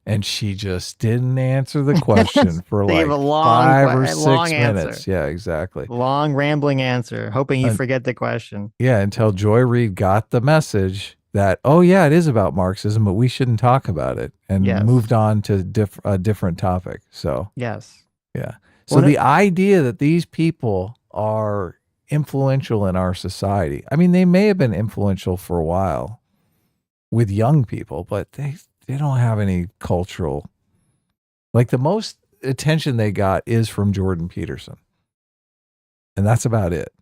And she just didn't answer the question for like 5 or 6 minutes. Answer. Yeah, exactly. Long rambling answer, hoping you forget the question. Yeah, until Joy Reid got the message that, oh yeah, it is about Marxism, but we shouldn't talk about it, and moved on to a different topic. So yes. Yeah. So the idea that these people are influential in our society, I mean, they may have been influential for a while with young people, but they don't have any cultural, like the most attention they got is from Jordan Peterson. And that's about it.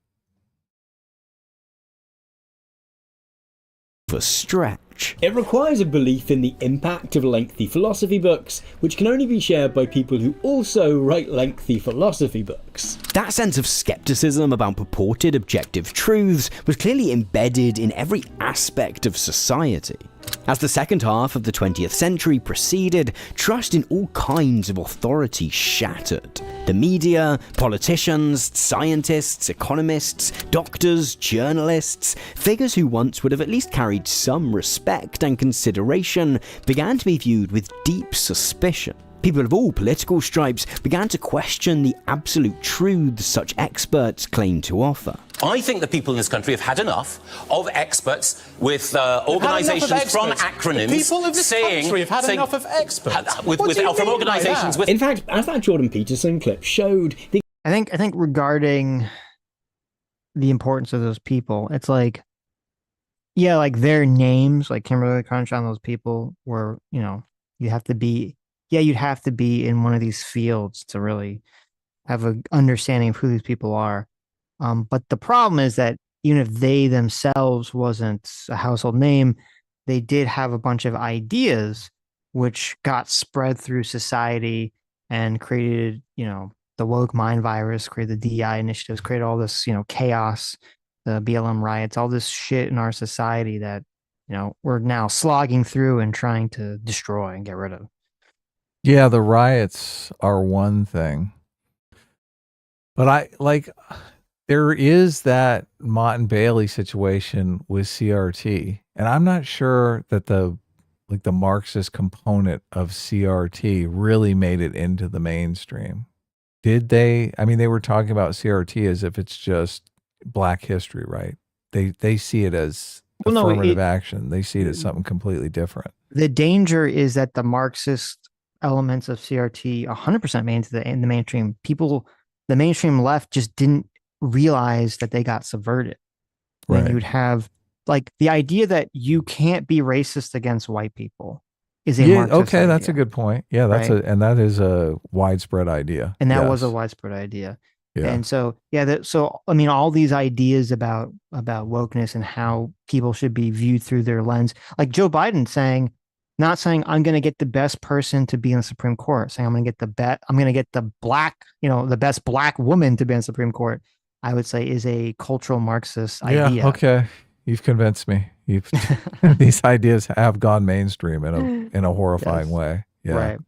A stretch. It requires a belief in the impact of lengthy philosophy books, which can only be shared by people who also write lengthy philosophy books. That sense of skepticism about purported objective truths was clearly embedded in every aspect of society. As the second half of the 20th century proceeded, trust in all kinds of authority shattered. The media, politicians, scientists, economists, doctors, journalists, figures who once would have at least carried some respect and consideration, began to be viewed with deep suspicion. People of all political stripes began to question the absolute truths such experts claim to offer. I think the people in this country have had enough of experts with organisations from acronyms. The people of this country have had enough of experts. From organisations with. In fact, as that Jordan Peterson clip showed, I think regarding the importance of those people, it's like, yeah, like their names, like Kimberly Crenshaw, those people were, you'd have to be in one of these fields to really have an understanding of who these people are. But the problem is that even if they themselves wasn't a household name, they did have a bunch of ideas which got spread through society and created, the woke mind virus, created the DEI initiatives, created all this, chaos, the BLM riots, all this shit in our society that, we're now slogging through and trying to destroy and get rid of. Yeah, the riots are one thing. But there is that Mott and Bailey situation with CRT, and I'm not sure that the Marxist component of CRT really made it into the mainstream. Did they? I mean, they were talking about CRT as if it's just Black history, right? They see it as affirmative action. They see it as something completely different. The danger is that the Marxist elements of CRT 100% made into the mainstream. People, the mainstream left just didn't realize that they got subverted. When you'd have the idea that you can't be racist against white people is a Marxist idea. That's a good point. Yeah, that is a widespread idea. And that was a widespread idea. Yeah. And so, I mean, all these ideas about wokeness and how people should be viewed through their lens, like Joe Biden not saying I'm going to get the best person to be in the Supreme Court, saying I'm going to get the best Black woman to be in the Supreme Court, I would say is a cultural Marxist idea. Yeah, okay. You've convinced me. These ideas have gone mainstream in a horrifying way. Yeah. Right.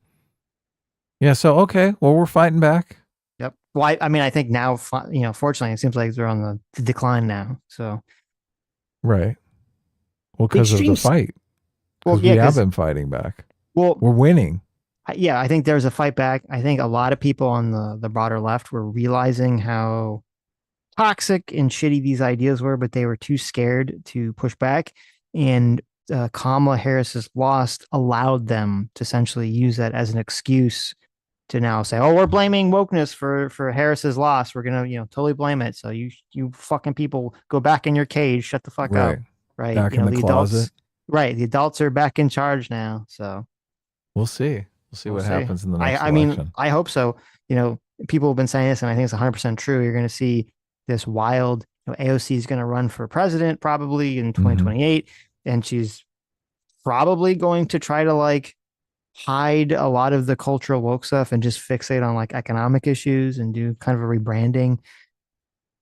Yeah. So, okay. Well, we're fighting back. Yep. Well, I mean, I think now, fortunately, it seems like they're on the decline now. So. Right. Well, because of the fight. Well, we have been fighting back. Well, we're winning. Yeah, I think there's a fight back. I think a lot of people on the broader left were realizing how toxic and shitty these ideas were, but they were too scared to push back. And Kamala Harris's loss allowed them to essentially use that as an excuse to now say, "Oh, we're blaming wokeness for Harris's loss. We're gonna, totally blame it. So you fucking people go back in your cage, shut the fuck up." Right? Back in the closet. Adults, right. The adults are back in charge now. So we'll see. We'll see what happens in the next election. I mean, I hope so. People have been saying this, and I think it's 100% true. You're going to see this wild, AOC is going to run for president probably in 2028, and she's probably going to try to hide a lot of the cultural woke stuff and just fixate on economic issues and do kind of a rebranding,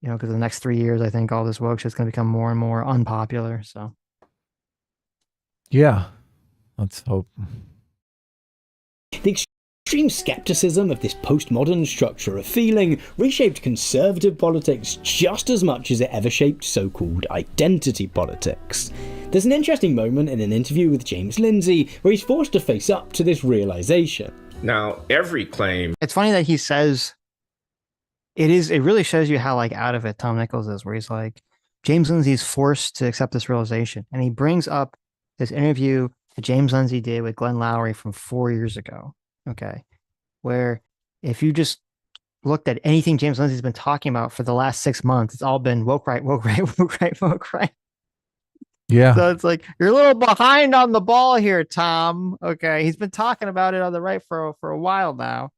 because the next 3 years, I think all this woke shit is going to become more and more unpopular. So. Yeah, let's hope. The extreme skepticism of this postmodern structure of feeling reshaped conservative politics just as much as it ever shaped so-called identity politics. There's an interesting moment in an interview with James Lindsay where he's forced to face up to this realization. Now, every claim... It's funny that he says... It really shows you how out of it Tom Nichols is, where he's James Lindsay's forced to accept this realization. And he brings up this interview that James Lindsay did with Glenn Loury from 4 years ago. Okay. Where if you just looked at anything James Lindsay's been talking about for the last 6 months, it's all been woke right, woke right, woke right, woke right. Yeah. So it's you're a little behind on the ball here, Tom. Okay. He's been talking about it on the right for a while now.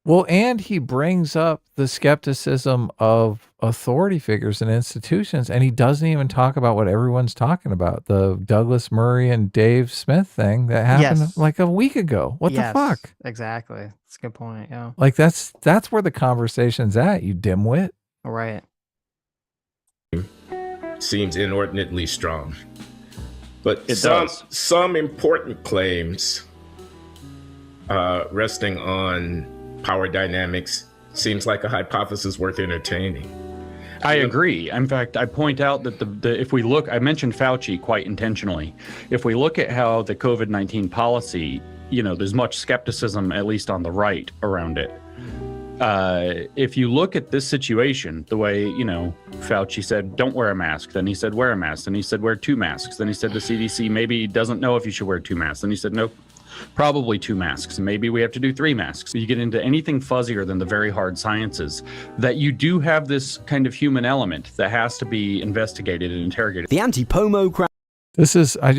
Well, and he brings up the skepticism of authority figures and institutions, and he doesn't even talk about what everyone's talking about, the Douglas Murray and Dave Smith thing that happened like a week ago. What the fuck? Exactly. That's a good point. Yeah. Like that's where the conversation's at, you dimwit. Right. Seems inordinately strong. But It does. some important claims resting on power dynamics seems like a hypothesis worth entertaining. I agree. In fact, I point out that if we look, I mentioned Fauci quite intentionally. If we look at how the COVID-19 policy, there's much skepticism, at least on the right, around it. If you look at this situation, the way, Fauci said, don't wear a mask. Then he said, wear a mask. Then he said, wear 2 masks. Then he said the CDC maybe doesn't know if you should wear 2 masks. Then he said, nope, probably 2 masks. Maybe we have to do 3 masks. You get into anything fuzzier than the very hard sciences, that you do have this kind of human element that has to be investigated and interrogated. The anti-POMO crowd. This is a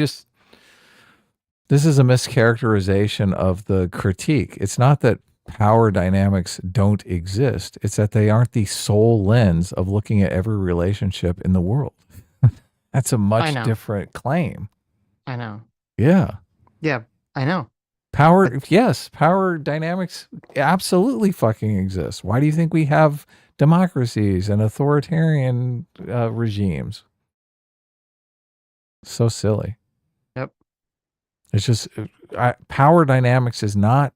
mischaracterization of the critique. It's not that power dynamics don't exist. It's that they aren't the sole lens of looking at every relationship in the world. That's a much different claim. I know. Yeah. Yeah, I know. Power dynamics absolutely fucking exist. Why do you think we have democracies and authoritarian regimes? So silly. Yep. It's just power dynamics is not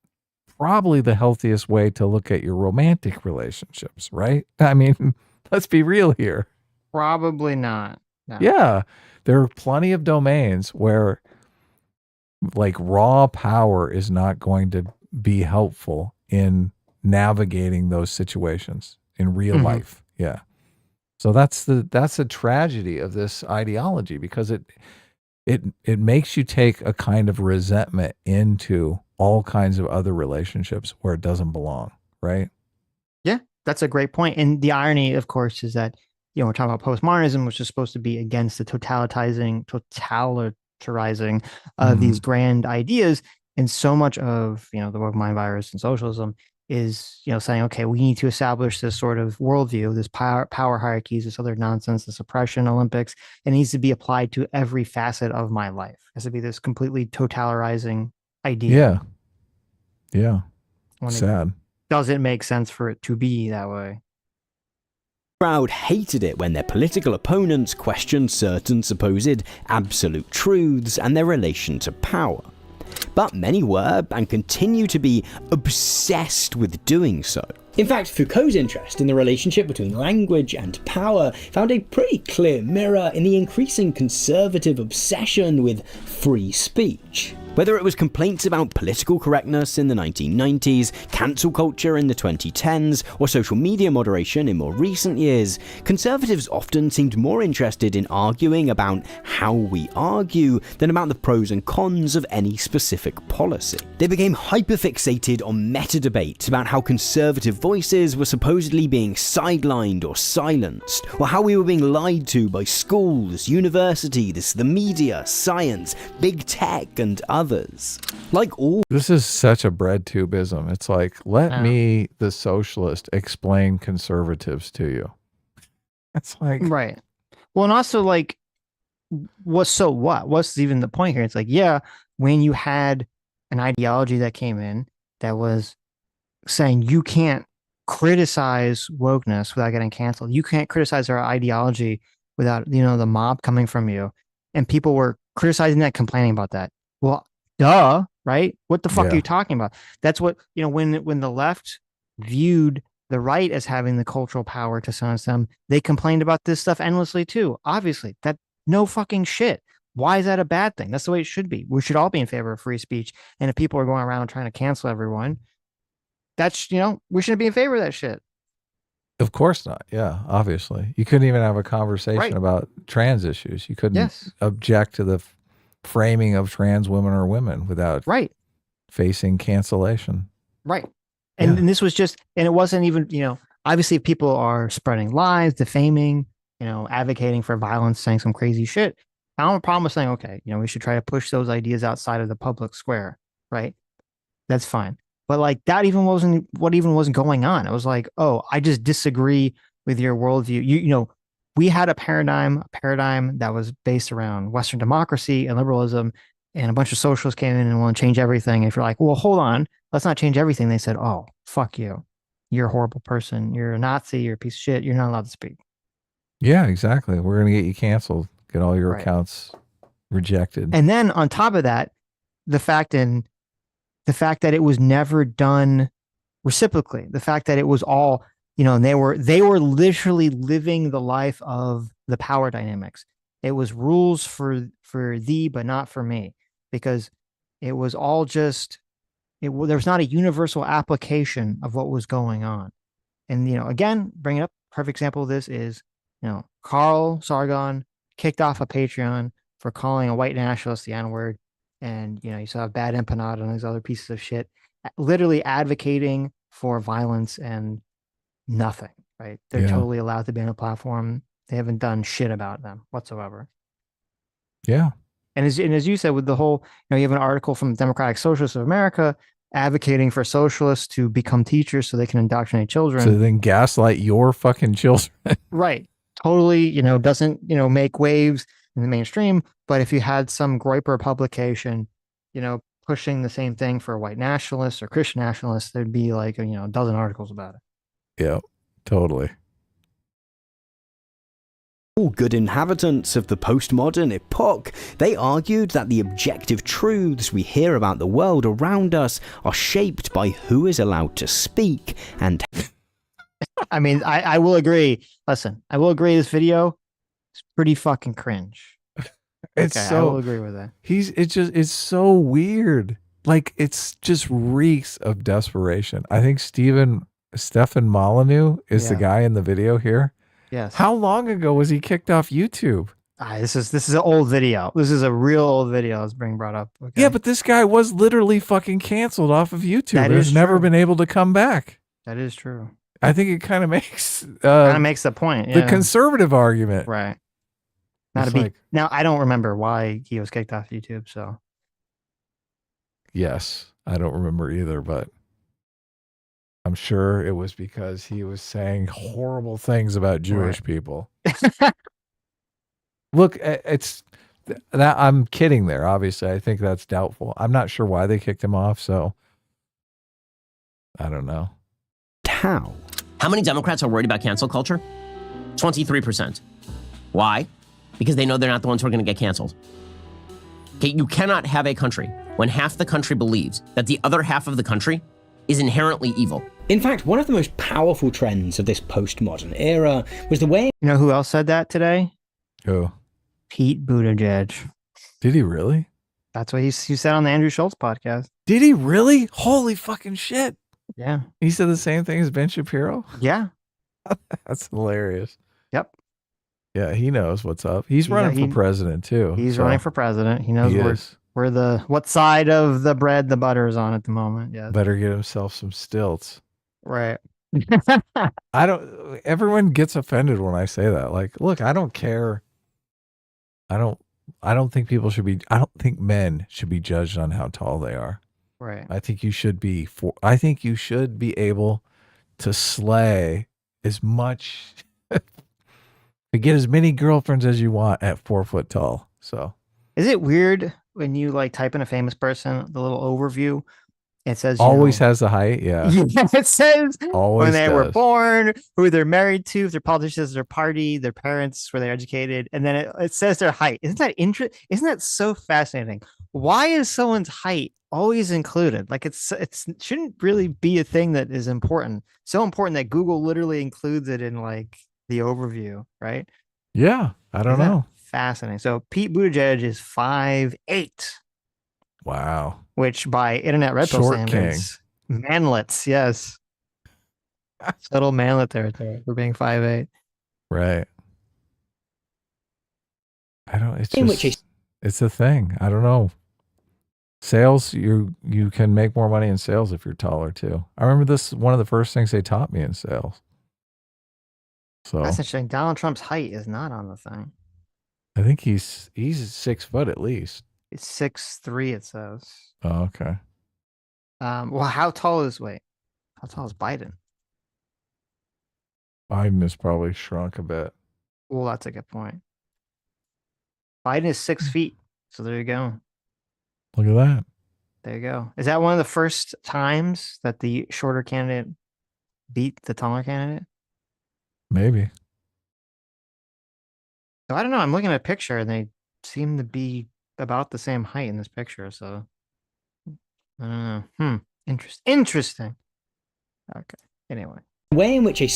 probably the healthiest way to look at your romantic relationships, right? I mean, let's be real here. Probably not. No. Yeah. There are plenty of domains where like raw power is not going to be helpful in navigating those situations in real life. Yeah. So that's a tragedy of this ideology, because it makes you take a kind of resentment into all kinds of other relationships where it doesn't belong, right? Yeah, that's a great point. And the irony, of course, is that, we're talking about postmodernism, which is supposed to be against the totalitariating of these grand ideas. And so much of, the woke mind virus and socialism is, saying, okay, we need to establish this sort of worldview, this power hierarchies, this other nonsense, this oppression Olympics. It needs to be applied to every facet of my life. It has to be this completely totalitarian idea. Yeah. When Sad. It doesn't make sense for it to be that way. Crowd hated it when their political opponents questioned certain supposed absolute truths and their relation to power. But many were, and continue to be, obsessed with doing so. In fact, Foucault's interest in the relationship between language and power found a pretty clear mirror in the increasing conservative obsession with free speech. Whether it was complaints about political correctness in the 1990s, cancel culture in the 2010s, or social media moderation in more recent years, conservatives often seemed more interested in arguing about how we argue than about the pros and cons of any specific policy. They became hyperfixated on meta-debates about how conservative voices were supposedly being sidelined or silenced, or how we were being lied to by schools, universities, the media, science, big tech, and others. This is such a bread tubism. It's like, let me, the socialist, explain conservatives to you. It's like, right. Well, and also like, what's even the point here? It's like, yeah, when you had an ideology that came in that was saying you can't criticize wokeness without getting canceled. You can't criticize our ideology without, the mob coming from you. And people were criticizing that, complaining about that. Well, duh, right? What the fuck are you talking about? That's what, when the left viewed the right as having the cultural power to silence them, they complained about this stuff endlessly too. Obviously, that no fucking shit. Why is that a bad thing? That's the way it should be. We should all be in favor of free speech. And if people are going around trying to cancel everyone, that's, we shouldn't be in favor of that shit. Of course not. Yeah, obviously. You couldn't even have a conversation about trans issues. You couldn't object to the framing of trans women or women without facing cancellation. Right. And this was just, and it wasn't even, obviously if people are spreading lies, defaming, advocating for violence, saying some crazy shit, I don't have a problem with saying, okay, we should try to push those ideas outside of the public square, right? That's fine. But like that even wasn't what even was going on. It was like, oh, I just disagree with your worldview. You know, we had a paradigm that was based around Western democracy and liberalism, and a bunch of socialists came in and want to change everything. If you're like, well, hold on, let's not change everything. They said, oh, fuck you. You're a horrible person. You're a Nazi. You're a piece of shit. You're not allowed to speak. Yeah, exactly. We're going to get you canceled. Get all your Right. accounts rejected. And then on top of that, the fact that it was never done reciprocally, the fact that it was all, you know, and they were literally living the life of the power dynamics. It was rules for thee, but not for me, because it was all just, there's not a universal application of what was going on. And, you know, again, bringing up perfect example of this is, you know, Carl Sargon kicked off a Patreon for calling a white nationalist the N-word. And, you know, you saw Bad Empanada and these other pieces of shit, literally advocating for violence and nothing, right? They're totally allowed to be on a platform. They haven't done shit about them whatsoever. Yeah. And as you said, with the whole, you know, you have an article from Democratic Socialists of America advocating for socialists to become teachers so they can indoctrinate children. So then gaslight your fucking children. Right. Totally, you know, doesn't, you know, make waves in the mainstream. But if you had some Groyper publication, you know, pushing the same thing for white nationalists or Christian nationalists, there'd be like, you know, a dozen articles about it. Yeah, totally. All good inhabitants of the postmodern epoch, they argued that the objective truths we hear about the world around us are shaped by who is allowed to speak and... I mean, I will agree. Listen, I will agree this video is pretty fucking cringe. It's Okay, so, I will agree with that. It's so weird. Like, it's just reeks of desperation. I think Stefan Molyneux is the guy in the video here. Yes. How long ago was he kicked off YouTube? This is an old video. This is a real old video that's being brought up. Okay? Yeah, but this guy was literally fucking canceled off of YouTube. That and is has never true. been able to come back. That is true. I think it kind of makes the point. the Yeah. conservative argument. Right. Not It's a big. like- Now I don't remember why he was kicked off YouTube. So Yes, I don't remember either, but I'm sure it was because he was saying horrible things about Jewish people. Look, it's that I'm kidding there. Obviously, I think that's doubtful. I'm not sure why they kicked him off, so I don't know. How many Democrats are worried about cancel culture? 23%. Why? Because they know they're not the ones who are going to get canceled. Okay, you cannot have a country when half the country believes that the other half of the country is inherently evil. In fact, one of the most powerful trends of this postmodern era was the way... You know who else said that today? Who? Pete Buttigieg. Did he really? That's what he said on the Andrew Schultz podcast. Did he really? Holy fucking shit. Yeah. He said the same thing as Ben Shapiro? Yeah. That's hilarious. Yep. Yeah, he knows what's up. He's running for president too. He's so running for president. He knows he is. where what side of the bread the butter is on at the moment. Yeah. Better get himself some stilts. Right. Everyone gets offended when I say that. Like, look, I don't care. I don't think men should be judged on how tall they are. Right. I think you should be able to slay as much to get as many girlfriends as you want at 4 foot tall. So Is it weird when you like type in a famous person, the little overview, it says always has the height? Yeah. It says Always when they were does. born, who they're married to, if they're politicians, their party, their parents, where they're educated, and then it says their height. Isn't that Isn't that so fascinating? Why is someone's height always included? Like it shouldn't really be a thing that is important. So important that Google literally includes it in like the overview, right? Yeah, I don't know. Fascinating. So Pete Buttigieg is 5'8". Wow. Which by internet red pill Short standards, manlets, yes. Subtle manlet territory for being 5'8". Right. It's a thing. I don't know. Sales, you can make more money in sales if you're taller too. I remember this one of the first things they taught me in sales. So That's interesting. Donald Trump's height is not on the thing. I think he's 6 foot at least. It's 6'3", it says. Oh, okay. Well, how tall is Biden? Biden has probably shrunk a bit. Well, that's a good point. Biden is 6 feet. So there you go. Look at that. There you go. Is that one of the first times that the shorter candidate beat the taller candidate? Maybe. So I don't know. I'm looking at a picture and they seem to be about the same height in this picture. So I don't know. Interesting. Okay. Anyway. The way in which a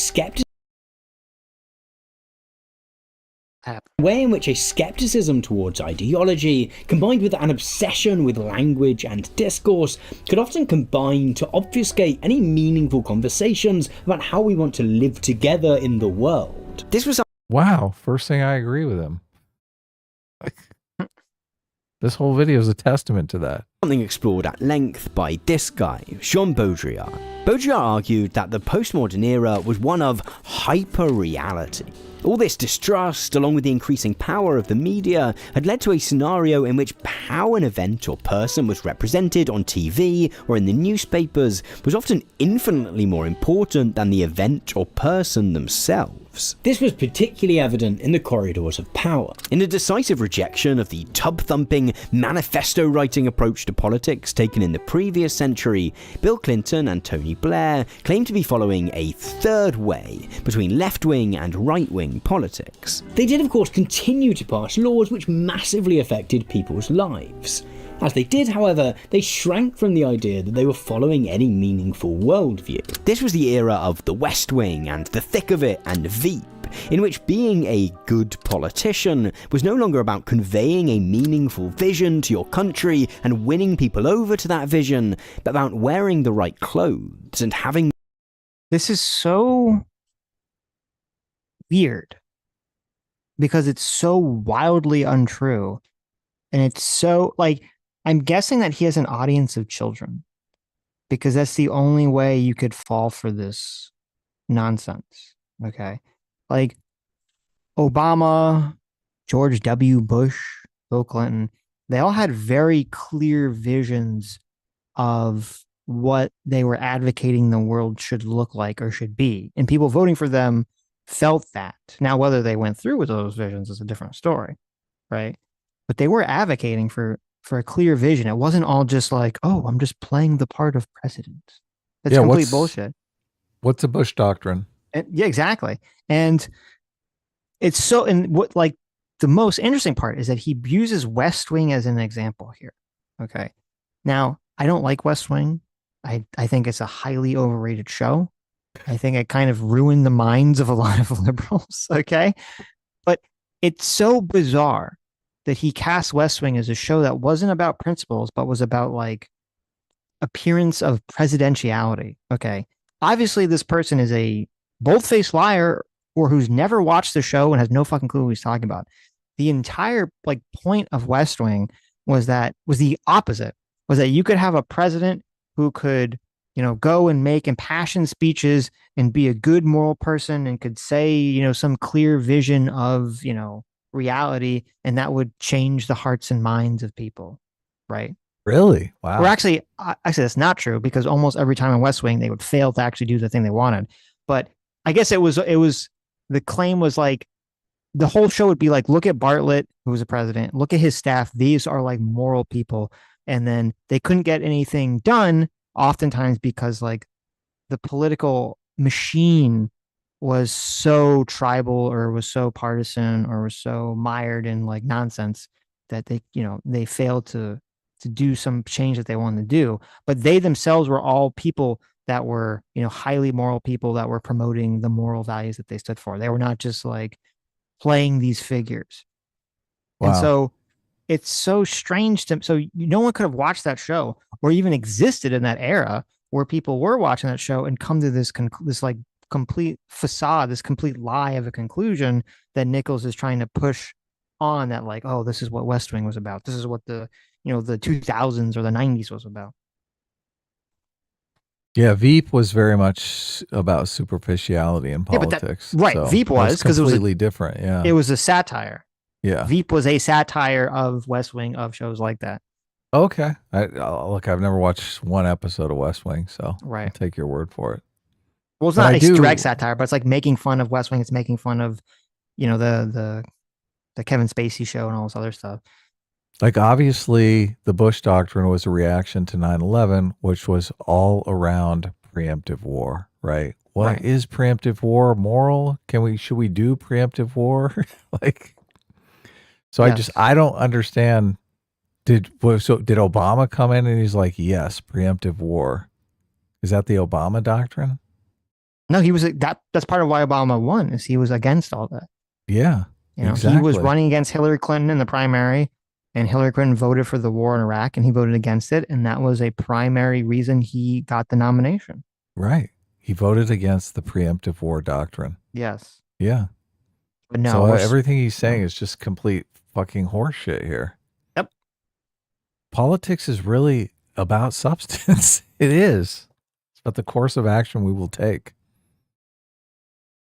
skepticism towards ideology, combined with an obsession with language and discourse, could often combine to obfuscate any meaningful conversations about how we want to live together in the world. This was Wow. First thing I agree with him. This whole video is a testament to that. Something explored at length by this guy, Jean Baudrillard. Baudrillard argued that the postmodern era was one of hyper-reality. All this distrust, along with the increasing power of the media, had led to a scenario in which how an event or person was represented on TV or in the newspapers was often infinitely more important than the event or person themselves. This was particularly evident in the corridors of power. In a decisive rejection of the tub-thumping, manifesto-writing approach to politics taken in the previous century, Bill Clinton and Tony Blair claimed to be following a third way between left-wing and right-wing politics. They did, of course, continue to pass laws which massively affected people's lives. As they did, however, they shrank from the idea that they were following any meaningful worldview. This was the era of the West Wing and the thick of it and Veep, in which being a good politician was no longer about conveying a meaningful vision to your country and winning people over to that vision, but about wearing the right clothes and having... This is so weird because it's so wildly untrue. And it's so, like, I'm guessing that he has an audience of children because that's the only way you could fall for this nonsense. Okay. Like Obama, George W. Bush, Bill Clinton, they all had very clear visions of what they were advocating the world should look like or should be. And people voting for them felt that. Now, whether they went through with those visions is a different story, right? But they were advocating for a clear vision. It wasn't all just like, oh, I'm just playing the part of president. That's complete bullshit. What's a Bush doctrine? Yeah, exactly. And it's so, and what, like, the most interesting part is that he uses West Wing as an example here. Okay. Now, I don't like West Wing. I think it's a highly overrated show. I think it kind of ruined the minds of a lot of liberals. Okay. But it's so bizarre that he cast West Wing as a show that wasn't about principles, but was about like appearance of presidentiality. Okay. Obviously, this person is a bold-faced liar or who's never watched the show and has no fucking clue what he's talking about. The entire like point of West Wing was the opposite, was that you could have a president who could, you know, go and make impassioned speeches and be a good moral person and could say, you know, some clear vision of, you know, reality, and that would change the hearts and minds of people, right? Really? Wow. Or actually that's not true because almost every time in West Wing they would fail to actually do the thing they wanted. But I guess it was the claim was like the whole show would be like, look at Bartlett, who was a president, look at his staff. These are like moral people. And then they couldn't get anything done oftentimes because like the political machine was so tribal or was so partisan or was so mired in like nonsense that they failed to do some change that they wanted to do. But they themselves were all people that were, you know, highly moral people that were promoting the moral values that they stood for. They were not just like playing these figures. Wow. And so it's so strange so no one could have watched that show or even existed in that era where people were watching that show and come to this like complete facade, this complete lie of a conclusion that Nichols is trying to push on, that like, oh, this is what West Wing was about. This is what the 2000s or the 90s was about. Yeah, Veep was very much about superficiality in politics. Right, so Veep was because it was completely different. Yeah, it was a satire. Yeah, Veep was a satire of West Wing, of shows like that. Okay. Look, I've never watched one episode of West Wing, so Right. I'll take your word for it. Well, it's But not I a do- direct satire, but it's like making fun of West Wing. It's making fun of, the Kevin Spacey show and all this other stuff. Like, obviously, the Bush Doctrine was a reaction to 9/11, which was all around preemptive war, right? What is preemptive war moral? Should we do preemptive war? Like, so Yes. I don't understand. Did Obama come in and he's like, yes, preemptive war? Is that the Obama doctrine? No, he was that's part of why Obama won, is he was against all that. Yeah, He was exactly. running against Hillary Clinton in the primary, and Hillary Clinton voted for the war in Iraq, and he voted against it, and that was a primary reason he got the nomination. Right. He voted against the preemptive war doctrine. Yes. Yeah. But no, So we're everything he's saying is just complete fucking horseshit here. Yep. Politics is really about substance. It is. It's about the course of action we will take.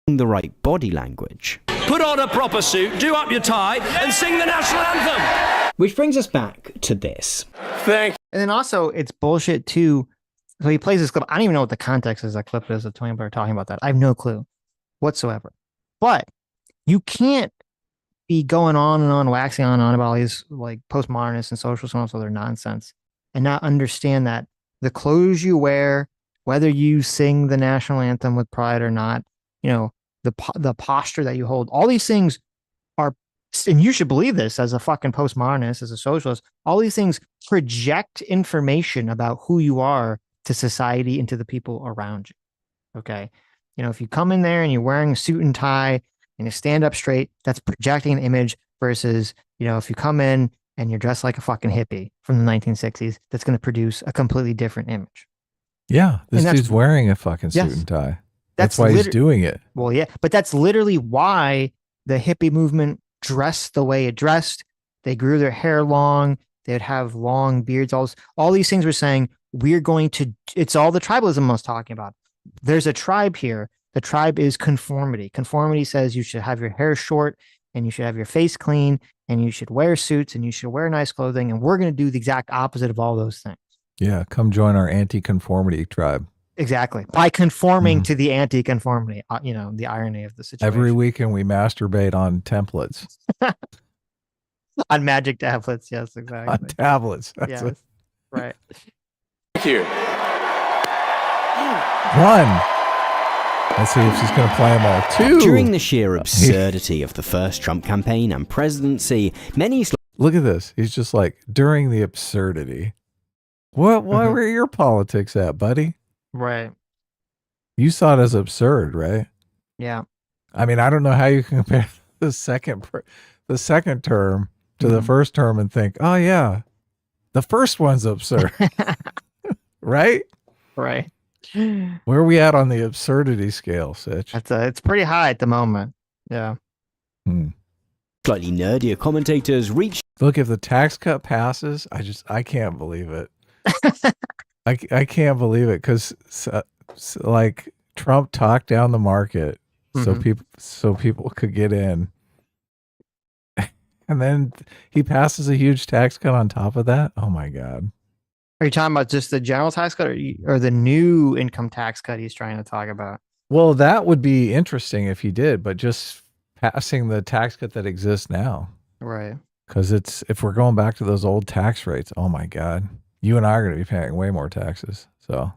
The right body language. Put on a proper suit, do up your tie, and sing the national anthem. Which brings us back to this. And then also, it's bullshit too. So he plays this clip. I don't even know what the context is. That clip is of Tony Blair talking about that. I have no clue whatsoever. But you can't be going on and on, waxing on and on about all these like postmodernists and socialists and all this other nonsense, and not understand that the clothes you wear, whether you sing the national anthem with pride or not, the posture that you hold, all these things are, and you should believe this as a fucking postmodernist, as a socialist, all these things project information about who you are to society and to the people around you. Okay. If you come in there and you're wearing a suit and tie and you stand up straight, that's projecting an image versus, if you come in and you're dressed like a fucking hippie from the 1960s, that's going to produce a completely different image. Yeah. This And that's- dude's wearing a fucking suit Yes. and tie. That's why he's doing it. Well, yeah, but that's literally why the hippie movement dressed the way it dressed. They grew their hair long. They'd have long beards. All these things were saying, it's all the tribalism I was talking about. There's a tribe here. The tribe is conformity. Conformity says you should have your hair short and you should have your face clean and you should wear suits and you should wear nice clothing. And we're going to do the exact opposite of all those things. Yeah. Come join our anti-conformity tribe. Exactly. By conforming to the anti-conformity, the irony of the situation. Every weekend we masturbate on templates. On magic tablets. Yes, exactly. On tablets. That's Yes. it. Right. Thank you. One. Let's see if she's going to play them all. Two. During the sheer absurdity of the first Trump campaign and presidency, many... Look at this. He's just like, during the absurdity. Why were your politics at, buddy? Right. You saw it as absurd, right? Yeah. I mean, I don't know how you can compare the second term to the first term and think, oh yeah, the first one's absurd. Right? Right. Where are we at on the absurdity scale, Sitch? It's pretty high at the moment. Yeah. Slightly nerdier commentators reached... Look, if the tax cut passes, I can't believe it. I can't believe it because like Trump talked down the market so people could get in, and then he passes a huge tax cut on top of that. Oh my God! Are you talking about just the general tax cut or the new income tax cut he's trying to talk about? Well, that would be interesting if he did, but just passing the tax cut that exists now, Right. because if we're going back to those old tax rates, oh my God. You and I are going to be paying way more taxes. So,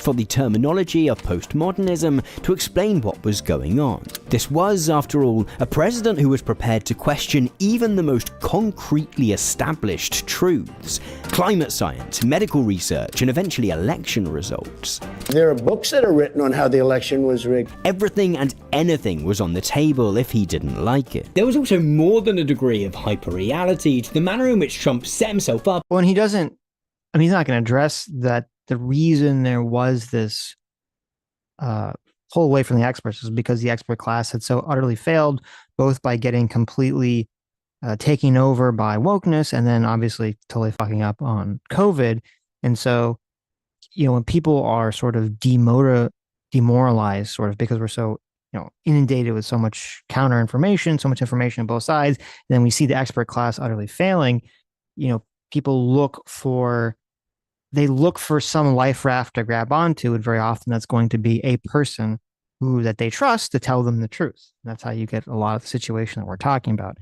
for the terminology of postmodernism to explain what was going on. This was, after all, a president who was prepared to question even the most concretely established truths: climate science, medical research, and eventually election results. There are books that are written on how the election was rigged. Everything and anything was on the table if he didn't like it. There was also more than a degree of hyperreality to the manner in which Trump set himself up. Well, and he's not going to address that the reason there was this pull away from the experts is because the expert class had so utterly failed, both by getting completely taken over by wokeness and then obviously totally fucking up on COVID. And so, when people are sort of demoralized, sort of because we're so, inundated with so much counter information, so much information on both sides, and then we see the expert class utterly failing, people look for some life raft to grab onto, and very often that's going to be a person that they trust to tell them the truth. And that's how you get a lot of the situation that we're talking about.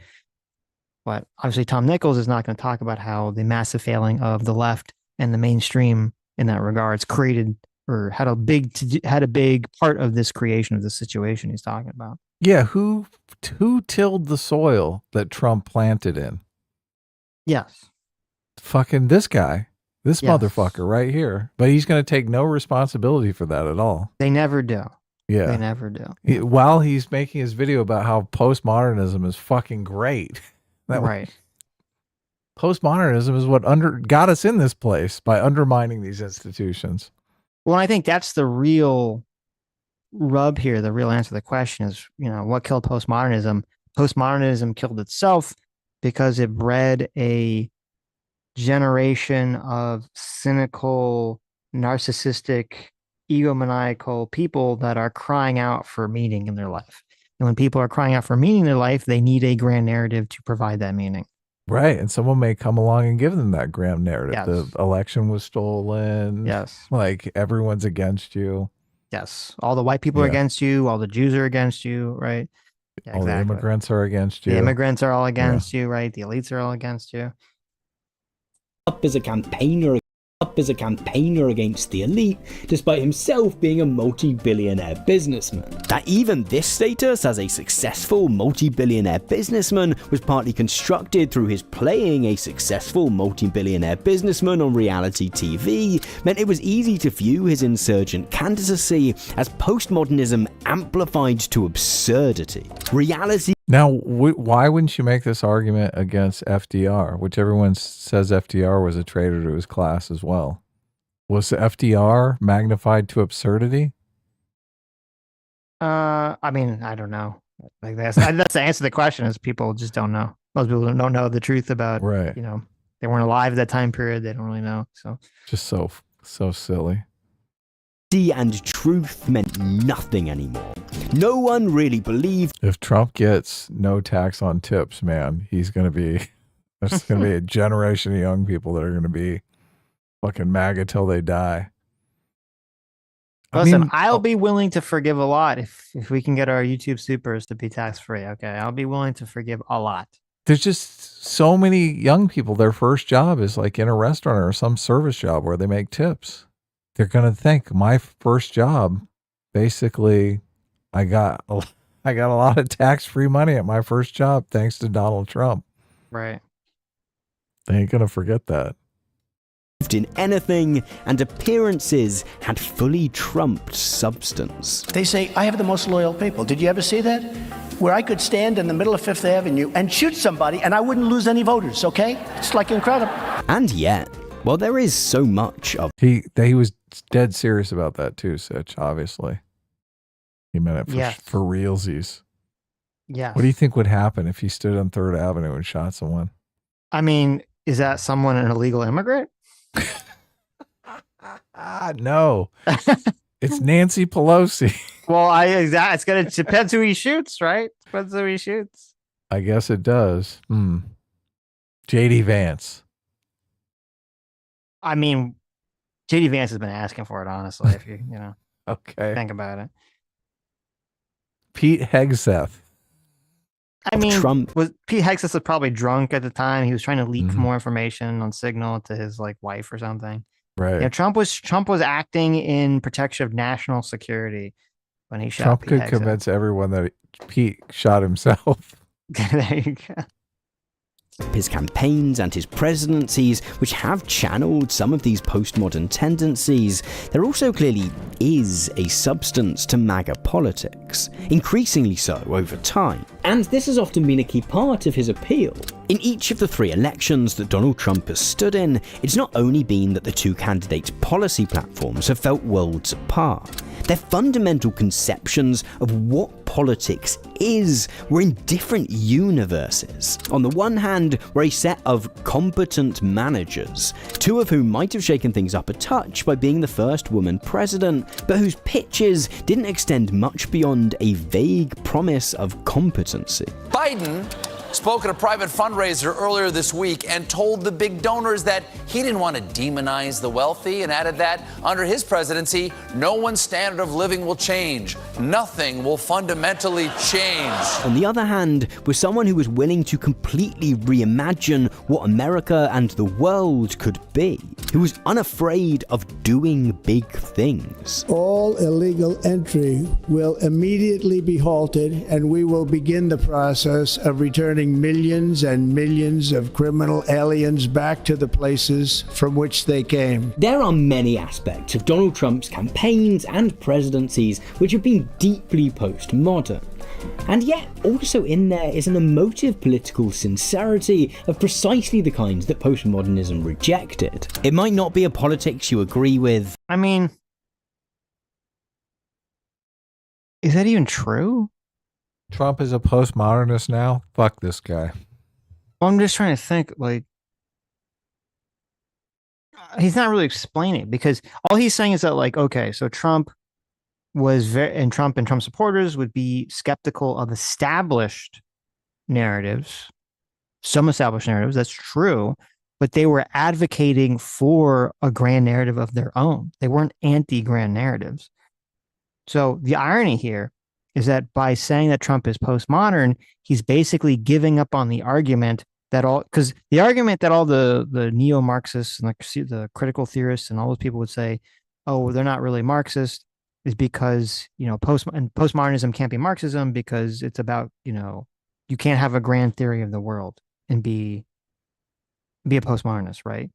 But obviously, Tom Nichols is not going to talk about how the massive failing of the left and the mainstream in that regards created or had a big part of this creation of the situation he's talking about. Yeah, who tilled the soil that Trump planted in? Yes. Fucking this guy. This Yes. motherfucker right here. But he's going to take no responsibility for that at all. They never do. Yeah. They never do. While he's making his video about how postmodernism is fucking great. Right. Postmodernism is what got us in this place by undermining these institutions. Well, I think that's the real rub here. The real answer to the question is, what killed postmodernism? Postmodernism killed itself because it bred a generation of cynical, narcissistic, egomaniacal people that are crying out for meaning in their life. And when people are crying out for meaning in their life, they need a grand narrative to provide that meaning. Right. And someone may come along and give them that grand narrative. Yes. The election was stolen. Yes. Like everyone's against you. Yes. All the white people are against you. All the Jews are against you. Right. Yeah, all the immigrants are against you. The immigrants are all against you. Right. The elites are all against you. Up as a campaigner against the elite, despite himself being a multi-billionaire businessman. That even this status as a successful multi-billionaire businessman was partly constructed through his playing a successful multi-billionaire businessman on reality TV meant it was easy to view his insurgent candidacy as postmodernism amplified to absurdity. Reality. Now, why wouldn't you make this argument against FDR, which everyone says FDR was a traitor to his class as well? Was FDR magnified to absurdity? I mean, I don't know. Like that's the answer to the question is people just don't know. Most people don't know the truth about, right. They weren't alive at that time period. They don't really know. So just so silly. And truth meant nothing anymore. No one really believed. If Trump gets no tax on tips, man, there's going to be a generation of young people that are going to be fucking MAGA till they die. Listen, I'll be willing to forgive a lot if we can get our YouTube supers to be tax free. Okay, I'll be willing to forgive a lot. There's just so many young people. Their first job is like in a restaurant or some service job where they make tips. They're going to think my first job, basically, I got a lot of tax-free money at my first job thanks to Donald Trump. Right. They ain't going to forget that. In anything, and appearances had fully trumped substance. They say, I have the most loyal people. Did you ever see that? Where I could stand in the middle of Fifth Avenue and shoot somebody and I wouldn't lose any voters, okay? It's like incredible. And yet, well, there is so much of... He was dead serious about that too, Sitch, obviously. He meant it for realsies. Yeah. What do you think would happen if he stood on 3rd Avenue and shot someone? I mean, is that someone an illegal immigrant? No. It's Nancy Pelosi. Well, it's going to depends who he shoots, right? Depends who he shoots. I guess it does. J.D. Vance. I mean, J.D. Vance has been asking for it, honestly, if you okay. think about it. Pete Hegseth. I mean, Pete Hegseth was probably drunk at the time. He was trying to leak more information on Signal to his wife or something. Right. Yeah, Trump was acting in protection of national security when he shot Trump Pete could Hegseth. convince everyone that Pete shot himself. There you go. His campaigns and his presidencies, which have channeled some of these postmodern tendencies, there also clearly is a substance to MAGA politics, increasingly so over time. And this has often been a key part of his appeal. In each of the 3 elections that Donald Trump has stood in, it's not only been that the 2 candidates' policy platforms have felt worlds apart. Their fundamental conceptions of what politics is were in different universes. On the one hand, were a set of competent managers, 2 of whom might have shaken things up a touch by being the first woman president, but whose pitches didn't extend much beyond a vague promise of competency. Biden's spoke at a private fundraiser earlier this week and told the big donors that he didn't want to demonize the wealthy, and added that under his presidency, no one's standard of living will change. Nothing will fundamentally change. On the other hand, was someone who was willing to completely reimagine what America and the world could be, who was unafraid of doing big things. All illegal entry will immediately be halted, and we will begin the process of returning millions and millions of criminal aliens back to the places from which they came. There are many aspects of Donald Trump's campaigns and presidencies which have been deeply postmodern. And yet, also in there is an emotive political sincerity of precisely the kinds that postmodernism rejected. It might not be a politics you agree with. I mean, is that even true? Trump is a postmodernist now? Fuck this guy. Well, I'm just trying to think, like, he's not really explaining it, because all he's saying is that, like, okay, so Trump was very, and Trump supporters would be skeptical of established narratives, some established narratives, that's true, but they were advocating for a grand narrative of their own. They weren't anti-grand narratives. So the irony here is that by saying that Trump is postmodern, he's basically giving up on the argument that all, because the argument that all the neo-Marxists and the critical theorists and all those people would say, oh, they're not really Marxist, is because, you know, postmodernism can't be Marxism because it's about, you know, you can't have a grand theory of the world and be a postmodernist, right?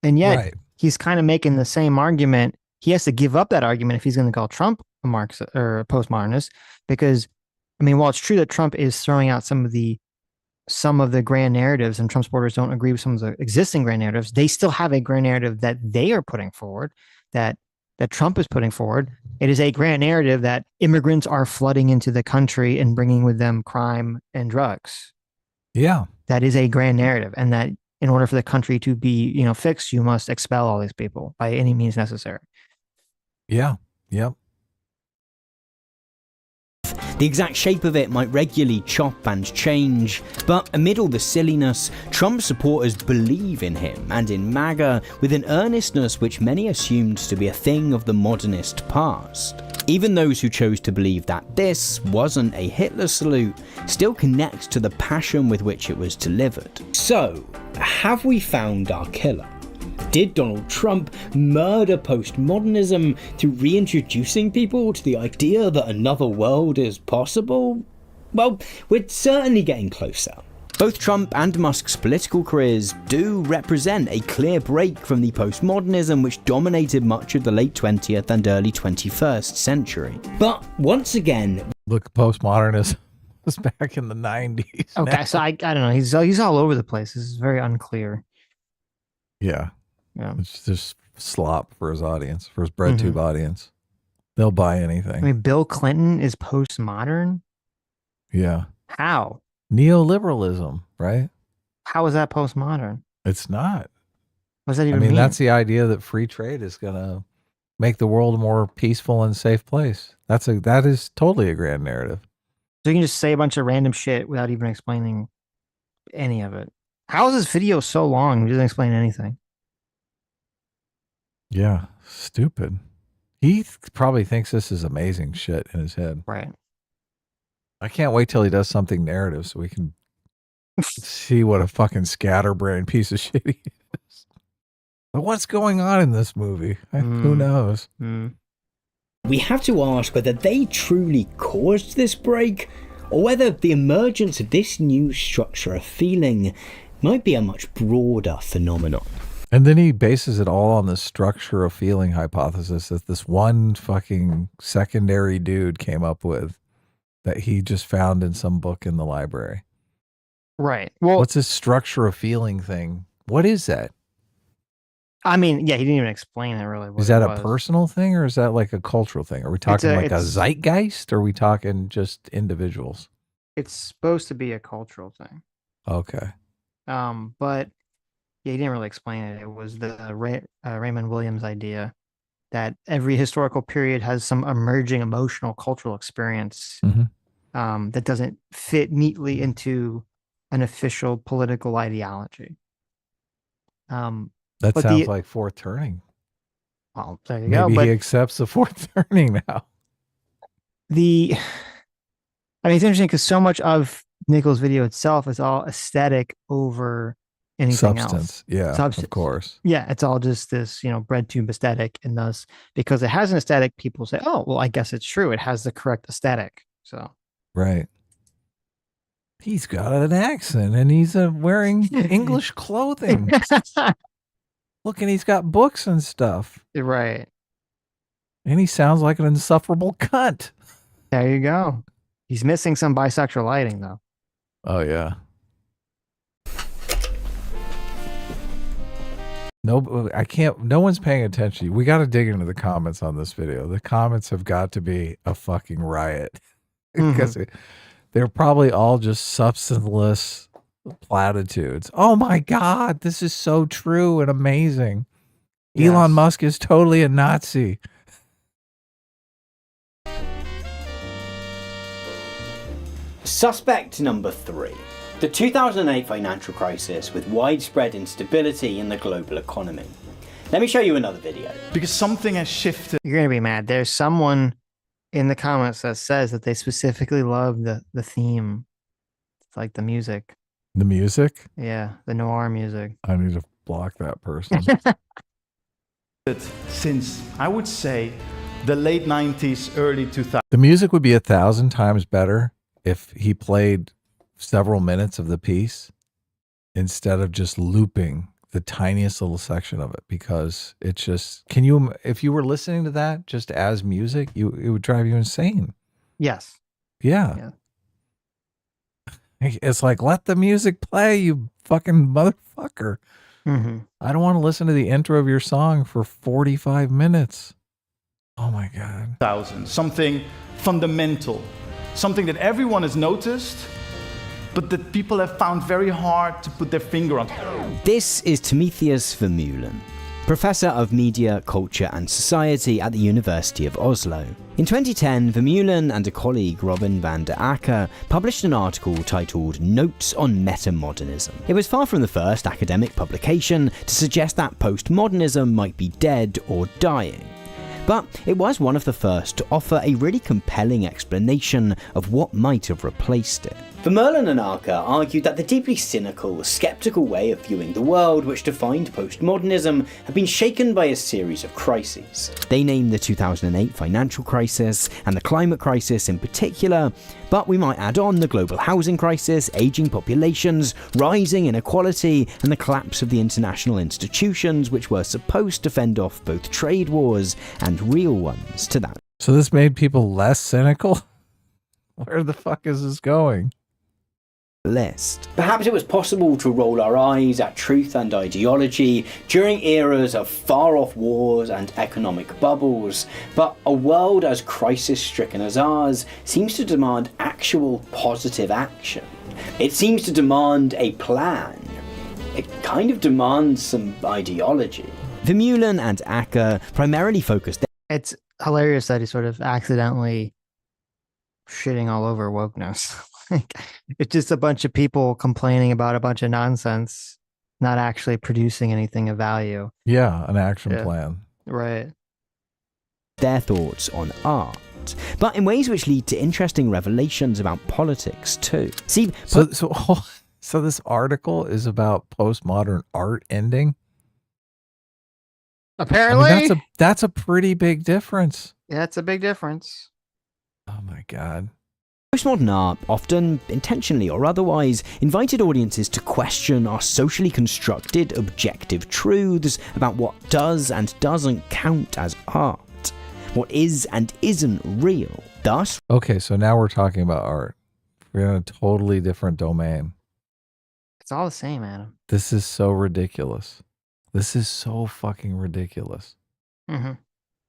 And yet he's kind of making the same argument. He has to give up that argument if he's going to call Trump a Marxist or a postmodernist, because, I mean, while it's true that Trump is throwing out some of the grand narratives, and Trump supporters don't agree with some of the existing grand narratives, they still have a grand narrative that they are putting forward, that Trump is putting forward. It is a grand narrative that immigrants are flooding into the country and bringing with them crime and drugs. Yeah. That is a grand narrative. And that in order for the country to be, you know, fixed, you must expel all these people by any means necessary. Yeah. Yep. The exact shape of it might regularly chop and change, but amid all the silliness, Trump supporters believe in him and in MAGA with an earnestness which many assumed to be a thing of the modernist past. Even those who chose to believe that this wasn't a Hitler salute still connect to the passion with which it was delivered. So, have we found our killer? Did Donald Trump murder postmodernism through reintroducing people to the idea that another world is possible? Well, we're certainly getting closer. Both Trump and Musk's political careers do represent a clear break from the postmodernism which dominated much of the late 20th and early 21st century. But once again... Look, postmodernism was back in the 90s. Okay, now. so I don't know. He's all over the place. This is very unclear. Yeah. Yeah. It's just slop for his audience, for his bread tube audience. They'll buy anything. I mean, Bill Clinton is postmodern? Yeah. How? Neoliberalism, right? How is that postmodern? It's not. What does that even mean? That's the idea that free trade is going to make the world a more peaceful and safe place. That is totally a grand narrative. So you can just say a bunch of random shit without even explaining any of it. How is this video so long? He doesn't explain anything. Yeah, stupid. He probably thinks this is amazing shit in his head. Right. I can't wait till he does something narrative so we can see what a fucking scatterbrain piece of shit he is. But what's going on in this movie? Who knows? We have to ask whether they truly caused this break, or whether the emergence of this new structure of feeling might be a much broader phenomenon. And then he bases it all on the structure of feeling hypothesis that this one fucking secondary dude came up with that he just found in some book in the library. Right. Well, what's this structure of feeling thing? What is that? I mean, yeah, he didn't even explain it really. Is that a personal thing or is that like a cultural thing? Are we talking like a zeitgeist or are we talking just individuals? It's supposed to be a cultural thing. Okay. But yeah, he didn't really explain it. It was the Raymond Williams idea that every historical period has some emerging emotional cultural experience that doesn't fit neatly into an official political ideology. That sounds like fourth turning. Well, there you go. Maybe But he accepts the fourth turning now. I mean, it's interesting because so much of Nichols' video itself is all aesthetic over anything Substance. else. Yeah, of course. Yeah, it's all just this, bread tube aesthetic, and thus because it has an aesthetic, people say, "Oh, well, I guess it's true. It has the correct aesthetic." So right. He's got an accent, and he's wearing English clothing. Look, and he's got books and stuff. Right. And he sounds like an insufferable cunt. There you go. He's missing some bisexual lighting, though. Oh, yeah. No, I can't. No one's paying attention. We got to dig into the comments on this video. The comments have got to be a fucking riot because they're probably all just substanceless platitudes. Oh my God, this is so true and amazing. Yes. Elon Musk is totally a Nazi. Suspect number 3. The 2008 financial crisis with widespread instability in the global economy. Let me show you another video. Because something has shifted. You're going to be mad. There's someone in the comments that says that they specifically love the theme. It's like the music. The music? Yeah, the noir music. I need to block that person. Since, I would say, the late 90s, early 2000s. The music would be 1,000 times better if he played several minutes of the piece instead of just looping the tiniest little section of it, because it's just, if you were listening to that just as music, it would drive you insane. Yes. Yeah. It's like, let the music play, you fucking motherfucker. I don't want to listen to the intro of your song for 45 minutes. Oh my God. Something fundamental, something that everyone has noticed, but that people have found very hard to put their finger on. This is Timotheus Vermeulen, Professor of Media, Culture and Society at the University of Oslo. In 2010, Vermeulen and a colleague, Robin van der Akker, published an article titled Notes on Metamodernism. It was far from the first academic publication to suggest that postmodernism might be dead or dying. But it was one of the first to offer a really compelling explanation of what might have replaced it. Vermeulen and Akker argued that the deeply cynical, sceptical way of viewing the world which defined postmodernism had been shaken by a series of crises. They named the 2008 financial crisis and the climate crisis in particular, but we might add on the global housing crisis, aging populations, rising inequality, and the collapse of the international institutions which were supposed to fend off both trade wars and real ones to that. So this made people less cynical? Where the fuck is this going? List. Perhaps it was possible to roll our eyes at truth and ideology during eras of far-off wars and economic bubbles, but a world as crisis-stricken as ours seems to demand actual positive action. It seems to demand a plan. It kind of demands some ideology. Vermeulen and Akker primarily focused... It's hilarious that he sort of accidentally shitting all over wokeness. It's just a bunch of people complaining about a bunch of nonsense, not actually producing anything of value. Yeah, an action plan. Right. Their thoughts on art, but in ways which lead to interesting revelations about politics too. See, so this article is about postmodern art ending? Apparently. I mean, that's a pretty big difference. Yeah, it's a big difference. Oh my God. Postmodern art, often intentionally or otherwise, invited audiences to question our socially constructed objective truths about what does and doesn't count as art, what is and isn't real. Thus, okay, so now we're talking about art. We're in a totally different domain. It's all the same, Adam. This is so ridiculous. This is so fucking ridiculous.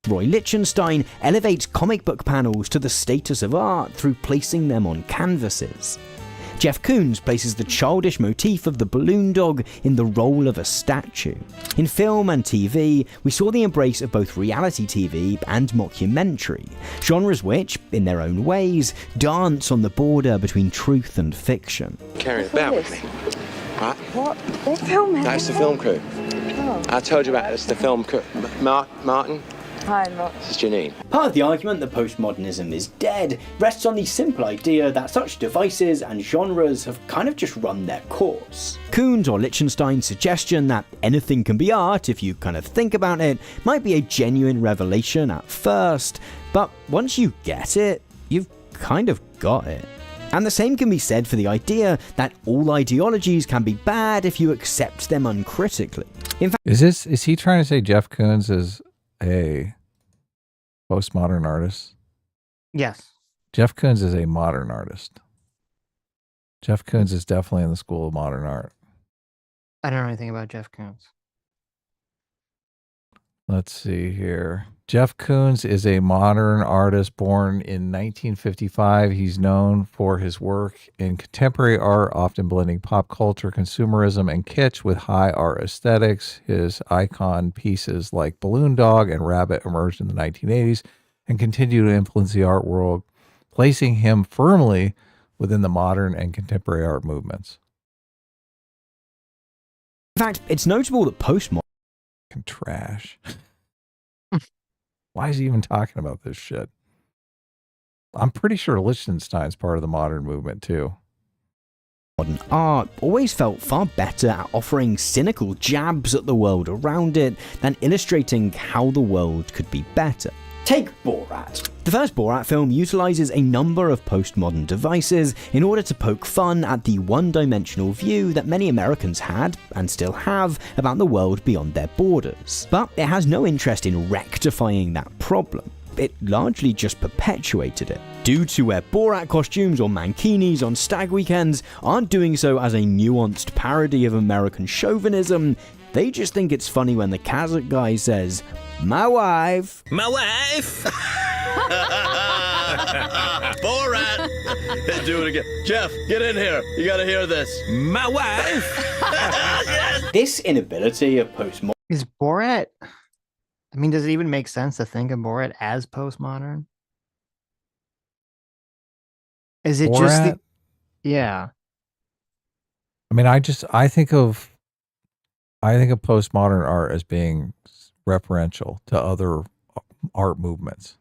Roy Lichtenstein elevates comic book panels to the status of art through placing them on canvases. Jeff Koons places the childish motif of the balloon dog in the role of a statue. In film and TV, we saw the embrace of both reality TV and mockumentary, genres which, in their own ways, dance on the border between truth and fiction. Carry it back with me. Right? What? They're filming. That's the film crew. Oh. I told you about it. It's the film crew. Martin? Hi, Mark. This is Janine. Part of the argument that postmodernism is dead rests on the simple idea that such devices and genres have kind of just run their course. Koons or Lichtenstein's suggestion that anything can be art if you kind of think about it might be a genuine revelation at first, but once you get it, you've kind of got it. And the same can be said for the idea that all ideologies can be bad if you accept them uncritically. In fact, is he trying to say Jeff Koons is a postmodern artist? Yes. Jeff Koons is a modern artist. Jeff Koons is definitely in the school of modern art. I don't know anything about Jeff Koons. Let's see here. Jeff Koons is a modern artist born in 1955. He's known for his work in contemporary art, often blending pop culture, consumerism, and kitsch with high art aesthetics. His icon pieces like Balloon Dog and Rabbit emerged in the 1980s and continue to influence the art world, placing him firmly within the modern and contemporary art movements. In fact, it's notable that postmodern trash. Why is he even talking about this shit? I'm pretty sure Lichtenstein's part of the modern movement too. Modern art always felt far better at offering cynical jabs at the world around it than illustrating how the world could be better. Take Borat. The first Borat film utilizes a number of postmodern devices in order to poke fun at the one-dimensional view that many Americans had, and still have, about the world beyond their borders. But it has no interest in rectifying that problem. It largely just perpetuated it. Dudes who wear Borat costumes or mankinis on stag weekends aren't doing so as a nuanced parody of American chauvinism. They just think it's funny when the Kazakh guy says, "My wife." My wife! Borat! Do it again. Jeff, get in here. You gotta hear this. My wife! Yes! This inability of postmodern... Is Borat... I mean, does it even make sense to think of Borat as postmodern? Is it Borat? just the... Yeah. I mean, I think of postmodern art as being referential to other art movements.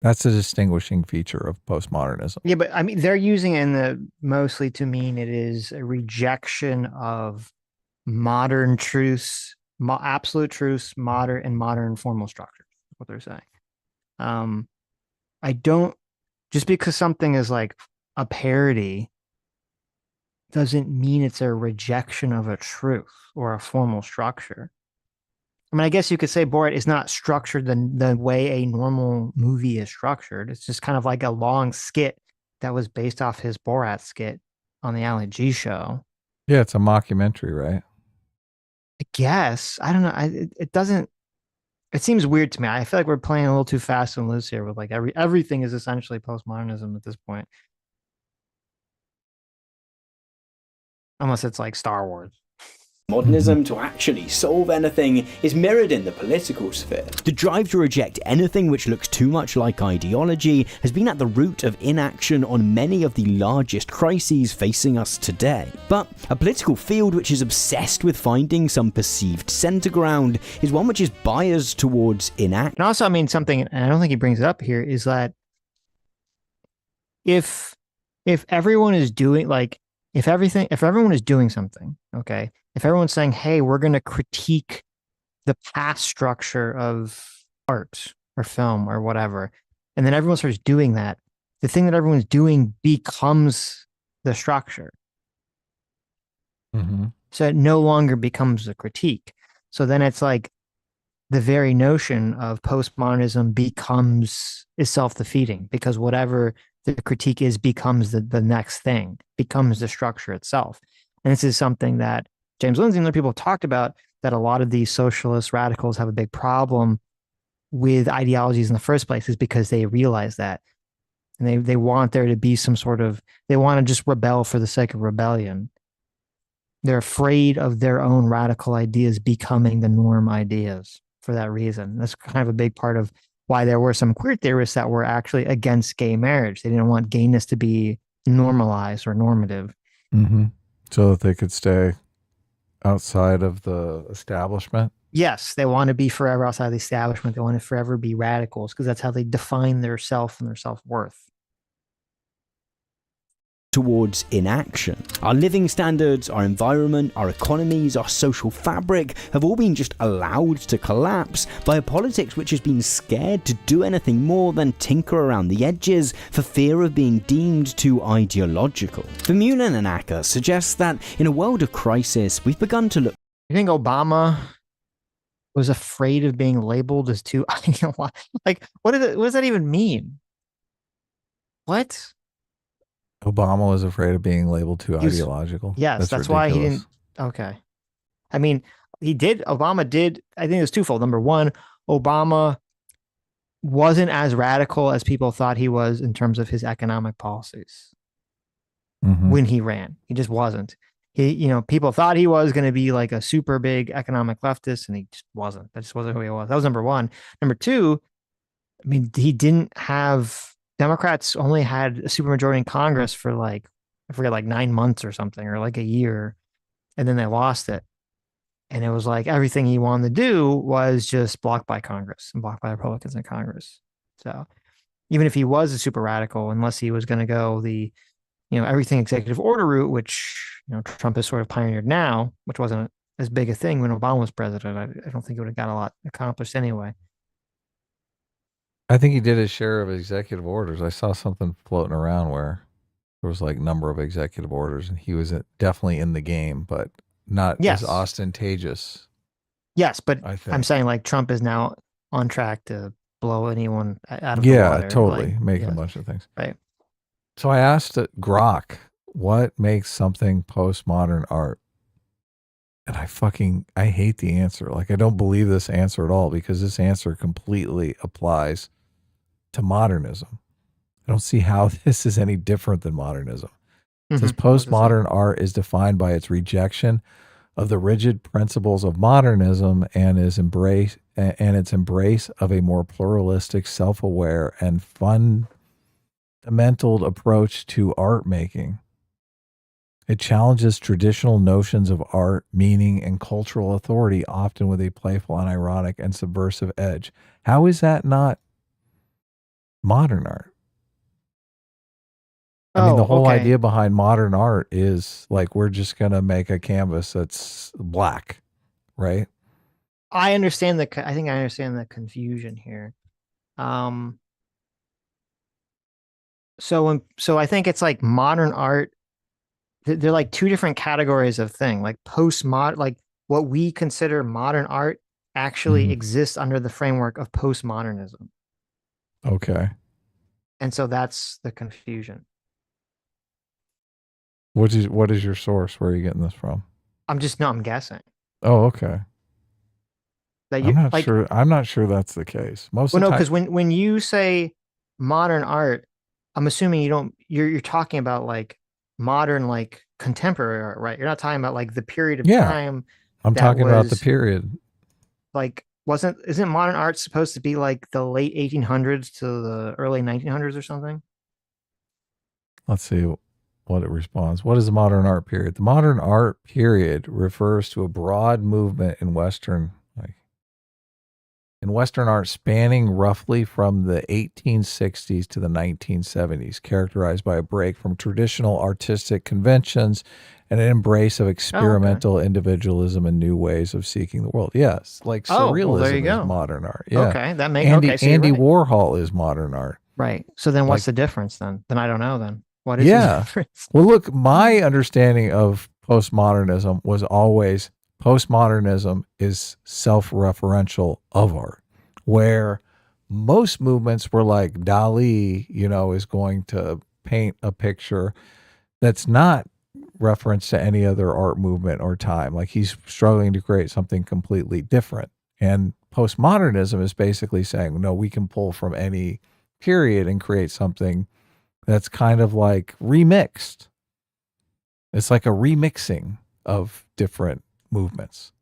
That's a distinguishing feature of postmodernism. Yeah, but I mean, they're using it mostly to mean it is a rejection of modern truths, absolute truths, modern formal structures. What they're saying. I don't, just because something is like a parody doesn't mean it's a rejection of a truth or a formal structure. I mean, I guess you could say Borat is not structured the way a normal movie is structured. It's just kind of like a long skit that was based off his Borat skit on the Ali G show. Yeah, it's a mockumentary, right? I guess. I don't know. It doesn't... It seems weird to me. I feel like we're playing a little too fast and loose here with like everything is essentially postmodernism at this point. Unless it's like Star Wars. Modernism to actually solve anything is mirrored in the political sphere. The drive to reject anything which looks too much like ideology has been at the root of inaction on many of the largest crises facing us today. But a political field which is obsessed with finding some perceived center ground is one which is biased towards inaction. And also, I mean, something, and I don't think he brings it up here, is that if everyone is doing like, if everyone is doing something, okay, if everyone's saying, hey, we're going to critique the past structure of art or film or whatever, and then everyone starts doing that, the thing that everyone's doing becomes the structure. Mm-hmm. So it no longer becomes a critique. So then it's like the very notion of postmodernism is self-defeating, because whatever the critique is becomes the next thing, becomes the structure itself. And this is something that James Lindsay and other people have talked about, that a lot of these socialist radicals have a big problem with ideologies in the first place, is because they realize that. and they want there to be some sort of, they want to just rebel for the sake of rebellion. They're afraid of their own radical ideas becoming the norm ideas for that reason. That's kind of a big part of why there were some queer theorists that were actually against gay marriage. They didn't want gayness to be normalized or normative. Mm-hmm. So that they could stay outside of the establishment. Yes, they want to be forever outside the establishment. They want to forever be radicals because that's how they define their self and their self-worth. Towards inaction. Our living standards, our environment, our economies, our social fabric have all been just allowed to collapse by a politics which has been scared to do anything more than tinker around the edges for fear of being deemed too ideological. Vermeulen and Acker suggests that in a world of crisis, we've begun to look. You think Obama was afraid of being labeled as too ideological? Like, what does that even mean? What? Obama was afraid of being labeled too ideological. Yes, that's why he didn't. Okay. I mean, Obama did, I think it was twofold. Number one, Obama wasn't as radical as people thought he was in terms of his economic policies when he ran. He just wasn't. People thought he was going to be like a super big economic leftist, and he just wasn't. That just wasn't who he was. That was number one. Number two, I mean, he didn't have. Democrats only had a supermajority in Congress for like, I forget, like 9 months or something, or like a year, and then they lost it. And it was like everything he wanted to do was just blocked by Congress and blocked by Republicans in Congress. So even if he was a super radical, unless he was going to go the, everything executive order route, which, Trump has sort of pioneered now, which wasn't as big a thing when Obama was president, I don't think it would have got a lot accomplished anyway. I think he did his share of executive orders. I saw something floating around where there was like number of executive orders, and he was definitely in the game, but not as ostentatious. Yes, but I'm saying like Trump is now on track to blow anyone out of the water. Yeah, totally. Like, making a bunch of things. Right. So I asked Grok, what makes something postmodern art? And I hate the answer. Like, I don't believe this answer at all, because this answer completely applies to modernism. I don't see how this is any different than modernism. It says postmodern art is defined by its rejection of the rigid principles of modernism and its embrace of a more pluralistic, self-aware, and fundamental approach to art making. It challenges traditional notions of art, meaning, and cultural authority, often with a playful and ironic and subversive edge. How is that not modern art? I mean, the whole idea behind modern art is like, we're just going to make a canvas that's black, right? I understand I think I understand the confusion here. So I think it's like modern art. They're like two different categories of thing. Like postmodern, like what we consider modern art actually exists under the framework of postmodernism. Okay. And so that's the confusion. What is your source? Where are you getting this from? I'm guessing. Oh, okay. That I'm not sure that's the case. Because when you say modern art, I'm assuming you're talking about like modern, like contemporary art, right? You're not talking about like the period of time. I'm talking about the period. Like, isn't modern art supposed to be like the late 1800s to the early 1900s or something? Let's see what it responds. What is the modern art period? The modern art period refers to a broad movement in Western art spanning roughly from the 1860s to the 1970s, characterized by a break from traditional artistic conventions and an embrace of experimental individualism and new ways of seeking the world. Yes, like surrealism is modern art. Yeah. Okay, that makes Andy Warhol is modern art. Right. So then what's the difference then? Then I don't know then. What is the difference? Well, look, my understanding of postmodernism was always postmodernism is self-referential of art, where most movements were like Dali, is going to paint a picture that's not reference to any other art movement or time. Like, he's struggling to create something completely different. And postmodernism is basically saying, no, we can pull from any period and create something that's kind of like remixed. It's like a remixing of different movements.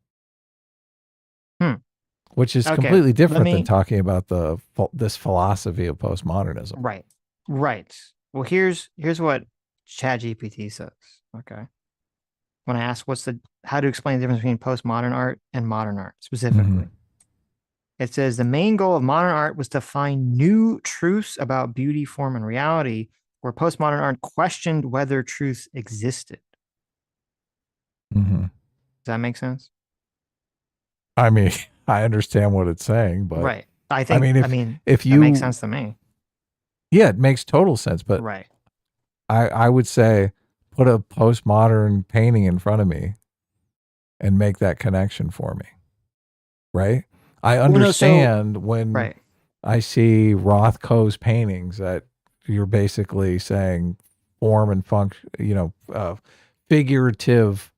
Which is completely different than talking about this philosophy of postmodernism. Right. Right. Well, here's what ChatGPT says. Okay. When I ask how to explain the difference between postmodern art and modern art specifically, it says the main goal of modern art was to find new truths about beauty, form, and reality, where postmodern art questioned whether truth existed. Does that make sense? I mean, I understand what it's saying, but right. If you, that makes sense to me. Yeah, it makes total sense. But right. I would say put a postmodern painting in front of me and make that connection for me. Right. I understand when I see Rothko's paintings that you're basically saying form and function, figurative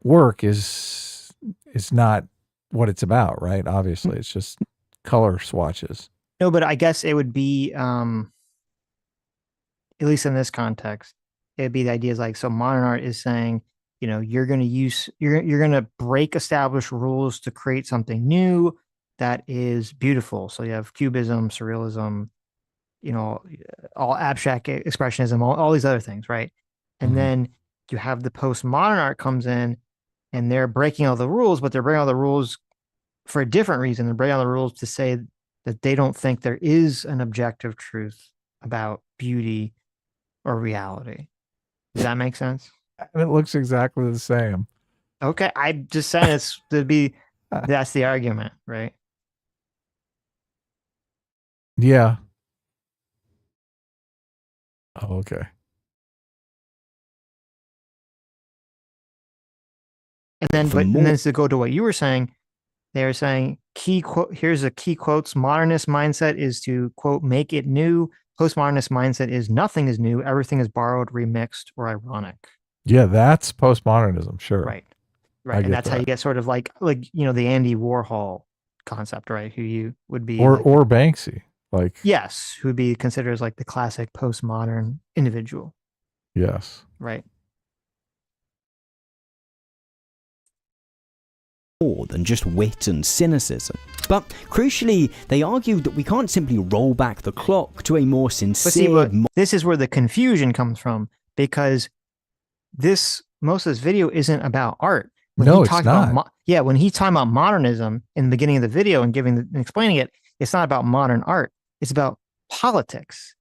work is not what it's about, right? Obviously, it's just color swatches. No, but I guess it would be, at least in this context, it'd be the ideas like, so modern art is saying, you're going to break established rules to create something new that is beautiful. So you have cubism, surrealism, all abstract expressionism, all these other things, right? And then you have the postmodern art comes in and they're breaking all the rules, but they're breaking all the rules for a different reason. They're breaking all the rules to say that they don't think there is an objective truth about beauty or reality. Does that make sense? And it looks exactly the same. Okay. I'm just saying that's the argument, right? Yeah. Oh, okay. And then to go to what you were saying, they're saying here's a key quotes. Modernist mindset is to quote, make it new. Postmodernist mindset is nothing is new. Everything is borrowed, remixed, or ironic. Yeah, that's postmodernism. Sure. Right. Right. And that's how you get sort of like, the Andy Warhol concept, right? Who you would be. Or Banksy. Yes. Who would be considered as like the classic postmodern individual. Yes. Right. More than just wit and cynicism. But crucially, they argued that we can't simply roll back the clock to a more sincere... this is where the confusion comes from, because most of this video isn't about art. It's not. When he's talking about modernism in the beginning of the video and explaining it, it's not about modern art. It's about politics.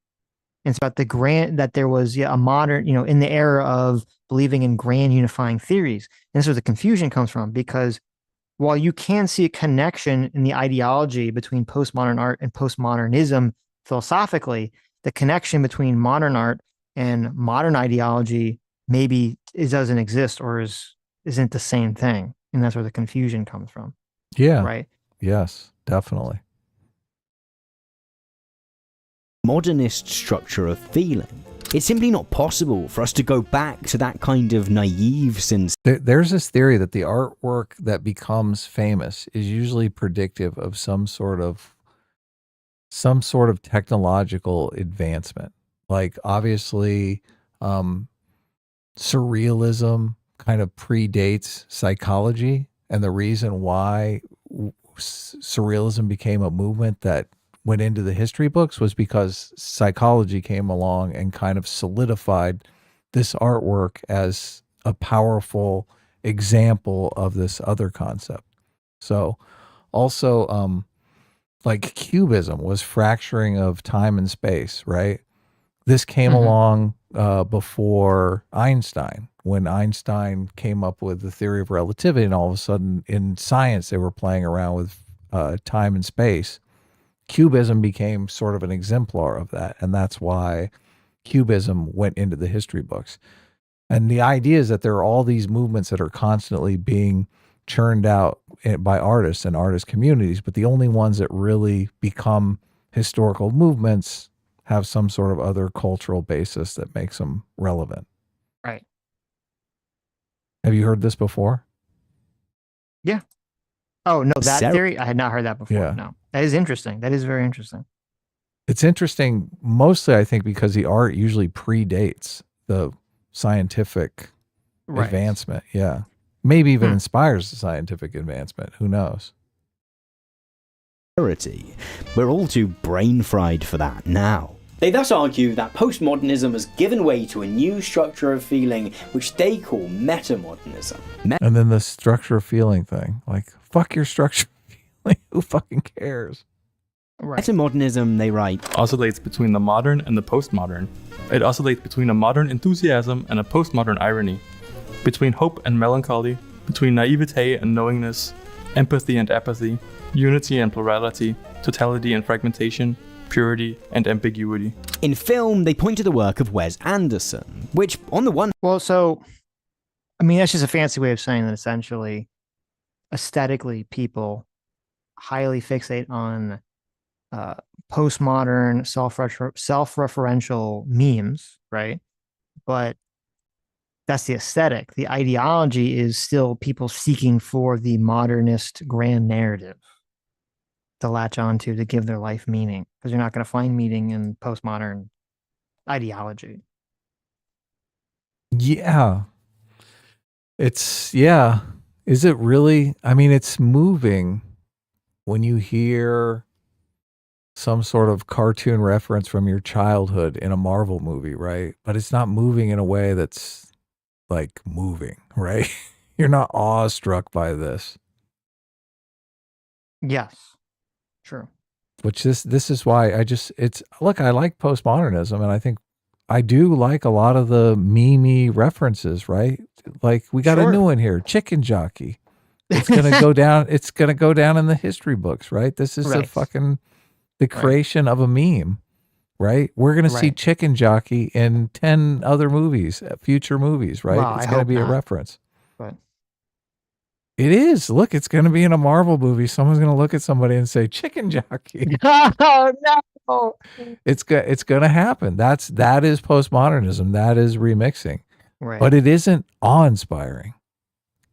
It's about that there was a modern, in the era of believing in grand unifying theories. And this is where the confusion comes from, because while you can see a connection in the ideology between postmodern art and postmodernism philosophically, the connection between modern art and modern ideology maybe it doesn't exist or isn't the same thing. And that's where the confusion comes from. Yeah. Right. Yes, definitely. Modernist structure of feeling. It's simply not possible for us to go back to that kind of naive sense. There's this theory that the artwork that becomes famous is usually predictive of some sort of technological advancement. Like obviously, surrealism kind of predates psychology, and the reason why surrealism became a movement that went into the history books was because psychology came along and kind of solidified this artwork as a powerful example of this other concept. So also, like cubism was fracturing of time and space, right? This came along before Einstein, when Einstein came up with the theory of relativity, and all of a sudden in science they were playing around with time and space. Cubism became sort of an exemplar of that, and that's why Cubism went into the history books. And the idea is that there are all these movements that are constantly being churned out by artists and artist communities, but the only ones that really become historical movements have some sort of other cultural basis that makes them relevant. Right. Have you heard this before? Yeah. Oh, no, that theory? I had not heard that before. Yeah. No. That is interesting. That is very interesting. It's interesting, mostly I think because the art usually predates the scientific advancement. Yeah. Maybe even inspires the scientific advancement. Who knows? We're all too brain fried for that now. They thus argue that postmodernism has given way to a new structure of feeling which they call metamodernism. And then the structure of feeling thing. Like, fuck your structure of feeling. Who fucking cares? Metamodernism, they write, oscillates between the modern and the postmodern. It oscillates between a modern enthusiasm and a postmodern irony, between hope and melancholy, between naivete and knowingness, empathy and apathy, unity and plurality, totality and fragmentation, purity and ambiguity. In film, they point to the work of Wes Anderson, which on the one... Well, so, I mean, that's just a fancy way of saying that essentially, aesthetically, people highly fixate on postmodern, self-referential memes, right? But that's the aesthetic. The ideology is still people seeking for the modernist grand narrative to latch onto to give their life meaning, because you're not going to find meaning in postmodern ideology. Yeah. Is it really? I mean, it's moving when you hear some sort of cartoon reference from your childhood in a Marvel movie, right? But it's not moving in a way that's like moving, right? You're not awestruck by this. Yes. True. Which this is why I like postmodernism, and I think I do like a lot of the meme references, right? Like we got a new one here, chicken jockey. It's gonna go down. It's gonna go down in the history books, right? This is the creation of a meme, right? We're gonna see chicken jockey in 10 other movies, future movies, right? Well, it's gonna be a reference. But it is. Look, it's going to be in a Marvel movie. Someone's going to look at somebody and say, chicken jockey. Oh, no. It's going to happen. That is postmodernism. That is remixing. Right. But it isn't awe-inspiring.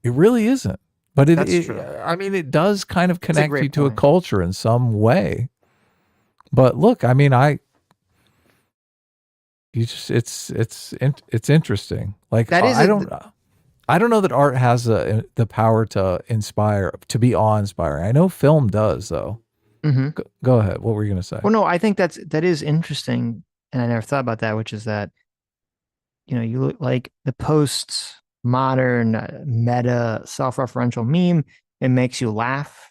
It really isn't. But That's true. I mean, it does kind of connect you to a point. culture in some way. But look, I mean, it's interesting. Like, I don't know that art has the power to inspire, to be awe-inspiring. I know film does, though. Mm-hmm. Go ahead. What were you going to say? Well, no, I think that is interesting, and I never thought about that, which is that, you know, you look like the post-modern meta self-referential meme, it makes you laugh.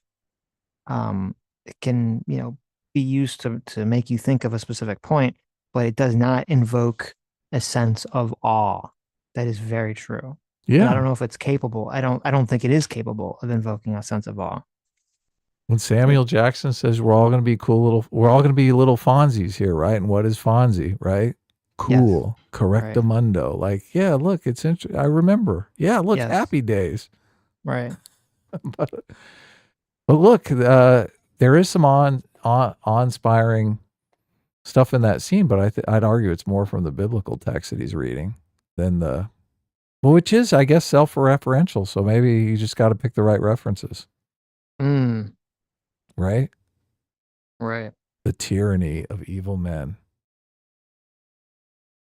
It can, you know, be used to make you think of a specific point, but it does not invoke a sense of awe. That is very true. Yeah. And I don't know if it's capable. I don't think it is capable of invoking a sense of awe. When Samuel Jackson says we're all going to be little Fonzies here, right? And what is Fonzie, right? Cool. Yes. Correctamundo. Like, yeah, look, it's interesting. I remember. Yeah, look, Happy Days. Right. but look, there is some awe-inspiring stuff in that scene, but I'd argue it's more from the biblical text that he's reading than which is, I guess, self-referential. So maybe you just got to pick the right references. Right? Right. The tyranny of evil men.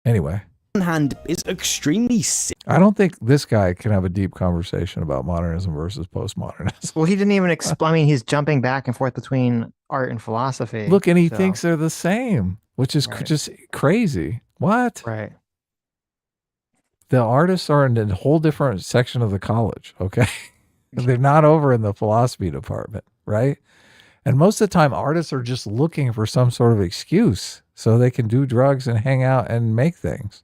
Anyway. On hand is extremely sick. I don't think this guy can have a deep conversation about modernism versus postmodernism. Well, he didn't even explain. I mean, he's jumping back and forth between art and philosophy. Look, and he thinks they're the same, which is just crazy. What? Right. The artists are in a whole different section of the college, okay? They're not over in the philosophy department, right? And most of the time, artists are just looking for some sort of excuse so they can do drugs and hang out and make things,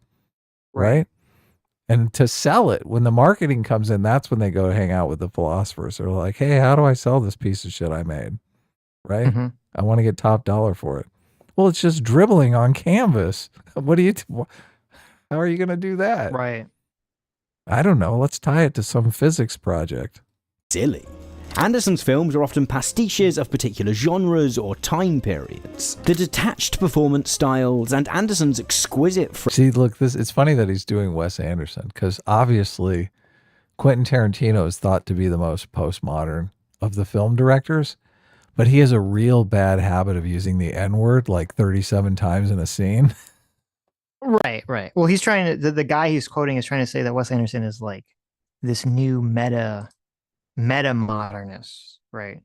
right? And to sell it, when the marketing comes in, that's when they go hang out with the philosophers. They're like, hey, how do I sell this piece of shit I made, right? Mm-hmm. I want to get top dollar for it. Well, it's just dribbling on canvas. What do you... How are you going to do that? Right. I don't know. Let's tie it to some physics project. Silly. Anderson's films are often pastiches of particular genres or time periods. The detached performance styles and Anderson's exquisite... See, look, it's funny that he's doing Wes Anderson, because obviously Quentin Tarantino is thought to be the most postmodern of the film directors, But he has a real bad habit of using the N-word like 37 times in a scene. Right, right. Well, he's trying to, the guy he's quoting is trying to say that Wes Anderson is like this new meta modernist, right?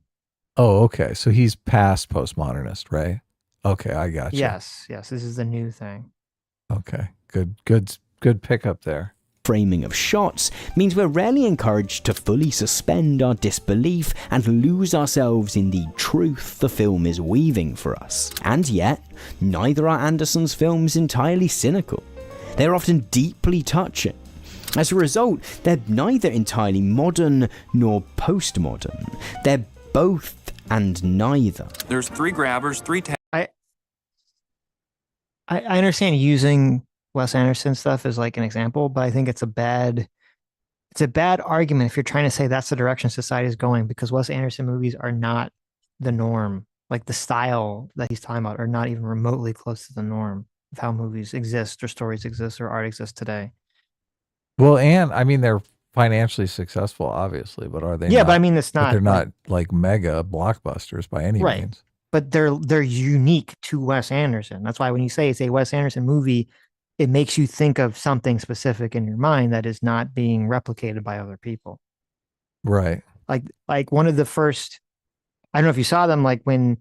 Oh, okay. So he's past postmodernist, right? Okay, I got you. Yes, yes. This is the new thing. Okay, good pickup there. Framing of shots means we're rarely encouraged to fully suspend our disbelief and lose ourselves in the truth the film is weaving for us. And yet, neither are Anderson's films entirely cynical. They're often deeply touching. As a result, they're neither entirely modern nor postmodern. They're both and neither. There's 3 grabbers, 3 I understand using Wes Anderson stuff as like an example, but I think it's a bad argument if you're trying to say that's the direction society is going, because Wes Anderson movies are not the norm. Like the style that he's talking about are not even remotely close to the norm of how movies exist or stories exist or art exists today. Well, and I mean, they're financially successful, obviously, but are they? Yeah, not, but I mean, it's not. They're not like mega blockbusters by any right. means. But they're unique to Wes Anderson. That's why when you say it's a Wes Anderson movie, it makes you think of something specific in your mind that is not being replicated by other people. Right. Like one of the first, I don't know if you saw them, like when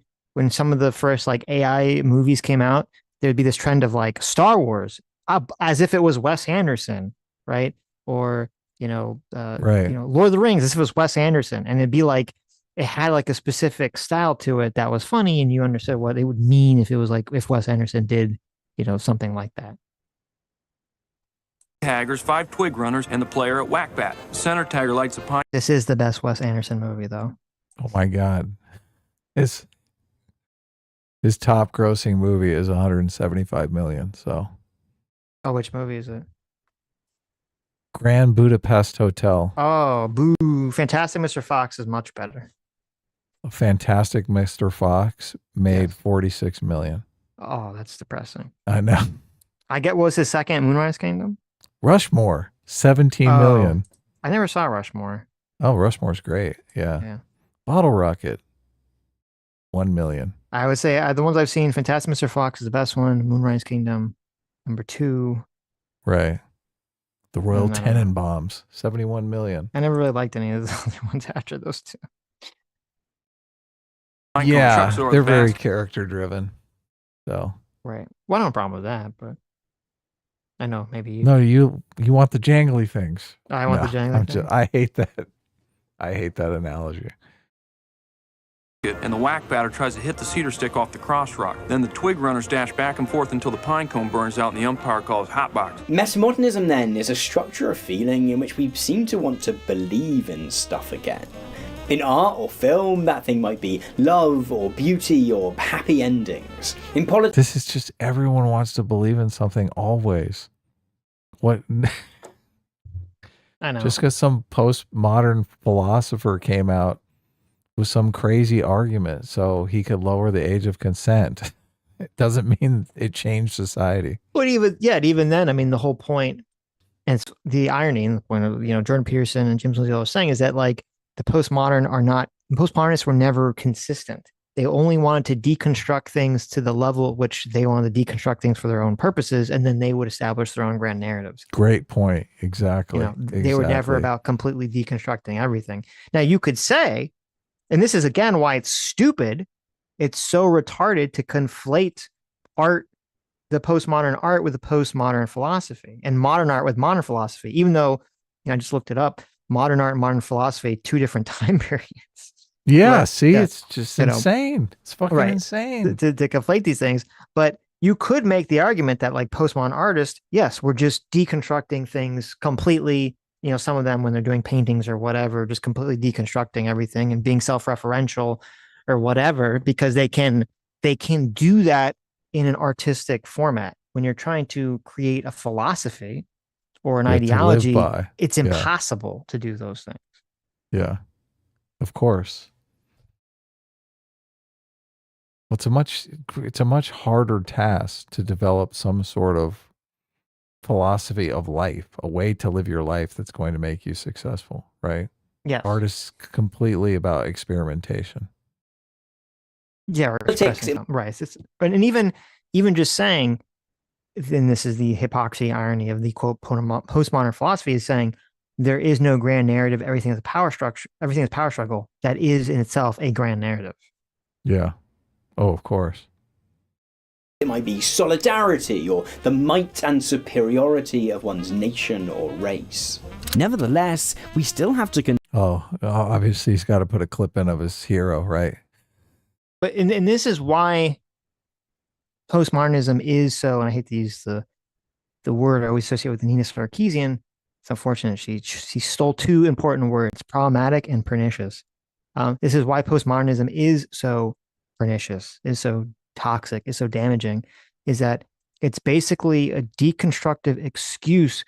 some of the first like AI movies came out, there'd be this trend of like Star Wars, as if it was Wes Anderson, right? Or, right. Lord of the Rings, as if it was Wes Anderson. And it'd be like, it had like a specific style to it that was funny, and you understood what it would mean if it was like, if Wes Anderson did, something like that. taggers, 5 twig runners, and the player at whack-bat. Center tagger lights a pine. This is the best Wes Anderson movie, though. Oh my God. His top grossing movie is 175 million. So. Oh, which movie is it? Grand Budapest Hotel. Oh, boo. Fantastic Mr. Fox is much better. Fantastic Mr. Fox made 46 million. Oh, that's depressing. I know. I get, what was his second, Moonrise Kingdom? Rushmore, 17 million. I never saw Rushmore. Oh, Rushmore's great. Yeah. Bottle Rocket, 1 million. I would say the ones I've seen, Fantastic Mr. Fox is the best one. Moonrise Kingdom, number 2. Right. The Royal Tenenbaums, 71 million. I never really liked any of the other ones after those 2. Yeah, they're very character driven. So. Right. Well, I don't have a problem with that, but I know maybe you. No, you want the jangly things. I want the jangly things. I hate that. I hate that analogy. And the whack batter tries to hit the cedar stick off the cross rock. Then the twig runners dash back and forth until the pine cone burns out and the umpire calls hotbox. Metamodernism, then, is a structure of feeling in which we seem to want to believe in stuff again. In art or film, that thing might be love or beauty or happy endings. In politics, this is just everyone wants to believe in something always. What? I know. Just because some postmodern philosopher came out with some crazy argument so he could lower the age of consent, it doesn't mean it changed society. But even then, I mean, the whole point, and it's the irony, and the point of Jordan Peterson and Jim Lindsay was saying is that like the postmodernists were never consistent. They only wanted to deconstruct things to the level at which they wanted to deconstruct things for their own purposes, and then they would establish their own grand narratives. Great point. Exactly. They were never about completely deconstructing everything. Now you could say, and this is again why it's stupid, it's so retarded to conflate art, the postmodern art, with the postmodern philosophy, and modern art with modern philosophy, even though I just looked it up. Modern art and modern philosophy, 2 different time periods. Yeah, right? see, it's just insane. It's fucking right. insane. To conflate these things. But you could make the argument that like postmodern artists, yes, we're just deconstructing things completely, some of them when they're doing paintings or whatever, just completely deconstructing everything and being self-referential or whatever, because they can do that in an artistic format. When you're trying to create a philosophy or an ideology, it's impossible to do those things. Yeah, of course. It's a much harder task to develop some sort of philosophy of life, a way to live your life that's going to make you successful, right? Yes. Art is completely about experimentation. Yeah, or Politics, expressing something. Right. And even just saying, then this is the hypocrisy irony of the quote postmodern philosophy is saying there is no grand narrative. Everything is a power structure. Everything is power struggle. That is in itself a grand narrative. Yeah. Oh, of course. It might be solidarity or the might and superiority of one's nation or race. Nevertheless, we still have to obviously he's got to put a clip in of his hero, right? But and this is why postmodernism is so, and I hate to use the word I always associate with Nina Sarkeesian. It's unfortunate she stole two important words: problematic and pernicious. This is why postmodernism is so pernicious, is so toxic, is so damaging, is that it's basically a deconstructive excuse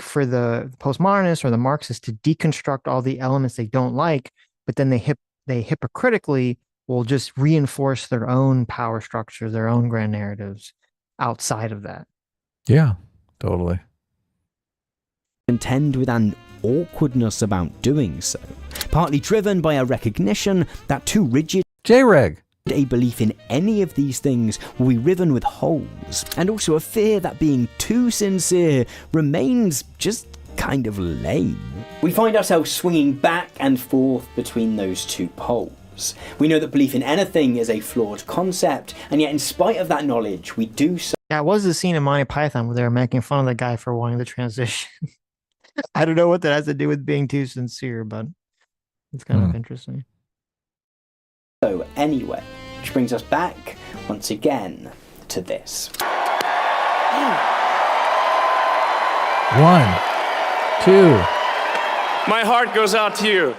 for the postmodernists or the Marxists to deconstruct all the elements they don't like, but then they hypocritically will just reinforce their own power structure, their own grand narratives outside of that. Yeah, totally. Contend with an awkwardness about doing so, partly driven by a recognition that too rigid J-Reg a belief in any of these things will be riven with holes, and also a fear that being too sincere remains just kind of lame. We find ourselves swinging back and forth between those two poles. We know that belief in anything is a flawed concept, and yet in spite of that knowledge, we do so. Yeah, it was the scene in Monty Python where they were making fun of the guy for wanting to transition. I don't know what that has to do with being too sincere, but it's kind of interesting. So anyway, which brings us back once again to this. 1, 2. My heart goes out to you.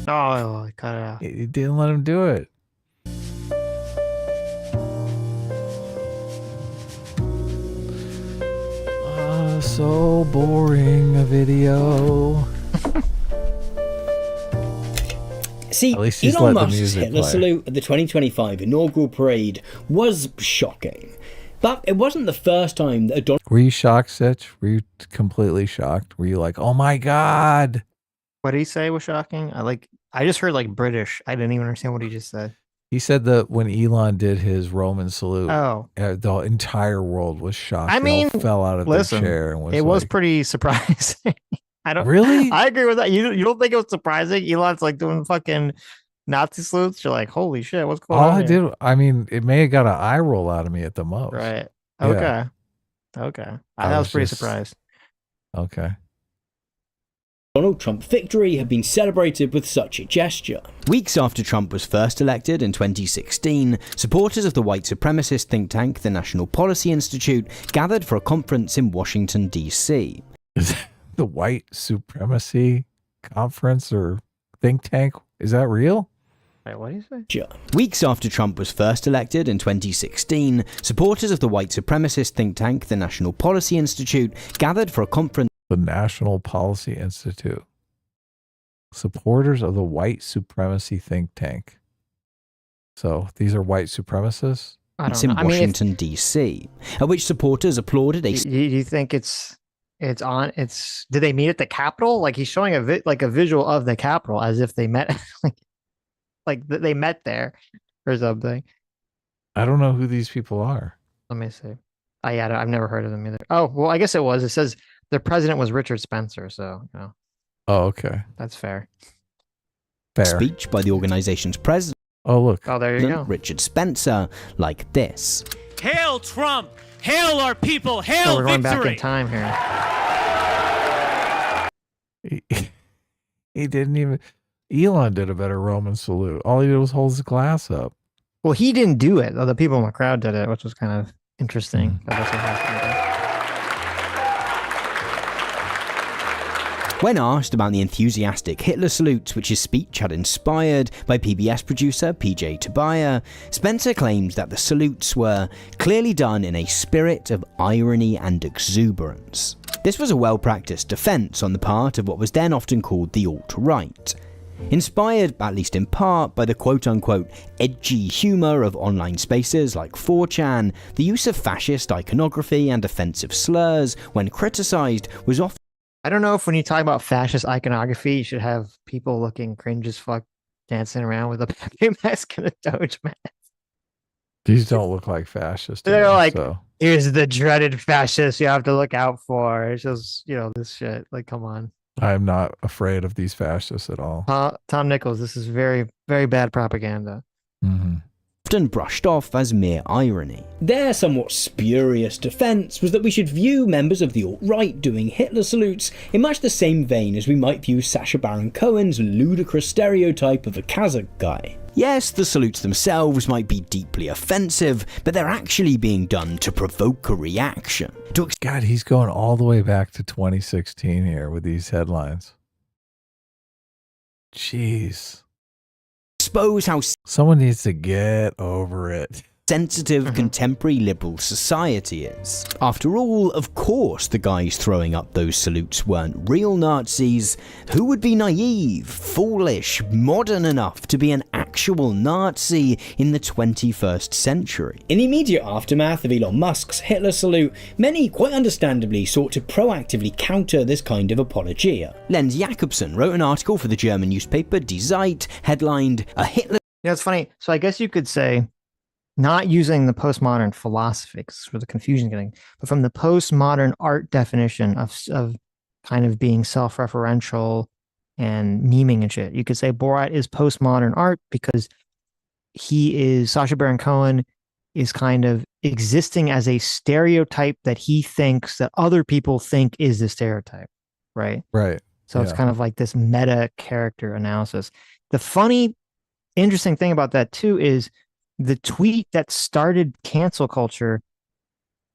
Oh, I cut it out. You didn't let him do it. So boring a video. See, Elon Musk's Hitler salute at the 2025 inaugural parade was shocking. But it wasn't the first time that a Donald... Were you shocked, Sitch? Were you completely shocked? Were you like, oh my God? What did he say was shocking? I just heard like British. I didn't even understand what he just said. He said that when Elon did his Roman salute, the entire world was shocked. I mean, they all fell out of their chair. And was pretty surprising. I don't really. I agree with that. You don't think it was surprising? Elon's like doing fucking Nazi salutes. You're like, holy shit, what's going on? I mean, it may have got an eye roll out of me at the most. Right. Yeah. Okay. I was pretty surprised. Okay. Donald Trump's victory had been celebrated with such a gesture. Weeks after Trump was first elected in 2016, supporters of the white supremacist think tank, the National Policy Institute, gathered for a conference in Washington, D.C. Is the white supremacy conference or think tank, is that real? Wait, what do you say? Sure. Weeks after Trump was first elected in 2016, supporters of the white supremacist think tank, the National Policy Institute, gathered for a conference. The National Policy Institute. Supporters of the white supremacy think tank. So these are white supremacists? It's in Washington, D.C., at which supporters applauded a... Do you think did they meet at the Capitol? Like he's showing a visual of the Capitol as if they met, like they met there or something. I don't know who these people are. Let me see. I've never heard of them either. Oh, well, I guess it was. It says the president was Richard Spencer, so you know. Oh, okay. That's fair. Speech by the organization's president. Oh, look. Oh, there you go. Richard Spencer, like this. Hail Trump! Hail our people! Hail we're going victory! Back in time here. He didn't even... Elon did a better Roman salute. All he did was hold his glass up. Well, he didn't do it. The people in the crowd did it, which was kind of interesting. That's what happened. When asked about the enthusiastic Hitler salutes which his speech had inspired by PBS producer PJ Tobiah, Spencer claimed that the salutes were clearly done in a spirit of irony and exuberance. This was a well-practiced defense on the part of what was then often called the alt-right. Inspired, at least in part, by the quote-unquote edgy humour of online spaces like 4chan, the use of fascist iconography and offensive slurs, when criticised, was often... I don't know if when you talk about fascist iconography, you should have people looking cringe as fuck dancing around with a Pepe mask and a Doge mask. These don't look like fascists. to They're me, like, so. here's the dreaded fascist you have to look out for. It's just, this shit. Like, come on. I'm not afraid of these fascists at all. Tom Nichols, this is very, very bad propaganda. Mm-hmm. Often brushed off as mere irony. Their somewhat spurious defence was that we should view members of the alt-right doing Hitler salutes in much the same vein as we might view Sacha Baron Cohen's ludicrous stereotype of a Kazakh guy. Yes, the salutes themselves might be deeply offensive, but they're actually being done to provoke a reaction. God, he's going all the way back to 2016 here with these headlines. Jeez. Expose how someone needs to get over it. Sensitive contemporary liberal society is. After all, of course the guys throwing up those salutes weren't real Nazis. Who would be naive, foolish, modern enough to be an actual Nazi in the 21st century? In the immediate aftermath of Elon Musk's Hitler salute, many quite understandably sought to proactively counter this kind of apologia. Lenz Jakobsen wrote an article for the German newspaper Die Zeit, headlined, "A Hitler..." It's funny. So I guess you could say, not using the postmodern philosophy, because that's where the confusion is getting, but from the postmodern art definition of kind of being self-referential and memeing and shit, you could say Borat is postmodern art because Sacha Baron Cohen is kind of existing as a stereotype that he thinks that other people think is the stereotype, right? Right. So it's kind of like this meta character analysis. The funny, interesting thing about that too is the tweet that started cancel culture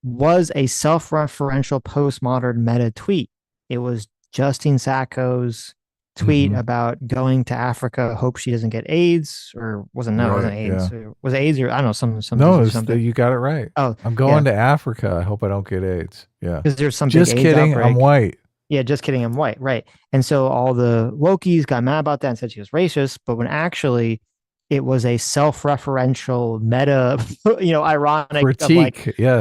was a self-referential postmodern meta tweet. It was Justine Sacco's tweet about going to Africa, hope she doesn't get AIDS, or it wasn't AIDS. Yeah. Was it AIDS or I don't know, something. No, something. you got it right. Oh, I'm going to Africa. I hope I don't get AIDS. Yeah. Because there's some just big AIDS kidding. outbreak. I'm white. Yeah, just kidding. I'm white. Right. And so all the wokies got mad about that and said she was racist, but when actually it was a self-referential meta, ironic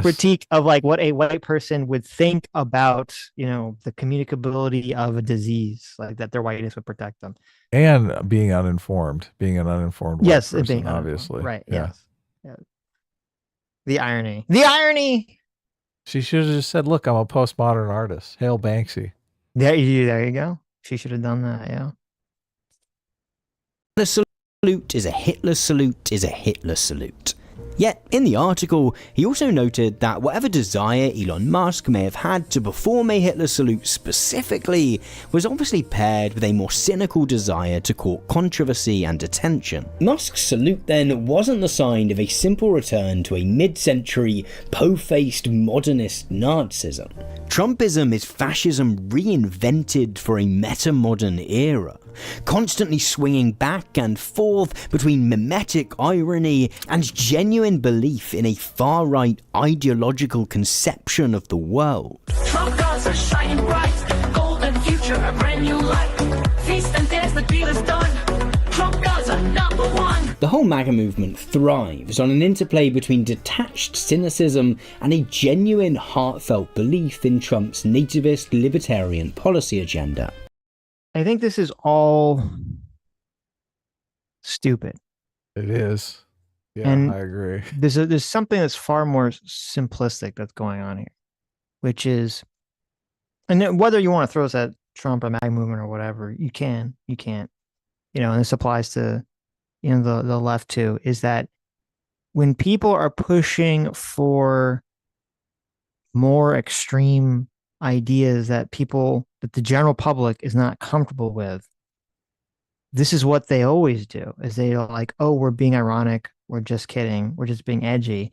critique of like what a white person would think about, the communicability of a disease, like that their whiteness would protect them. And being an uninformed white person, being obviously. Right. Yeah. Yes. Yeah. The irony. She should have just said, look, I'm a postmodern artist. Hail Banksy. There you go. She should have done that. Yeah. The salute is a Hitler salute is a Hitler salute. Yet, in the article, he also noted that whatever desire Elon Musk may have had to perform a Hitler salute specifically was obviously paired with a more cynical desire to court controversy and attention. Musk's salute then wasn't the sign of a simple return to a mid-century, po-faced modernist Nazism. Trumpism is fascism reinvented for a metamodern era, constantly swinging back and forth between mimetic irony and genuine belief in a far-right ideological conception of the world. Trump gods are shining bright, golden future, a brand new life. Feast and dance, the deal is done. Trump gods are number one. The whole MAGA movement thrives on an interplay between detached cynicism and a genuine, heartfelt belief in Trump's nativist libertarian policy agenda. I think this is all stupid. It is. Yeah, and I agree. There's something that's far more simplistic that's going on here, which is, and whether you want to throw us at Trump or MAGA movement or whatever, you can't, and this applies to, the left too, is that when people are pushing for more extreme ideas that the general public is not comfortable with, this is what they always do, is they are like, oh, we're being ironic, we're just kidding, we're just being edgy,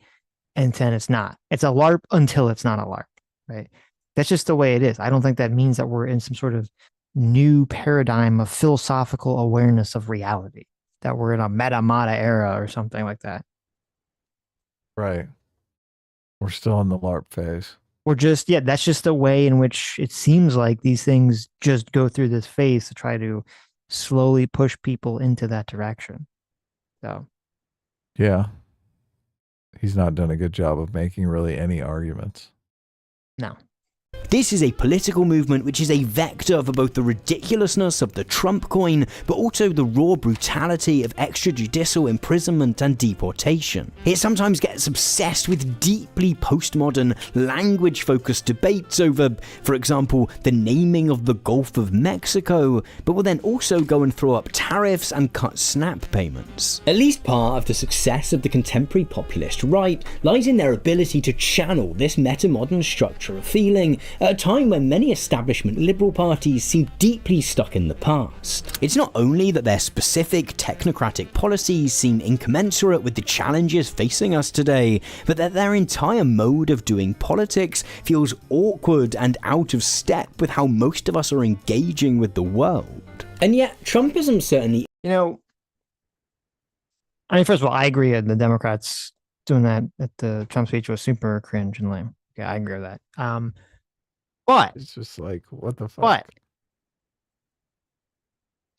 and then it's not. It's a LARP until it's not a LARP, right? That's just the way it is. I don't think that means that we're in some sort of new paradigm of philosophical awareness of reality, that we're in a meta era or something like that. Right. We're still in the LARP phase. We're just, that's just the way in which it seems like these things just go through this phase to try to slowly push people into that direction. So. Yeah. He's not done a good job of making really any arguments. No. This is a political movement which is a vector for both the ridiculousness of the Trump coin, but also the raw brutality of extrajudicial imprisonment and deportation. It sometimes gets obsessed with deeply postmodern, language-focused debates over, for example, the naming of the Gulf of Mexico, but will then also go and throw up tariffs and cut SNAP payments. At least part of the success of the contemporary populist right lies in their ability to channel this meta-modern structure of feeling at a time when many establishment liberal parties seem deeply stuck in the past. It's not only that their specific technocratic policies seem incommensurate with the challenges facing us today, but that their entire mode of doing politics feels awkward and out of step with how most of us are engaging with the world. And yet, Trumpism certainly... You know, I mean, first of all, I agree that the Democrats doing that at the Trump speech was super cringe and lame. Yeah, I agree with that. But it's just like, what the fuck? But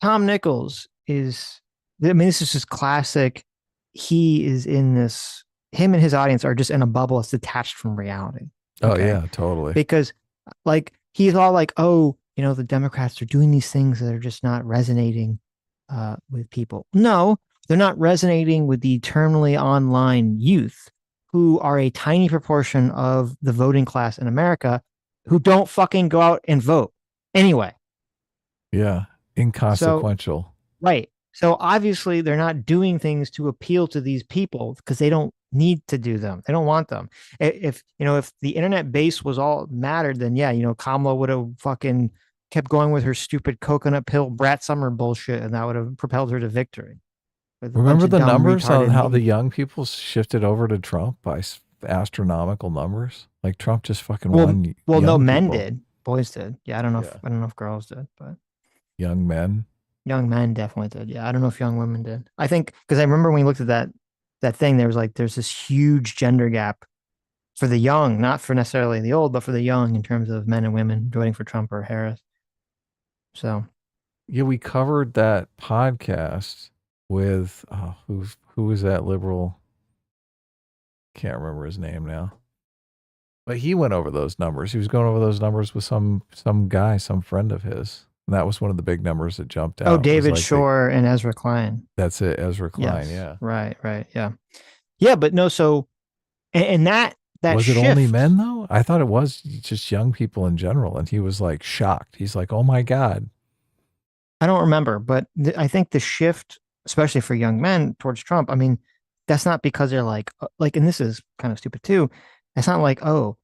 Tom Nichols is, I mean, this is just classic. He is in this, him and his audience are just in a bubble that's detached from reality. Oh, yeah, totally. Because, like, he's all like, oh, you know, the Democrats are doing these things that are just not resonating with people. No, they're not resonating with the eternally online youth who are a tiny proportion of the voting class in America who don't fucking go out and vote anyway. Yeah, inconsequential. So, right. So obviously they're not doing things to appeal to these people because they don't need to do them. They don't want them. If, you know, if the internet base was all mattered, then yeah, you know, Kamala would have fucking kept going with her stupid coconut pill Brat Summer bullshit, and that would have propelled her to victory. Remember the numbers on how the young people shifted over to Trump by astronomical numbers? Like Trump just fucking won. Well, no, men did. Boys did. Yeah, I don't know if girls did, but young men. Young men definitely did. Yeah, I don't know if young women did. I think because I remember when we looked at that thing, there was like there's this huge gender gap for the young, not for necessarily the old, but for the young in terms of men and women voting for Trump or Harris. So, yeah, we covered that podcast with who was that liberal? Can't remember his name now. But he went over those numbers. He was going over those numbers with some guy, some friend of his. And that was one of the big numbers that jumped out. Oh, David Shore and Ezra Klein. That's it, Ezra Klein, yes. Yeah. Right, yeah. Yeah, but no, so and that was shift, it only men though? I thought it was just young people in general, and he was like shocked. He's like, "Oh my God." I don't remember, but I think the shift, especially for young men towards Trump, I mean, that's not because they're like, and this is kind of stupid too. It's not like, oh,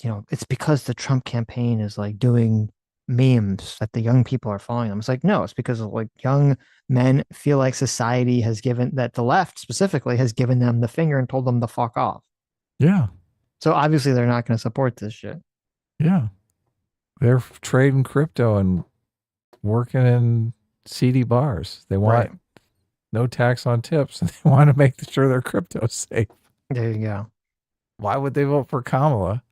you know, it's because the Trump campaign is like doing memes that the young people are following them. It's like, no, it's because like young men feel like society has given, that the left specifically has given them the finger and told them to fuck off. Yeah. So obviously they're not going to support this shit. Yeah. They're trading crypto and working in seedy bars. They want no tax on tips, and they want to make sure their crypto's safe. There you go. Why would they vote for Kamala?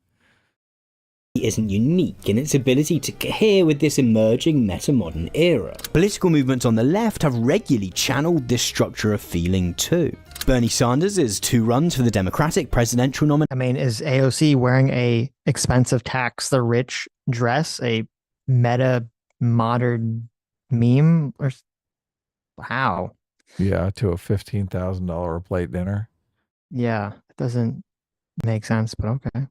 Isn't unique in its ability to cohere with this emerging meta-modern era. Political movements on the left have regularly channeled this structure of feeling too. Bernie Sanders' 2 runs for the Democratic presidential nomination. I mean, is AOC wearing a expensive tax the rich dress a meta-modern meme? Or how? Yeah, to a $15,000 a plate dinner. Yeah, it doesn't make sense, but okay.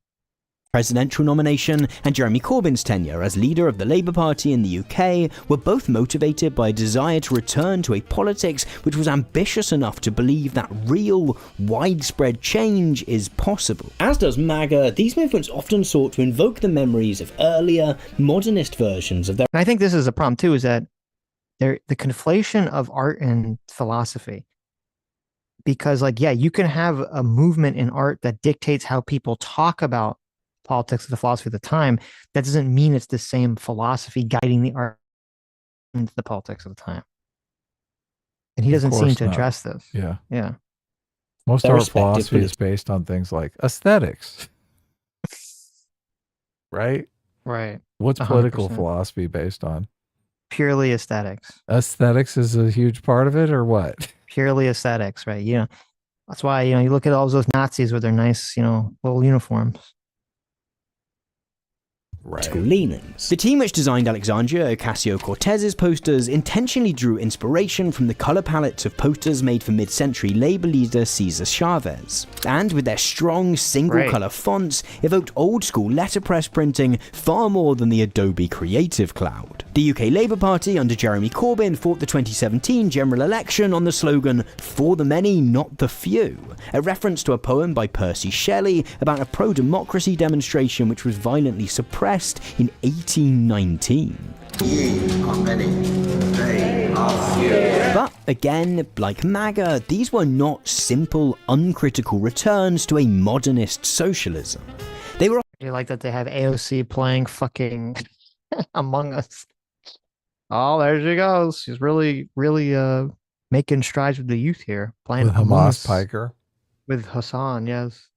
Presidential nomination and Jeremy Corbyn's tenure as leader of the Labour Party in the UK were both motivated by a desire to return to a politics which was ambitious enough to believe that real, widespread change is possible. As does MAGA, these movements often sought to invoke the memories of earlier, modernist versions of their... And I think this is a problem too, is that the conflation of art and philosophy. Because like, yeah, you can have a movement in art that dictates how people talk about politics of the philosophy of the time. That doesn't mean it's the same philosophy guiding the art into the politics of the time. And he doesn't seem to address this. Yeah. Yeah. Most art philosophy is based on things like aesthetics. Right? Right. What's 100%. Political philosophy based on? Purely aesthetics. Aesthetics is a huge part of it, or what? Purely aesthetics, right? You know, that's why, you know, you look at all those Nazis with their nice, you know, little uniforms. political leanings. The team which designed Alexandria Ocasio-Cortez's posters intentionally drew inspiration from the color palettes of posters made for mid-century Labor leader Cesar Chavez, and with their strong single-color fonts, evoked old-school letterpress printing far more than the Adobe Creative Cloud. The UK Labour Party under Jeremy Corbyn fought the 2017 general election on the slogan, "For the many, not the few," a reference to a poem by Percy Shelley about a pro-democracy demonstration which was violently suppressed in 1819. But again, like MAGA, these were not simple, uncritical returns to a modernist socialism. They were. I like that they have AOC playing fucking Among Us. Oh, there she goes. She's really making strides with the youth here. Playing with Among Hamas Us Piker. With Hassan, yes.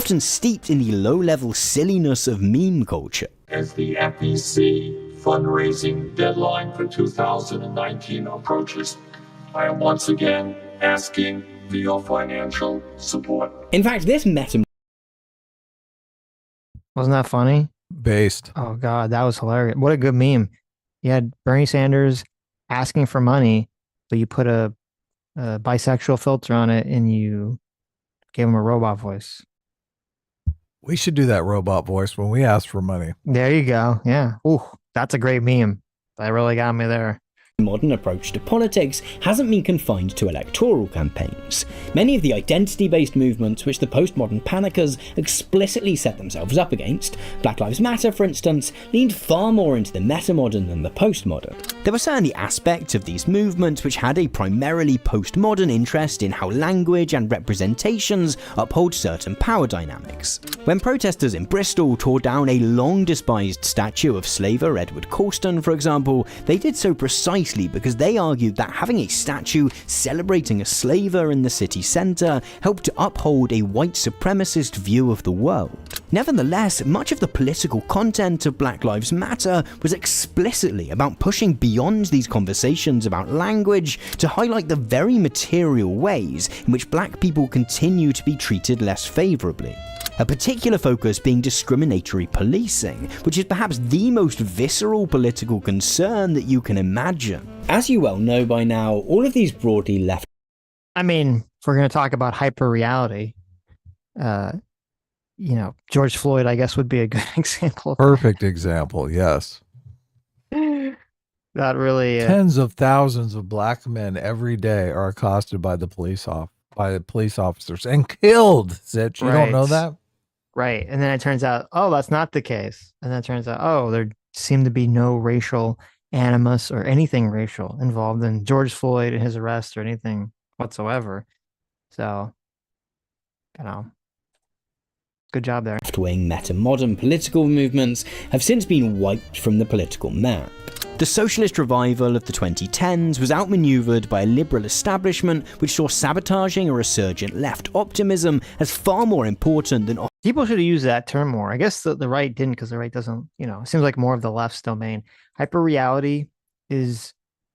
Often steeped in the low-level silliness of meme culture. As the FEC fundraising deadline for 2019 approaches, I am once again asking for your financial support. In fact, this Wasn't that funny? Based. Oh god, that was hilarious. What a good meme. You had Bernie Sanders asking for money, but you put a bisexual filter on it and you gave him a robot voice. We should do that robot voice when we ask for money. There you go. Yeah. Ooh, that's a great meme. That really got me there. Modern approach to politics hasn't been confined to electoral campaigns. Many of the identity-based movements which the postmodern panickers explicitly set themselves up against, Black Lives Matter for instance, leaned far more into the metamodern than the postmodern. There were certainly aspects of these movements which had a primarily postmodern interest in how language and representations uphold certain power dynamics. When protesters in Bristol tore down a long-despised statue of slaver Edward Colston, for example, they did so precisely because they argued that having a statue celebrating a slaver in the city centre helped to uphold a white supremacist view of the world. Nevertheless, much of the political content of Black Lives Matter was explicitly about pushing beyond these conversations about language to highlight the very material ways in which black people continue to be treated less favourably. A particular focus being discriminatory policing, which is perhaps the most visceral political concern that you can imagine. As you well know by now, all of these broadly left. I mean, if we're going to talk about hyper-reality, George Floyd, I guess, would be a good example. Perfect example, yes. That really... Tens of thousands of black men every day are accosted by the police officers and killed, Sitch. You don't know that? Right. And then it turns out, oh, that's not the case. And then it turns out, oh, there seemed to be no racial animus or anything racial involved in George Floyd and his arrest or anything whatsoever. So, good job there. Left-wing meta-modern political movements have since been wiped from the political map. The socialist revival of the 2010s was outmaneuvered by a liberal establishment which saw sabotaging a resurgent left optimism as far more important than... People should have used that term more. I guess the right didn't, because the right doesn't, it seems like more of the left's domain. Hyper-reality is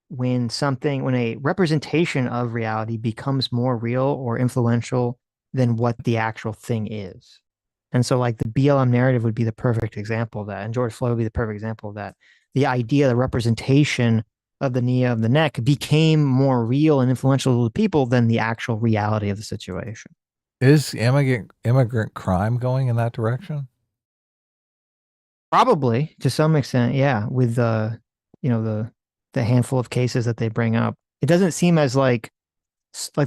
when a representation of reality becomes more real or influential than what the actual thing is. And so like the BLM narrative would be the perfect example of that. And George Floyd would be the perfect example of that. The idea, the representation of the knee of the neck became more real and influential to people than the actual reality of the situation. Is immigrant crime going in that direction? Probably to some extent, yeah. With the handful of cases that they bring up, it doesn't seem as like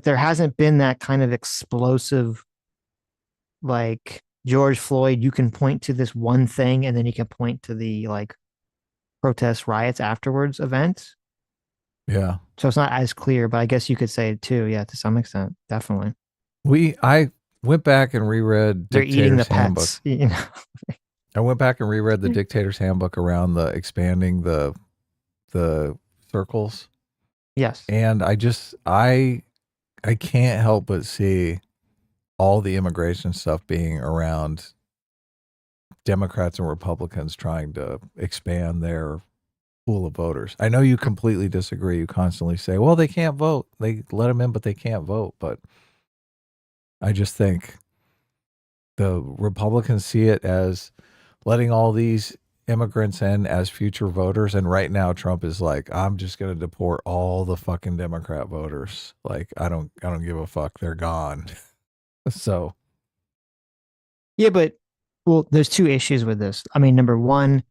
there hasn't been that kind of explosive, like George Floyd. You can point to this one thing, and then you can point to the protest riots afterwards events. Yeah. So it's not as clear, but I guess you could say it too. Yeah, to some extent, definitely. I went back and reread They're eating the Dictator's pets. I went back and reread the Dictator's Handbook around the expanding the circles. Yes. And I can't help but see all the immigration stuff being around Democrats and Republicans trying to expand their pool of voters. I know you completely disagree. You constantly say, well, they can't vote. They let them in, but they can't vote. But I just think the Republicans see it as letting all these immigrants in as future voters, and right now Trump is like, I'm just going to deport all the fucking Democrat voters. Like, I don't give a fuck. They're gone. So Yeah, but well, there's two issues with this. I mean, number one,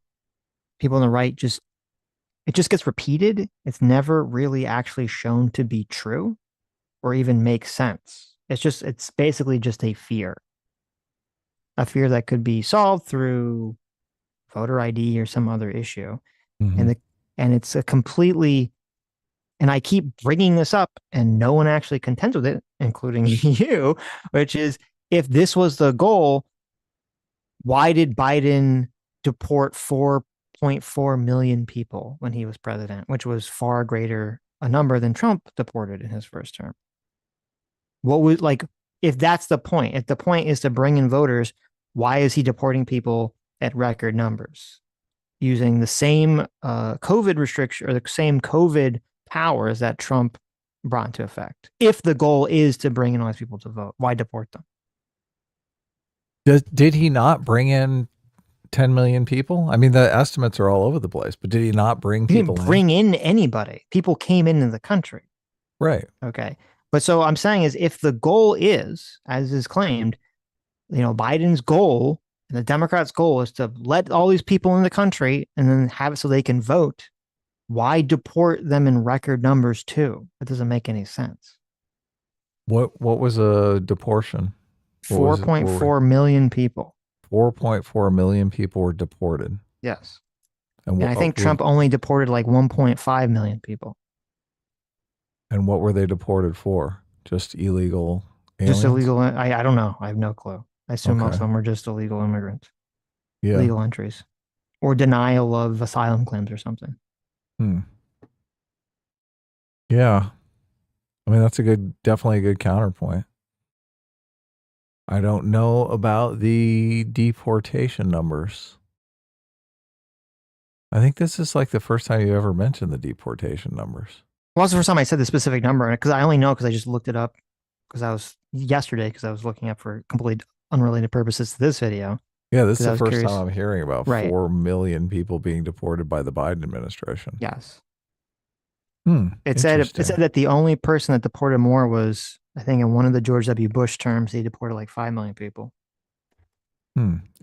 people on the right it just gets repeated. It's never really actually shown to be true or even make sense. It's basically just a fear that could be solved through voter ID or some other issue. Mm-hmm. And it's a completely, and I keep bringing this up and no one actually contends with it, including you, which is, if this was the goal, why did Biden deport 4.4 million people when he was president, which was far greater a number than Trump deported in his first term? What would, like, if that's the point, if the point is to bring in voters, why is he deporting people at record numbers using the same COVID restriction or the same COVID powers that Trump brought into effect? If the goal is to bring in all these people to vote, why deport them? Did he not bring in 10 million people? I mean, the estimates are all over the place, but did he not bring people in? He didn't bring in anybody. People came into the country. Right. Okay. But so I'm saying is, if the goal is, as is claimed, Biden's goal and the Democrats' goal is to let all these people in the country and then have it so they can vote, why deport them in record numbers too? That doesn't make any sense. What was a deportation? 4.4 million people. 4.4 million people were deported. Yes. And I think Trump only deported like 1.5 million people. And what were they deported for? Just illegal aliens? Just illegal. I don't know. I have no clue. I assume most of them were just illegal immigrants. Yeah. Legal entries. Or denial of asylum claims or something. Yeah. I mean, that's definitely a good counterpoint. I don't know about the deportation numbers. I think this is like the first time you ever mentioned the deportation numbers. Well, that's the first time I said the specific number, because I only know because I just looked it up because I was looking up for completely unrelated purposes to this video. Yeah, this is the first time I'm hearing about Right. 4 million people being deported by the Biden administration. Yes. It said that the only person that deported more was, I think, in one of the George W. Bush terms, he deported like 5 million people.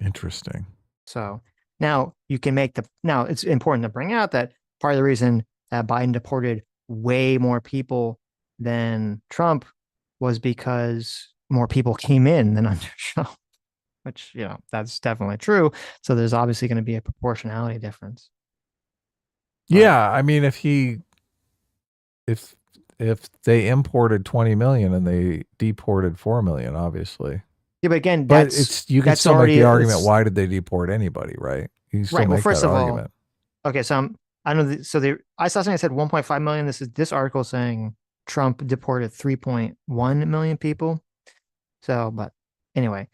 Interesting. So now you can now it's important to bring out that part of the reason that Biden deported way more people than Trump was because more people came in than under Trump, which, that's definitely true. So there's obviously going to be a proportionality difference. Yeah. I mean, if they imported 20 million and they deported 4 million, obviously. Yeah, but again, you can still make the argument, why did they deport anybody, right? You can still right. Well, make first that of argument. all, okay, so I know. I saw something that said 1.5 million. This article saying Trump deported 3.1 million people. So, but anyway,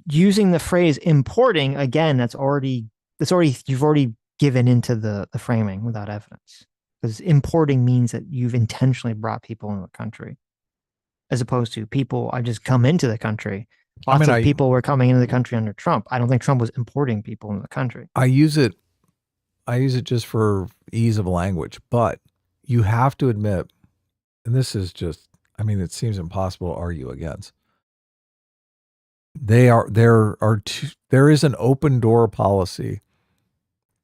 using the phrase importing again, you've already given into the framing without evidence, because importing means that you've intentionally brought people into the country, as opposed to people I just come into the country. Lots of people were coming into the country under Trump. I don't think Trump was importing people into the country. I use it just for ease of language, but you have to admit, and this is just, I mean, it seems impossible to argue against. There is an open door policy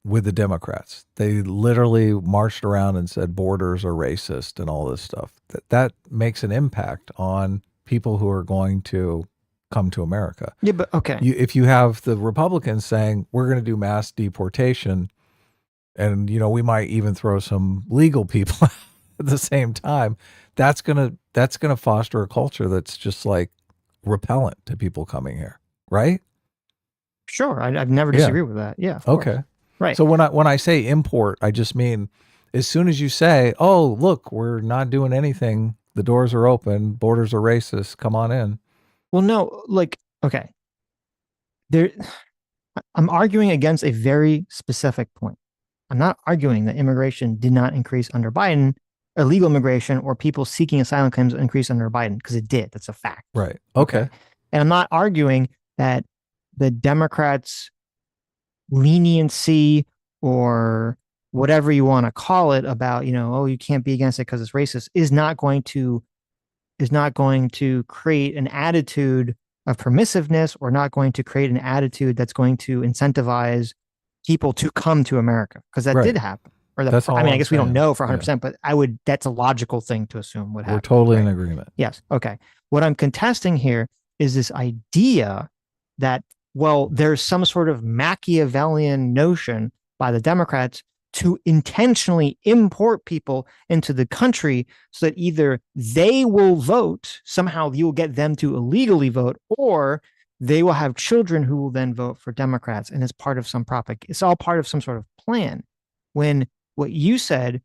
with the Democrats. They literally marched around and said borders are racist and all this stuff. That makes an impact on people who are going to come to America. Yeah, but okay. If you have the Republicans saying we're going to do mass deportation, and we might even throw some legal people at the same time, that's gonna foster a culture that's just like repellent to people coming here, right? Sure, I've never disagreed with that. Yeah. Okay. Right. So when I say import, I just mean as soon as you say, "Oh, look, we're not doing anything. The doors are open. Borders are racist. Come on in." Well, no, okay. I'm arguing against a very specific point. I'm not arguing that immigration did not increase under Biden, illegal immigration or people seeking asylum claims increased under Biden, because it did. That's a fact. Right. Okay. And I'm not arguing that the Democrats' leniency or whatever you want to call it about, oh, you can't be against it because it's racist, is not going to create an attitude of permissiveness, or not going to create an attitude that's going to incentivize people to come to America, because that did happen. Or That's all I mean, I I'm guess we don't saying. know for 100%, but that's a logical thing to assume would happen. We're totally in agreement. Yes. Okay. What I'm contesting here is this idea that, well, there's some sort of Machiavellian notion by the Democrats to intentionally import people into the country so that either they will vote, somehow you'll get them to illegally vote, or they will have children who will then vote for Democrats. And it's part of it's all part of some sort of plan. When what you said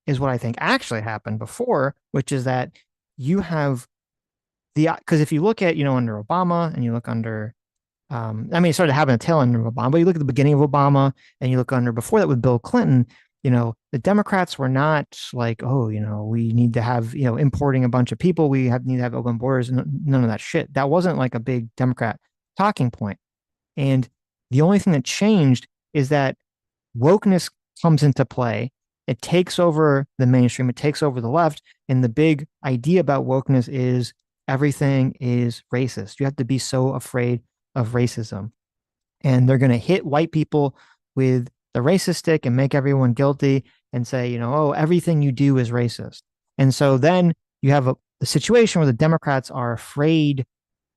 is what I think actually happened before, which is that you have because if you look at, under Obama, and you look under, it started happening at the tail end of Obama, but you look at the beginning of Obama, and you look under before that with Bill Clinton, the Democrats were not like, oh, we need to have, importing a bunch of people. We need to have open borders, and none of that shit. That wasn't like a big Democrat talking point. And the only thing that changed is that wokeness comes into play. It takes over the mainstream. It takes over the left. And the big idea about wokeness is everything is racist. You have to be so afraid of racism. And they're going to hit white people with the racist stick and make everyone guilty and say, oh, everything you do is racist. And so then you have a situation where the Democrats are afraid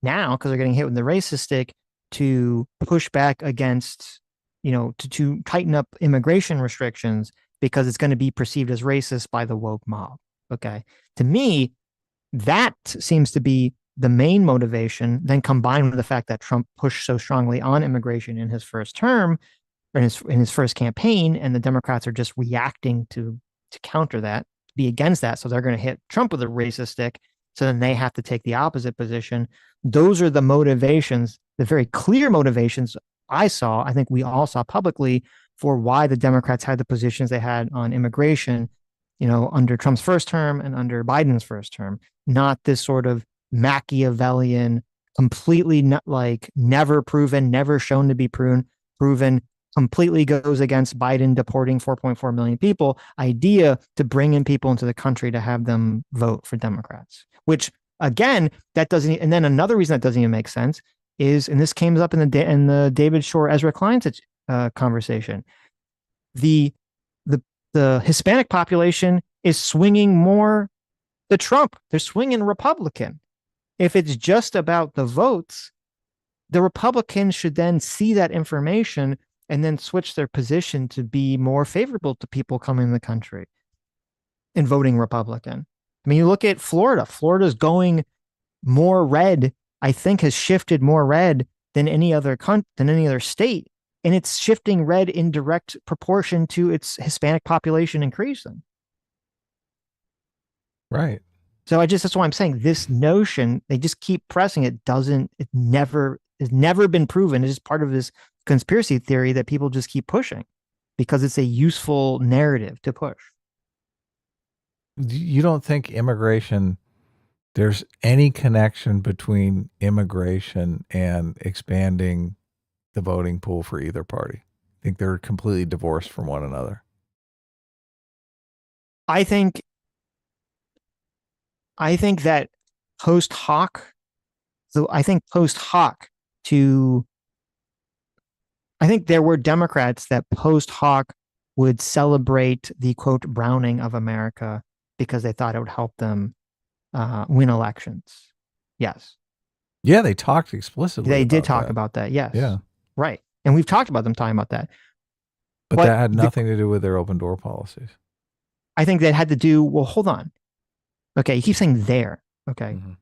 now, because they're getting hit with the racist stick, to push back against, to tighten up immigration restrictions, because it's going to be perceived as racist by the woke mob. Okay. To me, that seems to be the main motivation, then combined with the fact that Trump pushed so strongly on immigration in his first term, in his first campaign, and the Democrats are just reacting to counter that, to be against that. So they're going to hit Trump with a racist stick. So then they have to take the opposite position. Those are the motivations, the very clear motivations I think we all saw publicly, for why the Democrats had the positions they had on immigration, under Trump's first term and under Biden's first term. Not this sort of Machiavellian, completely never proven, never shown to be proven, completely goes against Biden deporting 4.4 million people idea to bring in people into the country to have them vote for Democrats, which again, that doesn't, and then another reason that doesn't even make sense is, and this came up in the David Shore, Ezra Klein conversation, the Hispanic population is swinging more to Trump. They're swinging Republican. If it's just about the votes, the Republicans should then see that information and then switch their position to be more favorable to people coming in the country and voting Republican. I mean, you look at Florida. Florida's going more red, I think, has shifted more red than any other state. And it's shifting red in direct proportion to its Hispanic population increasing. Right. So that's why I'm saying this notion, they just keep pressing it. It never has never been proven. It's just part of this conspiracy theory that people just keep pushing because it's a useful narrative to push. You don't think there's any connection between immigration and expanding the voting pool for either party? I think they're completely divorced from one another. I think that post hoc, I think there were Democrats that post hoc would celebrate the quote browning of America because they thought it would help them win elections. Yes. Yeah, they talked explicitly. They did talk about that. Yes. Yeah. Right. And we've talked about them talking about that. But that had nothing to do with their open door policies. I think that had to do, well, hold on. Okay, you keep saying there. Okay. Mm-hmm.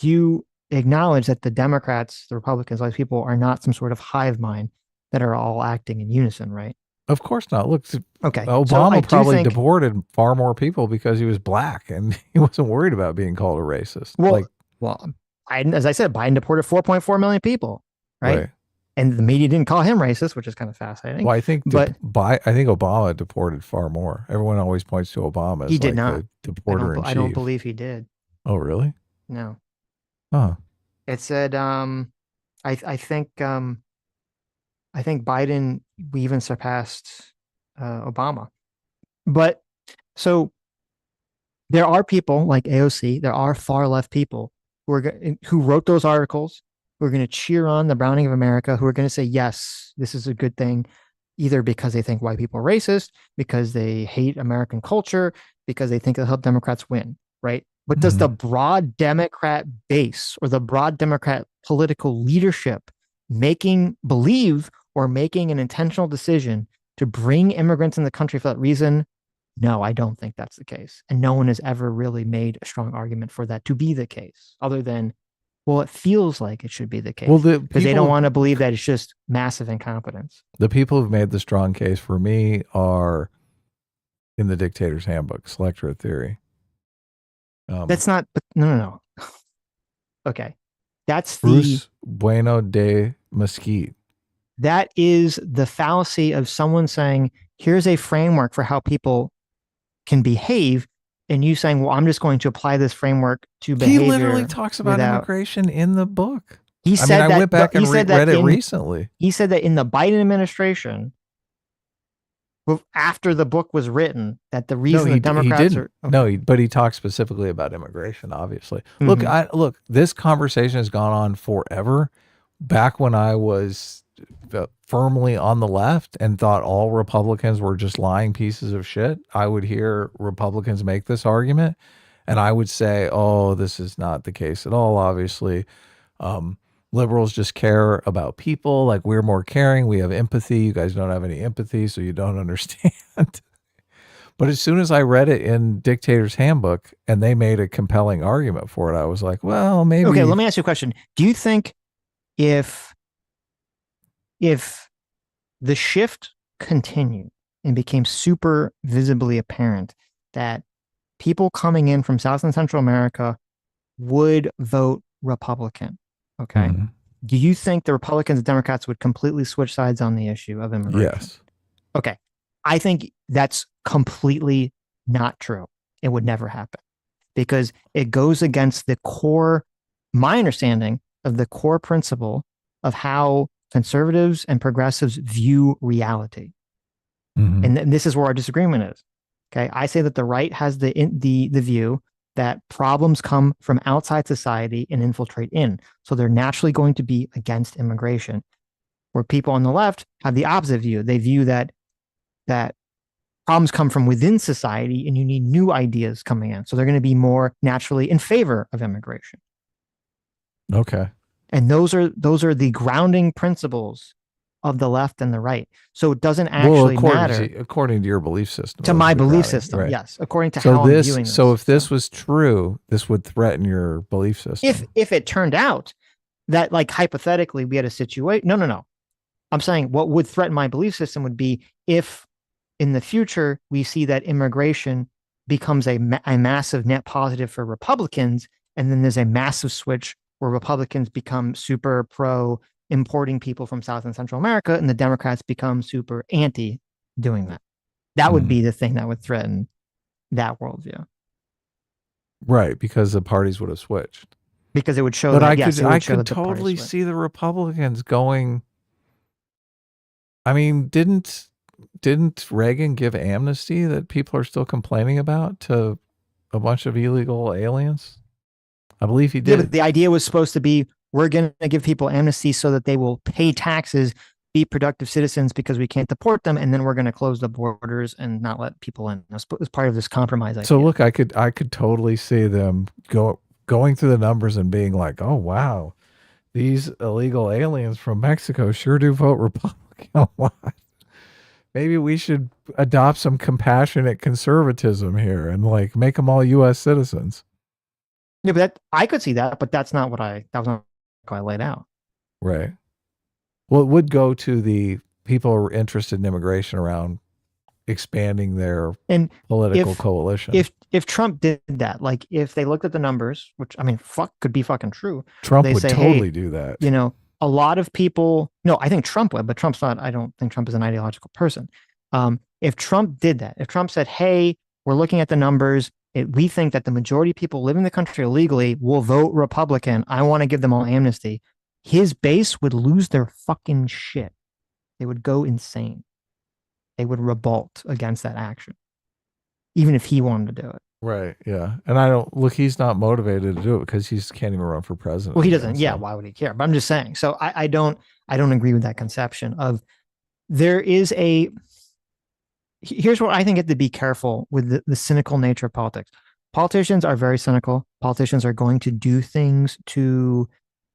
You acknowledge that the Democrats, the Republicans, all these people are not some sort of hive mind that are all acting in unison, right? Of course not. Look, okay. Obama probably deported far more people because he was black and he wasn't worried about being called a racist. Well, Biden, as I said, Biden deported 4.4 million people, right? And the media didn't call him racist, which is kind of fascinating. Well, I think Obama deported far more. Everyone always points to Obama as he did not. The deporter in chief. I don't believe he did. Oh, really? No. Huh. It said, I think I think Biden, we even surpassed Obama. But so there are people like AOC, there are far left people who wrote those articles, who are going to cheer on the browning of America, who are going to say, yes, this is a good thing, either because they think white people are racist, because they hate American culture, because they think it'll help Democrats win, right? But does the broad Democrat base or the broad Democrat political leadership believe or making an intentional decision to bring immigrants in the country for that reason? No, I don't think that's the case. And no one has ever really made a strong argument for that to be the case, other than, well, it feels like it should be the case. Well, because they don't want to believe that it's just massive incompetence. The people who've made the strong case for me are in the Dictator's Handbook, Selectorate Theory. That's not, but no. Okay. That's Bruce Bueno de Mesquite. That is the fallacy of someone saying, here's a framework for how people can behave, and you saying, well, I'm just going to apply this framework to behavior. He literally talks about immigration in the book. He said I went back and read it recently. He said that in the Biden administration, after the book was written, that the reason the Democrats are... Okay. But he talked specifically about immigration, obviously. Look, this conversation has gone on forever. Back when I was firmly on the left and thought all Republicans were just lying pieces of shit, I would hear Republicans make this argument, and I would say, oh, this is not the case at all, obviously. Liberals just care about people. Like, we're more caring. We have empathy. You guys don't have any empathy, so you don't understand. But as soon as I read it in Dictator's Handbook and they made a compelling argument for it, I was like, well, maybe. Okay, let me ask you a question. Do you think if the shift continued and became super visibly apparent that people coming in from South and Central America would vote Republican, okay? Do you think the Republicans and Democrats would completely switch sides on the issue of immigration? Yes. Okay. I think that's completely not true. It would never happen because it goes against the core, my understanding of the core principle of how conservatives and progressives view reality. And this is where our disagreement is. Okay. I say that the right has the view that problems come from outside society and infiltrate in. So they're naturally going to be against immigration, where people on the left have the opposite view. They view that problems come from within society and you need new ideas coming in. So they're going to be more naturally in favor of immigration. Okay. And those are the grounding principles of the left and the right. So it doesn't actually matter. According to your belief system. To my belief system, right. Yes. According to how I'm viewing this. So if this was true, this would threaten your belief system. If it turned out that, like, hypothetically we had a situation. No. I'm saying what would threaten my belief system would be if in the future we see that immigration becomes a massive net positive for Republicans, and then there's a massive switch where Republicans become super pro importing people from South and Central America, and the Democrats become super anti doing that. That would be the thing that would threaten that worldview. Right, because the parties would have switched. Because it would show but that, I could totally see the Republicans going. I mean, didn't Reagan give amnesty that people are still complaining about to a bunch of illegal aliens? I believe he did. Yeah, but the idea was supposed to be, we're going to give people amnesty so that they will pay taxes, be productive citizens because we can't deport them, and then we're going to close the borders and not let people in. That's part of this compromise idea. So look, I could totally see them going through the numbers and being like, oh wow, these illegal aliens from Mexico sure do vote Republican a lot. Maybe we should adopt some compassionate conservatism here and like make them all U.S. citizens. Yeah, but I could see that, but that was not what I laid out. Right. Well, it would go to the people who are interested in immigration around expanding their political coalition. If Trump did that, like if they looked at the numbers, which I mean, could be fucking true. Trump would totally do that. You know, a lot of people. No, I think Trump would, but Trump's not. I don't think Trump is an ideological person. If Trump did that, if Trump said, "Hey, we're looking at the numbers. We think that the majority of people living in the country illegally will vote Republican. I want to give them all amnesty." His base would lose their fucking shit. They would go insane. They would revolt against that action, even if he wanted to do it. Right. Yeah. And I don't look, he's not motivated to do it because he can't even run for president. Well, he doesn't. again, Yeah. so. Why would he care? But I'm just saying. So I don't agree with that conception of there is a, here's where I think you have to be careful with the cynical nature of politics. Politicians are very cynical. Politicians are going to do things to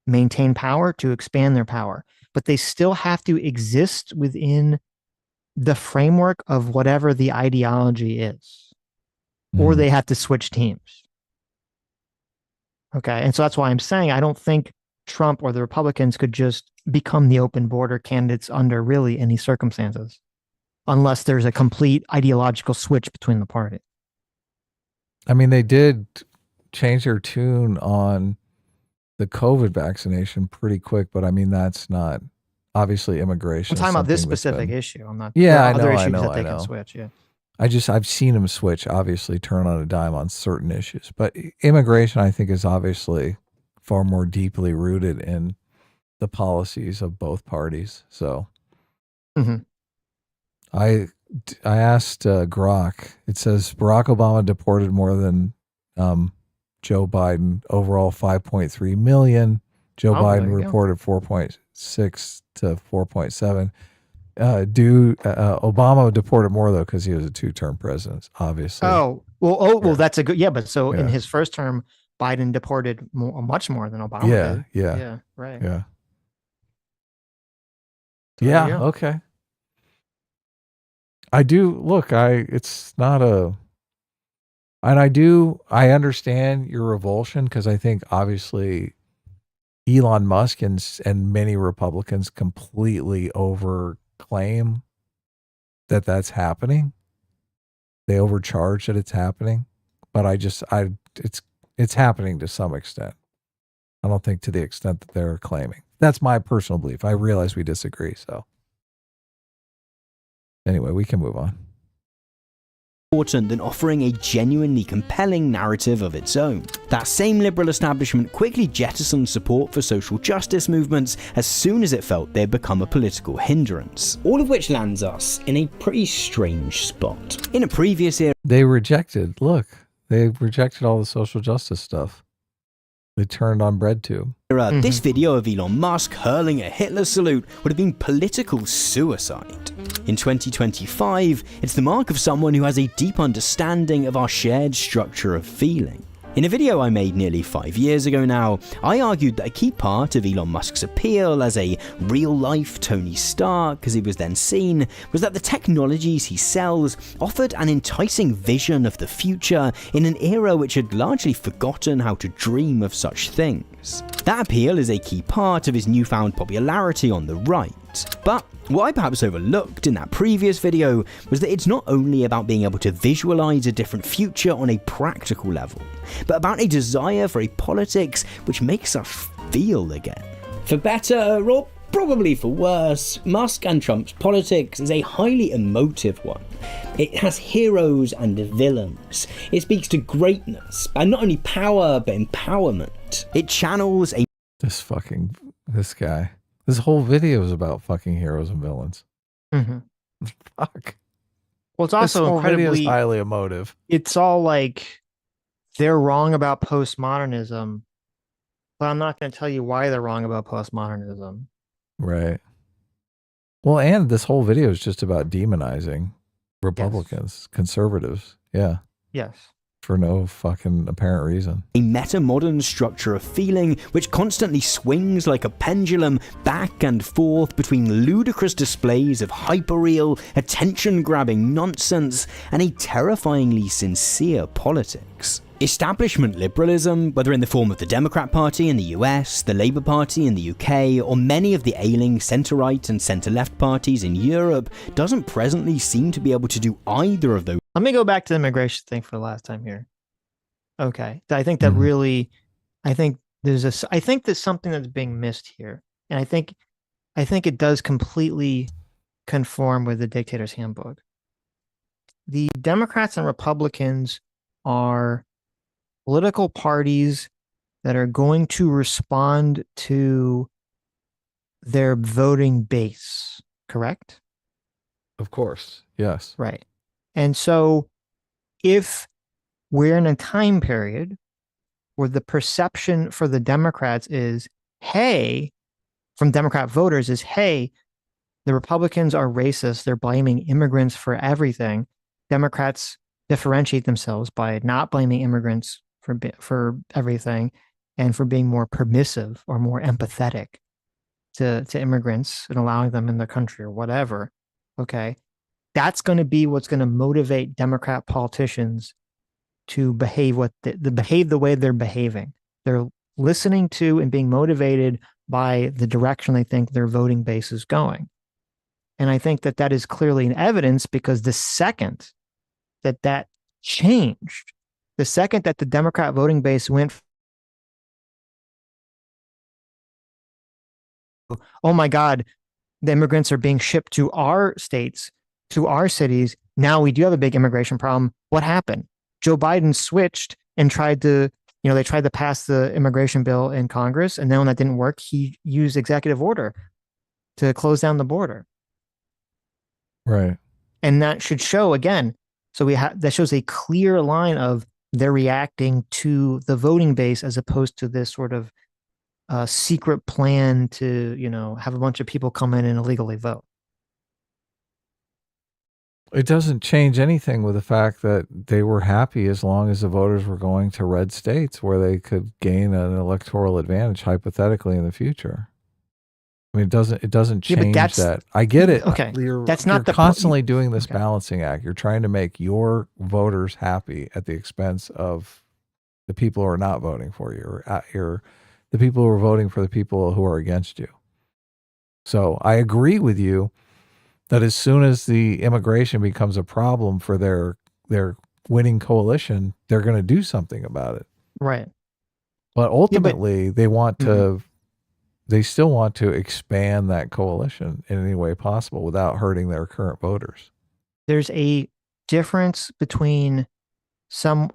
maintain power, to expand their power, but they still have to exist within the framework of whatever the ideology is, or they have to switch teams. Okay. And so that's why I'm saying I don't think Trump or the Republicans could just become the open border candidates under really any circumstances, unless there's a complete ideological switch between the parties. I mean, they did change their tune on the COVID vaccination pretty quick, but I mean, that's not obviously immigration. I'm talking about this specific issue. I'm not. Yeah, there are I other issues know, that they I can know. switch. Yeah. I've seen them switch, obviously turn on a dime on certain issues, but immigration, I think, is obviously far more deeply rooted in the policies of both parties. So I asked Grok, it says Barack Obama deported more than Joe Biden, overall 5.3 million. Joe Biden reported 4.6 to 4.7. Obama deported more though because he was a two-term president, obviously. Well, that's a good, but so in his first term, Biden deported much more than Obama did. Yeah, right. Yeah. So Yeah, okay. I do look, it's not a, and I understand your revulsion because I think obviously Elon Musk and many Republicans completely overclaim that that's happening. They overcharge that it's happening, but it's happening to some extent. I don't think to the extent that they're claiming. That's my personal belief. I realize we disagree, so anyway, we can move on. Important than offering a genuinely compelling narrative of its own. That same liberal establishment quickly jettisoned support for social justice movements as soon as it felt they'd become a political hindrance. All of which lands us in a pretty strange spot. In a previous era, they rejected all the social justice stuff. They turned on BreadTube. This video of Elon Musk hurling a Hitler salute would have been political suicide. In 2025, it's the mark of someone who has a deep understanding of our shared structure of feeling. In a video I made nearly 5 years ago now, I argued that a key part of Elon Musk's appeal as a real-life Tony Stark, as he was then seen, was that the technologies he sells offered an enticing vision of the future in an era which had largely forgotten how to dream of such things. That appeal is a key part of his newfound popularity on the right. But what I perhaps overlooked in that previous video was that it's not only about being able to visualize a different future on a practical level, but about a desire for a politics which makes us feel again. For better or probably for worse, Musk and Trump's politics is a highly emotive one. It has heroes and villains. It speaks to greatness, and not only power, but empowerment. It channels a... This guy. This whole video is about fucking heroes and villains. Fuck. Well, it's also incredibly highly emotive. It's all like they're wrong about postmodernism, but I'm not going to tell you why they're wrong about postmodernism. Right. Well, and this whole video is just about demonizing Republicans, conservatives. Yeah. Yes. For no fucking apparent reason. A meta-modern structure of feeling which constantly swings like a pendulum back and forth between ludicrous displays of hyperreal, attention-grabbing nonsense and a terrifyingly sincere politics. Establishment liberalism, whether in the form of the Democrat Party in the US, the Labour Party in the UK, or many of the ailing centre-right and centre-left parties in Europe, doesn't presently seem to be able to do either of those. Let me go back to the immigration thing for the last time here. Okay. I think that really, I think there's something that's being missed here. And I think it does completely conform with the dictator's handbook. The Democrats and Republicans are political parties that are going to respond to their voting base. correct? Of course. Yes. Right. And so if we're in a time period where the perception for the Democrats is, hey, from Democrat voters is, hey, the Republicans are racist. They're blaming immigrants for everything. Democrats differentiate themselves by not blaming immigrants for everything and for being more permissive or more empathetic to immigrants and allowing them in the country or whatever. Okay. That's going to be what's going to motivate Democrat politicians to behave behave the way they're behaving. They're listening to and being motivated by the direction they think their voting base is going. And I think that is clearly an evidence, because the second that changed, the second that the Democrat voting base went, oh my God, the immigrants are being shipped to our states, to our cities. Now we do have a big immigration problem. What happened? Joe Biden switched and tried to, they tried to pass the immigration bill in Congress. And then when that didn't work, he used executive order to close down the border. Right. And that should show again. So that shows a clear line of they're reacting to the voting base as opposed to this sort of secret plan to, have a bunch of people come in and illegally vote. It doesn't change anything with the fact that they were happy as long as the voters were going to red states where they could gain an electoral advantage hypothetically in the future. I mean, it doesn't change that. I get it. Okay. You're That's constantly doing this balancing act. You're trying to make your voters happy at the expense of the people who are not voting for you, or the people who are voting for the people who are against you. So I agree with you that as soon as the immigration becomes a problem for their winning coalition, they're going to do something about it. Right. But ultimately, they want to. They still want to expand that coalition in any way possible without hurting their current voters. There's a difference between someone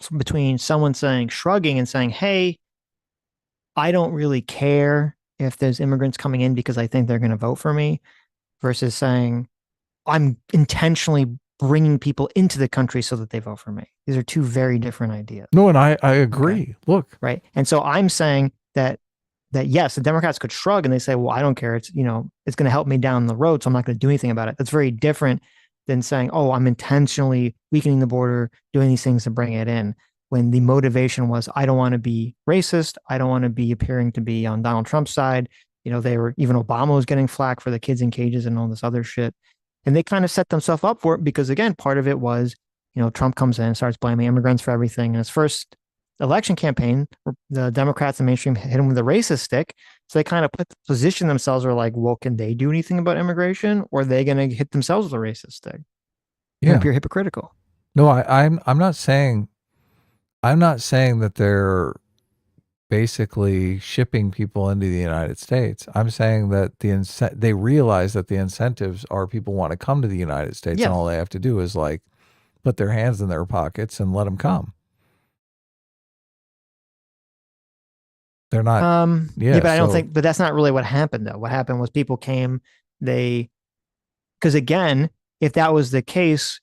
shrugging and saying, hey, I don't really care if there's immigrants coming in because I think they're going to vote for me, versus saying, I'm intentionally bringing people into the country so that they vote for me. These are two very different ideas. No, and I agree. Okay. Look. Right. And so I'm saying that yes, the Democrats could shrug and they say, well, I don't care. It's, it's going to help me down the road, so I'm not going to do anything about it. That's very different than saying, oh, I'm intentionally weakening the border, doing these things to bring it in, when the motivation was, I don't want to be racist. I don't want to be appearing to be on Donald Trump's side. Even Obama was getting flack for the kids in cages and all this other shit. And they kind of set themselves up for it because, again, part of it was, Trump comes in and starts blaming immigrants for everything. And his first election campaign, the Democrats and mainstream hit him with a racist stick. So they kind of position themselves, are like, well, can they do anything about immigration, or are they going to hit themselves with a racist stick? Yeah. Appear hypocritical. No, I'm not saying that they're basically shipping people into the United States. I'm saying that they realize that the incentives are people want to come to the United States, and all they have to do is like put their hands in their pockets and let them come. They're not. But I don't think. But that's not really what happened, though. What happened was people came. Because again, if that was the case,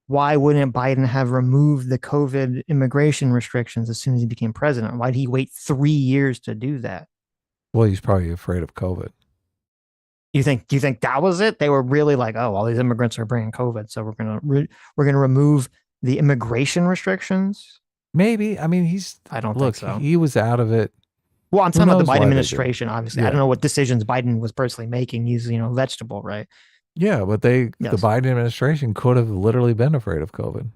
why wouldn't Biden have removed the COVID immigration restrictions as soon as he became president? Why did he wait 3 years to do that? Well, he's probably afraid of COVID. You think that was it? They were really like, oh, all these immigrants are bringing COVID, so we're gonna remove the immigration restrictions. Maybe. I mean, I don't think so. He was out of it. Well, I'm talking about the Biden administration, obviously. Yeah. I don't know what decisions Biden was personally making. He's, vegetable, right? Yeah, but the Biden administration could have literally been afraid of COVID.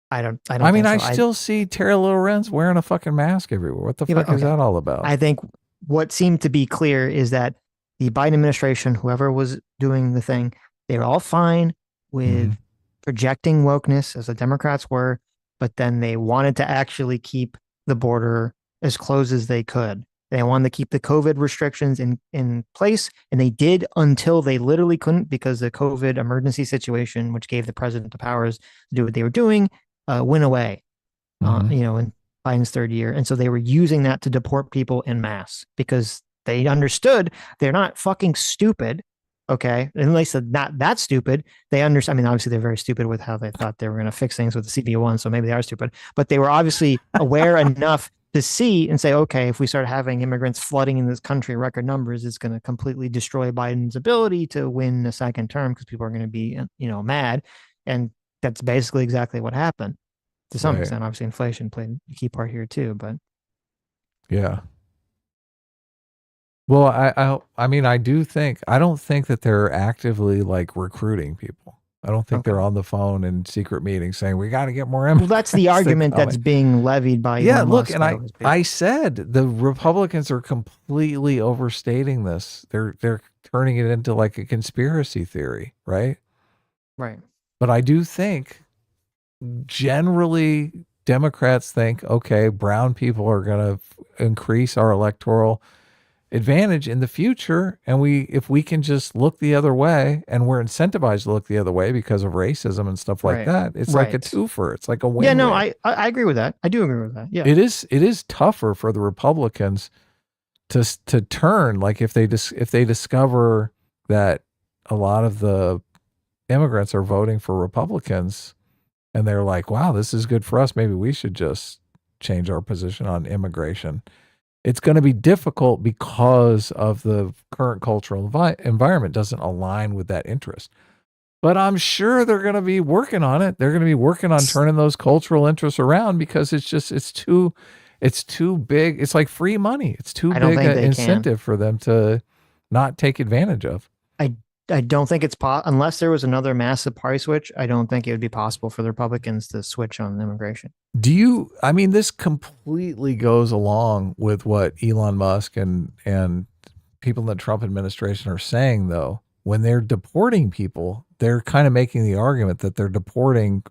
I don't. I mean, I still see Terry Lorenz wearing a fucking mask everywhere. What the fuck is that all about? I think what seemed to be clear is that the Biden administration, whoever was doing the thing, they were all fine with projecting wokeness, as the Democrats were, but then they wanted to actually keep the border as close as they could. They wanted to keep the COVID restrictions in place, and they did until they literally couldn't, because the COVID emergency situation, which gave the president the powers to do what they were doing, went away, in Biden's third year. And so they were using that to deport people en masse because they understood they're not fucking stupid. Okay. And they said not that stupid. They understand. I mean, obviously they're very stupid with how they thought they were going to fix things with the CB1. So maybe they are stupid, but they were obviously aware enough to see and say, okay, if we start having immigrants flooding in this country record numbers, it's going to completely destroy Biden's ability to win a second term because people are going to be, mad. And that's basically exactly what happened to some extent. Obviously inflation played a key part here too, but yeah. Well, I mean, I don't think that they're actively like recruiting people. I don't think they're on the phone in secret meetings saying we got to get more immigrants. Well, that's the argument that's being levied by yeah. Elon Look, Musk and I said the Republicans are completely overstating this. They're turning it into like a conspiracy theory, right? Right. But I do think generally Democrats think, okay, brown people are going to increase our electoral advantage in the future, and if we can just look the other way, and we're incentivized to look the other way because of racism and stuff like that, it's like a twofer. It's like a win. Yeah, no, I agree with that. I do agree with that. Yeah, it is tougher for the Republicans to turn. Like if they discover that a lot of the immigrants are voting for Republicans, and they're like, wow, this is good for us. Maybe we should just change our position on immigration. It's going to be difficult because of the current cultural environment doesn't align with that interest. But I'm sure they're going to be working on it. They're going to be working on turning those cultural interests around because it's too big. It's like free money. It's too big an incentive for them to not take advantage of. I don't think it's unless there was another massive party switch. I don't think it would be possible for the Republicans to switch on immigration. I mean, this completely goes along with what Elon Musk and people in the Trump administration are saying, though. When they're deporting people, they're kind of making the argument that they're deporting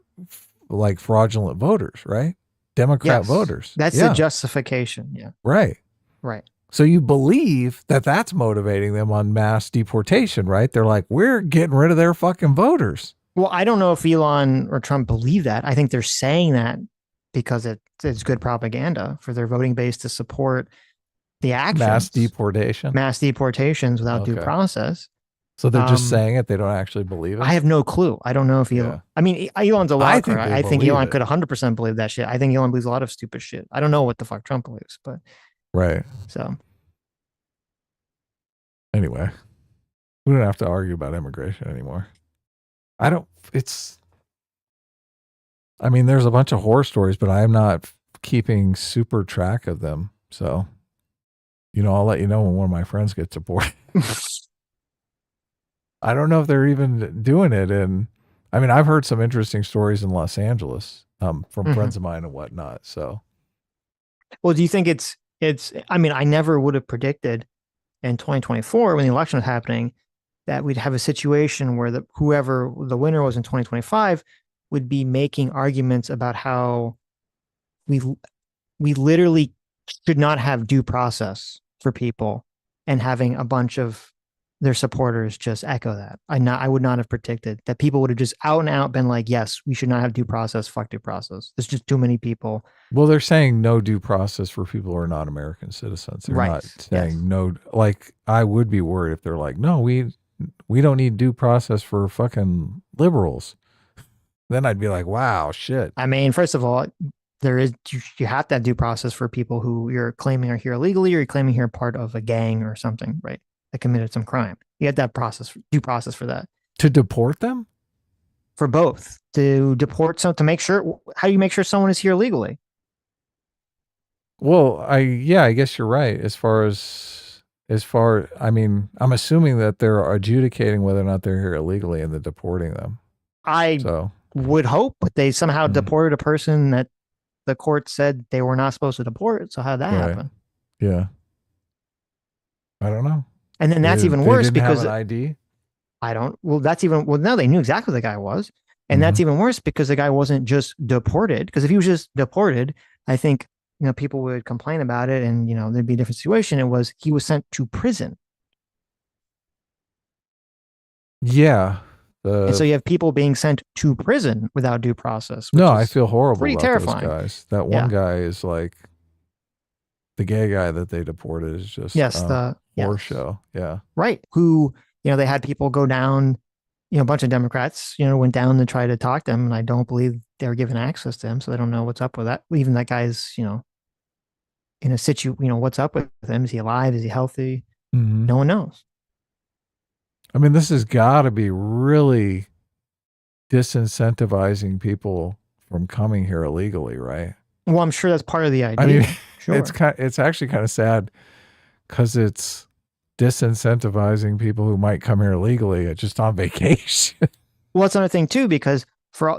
like fraudulent voters, right? Democrat voters. That's the justification. Yeah. Right. Right. So you believe that that's motivating them on mass deportation, right? They're like, we're getting rid of their fucking voters. Well, I don't know if Elon or Trump believe that. I think they're saying that because it's good propaganda for their voting base to support the actions. Mass deportations without due process. So they're just saying it. They don't actually believe it. I have no clue. I don't know if Elon, I mean, Elon's a liar. I think Elon could 100% believe that shit. I think Elon believes a lot of stupid shit. I don't know what the fuck Trump believes, but. Right. So. Anyway, we don't have to argue about immigration anymore. I mean, there's a bunch of horror stories, but I'm not keeping super track of them. So, I'll let you know when one of my friends gets deported. I don't know if they're even doing it. And I mean, I've heard some interesting stories in Los Angeles from friends of mine and whatnot. So, well, do you think I mean, I never would have predicted in 2024 when the election was happening that we'd have a situation where whoever the winner was in 2025 would be making arguments about how we literally should not have due process for people, and having a bunch of their supporters just echo that. I would not have predicted that people would have just out and out been like, yes, we should not have due process. Fuck due process. There's just too many people. Well, they're saying no due process for people who are not American citizens. They're not saying no. Like, I would be worried if they're like, no, we don't need due process for fucking liberals. Then I'd be like, wow, shit. I mean, first of all, you have to have due process for people who you're claiming are here illegally, or you're claiming here part of a gang or something, right? That committed some crime. You have that due process for that. To deport them? For both. To deport to make sure, how do you make sure someone is here legally? Well, I guess you're right. I mean, I'm assuming that they're adjudicating whether or not they're here illegally and then deporting them. I would hope, but they somehow deported a person that the court said they were not supposed to deport. So how did that happen? Yeah. I don't know. And then that's even worse because have an ID. No, they knew exactly who the guy was. And that's even worse because the guy wasn't just deported. Because if he was just deported, I think, people would complain about it and, there'd be a different situation. He was sent to prison. Yeah. And so you have people being sent to prison without due process. No, I feel horrible pretty about terrifying. those guys. That one guy is like, the gay guy that they deported is just horror show. Yeah. Right. Who they had people go down, a bunch of Democrats, went down to try to talk to him, and I don't believe they were given access to him, so they don't know what's up with that. Even that guy's, in a situ, what's up with him? Is he alive? Is he healthy? Mhm. No one knows. I mean, this has got to be really disincentivizing people from coming here illegally, right? Well, I'm sure that's part of the idea. I mean, Sure. it's actually kind of sad because it's disincentivizing people who might come here illegally just on vacation. Well, that's another thing too, because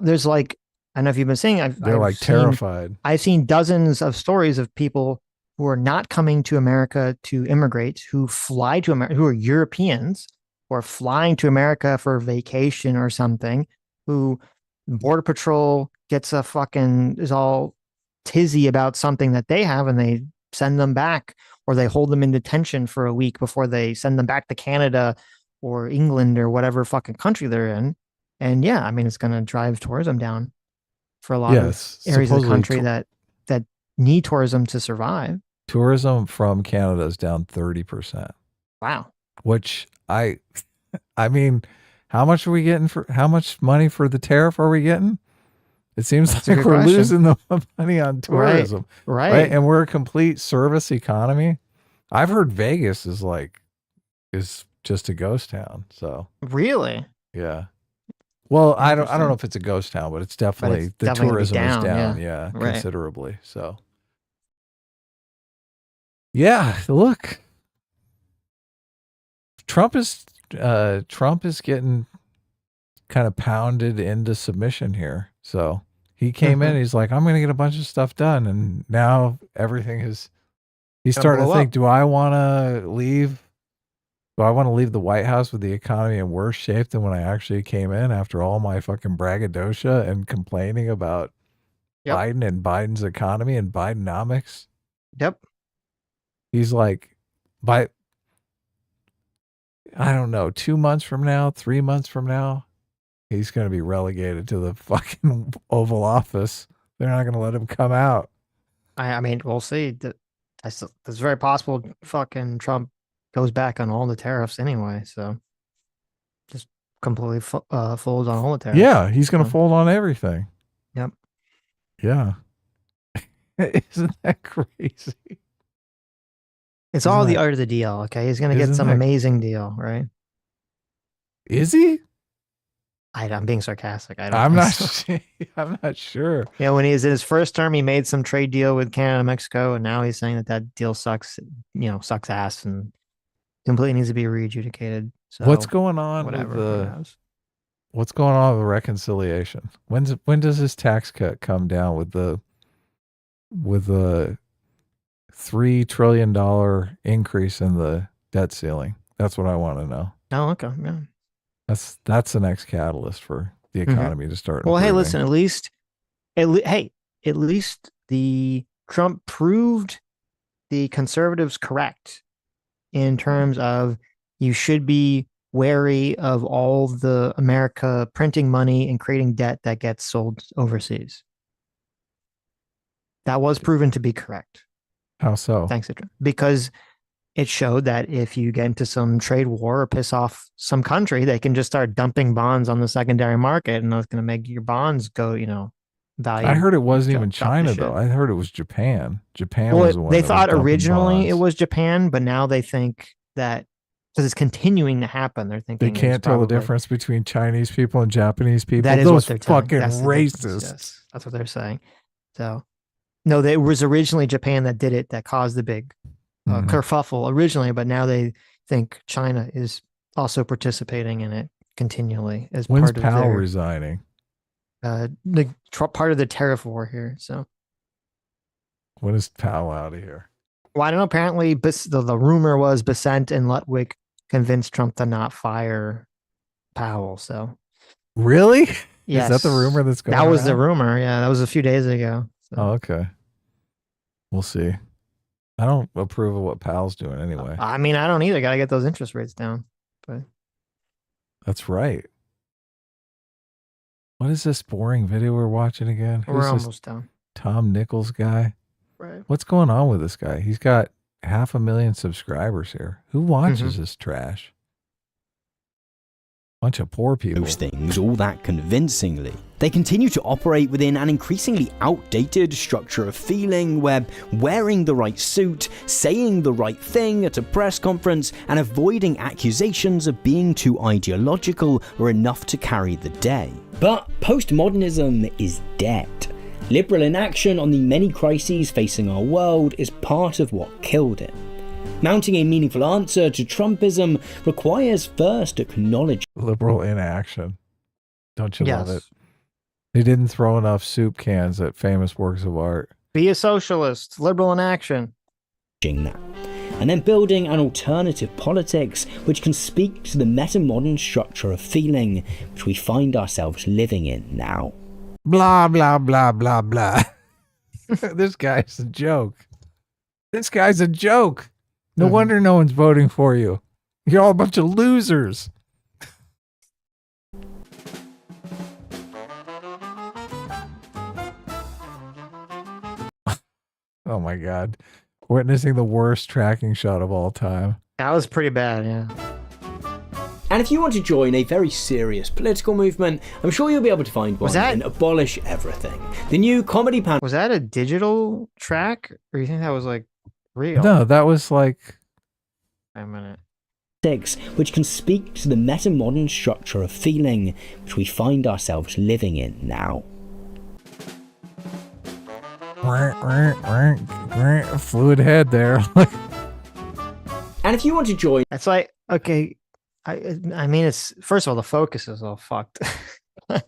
there's like, I don't know if you've been seeing, They're like terrified. I've seen dozens of stories of people who are not coming to America to immigrate, who fly to America, who are Europeans, who are flying to America for vacation or something, who Border Patrol is all tizzy about something that they have, and they send them back, or they hold them in detention for a week before they send them back to Canada or England or whatever fucking country they're in. And yeah, I mean, it's going to drive tourism down for a lot of areas of the country that need tourism to survive. Tourism from Canada is down 30%. Wow. Which I mean, how much are we getting how much money for the tariff are we getting? It seems That's a like good we're question. losing the money on tourism. Right. And we're a complete service economy. I've heard Vegas is just a ghost town. So Really? yeah. Well, I don't know if it's a ghost town, but it's definitely it's the definitely gonna be tourism is down, down, yeah. yeah, Right. considerably. So yeah, look. Trump is getting kind of pounded into submission here. So he came in, he's like, I'm going to get a bunch of stuff done. And now everything is, he's starting to blow think, up. do I want to leave the White House with the economy in worse shape than when I actually came in after all my fucking braggadocio and complaining about Biden and Biden's economy and Bidenomics? Yep. He's like, I don't know, 2 months from now, 3 months from now, he's going to be relegated to the fucking Oval Office. They're not going to let him come out. I mean, we'll see. It's very possible fucking Trump goes back on all the tariffs anyway. So just completely folds on all the tariffs. Yeah, he's going to fold on everything. Yep. Yeah. Isn't that crazy? It's all the art of the deal. Okay. He's going to get some amazing deal, right? Is he? I'm being sarcastic. I'm not sure. Yeah, when he was in his first term, he made some trade deal with Canada and Mexico, and now he's saying that deal sucks, sucks ass and completely needs to be readjudicated. So what's going on what's going on with reconciliation? When does his tax cut come down with the $3 trillion increase in the debt ceiling? That's what I want to know. Oh, okay. Yeah. That's the next catalyst for the economy to start. Well, hey, improving. listen, at least the Trump proved the conservatives correct in terms of you should be wary of all the America printing money and creating debt that gets sold overseas. That was proven to be correct. How so? Thanks, because it showed that if you get into some trade war or piss off some country, they can just start dumping bonds on the secondary market, and that's going to make your bonds go, value. I heard it wasn't even China though. I heard it was Japan. Japan was the one. They that thought was dumping originally bonds. it was Japan, but now they think that because it's continuing to happen, they're thinking They can't tell the difference between Chinese people and Japanese people. That is Those what they're telling. fucking That's the difference, racists. yes. That's what they're saying. So, no, it was originally Japan that did it, that caused the big kerfuffle originally, but now they think China is also participating in it continually as When's part of Powell their resigning? part of the tariff war here. So, When is Powell out of here? well, I don't know. Apparently, the rumor was Besant and Lutwig convinced Trump to not fire Powell. So, really? yes, Is that the rumor that's going on? That was the rumor. Yeah, that was a few days ago. So. Oh, okay. We'll see. I don't approve of what Powell's doing anyway. I mean, I don't either. Got to get those interest rates down. But That's right. What is this boring video we're watching again? we're Who's this almost done. Tom Nichols guy? Right. What's going on with this guy? He's got 500,000 subscribers here. Who watches this trash? Bunch of poor people. Those things all that convincingly. They continue to operate within an increasingly outdated structure of feeling where wearing the right suit, saying the right thing at a press conference, and avoiding accusations of being too ideological were enough to carry the day. But postmodernism is dead. Liberal inaction on the many crises facing our world is part of what killed it. Mounting a meaningful answer to Trumpism requires first acknowledging Liberal inaction. Don't you love Yes. it? They didn't throw enough soup cans at famous works of art. Be a socialist, liberal in action. that, and then building an alternative politics which can speak to the meta-modern structure of feeling which we find ourselves living in now. Blah, blah, blah, blah, blah. This guy's a joke. This guy's a joke. No wonder no one's voting for you. You're all a bunch of losers. Oh my God. Witnessing the worst tracking shot of all time. That was pretty bad, yeah. And if you want to join a very serious political movement, I'm sure you'll be able to find one in Abolish Everything, the new comedy panel. Was that a digital track, or you think that was like real? No, that was like... Wait a minute. Which can speak to the meta-modern structure of feeling which we find ourselves living in now. Fluid head there. And if you want to join... It's like, okay, I mean, it's, first of all, the focus is all fucked. But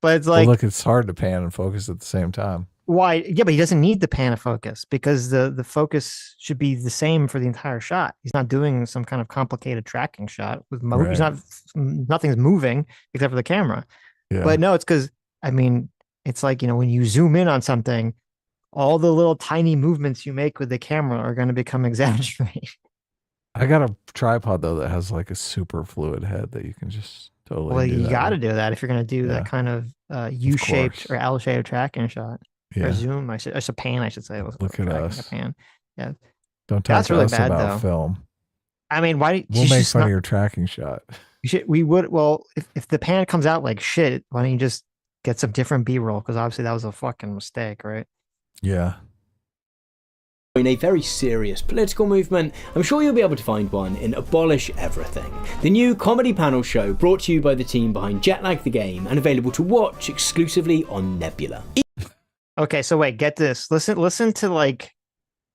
it's like... Well, look, it's hard to pan and focus at the same time. Why? Yeah, but he doesn't need the pan of focus because the focus should be the same for the entire shot. He's not doing some kind of complicated tracking shot with he's not, nothing's moving except for the camera. Yeah. But no, it's because, I mean, it's like, you know, when you zoom in on something, all the little tiny movements you make with the camera are going to become exaggerated. I got a tripod though that has like a super fluid head that you can just totally. Well, do you that got to with. do that if you're going to do that kind of U-shaped or L-shaped tracking shot. Yeah. Or zoom, I should pan, I should say. Look at us. A pan. Yeah. Don't talk That's to really us bad, about though. film. I mean, why? We'll make fun of your tracking shot. We would. Well, if the pan comes out like shit, why don't you just get some different B-roll? Because obviously that was a fucking mistake, right? Yeah. In a very serious political movement, I'm sure you'll be able to find one in Abolish Everything, the new comedy panel show brought to you by the team behind Jetlag the Game and available to watch exclusively on Nebula. Okay, so wait, get this. Listen to like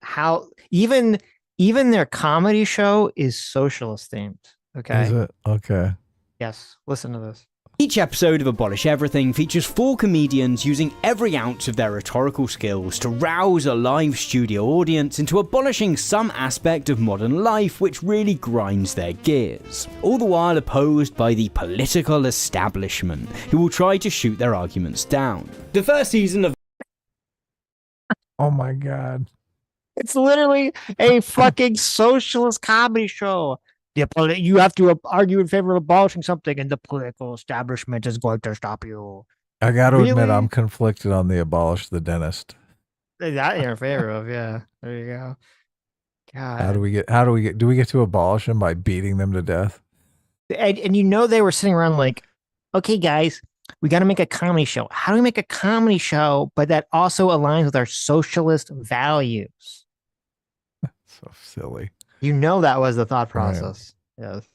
how even their comedy show is socialist themed. Okay. Is it? Okay. Yes. Listen to this. Each episode of Abolish Everything features 4 comedians using every ounce of their rhetorical skills to rouse a live studio audience into abolishing some aspect of modern life which really grinds their gears, all the while opposed by the political establishment, who will try to shoot their arguments down. The first season of Oh my God. It's literally a fucking socialist comedy show. You have to argue in favor of abolishing something, and the political establishment is going to stop you. I got to admit, Really? I'm conflicted on the abolish the dentist. That you're in favor of, yeah. There you go. God. How do we get to abolish them by beating them to death? And you know they were sitting around like, okay, guys, we got to make a comedy show. How do we make a comedy show, but that also aligns with our socialist values? So silly. You know that was the thought process. Yes.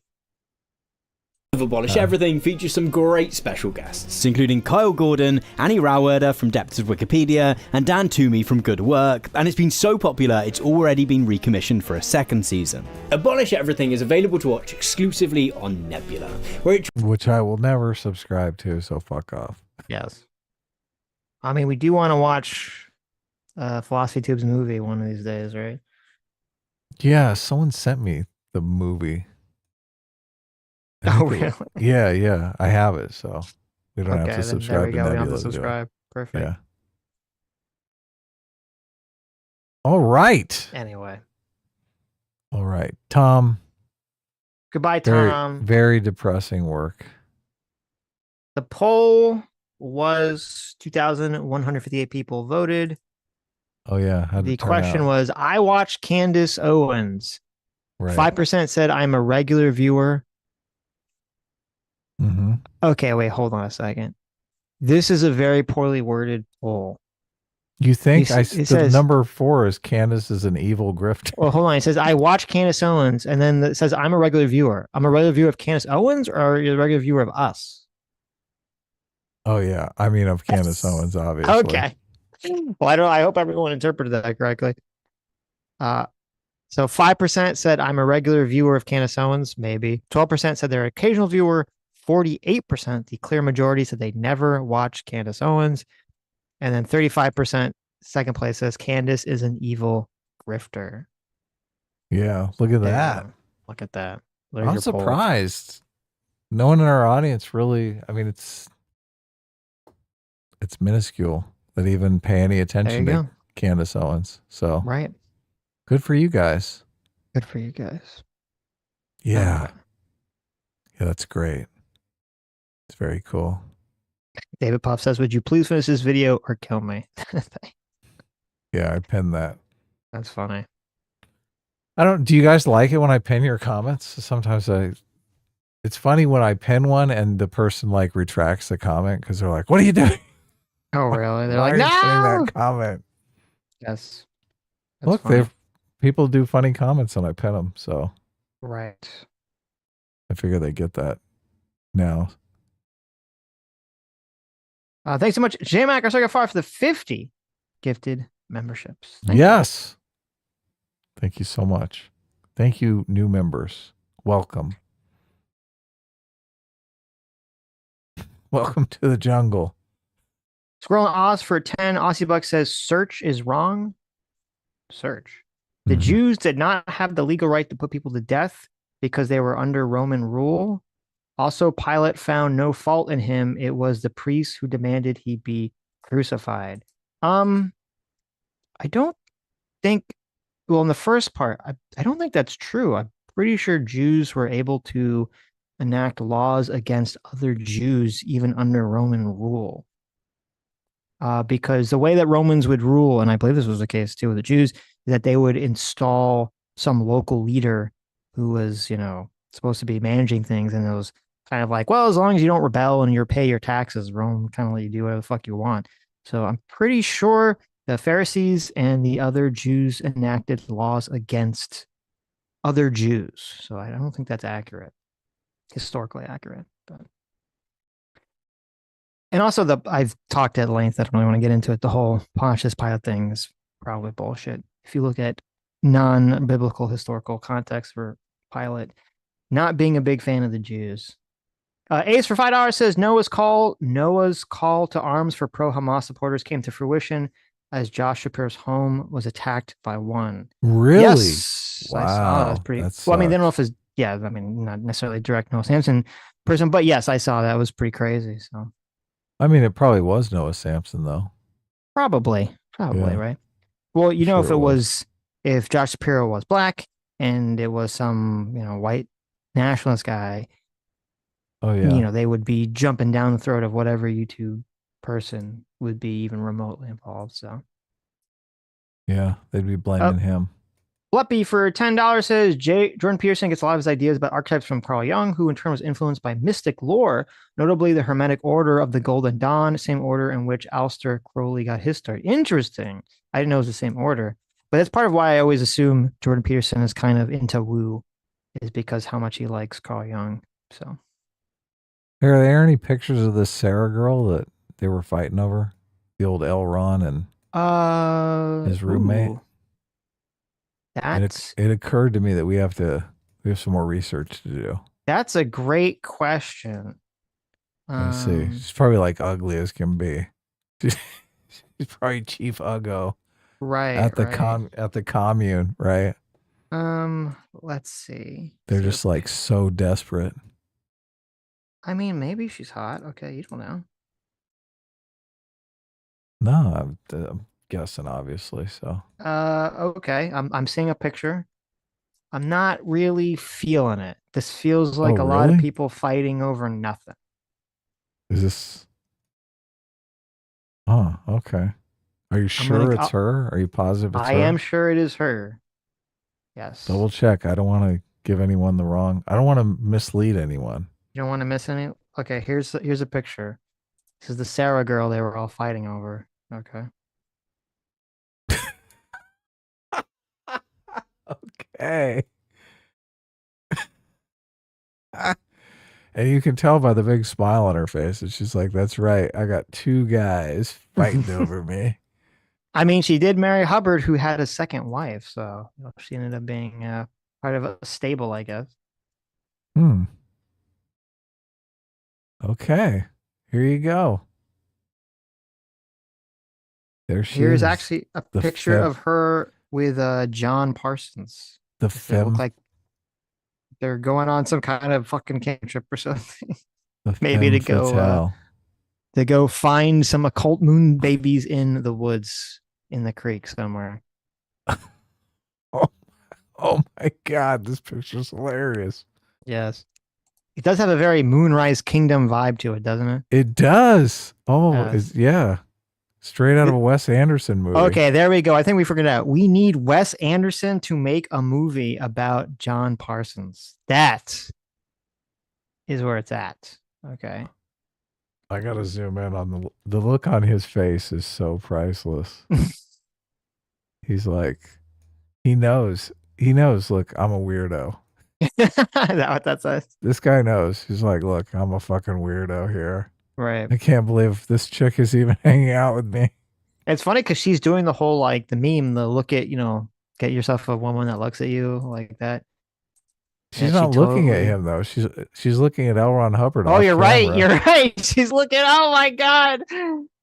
of Abolish Everything features some great special guests, including Kyle Gordon, Annie Rauwerder from Depths of Wikipedia, and Dan Toomey from Good Work, and it's been so popular it's already been recommissioned for a second season. Abolish Everything is available to watch exclusively on Nebula, which I will never subscribe to, so fuck off. Yes. I mean, we do want to watch Philosophy Tube's movie one of these days, right? Yeah, someone sent me the movie. Oh, really? Yeah, I have it, so we don't have Okay, to then subscribe there we to go. We Nebula. don't have to do it. subscribe. Perfect. Yeah. All right. Anyway. All right. Tom. Goodbye, Very, Tom. very depressing work. The poll was 2,158 people voted. Oh, yeah. How'd The it turn question out? was, I watched Candace Owens. Right. 5% said I'm a regular viewer. Mm-hmm. Okay, wait, hold on a second. This is a very poorly worded poll. You think it the says, number 4 is Candace is an evil grifter? Well, hold on. It says, I watch Candace Owens, and then it says, I'm a regular viewer. I'm a regular viewer of Candace Owens, or are you a regular viewer of us? Oh, yeah. I mean, of Candace Owens, obviously. Okay. Well, I hope everyone interpreted that correctly. So 5% said, I'm a regular viewer of Candace Owens, maybe. 12% said they're an occasional viewer. 48%, the clear majority, said they never watched Candace Owens. And then 35%, second place, says Candace is an evil grifter. Yeah, look at that. Look at that. There's I'm your poll. surprised. No one in our audience really, I mean, it's minuscule that even pay any attention to go. Candace Owens. So Right. good for you guys. Good for you guys. Yeah. Yeah, that's great. It's very cool. David Puff says, would you please finish this video or kill me? Yeah, I pinned that. That's funny. Do you guys like it when I pin your comments? Sometimes it's funny when I pin one and the person like retracts the comment because they're like, what are you doing? Oh, really? They're Why like, are you pinning no! that comment? Yes. Look, people do funny comments when I pin them, so Right. I figure they get that now. Thanks so much, JMac or Circuit 5 for the 50 gifted memberships. Thank Yes. Thank you so much. Thank you, new members. Welcome. Welcome to the jungle. Scrolling Oz for 10. Aussie Buck says, search is wrong. Search. The Jews did not have the legal right to put people to death because they were under Roman rule. Also, Pilate found no fault in him. It was the priests who demanded he be crucified. I don't think, well, in the first part, I don't think that's true. I'm pretty sure Jews were able to enact laws against other Jews even under Roman rule. Because the way that Romans would rule, and I believe this was the case too with the Jews, is that they would install some local leader who was, supposed to be managing things, and it was kind of like, well, as long as you don't rebel and you pay your taxes, Rome kind of let you do whatever the fuck you want. So I'm pretty sure the Pharisees and the other Jews enacted laws against other Jews. So I don't think that's accurate, historically accurate. But. And also, I've talked at length. I don't really want to get into it. The whole Pontius Pilate thing is probably bullshit. If you look at non-biblical historical context for Pilate, not being a big fan of the Jews. Ace for $5 says Noah's call to arms for pro-Hamas supporters came to fruition as Josh Shapiro's home was attacked by one. Really? Yes. Wow. I saw that. Was pretty. Well, I mean, they don't know if it's not necessarily direct Noah Samson person, but yes, I saw that. It was pretty crazy. So. I mean, it probably was Noah Samson, though. Probably, Yeah. right? Well, Sure if it was, if Josh Shapiro was black and it was some, white nationalist guy, oh yeah, they would be jumping down the throat of whatever YouTube person would be even remotely involved. So, yeah, they'd be blaming him. Fluppy for $10 says Jordan Peterson gets a lot of his ideas about archetypes from Carl Jung, who in turn was influenced by mystic lore, notably the Hermetic Order of the Golden Dawn, same order in which Aleister Crowley got his start. Interesting. I didn't know it was the same order, but that's part of why I always assume Jordan Peterson is kind of into woo, is because how much he likes Carl Jung. So, Are there any pictures of this Sarah girl that they were fighting over? The old L. Ron and his roommate. Ooh. It occurred to me that we have some more research to do. That's a great question. Let's see. She's probably like ugly as can be. She's probably Chief Uggo. Right. At the commune, right? Let's see. They're just like so desperate. I mean, maybe she's hot. Okay, you don't know. No, I'm guessing, obviously. So. Okay. I'm seeing a picture. I'm not really feeling it. This feels like a lot of people fighting over nothing. Is this? Oh, okay. Are you sure it's her? Are you positive it's her? I am sure it is her. Yes. Double check. I don't want to give anyone the wrong. I don't want to mislead anyone. You don't want to miss any. Okay, here's a picture. This is the Sarah girl they were all fighting over. Okay. Okay. And you can tell by the big smile on her face that she's like, that's right. I got two guys fighting over me. I mean, she did marry Hubbard, who had a second wife, so she ended up being part of a stable, I guess. Hmm. Okay. Here you go. There she Here's is. actually a The picture of her with John Parsons. The They look like they're going on some kind of fucking camp trip or something. Maybe to go find some occult moon babies in the woods in the creek somewhere. Oh my God, this picture's hilarious. Yes. It does have a very Moonrise Kingdom vibe to it, doesn't it? It does. Oh, Yes. yeah. Straight out of a Wes Anderson movie. Okay, there we go. I think we figured it out. We need Wes Anderson to make a movie about John Parsons. That is where it's at. Okay. I gotta zoom in on the look on his face is so priceless. He's like, he knows. Look, I'm a weirdo. Is that what that says? This guy knows. He's like, look, I'm a fucking weirdo here. Right. I can't believe this chick is even hanging out with me. It's funny because she's doing the whole like the meme, the look at, get yourself a woman that looks at you like that. She's Yeah, not she looking at totally- him though. She's looking at L. Ron Hubbard. Oh, off you're right. camera. You're right. She's looking. Oh my God.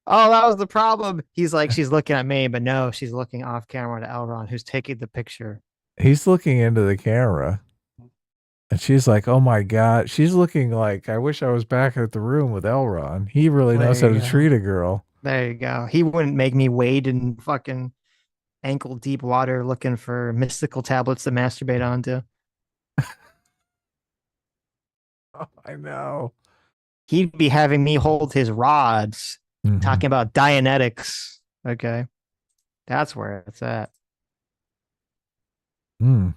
Oh, that was the problem. He's like, she's looking at me, but no, she's looking off camera to Elron, who's taking the picture. He's looking into the camera. And she's like, oh my God. She's looking like, I wish I was back at the room with Elron. He really knows how There to you go. treat a girl. There you go. He wouldn't make me wade in fucking ankle deep water looking for mystical tablets to masturbate onto. Oh, I know. He'd be having me hold his rods, talking about Dianetics. Okay. That's where it's at. Hmm.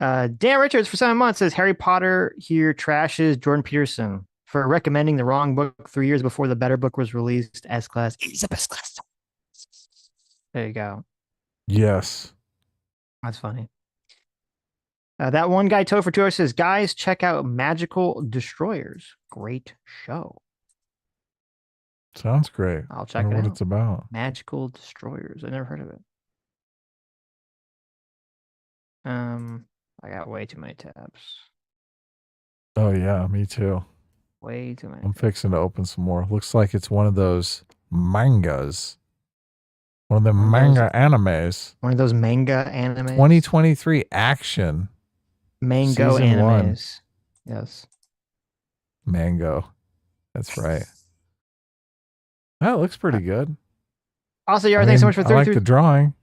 Dan Richards for 7 months says Harry Potter here trashes Jordan Peterson for recommending the wrong book 3 years before the better book was released. S-Class. It's the best class. There you go. Yes. That's funny. That one guy, Toe for 2 hours, says, guys, check out Magical Destroyers. Great show. Sounds great. I'll check Wonder it what out. it's about. Magical Destroyers. I never heard of it. I got way too many tabs. Oh yeah, me too. Way too many. I'm fixing to open some more. Looks like it's one of those mangas. One of the manga animes. One of those manga animes. 2023 action. Mango Season animes. 1. Yes. Mango. That's right. That looks pretty good. Also, Yara, thanks so much for I like 33. the drawing.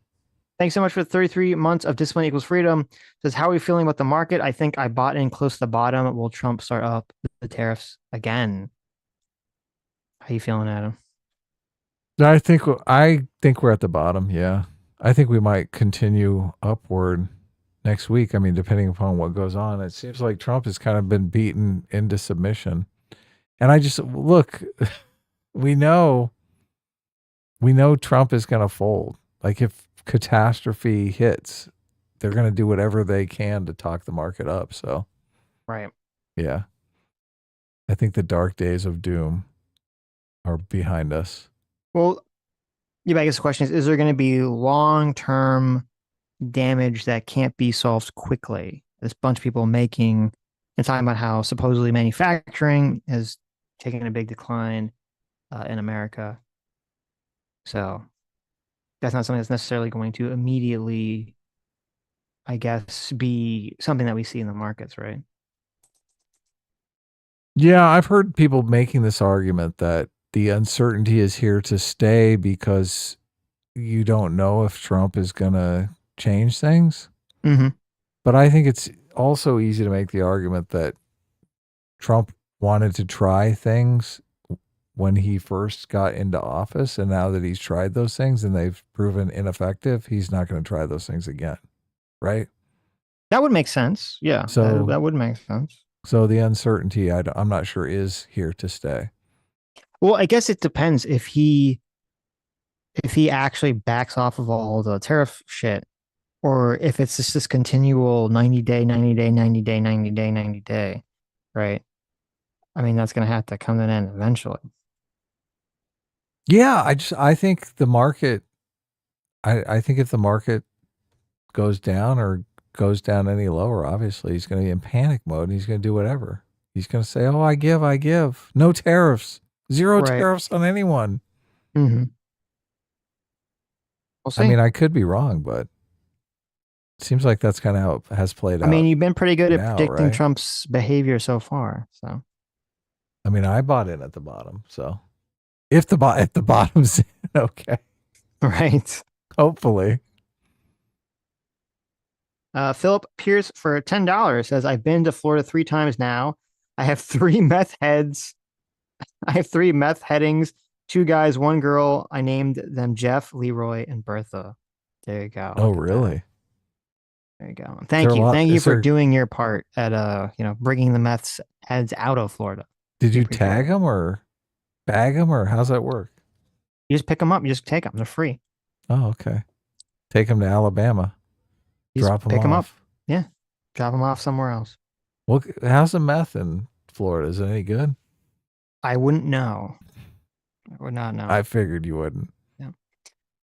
Thanks so much for 33 months of discipline equals freedom. Says, how are we feeling about the market? I think I bought in close to the bottom. Will Trump start up the tariffs again? How you feeling, Adam? I think we're at the bottom. Yeah. I think we might continue upward next week. I mean, depending upon what goes on, it seems like Trump has kind of been beaten into submission. And I just look, we know Trump is going to fold. Like if catastrophe hits, they're going to do whatever they can to talk the market up. So, right. Yeah. I think the dark days of doom are behind us. Well, yeah, I guess the question is there going to be long-term damage that can't be solved quickly? This bunch of people making and talking about how supposedly manufacturing has taken a big decline in America. So that's not something that's necessarily going to immediately, I guess, be something that we see in the markets, right? Yeah, I've heard people making this argument that the uncertainty is here to stay because you don't know if Trump is going to change things. Mm-hmm. But I think it's also easy to make the argument that Trump wanted to try things when he first got into office, and now that he's tried those things and they've proven ineffective, he's not going to try those things again, right? That would make sense. Yeah, So that would make sense. So the uncertainty, I'm not sure, is here to stay. Well, I guess it depends if he actually backs off of all the tariff shit, or if it's just this continual 90 day, 90 day, 90 day, 90 day, 90 day, right? I mean, that's going to have to come to an end eventually. Yeah, I think the market, I think if the market goes down or goes down any lower, obviously he's going to be in panic mode and he's going to do whatever. He's going to say, oh, I give. No tariffs. Zero tariffs on anyone. Mm-hmm. We'll see. I mean, I could be wrong, but it seems like that's kind of how it has played out. I mean, you've been pretty good at now, predicting right? Trump's behavior so far. So, I mean, I bought in at the bottom. So if the bottom's okay. Right. Hopefully. Philip Pierce for $10 says, I've been to Florida 3 times now. I have 3 meth heads. I have 3 meth headings, 2 guys, 1 girl. I named them Jeff, Leroy, and Bertha. There you go. Oh, really? There you go. Thank you. Thank you for doing your part at bringing the meth heads out of Florida. Did you tag them or bag them, or how's that work? You just pick them up. You just take them. They're free. Oh, okay. Take them to Alabama. Drop them pick off. them up. Yeah. Drop them off somewhere else. Well, how's the meth in Florida? Is it any good? I wouldn't know. I would not know. I figured you wouldn't. Yeah.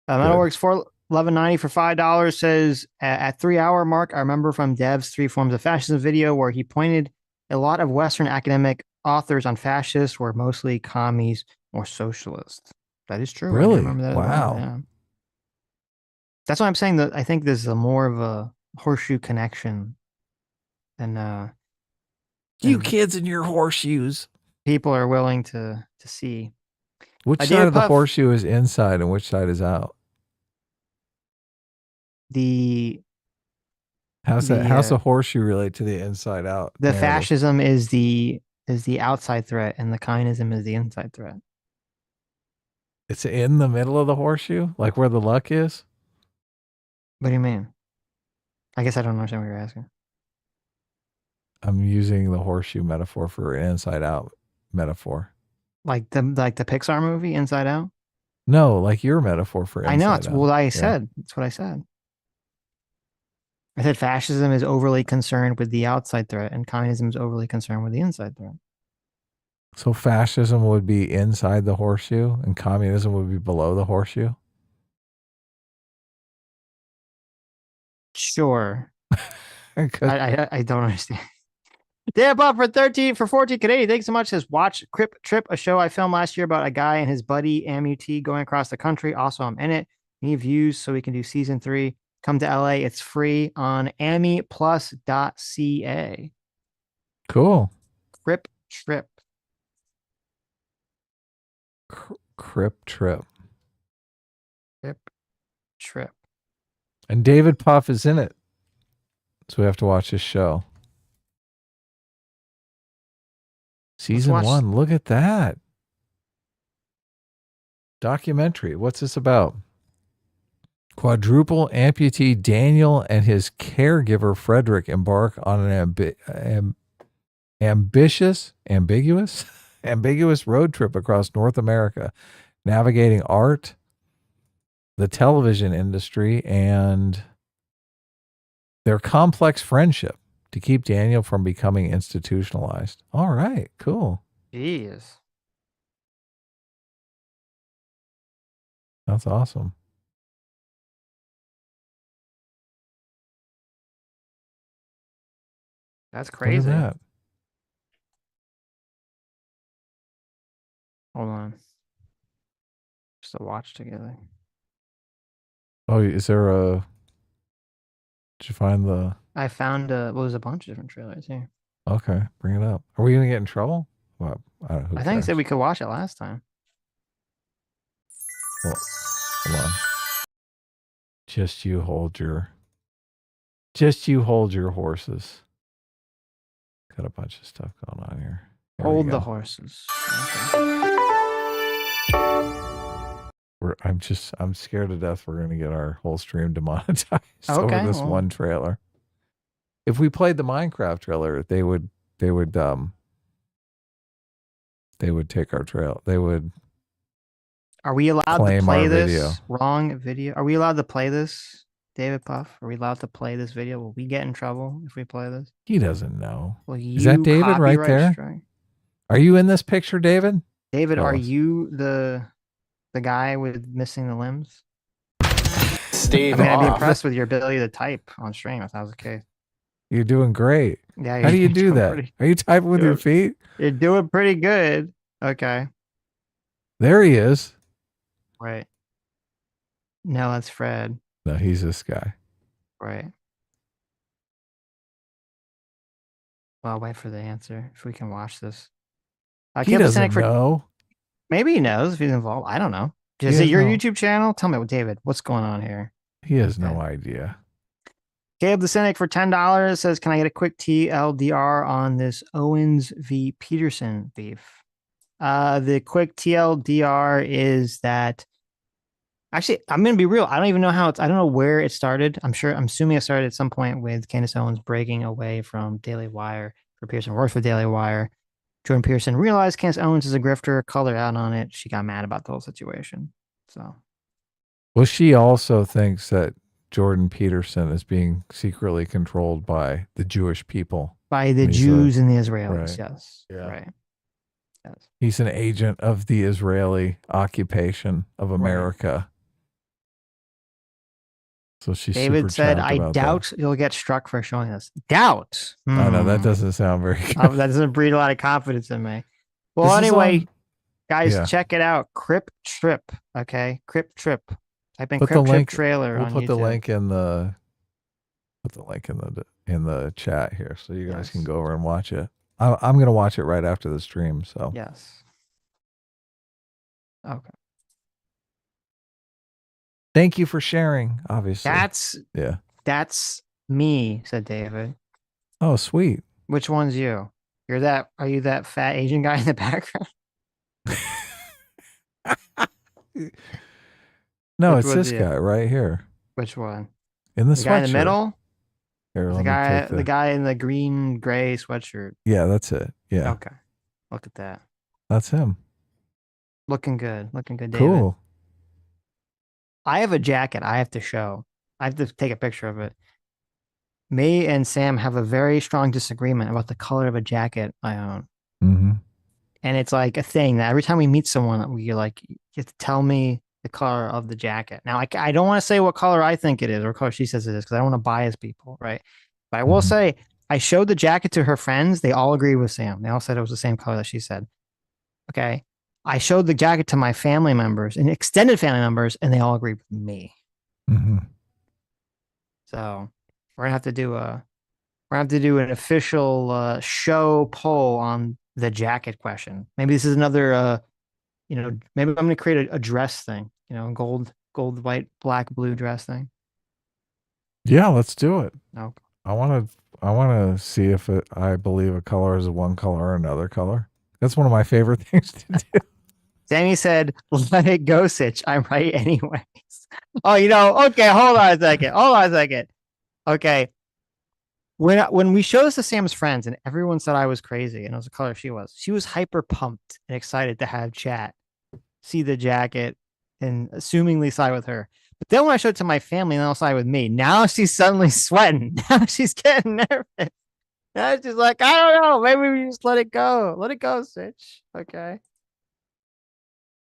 Metalworks for $11.90 for $5 says, at 3-hour mark, I remember from Dev's 3 Forms of Fascism video where he pointed a lot of Western academic authors on fascists were mostly commies or socialists. That is true. Really? I remember that as well. Wow. Yeah. That's why I'm saying that I think there's more of a horseshoe connection than you kids in your horseshoes. People are willing to see. Which side of the horseshoe is inside and which side is out? How's the horseshoe relate to the inside out? The fascism is the outside threat and the communism is the inside threat. It's in the middle of the horseshoe, like where the luck is? What do you mean? I guess I don't understand what you're asking. I'm using the horseshoe metaphor for an inside out metaphor. Like the Pixar movie Inside Out? No, like your metaphor for inside I know, it's out. what I said. That's what I said. I said fascism is overly concerned with the outside threat and communism is overly concerned with the inside threat. So fascism would be inside the horseshoe and communism would be below the horseshoe? Sure. I don't understand. Dan Bob for 14 Canadian. Thanks so much. Says watch Crip Trip, a show I filmed last year about a guy and his buddy amputee going across the country. Also, I'm in it. Need views so we can do season 3. Come to LA. It's free on AmiPlus.ca. Cool. Crip Trip. Crip Trip. Crip Trip. And David Puff is in it. So we have to watch his show. Season 1. Look at that. Documentary. What's this about? Quadruple amputee Daniel and his caregiver Frederick embark on an ambiguous road trip across North America, navigating art, the television industry, and their complex friendship to keep Daniel from becoming institutionalized. All right, cool. Jeez. That's awesome. That's crazy. Look at that. Hold on. Just to watch together. Oh, is there a... Did you find the... I found there's a bunch of different trailers here. Okay, bring it up. Are we going to get in trouble? Well, I don't know. I think I said we could watch it last time. Well, hold on. Just you hold your horses. Got a bunch of stuff going on here. Hold the horses. Okay. I'm scared to death we're going to get our whole stream demonetized over this one trailer. If we played the Minecraft trailer, they would they would take our trail. They would. Are we allowed to claim play our this video. wrong video? Are we allowed to play this, David Puff? Are we allowed to play this video? Will we get in trouble if we play this? He doesn't know. Will Is that you David right copyright there? strike? Are you in this picture, David? David, Tell are us. you the guy with missing the limbs? Steve I mean, I'd be off. impressed with your ability to type on stream if that was the case. You're doing great. Yeah, How do you you're do doing that? pretty- Are you typing with your feet? You're doing pretty good. Okay. There he is. Right. No, that's Fred. No, he's this guy. Right. Well, I'll wait for the answer if we can watch this. He Caleb doesn't Cynic for- know. Maybe he knows if he's involved. I don't know. He Is it has your no- YouTube channel? Tell me, David, what's going on here? He has no idea. Caleb the Cynic for $10 says, "Can I get a quick TLDR on this Owens v. Peterson beef?" The quick TLDR is that actually, I'm gonna be real. I don't even know how I don't know where it started. I'm assuming it started at some point with Candace Owens breaking away from Daily Wire for Pearson works for Daily Wire. Jordan Peterson realized Candace Owens is a grifter, called her out on it. She got mad about the whole situation. So Well, she also thinks that Jordan Peterson is being secretly controlled by the Jewish people. by the He's Jews and the Israelis, right. yes. Yeah. Right. Yes. He's an agent of the Israeli occupation of America. So she's David super said, chapped "I about doubt you'll get struck for showing this." Doubt. that. I know that Hmm. doesn't sound very good. That doesn't breed a lot of confidence in me. Well, This is anyway, on- guys, Yeah. check it out. Crip Trip. Okay, Crip Trip. Type in Put the Crip Trip link. trailer We'll on put the YouTube. link in the. Put the link in the chat here, so you guys can go over and watch it. I'm gonna watch it right after the stream. So Yes. Okay. thank you for sharing. Obviously, That's me," said David. Oh, sweet. Which one's you? Are you that fat Asian guy in the background? No, Which it's one's this you? guy right here Which one? in the The guy in the sweatshirt. middle? Here, The let me guy, take the guy in the green gray sweatshirt. Yeah, that's it. Yeah, Okay. Look at that. that's him. Looking good, David. Cool. I have a jacket I have to show. I have to take a picture of it. Me and Sam have a very strong disagreement about the color of a jacket I own. Mm-hmm. And it's like a thing that every time we meet someone, you have to tell me the color of the jacket. Now, I don't want to say what color I think it is or what color she says it is because I don't want to bias people, right? But I will say, I showed the jacket to her friends. They all agree with Sam. They all said it was the same color that she said. Okay. I showed the jacket to my family members and extended family members, and they all agree with me. Mm-hmm. So we're gonna have to do an official show poll on the jacket question. Maybe this is another maybe I'm gonna create a dress thing, gold, white, black, blue dress thing. Yeah, let's do it. No. I want to see if I believe a color is one color or another color. That's one of my favorite things to do. Sammy said, "Let it go, Sitch. I'm right anyways." Oh, okay, hold on a second. Okay. When we showed this to Sam's friends and everyone said I was crazy and it was the color she was hyper pumped and excited to have chat, see the jacket, and assumingly side with her. But then when I showed it to my family, and they'll side with me. Now she's suddenly sweating. Now she's getting nervous. Now she's like, I don't know. Maybe we just let it go. Let it go, Sitch. Okay.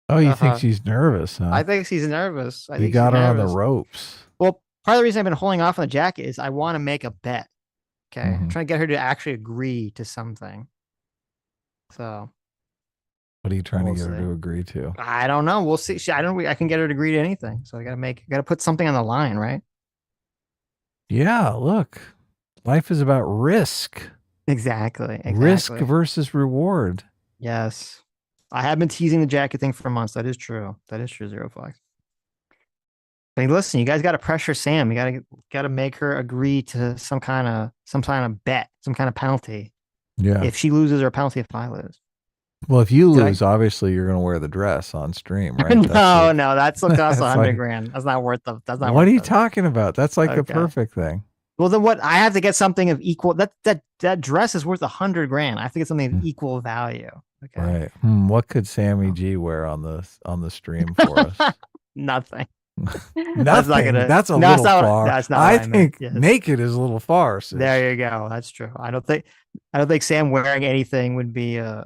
Oh, you think she's nervous, huh? I think she's nervous. You got her on the ropes. Well, part of the reason I've been holding off on the jacket is I want to make a bet. Okay. I'm trying to get her to actually agree to something. So What are you trying We'll to get her see. to agree to? I don't know. We'll see. I can get her to agree to anything. So I gotta put something on the line, right? Yeah, look. Life is about risk. Exactly. Risk versus reward. Yes. I have been teasing the jacket thing for months. That is true. Zero Flex. But listen, you guys got to pressure Sam. You got to make her agree to some kind of bet, some kind of penalty. Yeah. If she loses, or a penalty if I lose. Well, if you Did I- lose, obviously you're going to wear the dress on stream, right? No, that's what costs That's $100 like- grand. That's not worth the. That's not. What worth are you the- talking about? That's like the Okay. perfect thing. Well, then what? I have to get something of equal. That dress is worth $100,000. I have to get something of equal value. Okay. Right. What could Sammy G wear on the stream for us? Nothing. Nothing. That's not gonna. That's a no, little not, far. That's not. I what think meant. Yes. naked is a little far. Sis. There you go. That's true. I don't think Sam wearing anything would be a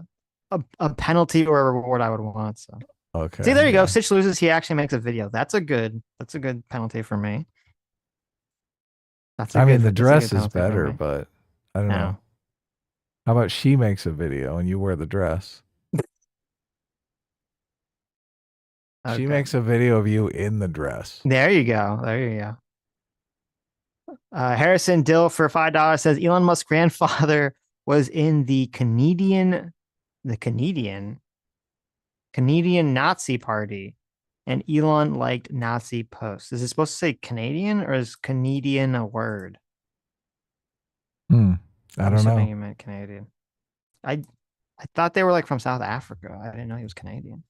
penalty or a reward I would want. So Okay. see, there you go. Sitch loses. He actually makes a video. That's a good penalty for me. I mean, the dress is better, but I don't know. How about she makes a video and you wear the dress? She makes a video of you in the dress. There you go. There you go. Harrison Dill for $5 says Elon Musk's grandfather was in the Canadian Nazi Party, and Elon liked Nazi posts. Is it supposed to say Canadian or is Canadian a word? I I'm don't assuming know. you meant Canadian. I thought they were like from South Africa. I didn't know he was Canadian.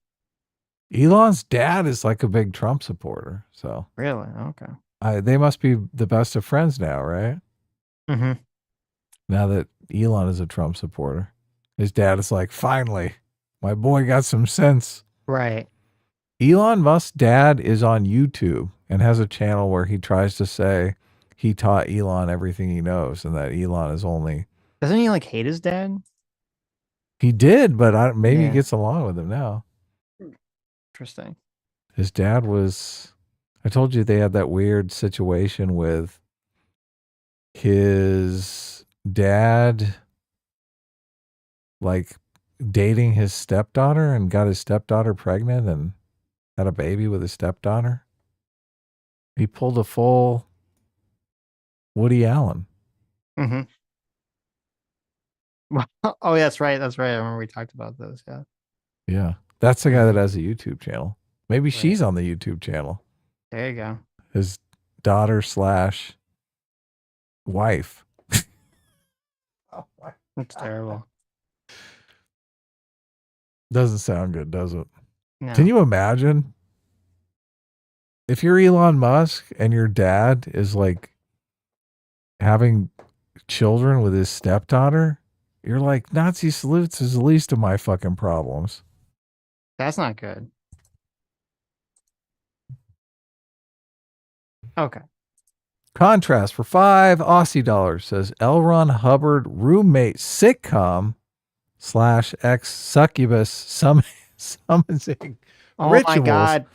Elon's dad is like a big Trump supporter. So Really? Okay. they must be the best of friends now, right? Mm-hmm. Now that Elon is a Trump supporter, his dad is like, finally, my boy got some sense. Right. Elon Musk's dad is on YouTube and has a channel where he tries to say he taught Elon everything he knows and that Elon is only. Doesn't he like hate his dad? He did, but maybe Yeah. he gets along with him now. Interesting. His dad was. I told you they had that weird situation with his dad, like dating his stepdaughter and got his stepdaughter pregnant and had a baby with his stepdaughter. He pulled a full Woody Allen. Mm-hmm. Oh, that's right. That's right. I remember we talked about those. Yeah. Yeah. That's the guy that has a YouTube channel. Maybe she's on the YouTube channel. There you go. His daughter / wife. That's terrible. Doesn't sound good, does it? No. Can you imagine if you're Elon Musk and your dad is like having children with his stepdaughter? You're like, Nazi salutes is the least of my fucking problems. That's not good. Okay. Contrast for $5 Aussie dollars says L. Ron Hubbard roommate sitcom / ex succubus summoning Oh rituals. my God.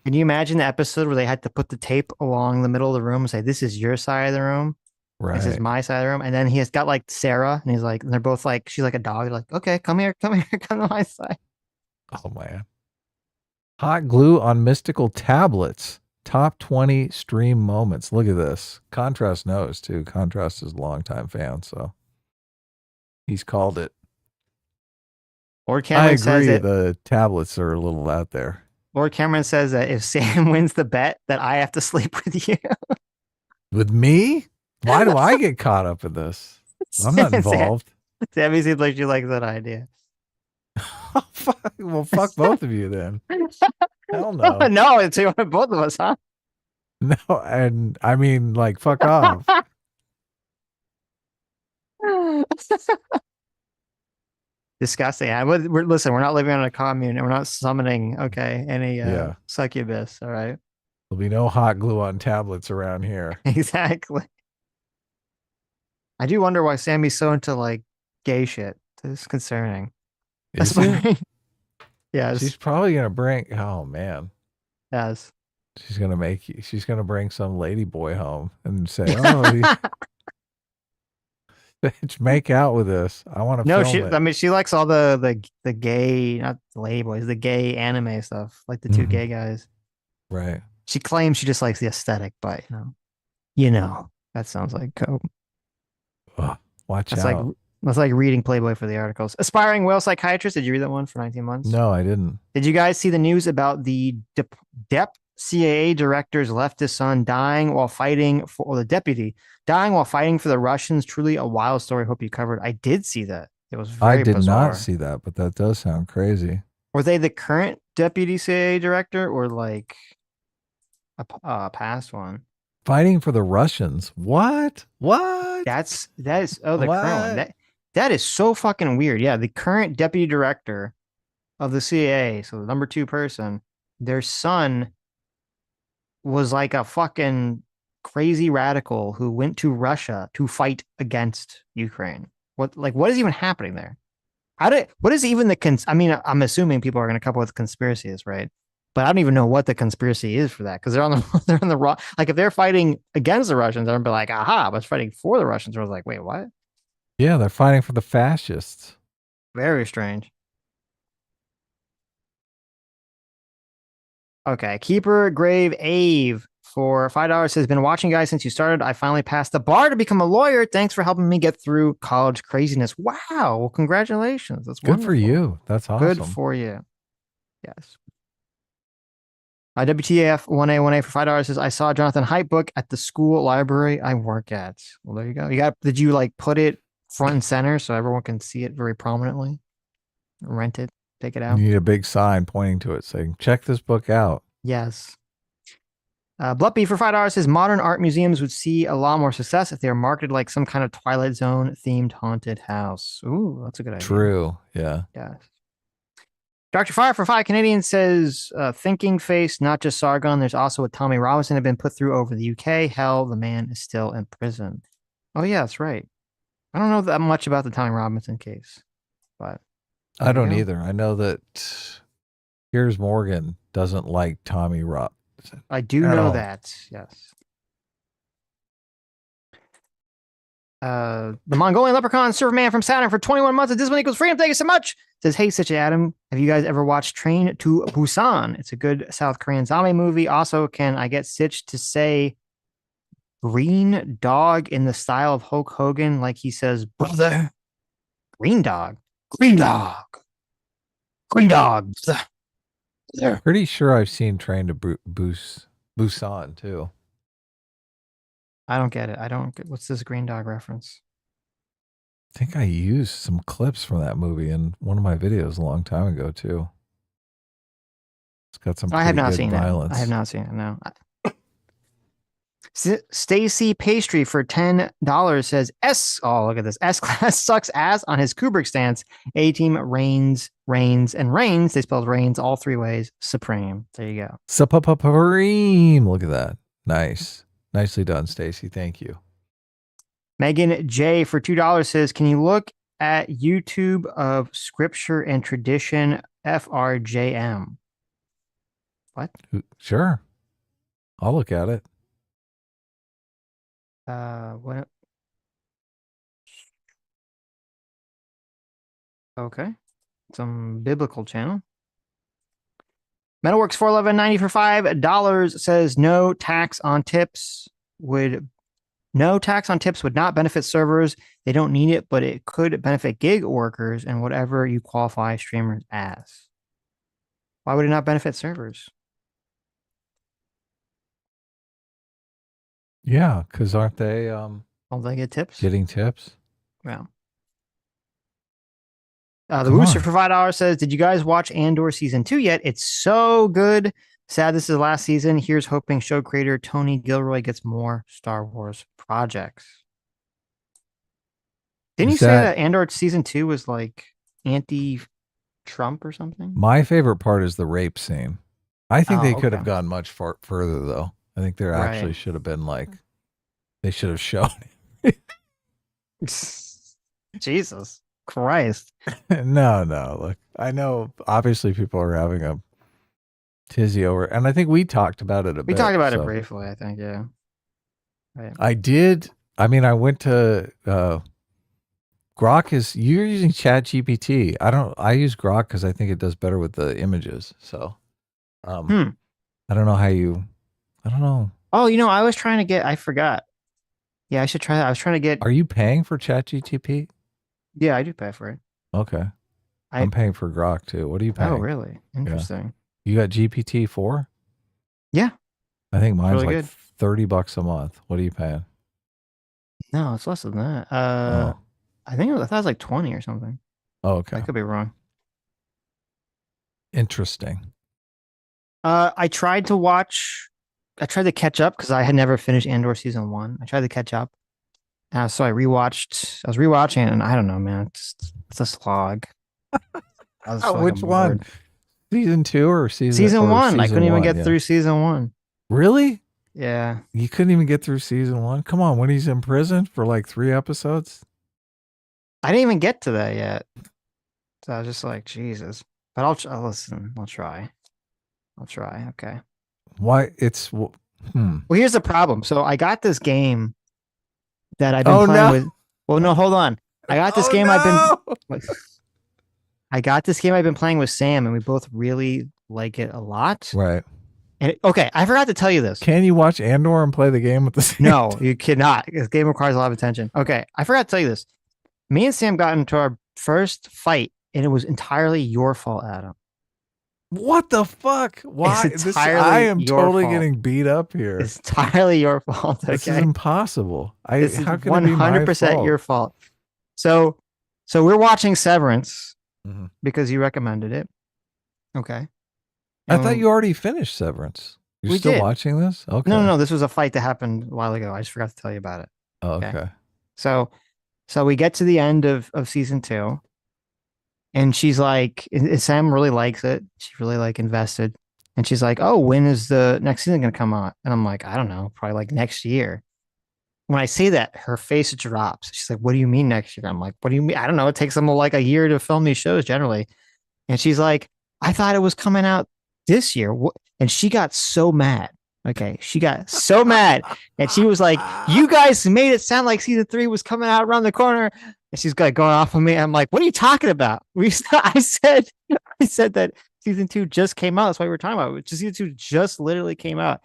Can you imagine the episode where they had to put the tape along the middle of the room and say, this is your side of the room? This is Right. my side of the room. And then he has got like Sarah and he's like, and they're both like, she's like a dog. They're like, okay, come here, come to my side. Oh man. Hot glue on mystical tablets. Top 20 stream moments. Look at this. Contrast knows too. Contrast is a longtime fan, so he's called it. Or Cameron I says agree. that, The tablets are a little out there. or Cameron says that if Sam wins the bet, that I have to sleep with you. With me? Why do I get caught up in this? I'm not involved. Sammy seems like she likes that idea. Well, fuck both of you then. Hell no. No, it's both of us, huh? No, and I mean, like, fuck off. Disgusting. Listen, we're not living on a commune and we're not summoning, any succubus, all right? There'll be no hot glue on tablets around here. Exactly. I do wonder why Sammy's so into, like, gay shit. It's concerning. Is it? Yes. She's probably gonna bring. Oh man. Yes. She's gonna bring some lady boy home and say, "Oh, bitch, make out with us. I want to." No, film it. I mean, she likes all the gay, not the lady boys, the gay anime stuff, like the two gay guys. Right. She claims she just likes the aesthetic, but that sounds like coke. Watch That's out. That's like reading Playboy for the articles. Aspiring whale psychiatrist. Did you read that one for 19 months? No, I didn't. Did you guys see the news about the DEP CIA director's leftist son dying while fighting for, or the deputy dying while fighting for the Russians? Truly a wild story. Hope you covered. I did see that. It was very I did bizarre. not see that, but that does sound crazy. Were they the current deputy CIA director or like a past one? Fighting for the Russians. What? That is the What? Kremlin. That is so fucking weird. Yeah, the current deputy director of the CIA, so the number 2 person, their son was like a fucking crazy radical who went to Russia to fight against Ukraine. What is even happening there? What is even I mean, I'm assuming people are going to come up with conspiracies, right? But I don't even know what the conspiracy is for that, because they're on the wrong. Like, if they're fighting against the Russians, I'm be like, aha, but fighting for the Russians. I was like, wait, what? Yeah, they're fighting for the fascists. Very strange. Okay, Keeper Grave Ave for $5 says, been watching you guys since you started. I finally passed the bar to become a lawyer. Thanks for helping me get through college craziness. Wow, well, congratulations. That's good for you. That's awesome. Good for you. Yes. WTF 1A for $5 says, I saw Jonathan Haidt book at the school library I work at. Well, there you go. Did you like put it front and center so everyone can see it very prominently? Rent it, take it out. You need a big sign pointing to it saying, check this book out. Yes. Bluppy for $5 says, modern art museums would see a lot more success if they were marketed like some kind of Twilight Zone themed haunted house. Ooh, that's a good idea. True. Yeah. Yes. Dr. Fire for 5 Canadians says, thinking face, not just Sargon. There's also what Tommy Robinson had been put through over the UK. Hell, the man is still in prison. Oh, yeah, that's right. I don't know that much about the Tommy Robinson case, but I don't either. I know that Piers Morgan doesn't like Tommy Robinson. I do know that, yes. The Mongolian Leprechaun Superman from Saturn for 21 months. This one equals freedom. Thank you so much. Says, hey, Sitch and Adam, have you guys ever watched Train to Busan? It's a good South Korean zombie movie. Also, can I get Sitch to say green dog in the style of Hulk Hogan, like he says, brother? Green dog. Green dog. Green dog. There. Pretty sure I've seen Train to Busan too. I don't get it. What's this green dog reference? I think I used some clips from that movie in one of my videos a long time ago too. It's got some. I have not good seen violence. it. I have not seen it. No. Stacy Pastry for $10 says, oh, look at this. S-Class sucks ass on his Kubrick stance. A-Team reigns, and reigns. They spelled reigns all 3 ways. Supreme. There you go. Supreme. Look at that. Nice. Nicely done, Stacy. Thank you. Megan J for $2 says, can you look at YouTube of Scripture and Tradition FRJM? What? Sure. I'll look at it. What? Okay. Some biblical channel. Metalworks 411.90 for $5 says no tax on tips would not benefit servers. They don't need it, but it could benefit gig workers and whatever you qualify streamers as. Why would it not benefit servers? Yeah, because aren't they Don't they get tips? getting tips? Yeah. The Rooster for $5 says, did you guys watch Andor season 2 yet? It's so good. Sad this is the last season. Here's hoping show creator Tony Gilroy gets more Star Wars projects. Didn't you say that Andor season 2 was like anti-Trump or something? My favorite part is the rape scene. I think they could have okay. gone much further though. I think there actually should have been like, they should have shown it. Jesus Christ. No. Look, I know obviously people are having a tizzy over, and I think we talked about it a bit. We talked about it briefly, I think, yeah. Right. I did. I mean, I went to Grok you're using ChatGPT. I use Grok because I think it does better with the images. So I don't know how I don't know. Oh, I was trying to get, I forgot. Yeah, I should try that. I was trying to get. Are you paying for ChatGPT? Yeah, I do pay for it. Okay. I'm paying for Grok too. What are you paying? Oh, really? Interesting. Yeah. You got GPT-4? Yeah. I think mine's really like good. $30 a month. What are you paying? No, it's less than that. I thought it was like 20 or something. Oh, okay. I could be wrong. Interesting. I tried to watch tried to catch up because I had never finished Andor season 1. I tried to catch up. So I was rewatching it, and I don't know, man. It's a slog. Which one? Season 2 or season 1? I couldn't even get through season 1. Really? Yeah. You couldn't even get through season 1? Come on, when he's in prison for like 3 episodes? I didn't even get to that yet. So I was just like, Jesus. But I'll listen. I'll try. Okay. Why? Well, here's the problem. So I got this game that I've been playing with. Well, no, hold on. I got this game I've been playing with Sam, and we both really like it a lot. Right. And okay, I forgot to tell you this. Can you watch Andor and play the game at the same No, time? you cannot. This game requires a lot of attention. Okay, I forgot to tell you this. Me and Sam got into our first fight, and it was entirely your fault, Adam. What the fuck? Why? I am totally getting beat up here. It's entirely your fault. Okay? This is impossible. This is how can it be my 100% fault? your fault. So we're watching Severance because you recommended it. Okay. I thought you already finished Severance. You're still watching this? Okay. No. This was a fight that happened a while ago. I just forgot to tell you about it. Oh, okay. So we get to the end of season 2. And she's like, Sam really likes it. She's really like invested. And she's like, oh, when is the next season going to come out? And I'm like, I don't know, probably like next year. When I say that, her face drops. She's like, what do you mean next year? I'm like, what do you mean? I don't know. It takes them like a year to film these shows generally. And she's like, I thought it was coming out this year. And she got so mad. Okay. She got so mad. And she was like, you guys made it sound like season 3 was coming out around the corner. And she's like going off on me. I'm like, what are you talking about? I said that season 2 just came out. That's why we were talking about it. Season 2 just literally came out.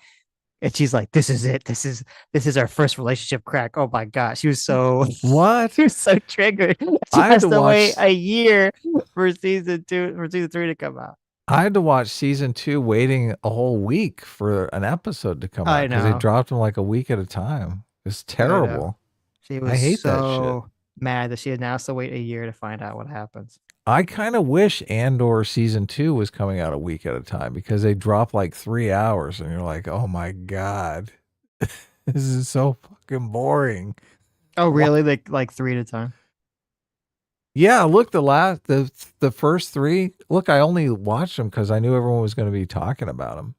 And she's like, this is it. This is our first relationship crack. Oh my God. She was so what? She was so triggered. She has to wait a year for season 3 to come out. I had to watch season 2 waiting a whole week for an episode to come out. I know. Because they dropped them like a week at a time. It's terrible. She was I hate that so shit. mad that she had now to wait a year to find out what happens. I kind of wish Andor season 2 was coming out a week at a time because they drop like 3 hours and you're like, oh my God, this is so fucking boring. Oh, really? Like 3 at a time? Yeah, look, the first 3, look, I only watched them because I knew everyone was going to be talking about them.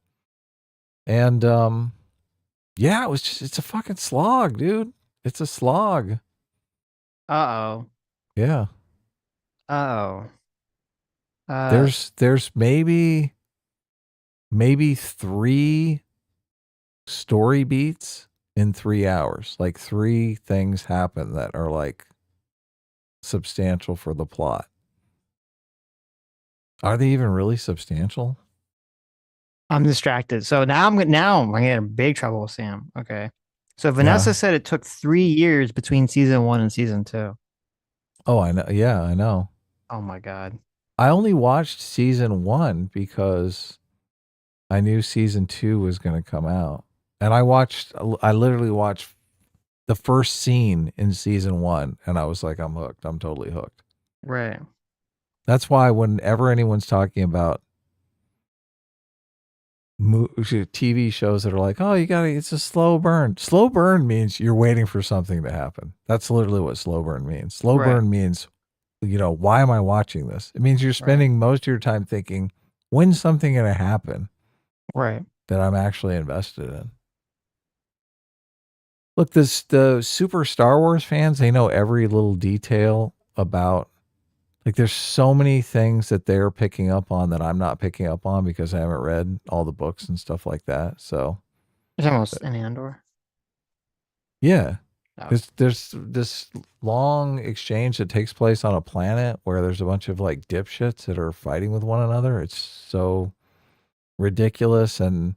And yeah, it's a fucking slog, dude. It's a slog. Uh-oh. Yeah. Uh-oh. There's maybe 3 story beats in 3 hours. Like 3 things happen that are like substantial for the plot. Are they even really substantial? I'm distracted. So now I'm in big trouble with Sam. Okay. So Vanessa said it took 3 years between season 1 and season 2. Oh, I know. Yeah, I know. Oh my God. I only watched season 1 because I knew season 2 was going to come out. And I literally watched the first scene in season 1 and I was like, I'm hooked. I'm totally hooked. Right. That's why whenever anyone's talking about TV shows that are like, oh, it's a slow burn. Slow burn means you're waiting for something to happen. That's literally what slow burn means. Slow burn means, why am I watching this? It means you're spending most of your time thinking, when's something going to happen? Right. That I'm actually invested in. Look, the super Star Wars fans, they know every little detail about, like, there's so many things that they're picking up on that I'm not picking up on because I haven't read all the books and stuff like that. So there's almost an Andor. Yeah. No. There's this long exchange that takes place on a planet where there's a bunch of like dipshits that are fighting with one another. It's so ridiculous, and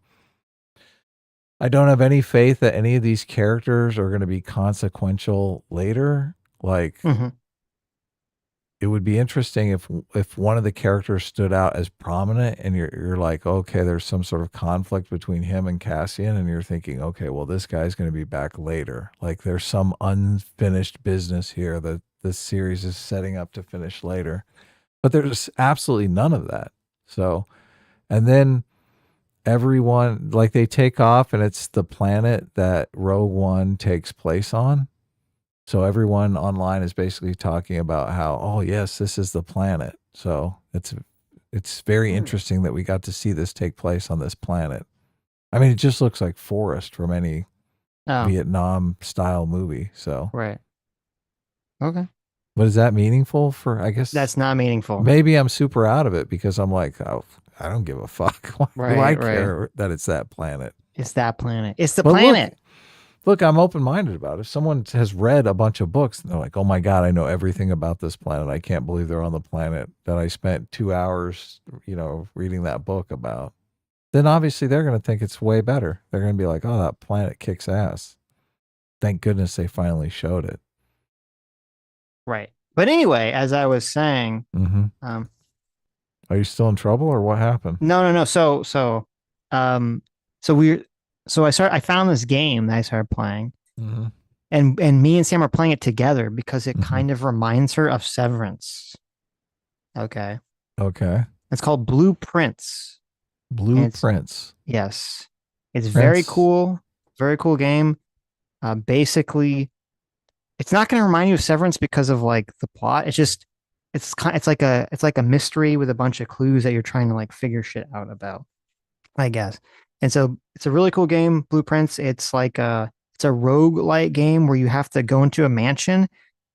I don't have any faith that any of these characters are going to be consequential later. Like, it would be interesting if one of the characters stood out as prominent, and you're like, okay, there's some sort of conflict between him and Cassian, and you're thinking, okay, well, this guy's going to be back later. Like, there's some unfinished business here that this series is setting up to finish later. But there's absolutely none of that. So, and then everyone, like they take off and it's the planet that Rogue One takes place on. So everyone online is basically talking about how, oh yes, this is the planet. So it's very interesting that we got to see this take place on this planet. I mean, it just looks like forest from any Vietnam style movie. So right. Okay. But is that meaningful for, I guess that's not meaningful. Maybe I'm super out of it because I'm like, oh, I don't give a fuck. Why do I care that it's that planet? It's that planet. It's the planet. Look, I'm open-minded about it. If someone has read a bunch of books and they're like, oh my God, I know everything about this planet. I can't believe they're on the planet that I spent 2 hours, reading that book about. Then obviously they're going to think it's way better. They're going to be like, oh, that planet kicks ass. Thank goodness they finally showed it. Right. But anyway, as I was saying, are you still in trouble or what happened? No. So I found this game that I started playing, and me and Sam are playing it together because it kind of reminds her of Severance. Okay. It's called Blueprints. Blueprints. Yes. It's very cool. Very cool game. Basically, it's not going to remind you of Severance because of like the plot. It's like a mystery with a bunch of clues that you're trying to like figure shit out about, I guess. And so it's a really cool game, Blueprints. It's like it's a roguelike game where you have to go into a mansion,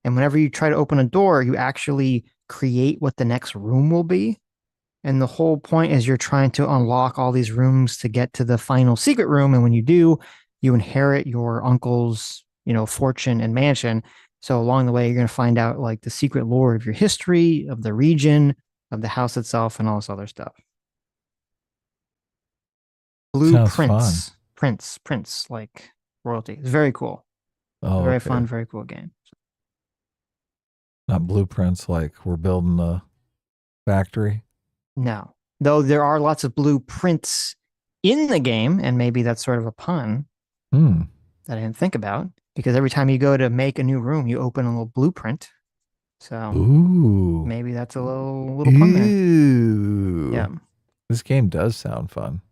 and whenever you try to open a door, you actually create what the next room will be. And the whole point is you're trying to unlock all these rooms to get to the final secret room. And when you do, you inherit your uncle's, fortune and mansion. So along the way, you're going to find out like the secret lore of your history, of the region, of the house itself, and all this other stuff. Blueprints, Prince, like royalty. It's very cool. Very fun, very cool game. Not blueprints like we're building a factory. No, though there are lots of blueprints in the game, and maybe that's sort of a pun that I didn't think about, because every time you go to make a new room, you open a little blueprint. So maybe that's a little pun there. Yeah. This game does sound fun.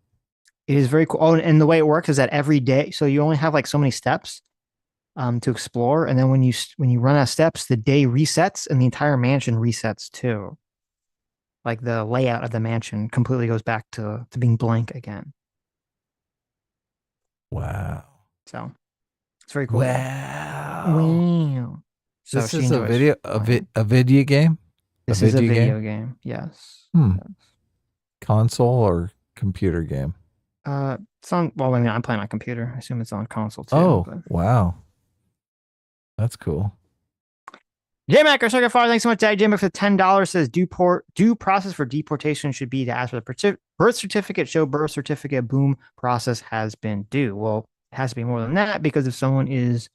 It is very cool. Oh, and the way it works is that every day, so you only have like so many steps to explore, and then when you run out of steps, the day resets and the entire mansion resets too. Like the layout of the mansion completely goes back to being blank again. Wow. So it's very cool. Wow. So this is a video game? This is a video game. Yes. Console or computer game? It's on, well, I mean, I'm playing on computer. I assume it's on console too. Oh, wow. That's cool. J-Mac, our circuit father, thanks so much, Daddy Jimmy, for the $10. Says due process for deportation should be to ask for the birth certificate, show birth certificate, boom, process has been due. Well, it has to be more than that, because if someone is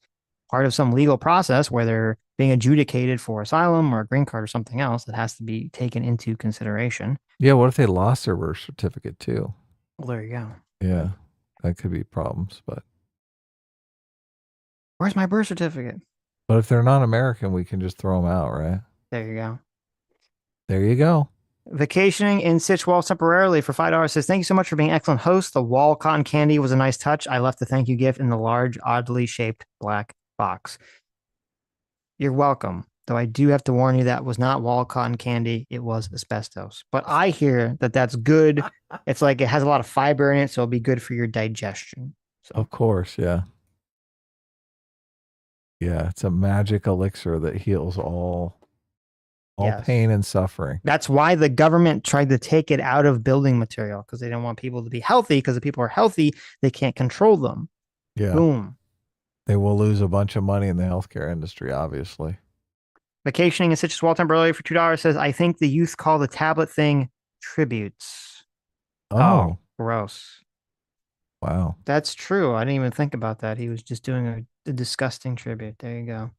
part of some legal process where they're being adjudicated for asylum or a green card or something else, that has to be taken into consideration. Yeah, what if they lost their birth certificate too? Well, there you go. Yeah, that could be problems, but where's my birth certificate? But if they're not American, we can just throw them out, right? There you go. There you go. Vacationing in Sitch Wall temporarily for $5 says, thank you so much for being excellent host. The wall cotton candy was a nice touch. I left the thank you gift in the large, oddly shaped black box. You're welcome. Though I do have to warn you, that was not wall cotton candy. It was asbestos. But I hear that that's good. It's like it has a lot of fiber in it, so it'll be good for your digestion. So. Of course, yeah. Yeah, it's a magic elixir that heals all pain and suffering. That's why the government tried to take it out of building material, because they didn't want people to be healthy, because if people are healthy, they can't control them. Yeah. Boom. They will lose a bunch of money in the healthcare industry, obviously. Vacationing in Sitch's Wall temporarily for $2 says, I think the youth call the tablet thing tributes. Oh, gross. Wow. That's true. I didn't even think about that. He was just doing a disgusting tribute. There you go.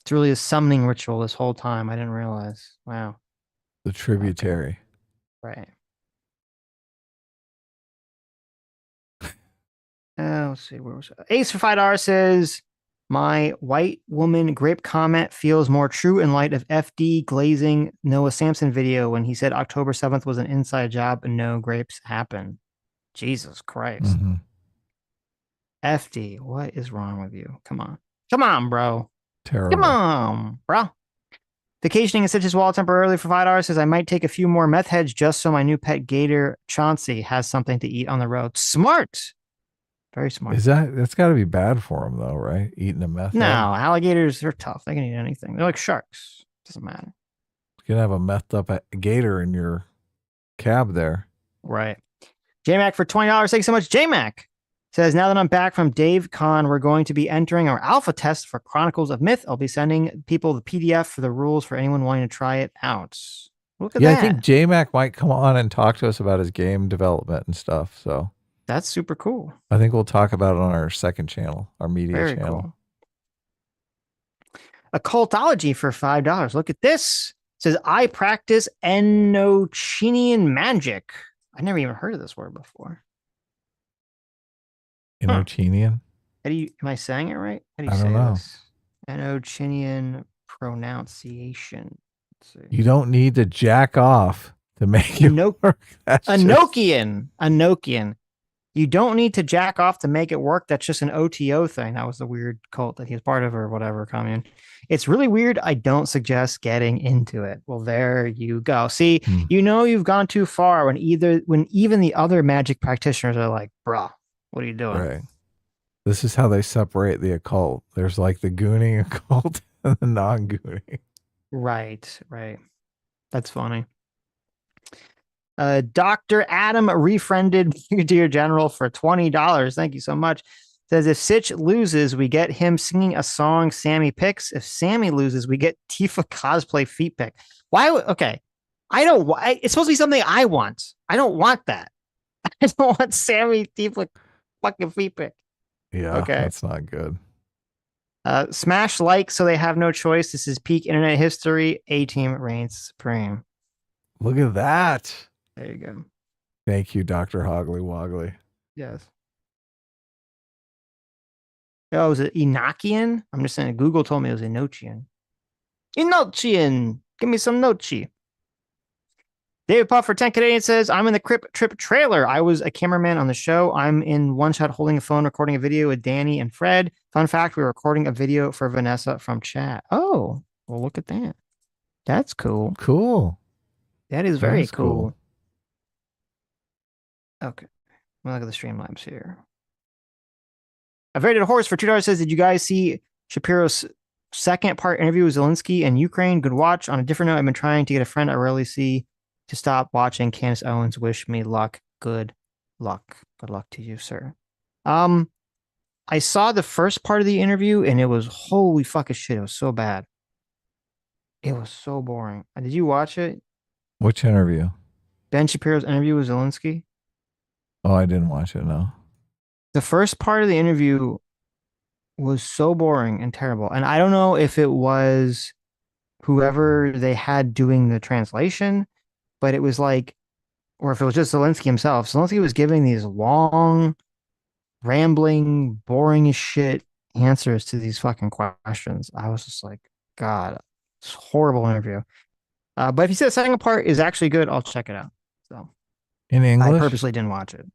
It's really a summoning ritual this whole time. I didn't realize. Wow. The tributary. Right. Let's see. Where was it? Ace for $5 says, my white woman grape comment feels more true in light of FD glazing Noah Samson video when he said October 7th was an inside job and no grapes happen. Jesus Christ. Mhm. FD, what is wrong with you? Come on. Come on, bro. Terrible. Come on, bro. Vacationing in Sitch's wallet temporarily for $5 says I might take a few more meth heads just so my new pet gator Chauncey has something to eat on the road. Smart. Very smart. That's got to be bad for him though, right? Eating a meth. No, head. alligators are tough. They can eat anything. They're like sharks. Doesn't matter. You can have a methed up gator in your cab there. Right. JMac for $20. Thanks so much. JMac says, now that I'm back from Dave Con, we're going to be entering our alpha test for Chronicles of Myth. I'll be sending people the PDF for the rules for anyone wanting to try it out. Look at that. I think JMac might come on and talk to us about his game development and stuff. So that's super cool. I think we'll talk about it on our second channel, our media Very channel. Cool. Occultology for $5. Look at this. It says, I practice Enochinian magic. I never even heard of this word before. Enochinian? How do you, am I saying it right? How do you I say don't know. this? Enochinian pronunciation. Let's see. You don't need to jack off to make it work. Enochian. Enochian. You don't need to jack off to make it work. That's just an OTO thing. That was the weird cult that he was part of or whatever commune. It's really weird. I don't suggest getting into it. Well, there you go. See, you know you've gone too far when even the other magic practitioners are like, bruh, what are you doing? Right. This is how they separate the occult. There's like the gooning occult and the non-gooning. Right, right. That's funny. Dr. Adam refriended Brigadier General for $20. Thank you so much. Says if Sitch loses, we get him singing a song Sammy picks. If Sammy loses, we get Tifa cosplay feet pick. Why? Okay. It's supposed to be something I want. I don't want that. I don't want Sammy Tifa fucking feet pick. Yeah. Okay. That's not good. Smash like so they have no choice. This is peak internet history. A-Team reigns supreme. Look at that. There you go. Thank you, Dr. Hoggly Woggly. Yes. Oh, is it Enochian? I'm just saying Google told me it was Enochian. Enochian! Give me some Nochi. David Puff for 10 Canadian says, I'm in the Crip Trip trailer. I was a cameraman on the show. I'm in one shot holding a phone, recording a video with Danny and Fred. Fun fact, we were recording a video for Vanessa from chat. Oh, well, look at that. That's cool. Cool. That is very That's cool. Okay. Look at the Streamlabs here. A very dead horse for $2 says, did you guys see Shapiro's second part interview with Zelensky and Ukraine? Good watch. On a different note, I've been trying to get a friend I rarely see to stop watching. Candace Owens, wish me luck. Good luck. Good luck to you, sir. I saw the first part of the interview and it was holy fucking shit. It was so bad. It was so boring. Did you watch it? Which interview? Ben Shapiro's interview with Zelensky. Oh, I didn't watch it, no. The first part of the interview was so boring and terrible. And I don't know if it was whoever they had doing the translation, but it was like, or if it was just Zelensky himself. Zelensky was giving these long, rambling, boring as shit answers to these fucking questions. I was just like, God, it's a horrible interview. But if you said the second part is actually good, I'll check it out. So in English? I purposely didn't watch it.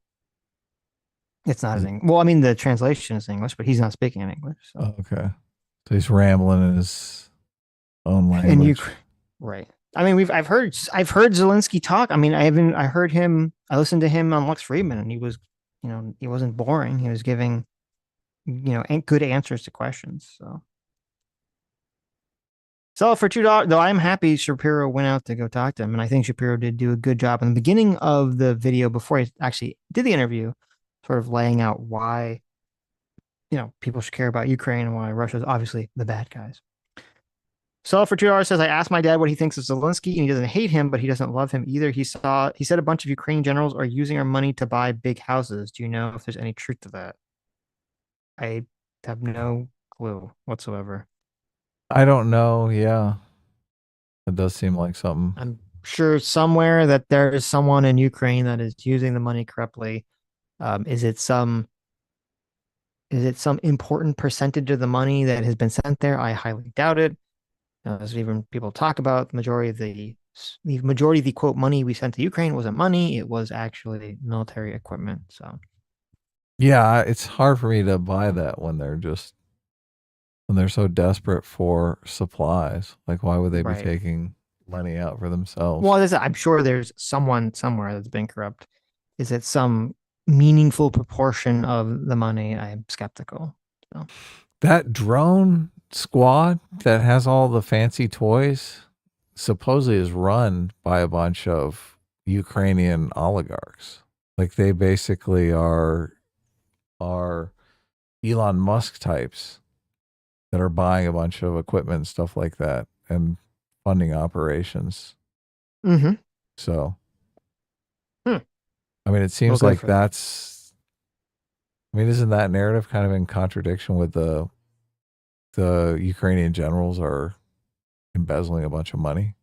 It's not in English. Well, I mean, the translation is English, but he's not speaking in English. So. Oh, okay. So he's rambling in his own language. And right. I mean, I've heard Zelensky talk. I mean, I listened to him on Lux Friedman, and he was, he wasn't boring. He was giving, good answers to questions. So for $2, though, I'm happy Shapiro went out to go talk to him, and I think Shapiro did do a good job in the beginning of the video before he actually did the interview, sort of laying out why, people should care about Ukraine and why Russia's obviously the bad guys. So for $2 says, I asked my dad what he thinks of Zelensky, and he doesn't hate him, but he doesn't love him either. He said a bunch of Ukrainian generals are using our money to buy big houses. Do you know if there's any truth to that? I have no clue whatsoever. I don't know. Yeah. It does seem like something. I'm sure somewhere that there is someone in Ukraine that is using the money corruptly. Is it some important percentage of the money that has been sent there? I highly doubt it. As even people talk about, the majority of the the majority of the quote money we sent to Ukraine wasn't money; it was actually military equipment. So Yeah, it's hard for me to buy that when they're so desperate for supplies. Like, why would they be Right. taking money out for themselves? Well, I'm sure there's someone somewhere that's been corrupt. Is it some meaningful proportion of the money? I'm skeptical. So. That drone squad that has all the fancy toys supposedly is run by a bunch of Ukrainian oligarchs. Like, they basically are Elon Musk types that are buying a bunch of equipment and stuff like that and funding operations. Mm-hmm. So, I mean, it seems Well, like that's. I mean, isn't that narrative kind of in contradiction with the Ukrainian generals are embezzling a bunch of money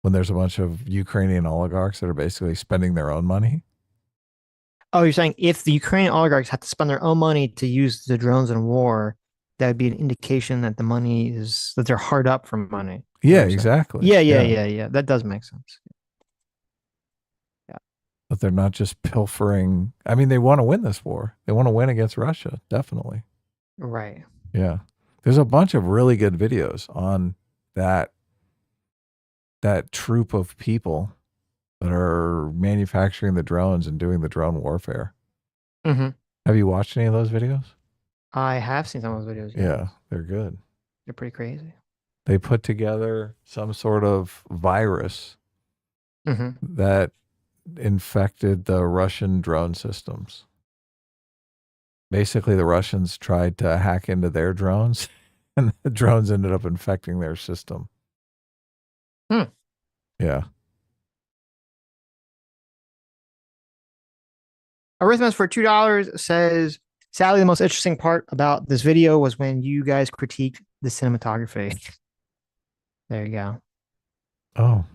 when there's a bunch of Ukrainian oligarchs that are basically spending their own money? Oh, you're saying if the Ukrainian oligarchs have to spend their own money to use the drones in war, that would be an indication that the money is that they're hard up for money. Yeah, exactly. Yeah. That does make sense. Yeah. But they're not just pilfering. I mean, they want to win this war. They want to win against Russia, definitely. Right. Yeah. There's a bunch of really good videos on that troop of people that are manufacturing the drones and doing the drone warfare. Mm-hmm. Have you watched any of those videos? I have seen some of those videos. Yeah, they're good. They're pretty crazy. They put together some sort of virus that infected the Russian drone systems. Basically, the Russians tried to hack into their drones, and the drones ended up infecting their system. Yeah. Arithmetic for $2 says, sadly, the most interesting part about this video was when you guys critiqued the cinematography. There you go. Oh.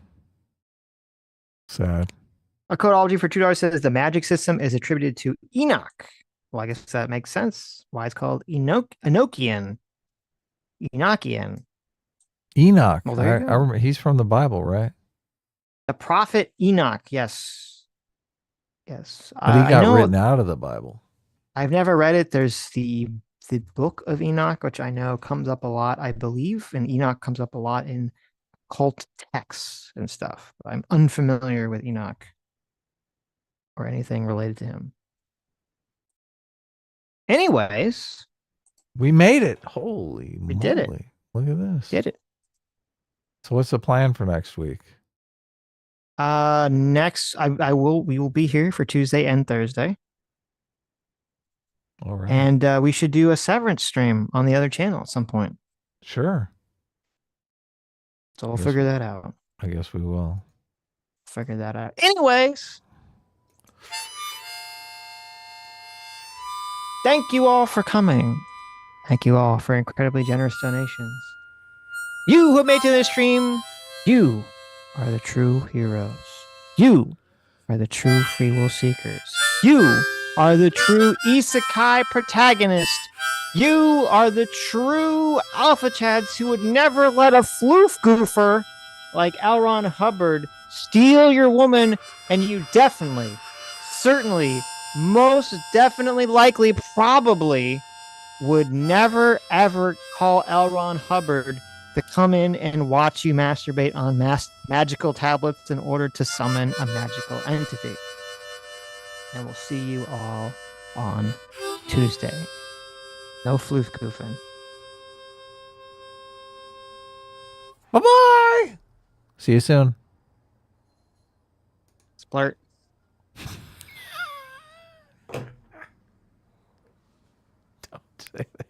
Sad. A codology for $2 says the magic system is attributed to Enoch. Well, I guess that makes sense. Why it's called Enochian. Enochian. Enoch. Well, I remember he's from the Bible, right? The prophet Enoch. Yes. Yes. But he got written out of the Bible. I've never read it. There's the book of Enoch, which I know comes up a lot, I believe, and Enoch comes up a lot in cult texts and stuff. I'm unfamiliar with Enoch or anything related to him. Anyways, we made it. Holy moly. Did it. Look at this. Did it. So what's the plan for next week? Next we will be here for Tuesday and Thursday. All right. And we should do a Severance stream on the other channel at some point. Sure. So we'll figure that out. I guess we will. Figure that out. Anyways. Thank you all for coming. Thank you all for incredibly generous donations. You who have made to this stream, you are the true heroes. You are the true free will seekers. You are the true isekai protagonist. You are the true alpha chads who would never let a floof goofer like L. Ron Hubbard steal your woman, and you definitely, certainly, most definitely, likely, probably would never ever call L. Ron Hubbard to come in and watch you masturbate on magical tablets in order to summon a magical entity. And we'll see you all on Tuesday. No floof goofing. Bye-bye! See you soon. Splurt. Don't say that.